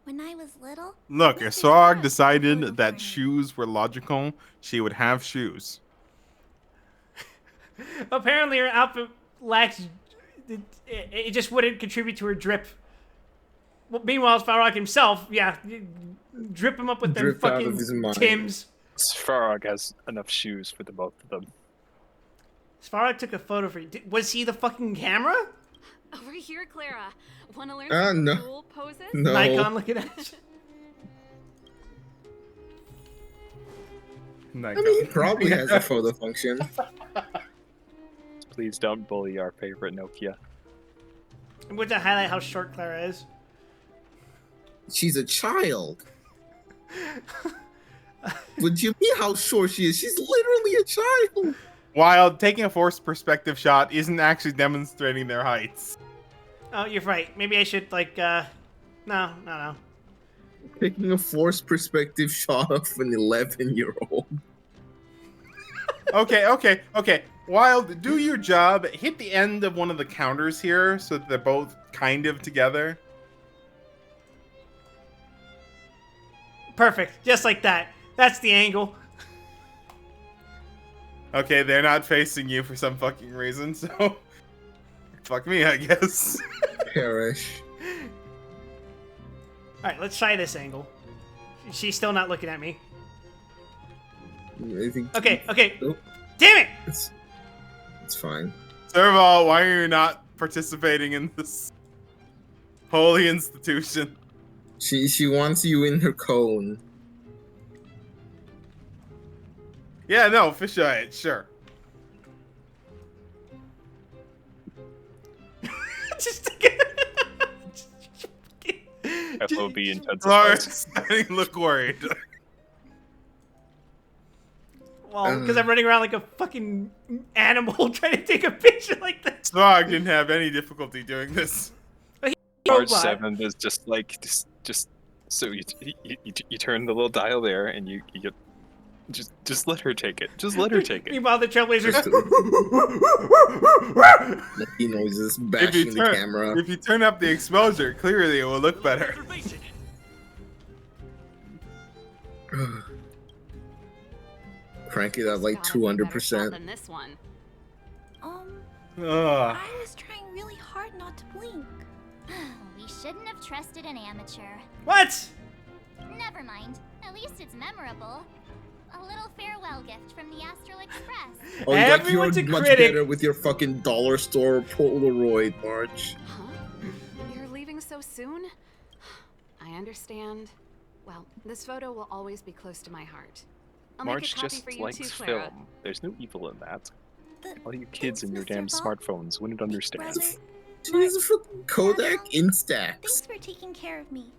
When I was little. Look, if Sorg decided that shoes were logical, she would have shoes. Apparently her outfit lacks... It just wouldn't contribute to her drip. Well, meanwhile, Farag himself, yeah, drip him up with them Drip out of fucking his mind. Tims. Farag has enough shoes for the both of them. Farag took a photo for you. Was he the fucking camera? Over here, Clara. Want to learn some no. cool poses? No. Nikon looking at you. I mean, he probably has a photo function. Please don't bully our favorite Nokia. I'm going to highlight how short Clara is. She's a child. Would you mean how short she is? She's literally a child. While taking a forced perspective shot isn't actually demonstrating their heights. Oh, you're right. Maybe I should, like, no. Taking a forced perspective shot of an 11-year-old. Okay. Wild, do your job. Hit the end of one of the counters here so that they're both kind of together. Perfect. Just like that. That's the angle. Okay, they're not facing you for some fucking reason, so... Fuck me, I guess. Perish. Alright, let's try this angle. She's still not looking at me. I think Okay. Nope. Damn it! It's fine. Serval, why are you not participating in this holy institution? She wants you in her cone. Yeah, no, fisheye it, sure. FOB intensifies. Lars, I look worried. Well, because I'm running around like a fucking animal trying to take a picture like this. Smog didn't have any difficulty doing this. March 7th is just so you turn the little dial there and you get Just let her take it. Just let her take it. Meanwhile, the Trailblazers. Monkey noises If you bashing the turn camera. if you turn up the exposure, clearly it will look better. Crank it up like Gotta be better shot 200%. than this one. Ugh. I was trying really hard not to blink. We shouldn't have trusted an amateur. What? Never mind. At least it's memorable. A little farewell gift from the Astral Express. Oh, you got you're Everyone's a much critic. better with your fucking dollar store Polaroid, March. You're leaving so soon? I understand. Well, this photo will always be close to my heart. I'll make March a copy just for you likes too, Clara. film. There's no evil in that. All you kids and your damn smartphones wouldn't understand. She's a fucking Kodak Instax. Thanks for taking care of me.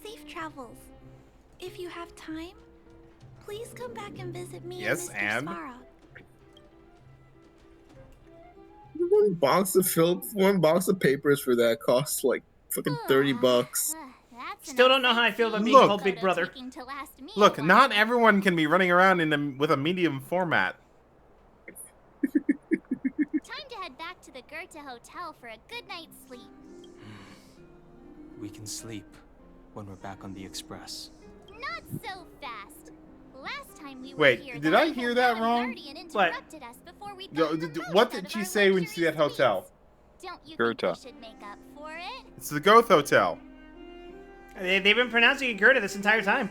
Safe travels. If you have time, please come back and visit me Yes, and Mr. and? Svarog. One box of film, one box of papers for that costs like fucking $30. Still don't know how I feel about being Look. called Big Brother. Look, not everyone can be running around with a medium format. Time to head back to the Goethe Hotel for a good night's sleep. We can sleep when we're back on the Express. Not so fast. Last time we were Wait, here, did the I hear that wrong? Guardian interrupted us before we What did she say when she said hotel? Don't you think Goethe. we should make up for it? It's the Goethe Hotel. They've been pronouncing it Goethe this entire time.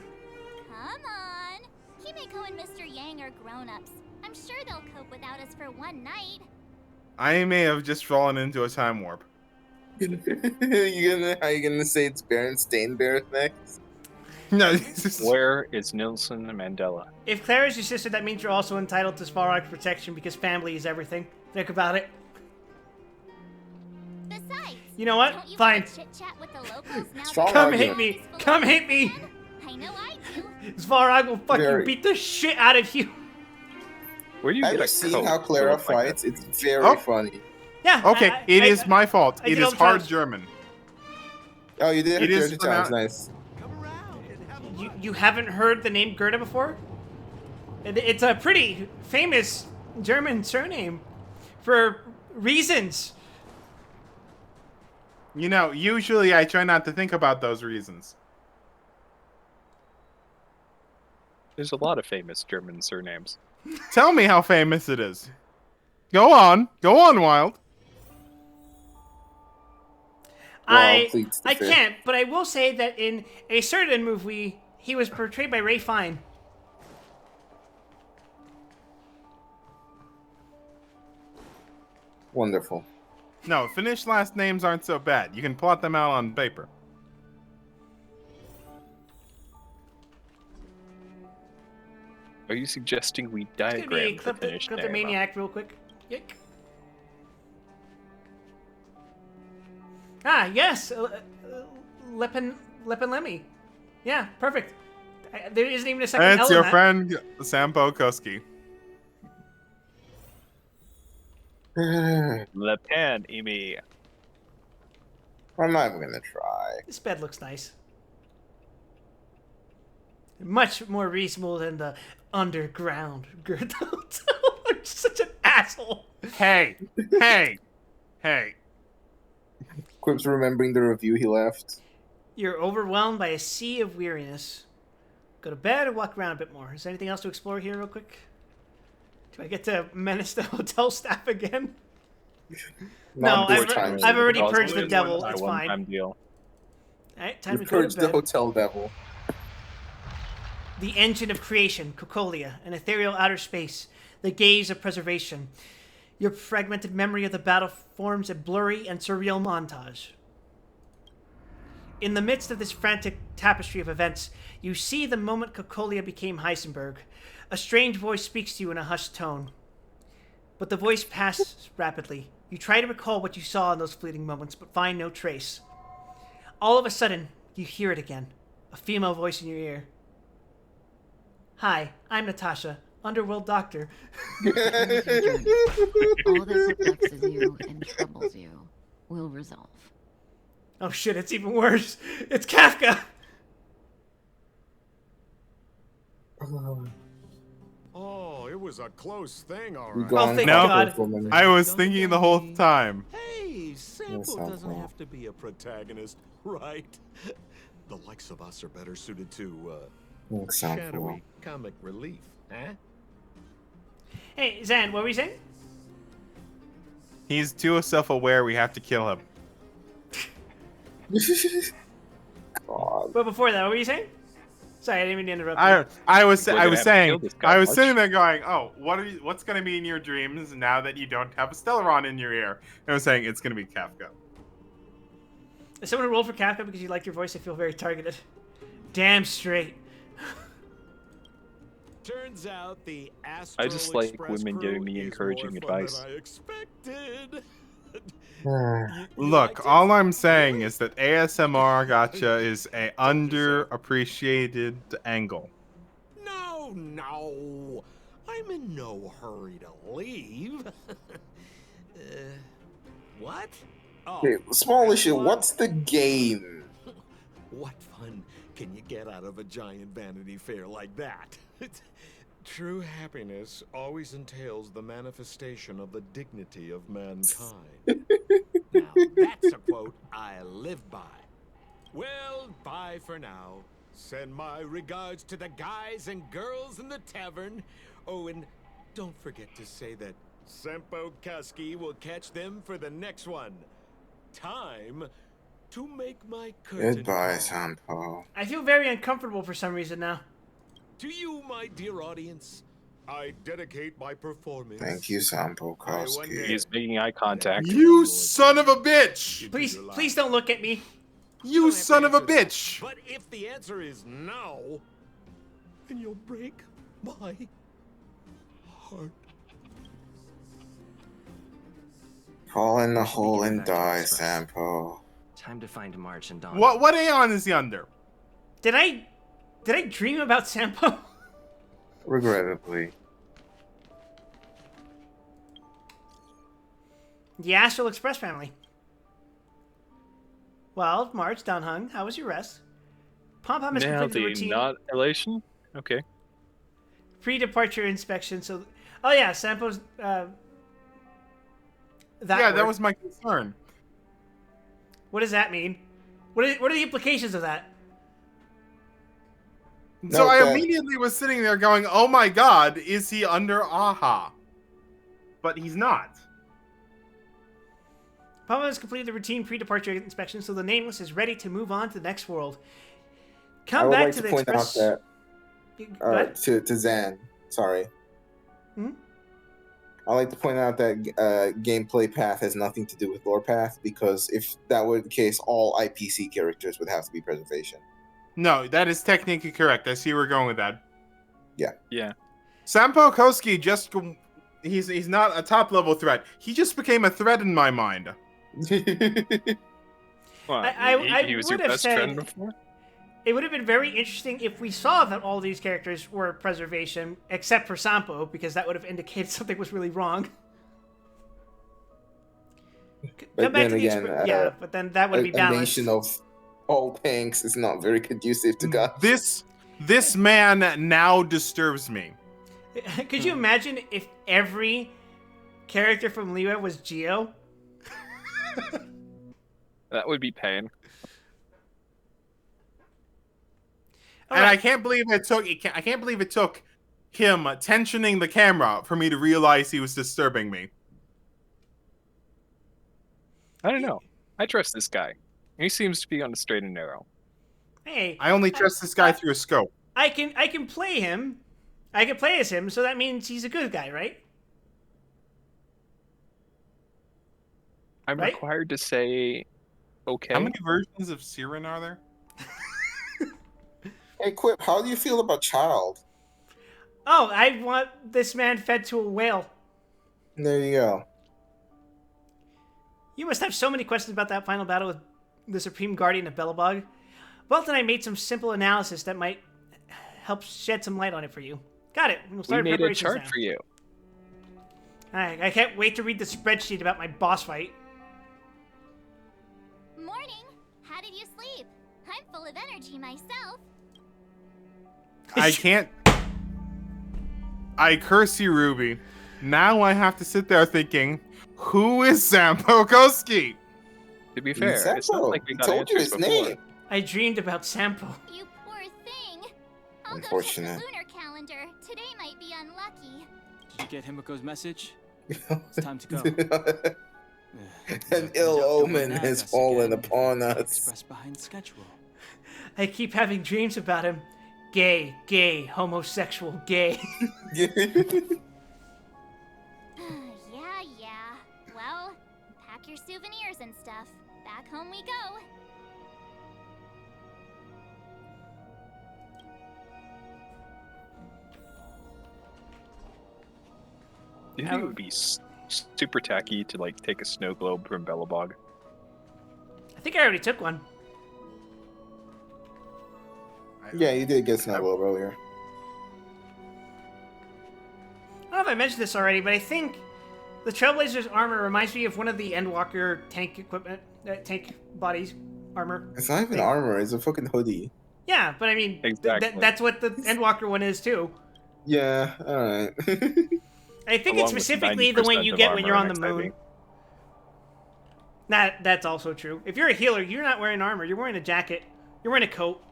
Come on. Himeko and Mr. Yang are grown-ups. I'm sure they'll cope without us for one night. I may have just fallen into a time warp. How you gonna say it's Berenstain Bears next? No. Where is Nelson Mandela? If Claire is your sister, that means you're also entitled to Svarog's protection because family is everything. Think about it. Besides, You know what? don't you Fine. want to chit-chat with the locals now Strong that Come argument. hit me. Come hit me. I know I do. Svarog will fucking Very. beat the shit out of you. Where do you Have get you a seen coat how to Clara look like fights? It's very Oh. funny. Yeah. Okay, it is my fault. I It did is all the hard times. German. Oh, you did It it is 30 times. pronounced- Nice. You haven't heard the name Goethe before? It's a pretty famous German surname for reasons. You know, usually I try not to think about those reasons. There's a lot of famous German surnames. Tell me how famous it is. Go on, Wild. I please, I fair. can't, but I will say that in a certain movie, he was portrayed by Ray Fine. Wonderful. No, finished last names aren't so bad. You can plot them out on paper. Are you suggesting we It's gonna be a diagram the clip finished the name? maniac real quick. Yick. Ah, yes, Lepin. Yeah, perfect. There isn't even a second And L it's in your that. friend Sampo Kuski. Le Pen, Emi. I'm not even gonna try. This bed looks nice. Much more reasonable than the underground Goethe Hotel. I'm such an asshole. Hey. Quip's remembering the review he left. You're overwhelmed by a sea of weariness. Go to bed or walk around a bit more. Is there anything else to explore here real quick? Do I get to menace the hotel staff again? No, Not this time. I've already Also, purged the it's devil. a It's one-time fine. deal. Alright, time You to go to purged the bed. hotel devil. The engine of creation, Cocolia, an ethereal outer space, the gaze of preservation. Your fragmented memory of the battle forms a blurry and surreal montage. In the midst of this frantic tapestry of events, you see the moment Cocolia became Heisenberg. A strange voice speaks to you in a hushed tone. But the voice passes rapidly. You try to recall what you saw in those fleeting moments, but find no trace. All of a sudden, you hear it again. A female voice in your ear. Hi, I'm Natasha, Underworld Doctor. All that perplexes you and troubles you will resolve. Oh shit, it's even worse. It's Kafka! It was a close thing, all We right. go on thank No, God. for a minute. I was thinking the whole time. Hey, Sample Sample. doesn't have to be a protagonist, right? The likes of us are better suited to, Sample. shadowy comic relief, huh? Hey, Zan, what were you saying? He's too self-aware. We have to kill him. God. But before that, what were you saying? Sorry, I didn't mean to interrupt you. I was We're gonna have to saying kill this guy, I was March. sitting there going, oh, what's gonna be in your dreams now that you don't have a Stellaron in your ear? And I was saying it's gonna be Kafka. As someone who rolled for Kafka because you like your voice, I feel very targeted. Damn straight. Turns out the I just like women giving me encouraging advice. I expected. Look, all I'm saying is that ASMR Gotcha is a underappreciated angle. No. I'm in no hurry to leave. What? Oh, Okay, small issue. What's the game? what fun can you get out of a giant Vanity Fair like that? True happiness always entails the manifestation of the dignity of mankind. Now, that's a quote I live by. Well, bye for now. Send my regards to the guys and girls in the tavern. Oh, and don't forget to say that Sempo Kuski will catch them for the next one. Time to make my curtain Goodbye, call. Sampo. I feel very uncomfortable for some reason now. To you, my dear audience, I dedicate my performance. Thank you, Sampo Koski. He's making eye contact. You son of a bitch! Please don't look at me. You son of a bitch! But if the answer is no, then you'll break my heart. Crawl in the hole and die, Sampo. Time to find March and Dawn. What Aeon is he under? Did I dream about Sampo? Regrettably. The Astral Express family. Well, March, Downhung, how was your rest? Pom-Pom has Now completed the the routine not elation? Okay. pre-departure inspection, so... Oh yeah, Sampo's... that was my concern. What does that mean? What are the implications of that? So I immediately was sitting there going, oh my god, is he under AHA? But he's not. Pom has completed the routine pre-departure inspection, so the Nameless is ready to move on to the next world. Come back to the Express... I would like to point out that... to Zan, sorry. Hmm? I like to point out that gameplay path has nothing to do with lore path, because if that were the case, all IPC characters would have to be preservation. No, that is technically correct. I see where we're going with that. Yeah. Yeah. Sampo Koski just... He's not a top-level threat. He just became a threat in my mind. Well, he was your would have best said friend before? it would have been very interesting if we saw that all these characters were preservation, except for Sampo, because that would have indicated something was really wrong. But then again, yeah, but then that would be a balanced. nation of all tanks is not very conducive to God. This man now disturbs me. Could you imagine if every character from Liyue was Geo? That would be pain. And I can't believe it took him tensioning the camera for me to realize he was disturbing me. I don't know. I trust this guy. He seems to be on the straight and narrow. Hey, I only trust this guy through a scope. I can play him. I can play as him, so that means he's a good guy, right? I'm required to say okay. How many versions of Siren are there? Hey, Quip, how do you feel about Child? Oh, I want this man fed to a whale. There you go. You must have so many questions about that final battle with the Supreme Guardian of Belobog. Walt and I made some simple analysis that might help shed some light on it for you. Got it. We'll start We made a preparations chart now. for you. I can't wait to read the spreadsheet about my boss fight. Morning. How did you sleep? I'm full of energy myself. I can't. I curse you, Ruby. Now I have to sit there thinking, who is Sam Pokoski? To be He's fair, it's not Sampo. like we He got told you answers his before. name. I dreamed about Sampo. You poor thing. I'll go check Unfortunate. the lunar calendar. Today might be unlucky. Did you get Himiko's message? It's time to go. An ill omen nag has us fallen again. upon us. Express behind schedule. I keep having dreams about him. Gay, gay, homosexual, gay. Yeah. Well, pack your souvenirs and stuff. Back home we go. Do you think it would be super tacky to like take a snow globe from Belobog? I think I already took one. Yeah, you did get Snow Globe earlier. I don't know if I mentioned this already, but I think the Trailblazer's armor reminds me of one of the Endwalker tank equipment, tank bodies armor. It's not even armor, it's a fucking hoodie. Yeah, but I mean, Exactly. that's what the Endwalker one is too. Yeah, alright. I think it's Along with specifically the one 90% you of get when you're on armor the in moon. XIV. That's also true. If you're a healer, you're not wearing armor. You're wearing a jacket. You're wearing a coat.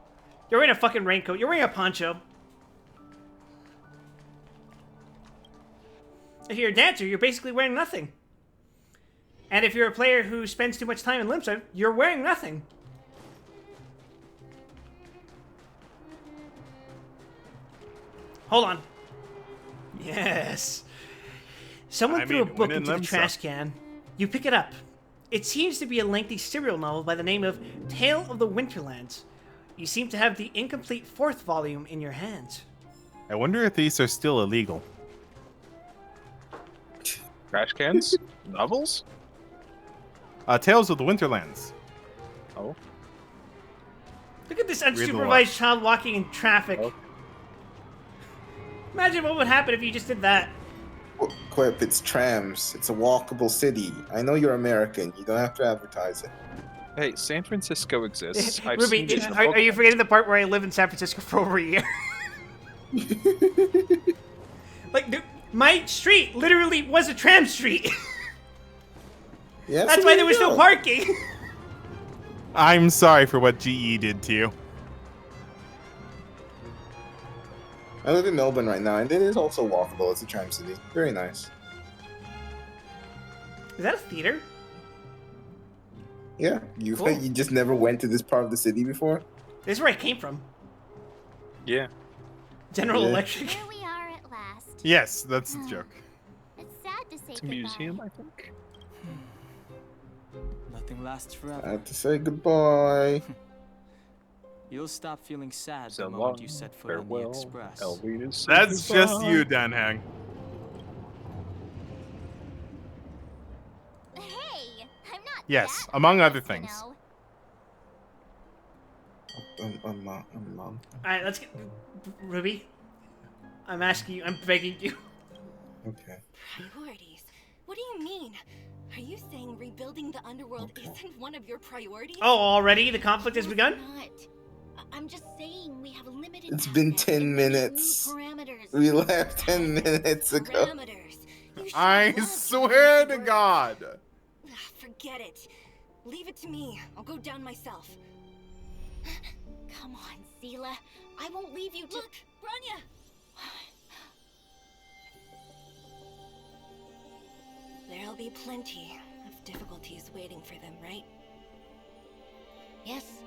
You're wearing a fucking raincoat. You're wearing a poncho. If you're a dancer, you're basically wearing nothing. And if you're a player who spends too much time in Limsa, you're wearing nothing. Hold on. Yes. Someone threw a book into the trash can. You pick it up. It seems to be a lengthy serial novel by the name of Tale of the Winterlands. You seem to have the incomplete 4th volume in your hands. I wonder if these are still illegal. Trash cans? Novels? Tales of the Winterlands. Oh. Look at this Read the unsupervised child walking in traffic. Oh. Imagine what would happen if you just did that. Quip, it's trams. It's a walkable city. I know you're American. You don't have to advertise it. Hey, San Francisco exists. I've Ruby, seen it in the are book. you forgetting the part where I lived in San Francisco for over a year? Like, dude, my street literally was a tram street. Yes, That's why there was no parking. I'm sorry for what GE did to you. I live in Melbourne right now, and it is also walkable. It's a tram city. Very nice. Is that a theater? Yeah, Cool. you just never went to this part of the city before? This is where I came from. Yeah. General Yeah. Electric. Here we are at last. Yes, that's the joke. It's sad to say It's a goodbye. museum, I think. Nothing lasts forever. I have to say goodbye. You'll stop feeling sad So the moment long, you set foot on the farewell, Express. Elvita, say That's just goodbye. you, Danhang. Hey, I'm not Yes, that among other nervous, you things. know. Alright, let's get... Ruby, I'm asking you, I'm begging you. Okay. Priorities? What do you mean? Are you saying rebuilding the underworld isn't one of your priorities? Oh, already? The conflict has begun? Not. I'm just saying we have a limited. It's been 10 minutes. We left 10 minutes ago. I swear to God. Forget it. Leave it to me. I'll go down myself. Come on, Seela. I won't leave you to. Look, Branya. There'll be plenty of difficulties waiting for them, right? Yes.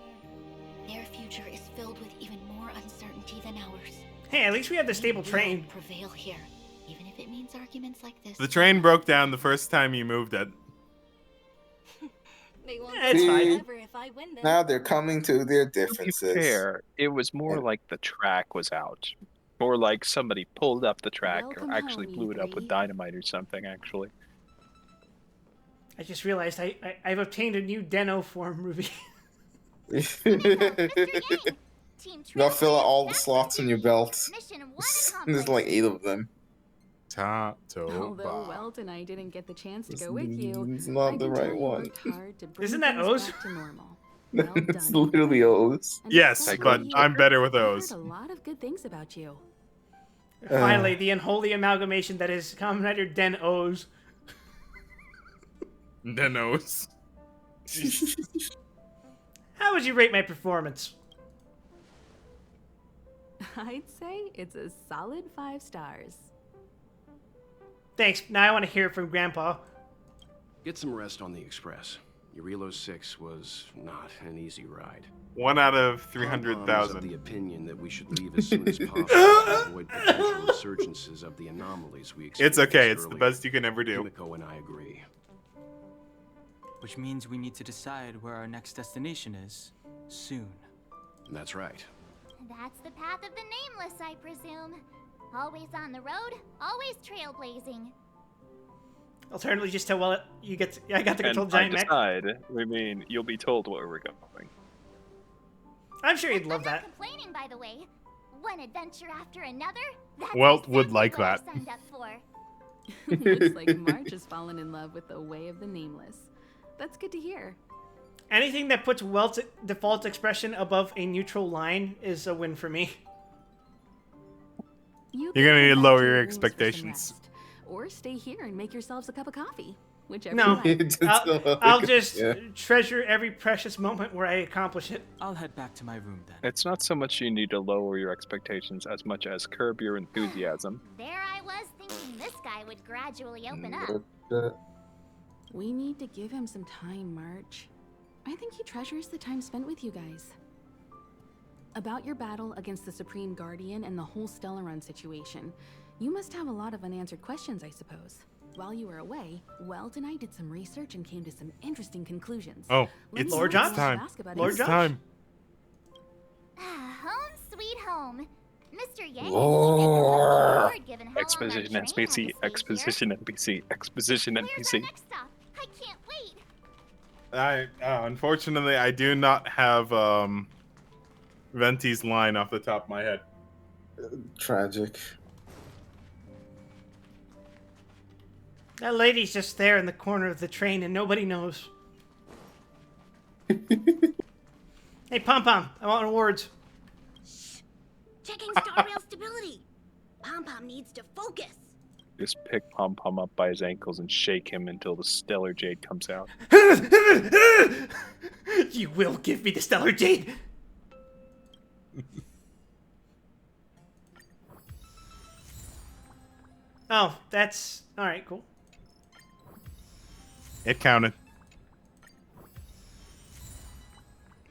Their future is filled with even more uncertainty than ours. Hey, at least we have the stable train. Prevail here, even if it means arguments like this. The train broke down the first time you moved it. They won't It's fine. forever if I win them. Now they're coming to their To be differences. fair, it was more like the track was out. More like somebody pulled up the track Welcome or actually home, blew it up with E3. dynamite or something, actually. I just realized I've obtained a new Deno form, Ruby. You gotta fill out all the slots in your belt. There's like 8 of them. Although Welt and I didn't get the chance to go with you, It's not I the can right tell you one. worked hard to bring Isn't that things O's? back to normal. It's literally O's. And Yes, especially but you. I'm better with I've those. heard a lot of good things about you. Finally, the unholy amalgamation that is Kamen Rider Den O's. Denos. How would you rate my performance? I'd say it's a solid 5 stars. Thanks. Now I want to hear from Grandpa. Get some rest on the express. Your Elo 6 was not an easy ride. 1 out of Pom-Pom is of 300,000. the opinion that we should leave as soon as possible to avoid potential resurgences of the anomalies we experienced It's okay. It's the earlier. best you can ever do. Kimiko and I agree. Which means we need to decide where our next destination is soon. That's right. That's the path of the Nameless, I presume. Always on the road, always trailblazing. Alternatively, just tell I got to control And giant by mech. decide, we mean you'll be told where we're going. I'm sure he'd love that. Complaining, by the way. One adventure after another. That's Welt what would some like people are that. signed up for. Looks like March has fallen in love with the way of the Nameless. That's good to hear. Anything that puts Welt's default expression above a neutral line is a win for me. You You're gonna can need to go back lower to your rooms for some expectations. rest, or stay here and make yourselves a cup of coffee. Whichever No, you like. I'll just treasure every precious moment where I accomplish it. I'll head back to my room then. It's not so much you need to lower your expectations as much as curb your enthusiasm. There I was thinking this guy would gradually open up. We need to give him some time, March. I think he treasures the time spent with you guys. About your battle against the Supreme Guardian and the whole Stellaron situation, you must have a lot of unanswered questions, I suppose. While you were away, Welt and I did some research and came to some interesting conclusions. Oh, Let it's me know Lord if you Josh? want to time. ask about Lord it. Josh? Time. Home sweet home. Mr. Yang Lord. given how Exposition long our train had to NPC, stay exposition NPC, exposition here. Where's our NPC. next stop? I can't wait. Unfortunately, I do not have Venti's line off the top of my head. Tragic. That lady's just there in the corner of the train and nobody knows. Hey, Pom Pom, I want awards. Checking star rail stability. Pom-Pom needs to focus. Just pick Pom Pom up by his ankles and shake him until the Stellar Jade comes out. You will give me the Stellar Jade. Oh, that's all right. Cool. It counted.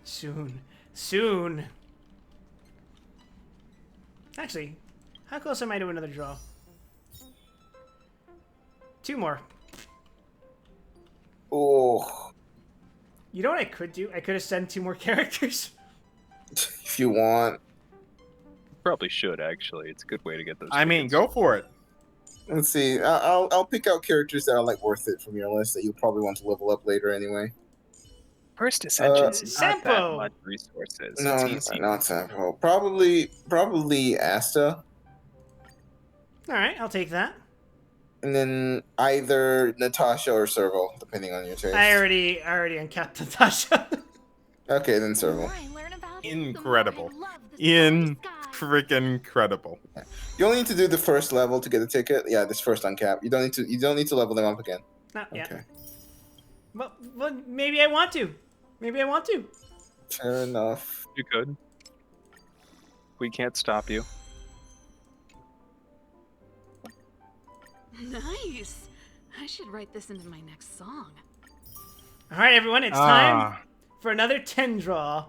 Soon. Actually, how close am I to another draw? 2 more. Oh. You know what I could do? I could have sent 2 more characters. If you want. Probably should, actually. It's a good way to get those. I mean, go for it. Let's see. I'll pick out characters that are like worth it from your list that you'll probably want to level up later anyway. First Ascension's not that Sampo. much resources. No, It's easy. not Sampo. Probably Asta, All right, I'll take that. and then either Natasha or Serval, depending on your taste. I already uncapped Natasha. Okay, then Serval. Incredible. Freaking incredible. You only need to do the first level to get the ticket. Yeah, this first uncap. You don't need to level them up again. Not yet. Okay. Well, maybe I want to. Fair enough. You could. We can't stop you. Nice. I should write this into my next song. All right, everyone, it's time for another 10 draw.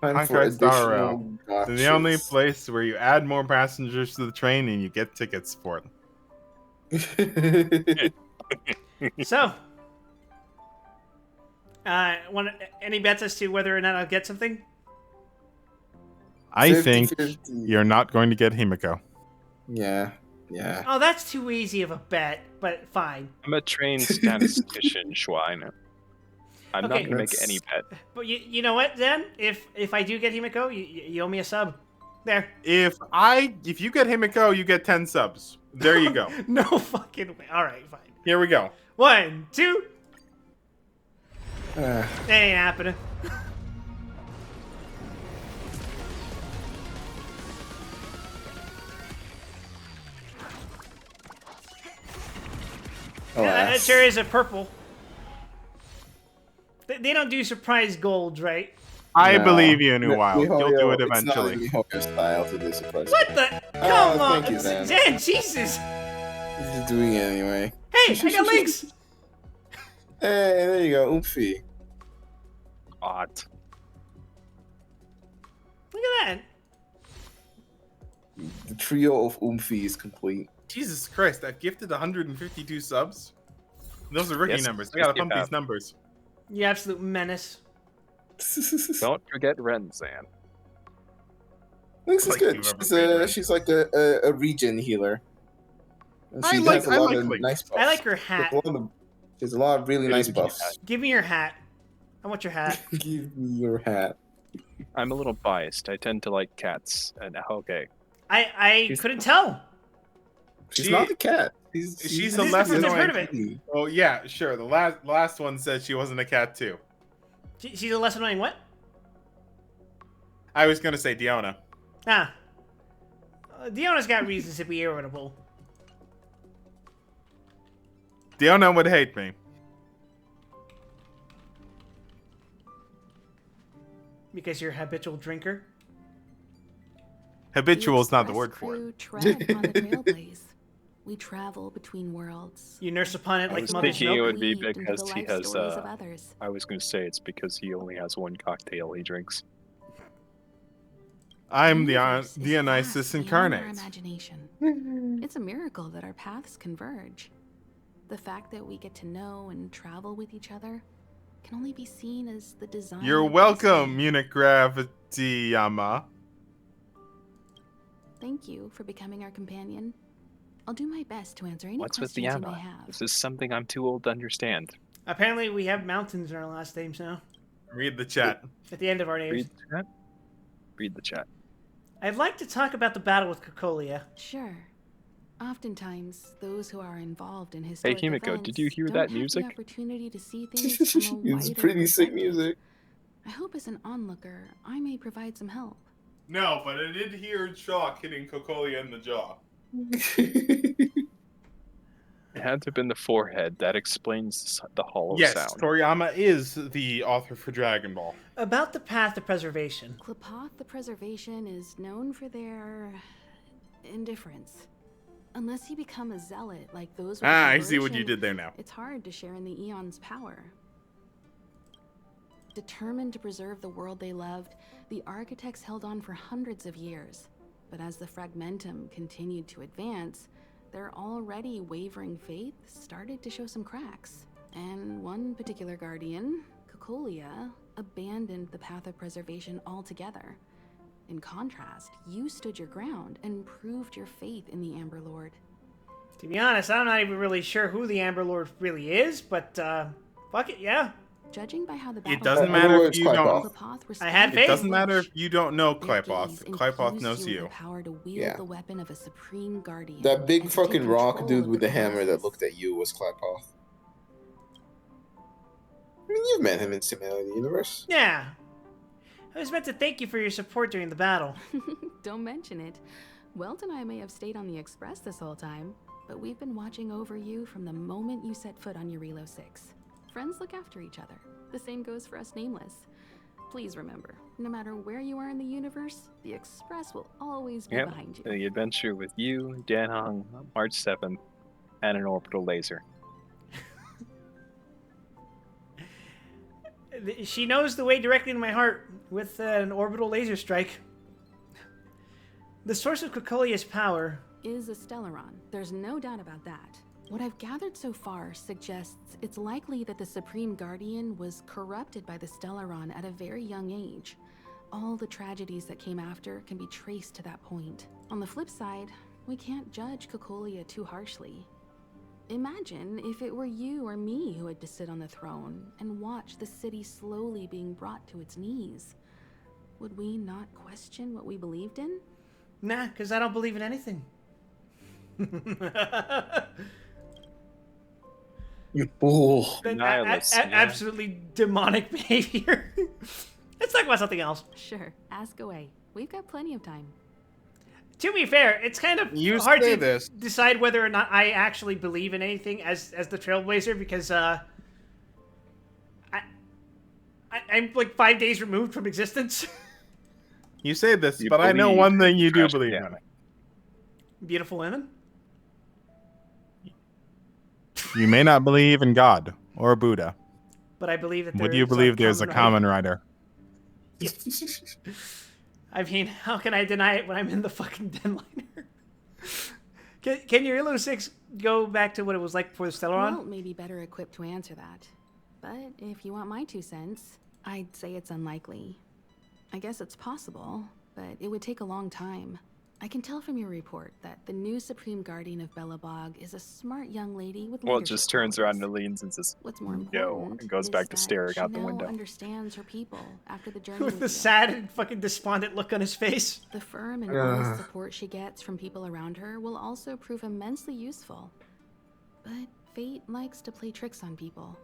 Time for Honkai Star Rail. additional The only gotchas. place where you add more passengers to the train and you get tickets for it. So, any bets as to whether or not I'll get something? I think 50-50. you're not going to get Himiko. Yeah. Oh, that's too easy of a bet, but fine. I'm a trained statistician, Schwein. I'm not Okay. going to make any bet. But you know what, then? If I do get Himiko, you owe me a sub. There. If you get Himiko, you get 10 subs. There you go. No fucking way. All right, fine. Here we go. 1, 2. That ain't happening. That chair is a purple. They don't do surprise golds, right? I believe you, New Wild. You'll do it It's not in eventually. MiHoYo's style to do surprise. What the? Come on, thank you, Zan. Zan, Jesus! He's just doing it anyway. Hey, I got links. Hey, there you go, Oomphy. Odd. Look at that. The trio of Oomphy is complete. Jesus Christ, I've gifted 152 subs. Those are rookie Yes, numbers. I gotta you pump have. these numbers. You absolute menace. Don't forget Ren, Zan. Lynx is Like good. you've ever She's like a regen healer. And she has a lot of nice buffs. I like her hat. There's a lot of really nice buffs. Give me your hat. I want your hat. Give me your hat. I'm a little biased. I tend to like cats and Honkai. I couldn't tell. She's not a cat. She's the less annoying. Oh yeah, sure. The last one said she wasn't a cat too. She's a less annoying what? I was gonna say Diona. Ah. Diona's got reasons to be irritable. Diona would hate me. Because you're a habitual drinker? Habitual is not the word for it. Tread on the trailblaze. We travel between worlds. You nurse upon it I like was mother's thinking it milk? would be Lead into because the he life has. stories of others. I was going to say it's because he only has one cocktail he drinks. I'm the universe is Dionysus vast beyond incarnate. our imagination. It's a miracle that our paths converge. The fact that we get to know and travel with each other can only be seen as the design. You're of welcome, Munich Gravity Yama. Thank you for becoming our companion. I'll do my best to answer any What's with questions the you may Yama? have. This is something I'm too old to understand. Apparently we have mountains in our last names now. Read the chat. At the end of our names. Read the chat. Read the chat. I'd like to talk about the battle with Cocolia. Sure. Oftentimes, those who are involved in Hey, historic Himiko, events did you hear don't that have music? the opportunity to see things from a It's wider pretty sick perspective. music. I hope as an onlooker, I may provide some help. No, but I did hear Chalk hitting Cocolia in the jaw. It had to have been the forehead. That explains the hollow Yes, sound. Toriyama is the author for Dragon Ball. About the path to preservation. Klapoth the Preservation is known for their indifference. Unless you become a zealot like those with Ah, the I see what you devotion, did there now. It's hard to share in the Eon's power. Determined to preserve the world they loved, the architects held on for hundreds of years. But as the Fragmentum continued to advance, their already wavering faith started to show some cracks. And one particular guardian, Cocolia, abandoned the path of preservation altogether. In contrast, you stood your ground and proved your faith in the Amber Lord. To be honest, I'm not even really sure who the Amber Lord really is, but fuck it, yeah. Judging by how the battle It doesn't matter if you don't. I had It faith. doesn't matter if you don't know Their Klepoth. gaze Klepoth infused knows you with you. the power to wield Yeah. the weapon of a supreme guardian. That big and to fucking take rock control dude of with the hammer that colossus. looked at you was Klapoth. I mean, you've met him in Simility Universe. Yeah. I was meant to thank you for your support during the battle. Don't mention it. Welt and I may have stayed on the Express this whole time, but we've been watching over you from the moment you set foot on Eurilo 6. Friends look after each other. The same goes for us Nameless. Please remember, no matter where you are in the universe, the Express will always be Yep. behind you. The adventure with you, Danhong, March 7th, and an orbital laser. She knows the way directly to my heart with an orbital laser strike. The source of Cocolia's power Is a Stellaron. There's no doubt about that. What I've gathered so far suggests it's likely that the Supreme Guardian was corrupted by the Stellaron at a very young age. All the tragedies that came after can be traced to that point. On the flip side, we can't judge Cocolia too harshly. Imagine if it were you or me who had to sit on the throne and watch the city slowly being brought to its knees. Would we not question what we believed in? Nah, because I don't believe in anything. You fool. Nihilist, yeah. Absolutely demonic behavior. Let's talk about something else. Sure, ask away. We've got plenty of time. To be fair, it's kind of You hard say to this. decide whether or not I actually believe in anything as the Trailblazer because I'm like 5 days removed from existence. You say this, You but I know believe one thing in you do trash believe piano. Beautiful women. in. You may not believe in God or Buddha. But I believe that Would there you is believe there's a common rider? I mean, how can I deny it when I'm in the fucking Denliner? Can your Elo 6 go back to what it was like before the Stellaron? Walt may be better equipped to answer that. But if you want my 2 cents, I'd say it's unlikely. I guess it's possible, but it would take a long time. I can tell from your report that the new Supreme Guardian of Belobog is a smart young lady with Well, it leadership just turns qualities. around and leans and says, What's more no, important and goes is back to that staring she out the now window. understands her people after the journey With the you. sad and fucking despondent look on his face. The firm and honest support she gets from people around her will also prove immensely useful. But fate likes to play tricks on people.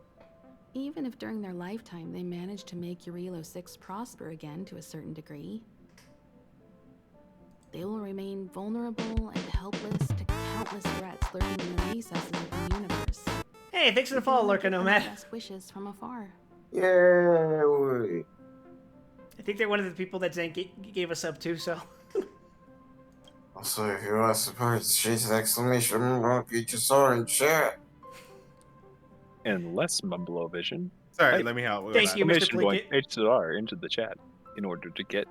Even if during their lifetime they manage to make Urilo 6 prosper again to a certain degree, they will remain vulnerable and helpless to countless threats lurking in the recesses of the universe. Hey, thanks for the follow, Lurker Nomad. Best wishes from afar. Yay! I think they're one of the people that Zank gave us up to, so. Also, if you want support, she's an exclamation mark, HSR in chat. And less Mumblevision. Sorry, let me help. Thank you, Mr. Exclamation point Plinkett. HSR into the chat in order to get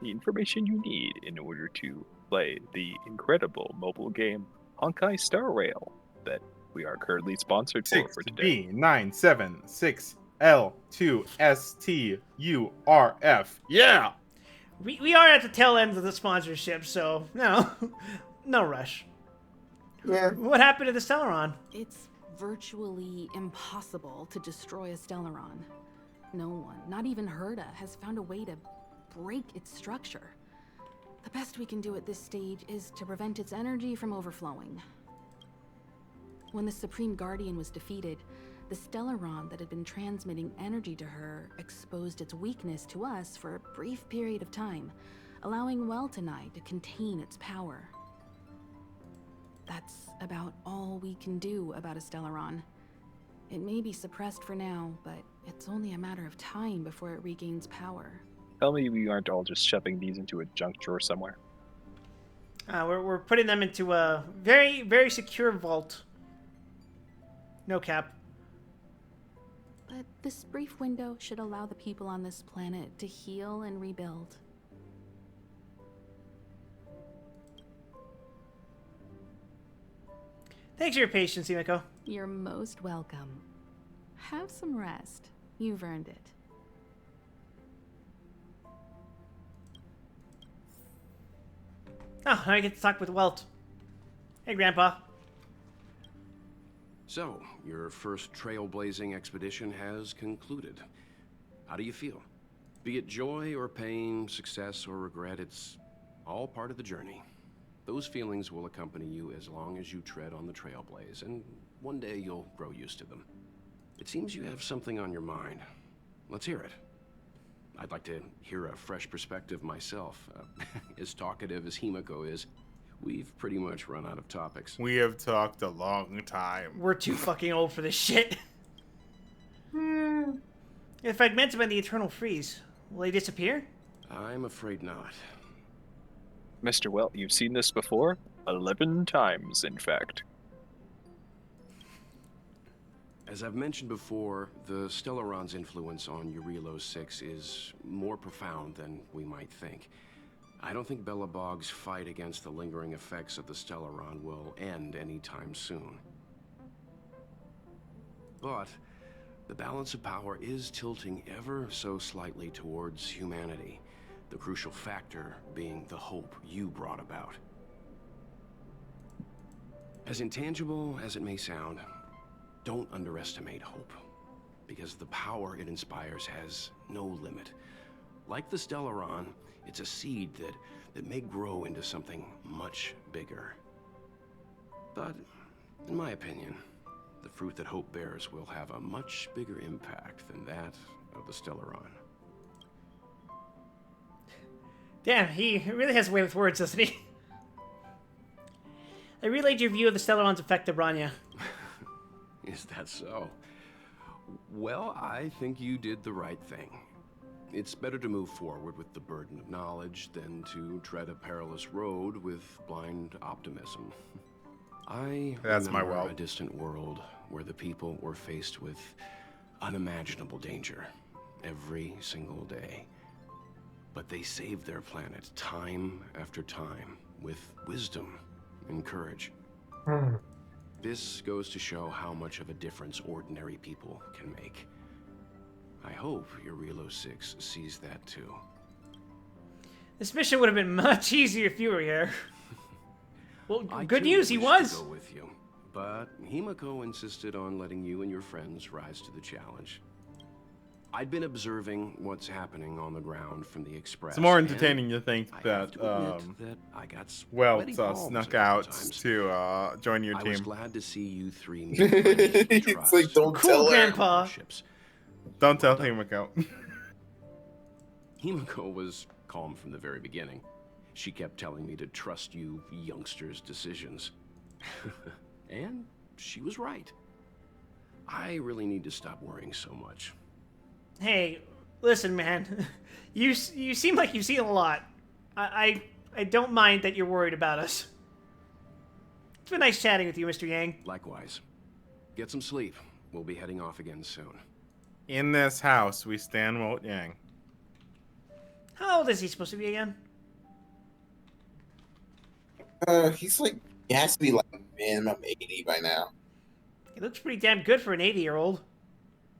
the information you need in order to play the incredible mobile game Honkai Star Rail that we are currently sponsored for today. B976L2STURF. Yeah! We are at the tail end of the sponsorship, so no rush. Yeah. What happened to the Stellaron? It's virtually impossible to destroy a Stellaron. No one, not even Herda, has found a way to break its structure. The best we can do at this stage is to prevent its energy from overflowing. When the Supreme Guardian was defeated, the Stellaron that had been transmitting energy to her exposed its weakness to us for a brief period of time, allowing Welt and I to contain its power. That's about all we can do about a Stellaron. It may be suppressed for now, but it's only a matter of time before it regains power. Tell me we aren't all just shoving these into a junk drawer somewhere. We're putting them into a very, very secure vault. No cap. But this brief window should allow the people on this planet to heal and rebuild. Thanks for your patience, Himiko. You're most welcome. Have some rest. You've earned it. Oh, now I get to talk with Welt. Hey, Grandpa. So, your first trailblazing expedition has concluded. How do you feel? Be it joy or pain, success or regret, it's all part of the journey. Those feelings will accompany you as long as you tread on the trailblaze, and one day you'll grow used to them. It seems you have something on your mind. Let's hear it. I'd like to hear a fresh perspective myself. As talkative as Himiko is, we've pretty much run out of topics. We have talked a long time. We're too fucking old for this shit. If Fragmentum and the Eternal Freeze, will they disappear? I'm afraid not. Mr. Welt, you've seen this before? 11 times, in fact. As I've mentioned before, the Stellaron's influence on Urilo 6 is more profound than we might think. I don't think Belobog's fight against the lingering effects of the Stellaron will end anytime soon. But the balance of power is tilting ever so slightly towards humanity, the crucial factor being the hope you brought about. As intangible as it may sound, don't underestimate hope, because the power it inspires has no limit. Like the Stellaron, it's a seed that may grow into something much bigger. But, in my opinion, the fruit that hope bears will have a much bigger impact than that of the Stellaron. Damn, he really has a way with words, doesn't he? I relayed your view of the Stellaron's effect to Branya. Is that so? Well, I think you did the right thing. It's better to move forward with the burden of knowledge than to tread a perilous road with blind optimism. That's my remember world. a distant world where the people were faced with unimaginable danger every single day. But they saved their planet time after time with wisdom and courage. This goes to show how much of a difference ordinary people can make. I hope your Relo 6 sees that too. This mission would have been much easier if you were here. Well, I good too news, he wished was. to go with you, but Himiko insisted on letting you and your friends rise to the challenge. I'd been observing what's happening on the ground from the Express. It's more and entertaining to think I that, have to admit that I got well, sweaty palms snuck a couple out times. to join your I team. was glad to see you three meet friends of It's trust. like, don't Cool, tell her. Grandpa. Partnerships. Don't tell Himiko. Himiko was calm from the very beginning. She kept telling me to trust you youngsters' decisions. And she was right. I really need to stop worrying so much. Hey, listen, man. You seem like you've seen a lot. I don't mind that you're worried about us. It's been nice chatting with you, Mr. Yang. Likewise. Get some sleep. We'll be heading off again soon. In this house, we stand Walt Yang. How old is he supposed to be again? He's like, he has to be like minimum 80 by now. He looks pretty damn good for an 80-year-old.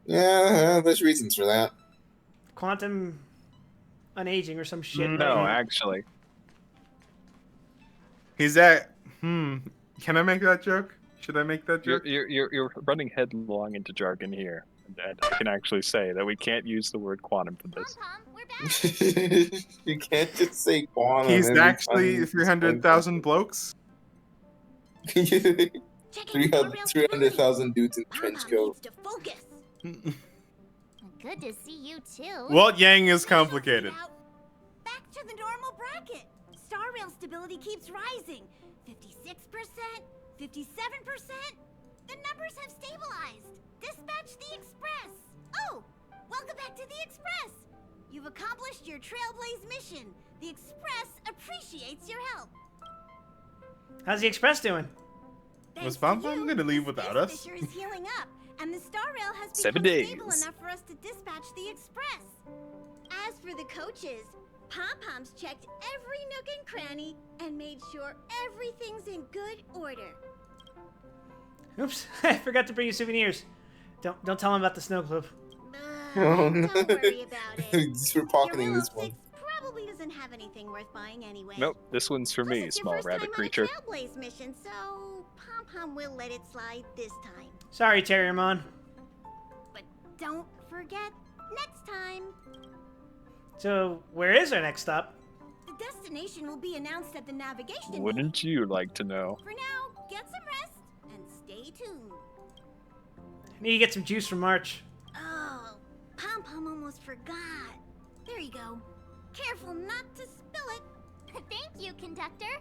Yeah, there's reasons for that. Quantum unaging or some shit. No, actually. He's at. Can I make that joke? Should I make that joke? You're running headlong into jargon here. And I can actually say that we can't use the word quantum for this. You can't just say quantum. He's every actually time 300,000 blokes. 300,000 dudes in trench coat. To focus. Good to see you too. Walt Yang is complicated. Back to the normal bracket. Star rail stability keeps rising. 56%, 57%. The numbers have stabilized. Dispatch the Express. Oh, welcome back to the Express. You've accomplished your Trailblaze mission. The Express appreciates your help. How's the Express doing? Was Pom Pom going to leave without us? Fisher is healing up, and the Star Rail has 7 become days. stable enough for us to dispatch the Express. As for the coaches, Pom-Pom's checked every nook and cranny and made sure everything's in good order. Oops, I forgot to bring you souvenirs. Don't tell him about the snow globe. Oh, no. Don't worry about it. Just we're pocketing Your this Willow one. 6 probably doesn't have anything worth buying anyway. Nope, this one's for Plus, me, it's your small first rabbit time creature. on a Trailblaze mission, so Pom-Pom will let it slide this time. Sorry, Terriermon. But don't forget, next time. So, where is our next stop? The destination will be announced at the navigation meeting. Wouldn't you like to know? For now, get some rest and stay tuned. I need to get some juice from March. Oh, Pom-Pom almost forgot. There you go. Careful not to spill it. Thank you, conductor.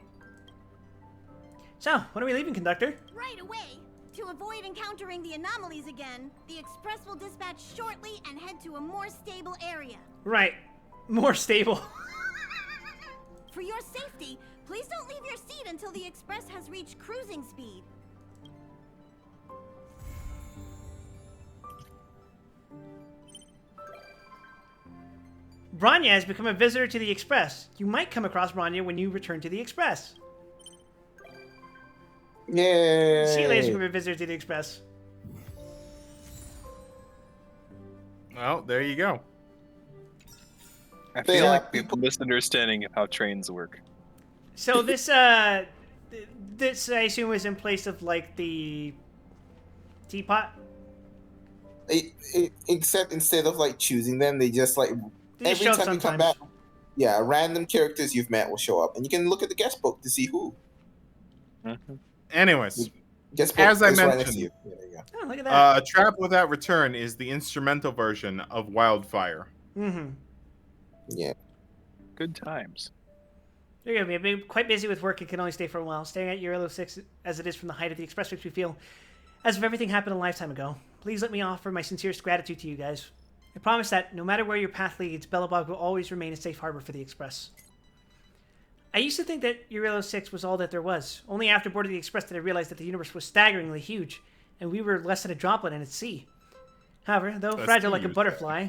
So, when are we leaving, conductor? Right away. To avoid encountering the anomalies again, the Express will dispatch shortly and head to a more stable area. Right. More stable. For your safety, please don't leave your seat until the Express has reached cruising speed. Branya has become a visitor to the Express. You might come across Branya when you return to the Express. Yay! See you later, become a visitor to the Express. Well, there you go. I feel like we have a misunderstanding of how trains work. So this, this I assume was in place of like the teapot. Except instead of like choosing them, they just like They just every show up time you come sometimes. back, yeah, random characters you've met will show up, and you can look at the guest book to see who. Anyways, Guest book as I is right next to mentioned, you. Yeah, there you go. Oh, look at that. Trap Without Return is the instrumental version of Wildfire. Mm-hmm. Yeah. Good times. There you go. I've been quite busy with work and can only stay for a while. Staring at Euro 6 as it is from the height of the Express makes me feel as if everything happened a lifetime ago. Please let me offer my sincerest gratitude to you guys. I promise that no matter where your path leads, Belobog will always remain a safe harbor for the Express. I used to think that Euro 6 was all that there was. Only after boarding the Express did I realize that the universe was staggeringly huge, and we were less than a droplet in its sea. However, though fragile like a butterfly,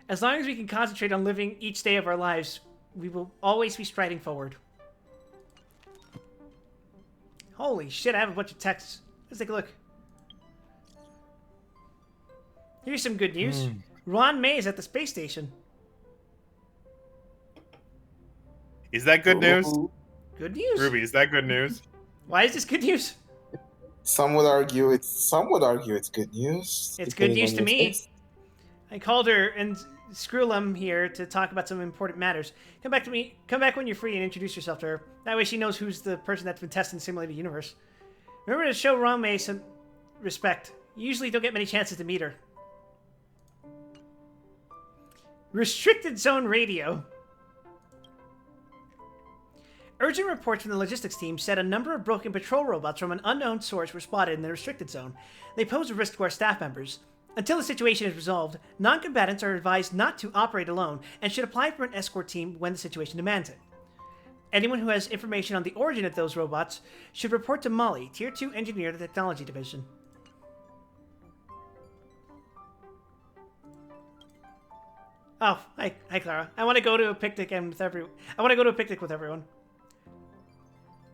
as long as we can concentrate on living each day of our lives, we will always be striding forward. Holy shit, I have a bunch of texts. Let's take a look. Here's some good news. Ron May is at the space station. Is that good news? Good news. Ruby, is that good news? Why is this good news? Some would argue it's good news. It's good depending news on to your me. taste. I called her and Screwlum here to talk about some important matters. Come back when you're free and introduce yourself to her. That way she knows who's the person that's been testing the simulated universe. Remember to show Rame some respect. You usually don't get many chances to meet her. Restricted Zone Radio. Urgent reports from the logistics team said a number of broken patrol robots from an unknown source were spotted in the restricted zone. They pose a risk to our staff members. Until the situation is resolved, non-combatants are advised not to operate alone and should apply for an escort team when the situation demands it. Anyone who has information on the origin of those robots should report to Molly, Tier 2 Engineer of the Technology Division. Oh, hi Clara. I want to go to a picnic with everyone.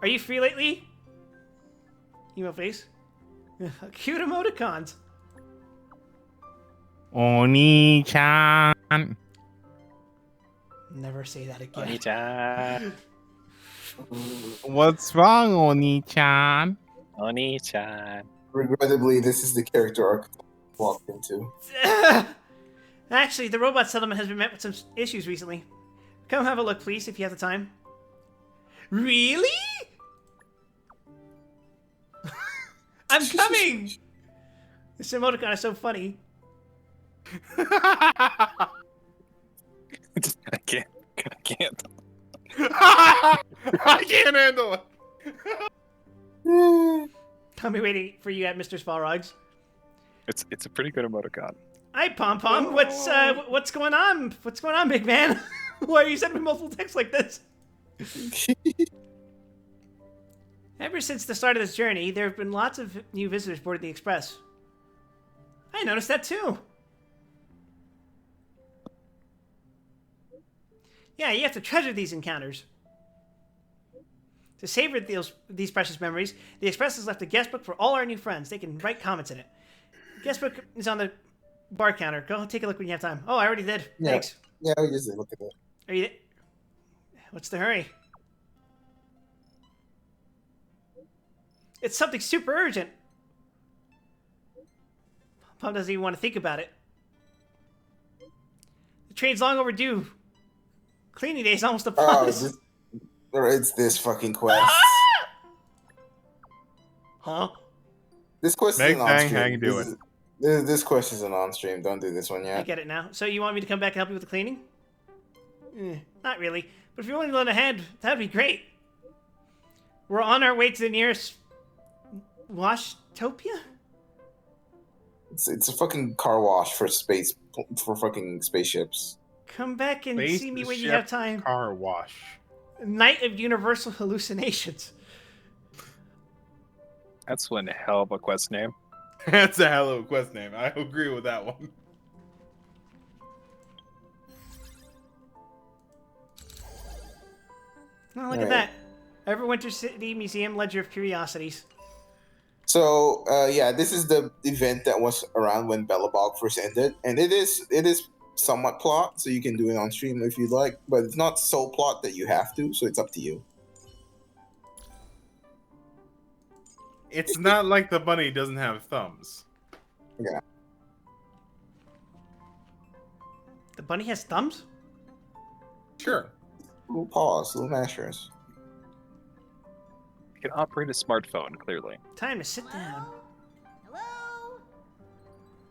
Are you free lately? Emo face. Cute emoticons. Oni-chan. Never say that again. Oni-chan. What's wrong, Oni-chan? Oni-chan. Regrettably, this is the character arc I walked into. Actually, the robot settlement has been met with some issues recently. Come have a look, please, if you have the time. Really? I'm coming! This emoticon is so funny. I can't. I can't handle it. I'll be waiting for you at Mr. Svalrog's. It's a pretty good emoticon. Hi, Pom Pom. What's going on? What's going on, big man? Why are you sending me multiple texts like this? Ever since the start of this journey, there have been lots of new visitors boarding the Express. I noticed that too. Yeah, you have to treasure these encounters. To savor these precious memories, the Express has left a guest book for all our new friends. They can write comments in it. The guest book is on the bar counter. Go take a look when you have time. Oh, I already did. Yeah. Thanks. Yeah, we just look at it. Are you? What's the hurry? It's something super urgent. Pom doesn't even want to think about it. The train's long overdue. Cleaning day is almost upon us. It's this fucking quest. Huh? This quest Meg is an Bang, on-stream. how you doing? This quest is an on-stream. Don't do this one I yet. get it now. So you want me to come back and help you with the cleaning? Not really. But if you're willing to lend a hand, that'd be great. We're on our way to the nearest Washtopia? It's a fucking car wash for fucking spaceships. Come back and see me when you have time. Car wash. Night of Universal Hallucinations. That's one hell of a quest name. That's a hell of a quest name. I agree with that one. Oh, look at that. Everwinter City Museum Ledger of Curiosities. So, yeah, this is the event that was around when Belobog first ended, and it is somewhat plot, so you can do it on stream if you'd like, but it's not so plot that you have to, so it's up to you. It's not like the bunny doesn't have thumbs. Yeah. The bunny has thumbs? Sure. Little paws, little mashers. You can operate a smartphone, clearly. Time to sit down. Hello?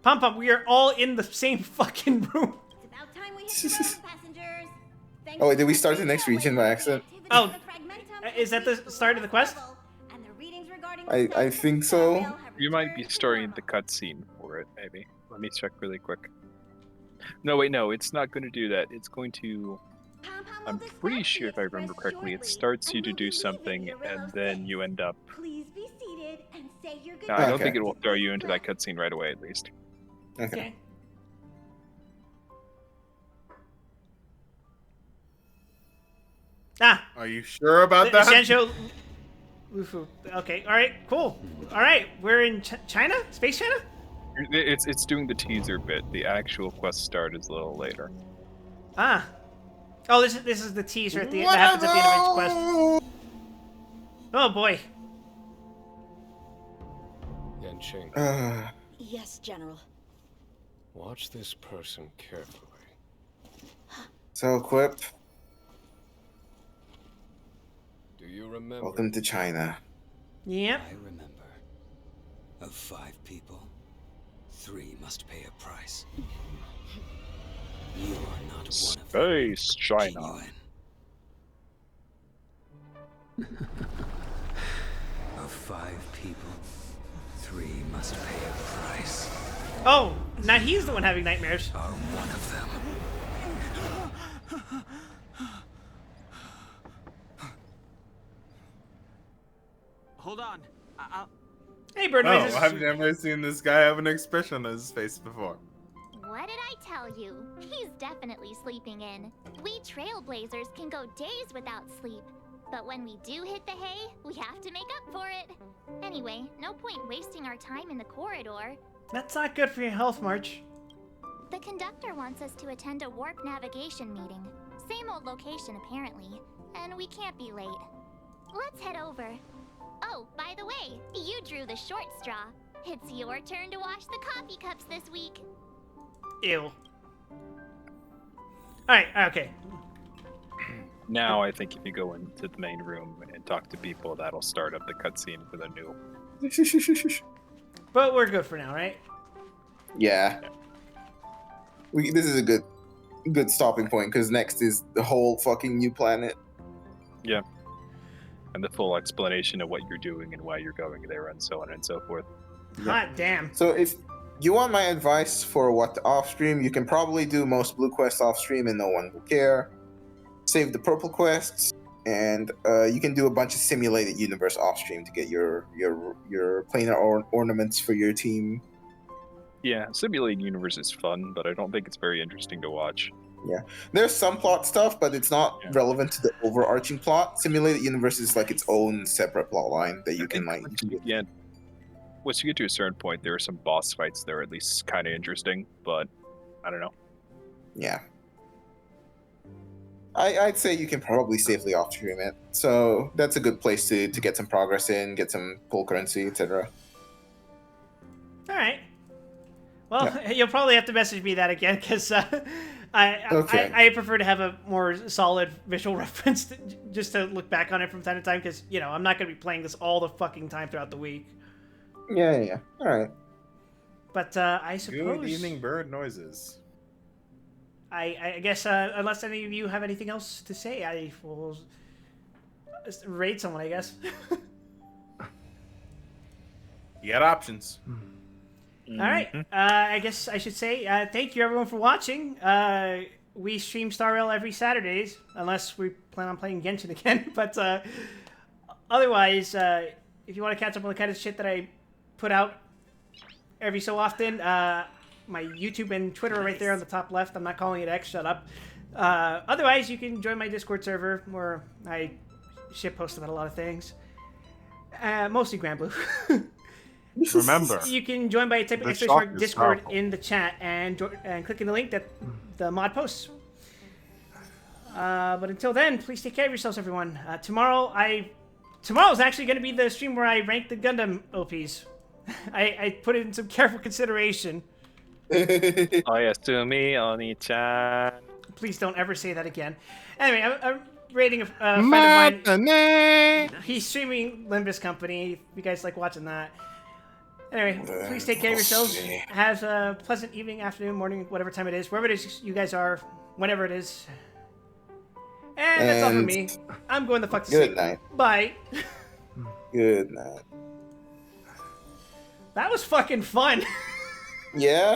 Pom Pom, we are all in the same fucking room. It's about time we hit the road, passengers. Oh wait, did we start the next region by accident? Oh, is that the start of the quest? I think so. You might be starting the cutscene for it, maybe. Let me check really quick. No, wait, no, it's not going to do that. It's going to... I'm pretty sure, if I remember correctly, it starts you to do something, and then you end up... Please be seated and say your No, I don't Okay. think it will throw you into that cutscene right away, at least. Okay. Ah. Are you sure about that? Sancho Lufu. Okay. All right. Cool. All right. We're in China. Space China. It's doing the teaser bit. The actual quest start is a little later. Ah. Oh, this is the teaser at the that happens at the end of each quest. Oh boy. Yanqing, Yes, General. watch this person carefully. So Quip, Do you remember? welcome to China. Yep. I remember. Of 5 people, 3 must pay a price. You are not one of them. Space China. Of 5 people, 3 must pay a price. Oh, now he's the one having nightmares. Are one of them. Hold on. I'll... Hey, Bird No, Noises. I've never seen this guy have an expression on his face before. What did I tell you? He's definitely sleeping in. We trailblazers can go days without sleep. But when we do hit the hay, we have to make up for it. Anyway, no point wasting our time in the corridor. That's not good for your health, March. The conductor wants us to attend a warp navigation meeting. Same old location, apparently. And we can't be late. Let's head over. Oh, by the way, you drew the short straw. It's your turn to wash the coffee cups this week. Ew. Alright, okay. Now I think if you go into the main room and talk to people, that'll start up the cutscene for the new. But we're good for now, right? Yeah. This is a good stopping point because next is the whole fucking new planet. Yeah. And the full explanation of what you're doing and why you're going there and so on and so forth. Hot damn. So if you want my advice for what off stream, you can probably do most blue quests off stream and no one will care. Save the purple quests, and you can do a bunch of simulated universe off stream to get your planar ornaments for your team. Yeah, simulating universe is fun, but I don't think it's very interesting to watch. Yeah, there's some plot stuff, but it's not relevant to the overarching plot. Simulated universe is like its own separate plot line that you can like. Yeah. Once you get to a certain point, there are some boss fights that are at least kind of interesting, but I don't know. Yeah. I'd say you can probably safely off stream it. So that's a good place to get some progress in, get some pull currency, etc. Alright. Well, you'll probably have to message me that again, because I prefer to have a more solid visual reference just to look back on it from time to time, because, you know, I'm not going to be playing this all the fucking time throughout the week. Yeah. Alright. But I suppose... Good evening, bird noises. I guess, unless any of you have anything else to say, I will raid someone, I guess. You got options. All right. I guess I should say thank you, everyone, for watching. We stream Star Rail every Saturdays, unless we plan on playing Genshin again. But otherwise, if you want to catch up on the kind of shit that I put out every so often, my YouTube and Twitter are right there on the top left. I'm not calling it X. Shut up. Otherwise, you can join my Discord server where I shitpost about a lot of things. Mostly Granblue. Remember, you can join by typing / Discord in the chat and clicking the link that the mod posts. But until then, please take care of yourselves, everyone. Tomorrow's actually going to be the stream where I rank the Gundam OPs. I put it in some careful consideration. Oyasumi Oni-chan. Please don't ever say that again. Anyway, I'm rating a friend of mine. He's streaming Limbus Company. If you guys like watching that. Anyway, please take care of yourselves. Have a pleasant evening, afternoon, morning, whatever time it is. Wherever it is you guys are, whenever it is. And that's all for And me. I'm going the fuck to good sleep. night. Bye. Good night. That was fucking fun. Yeah.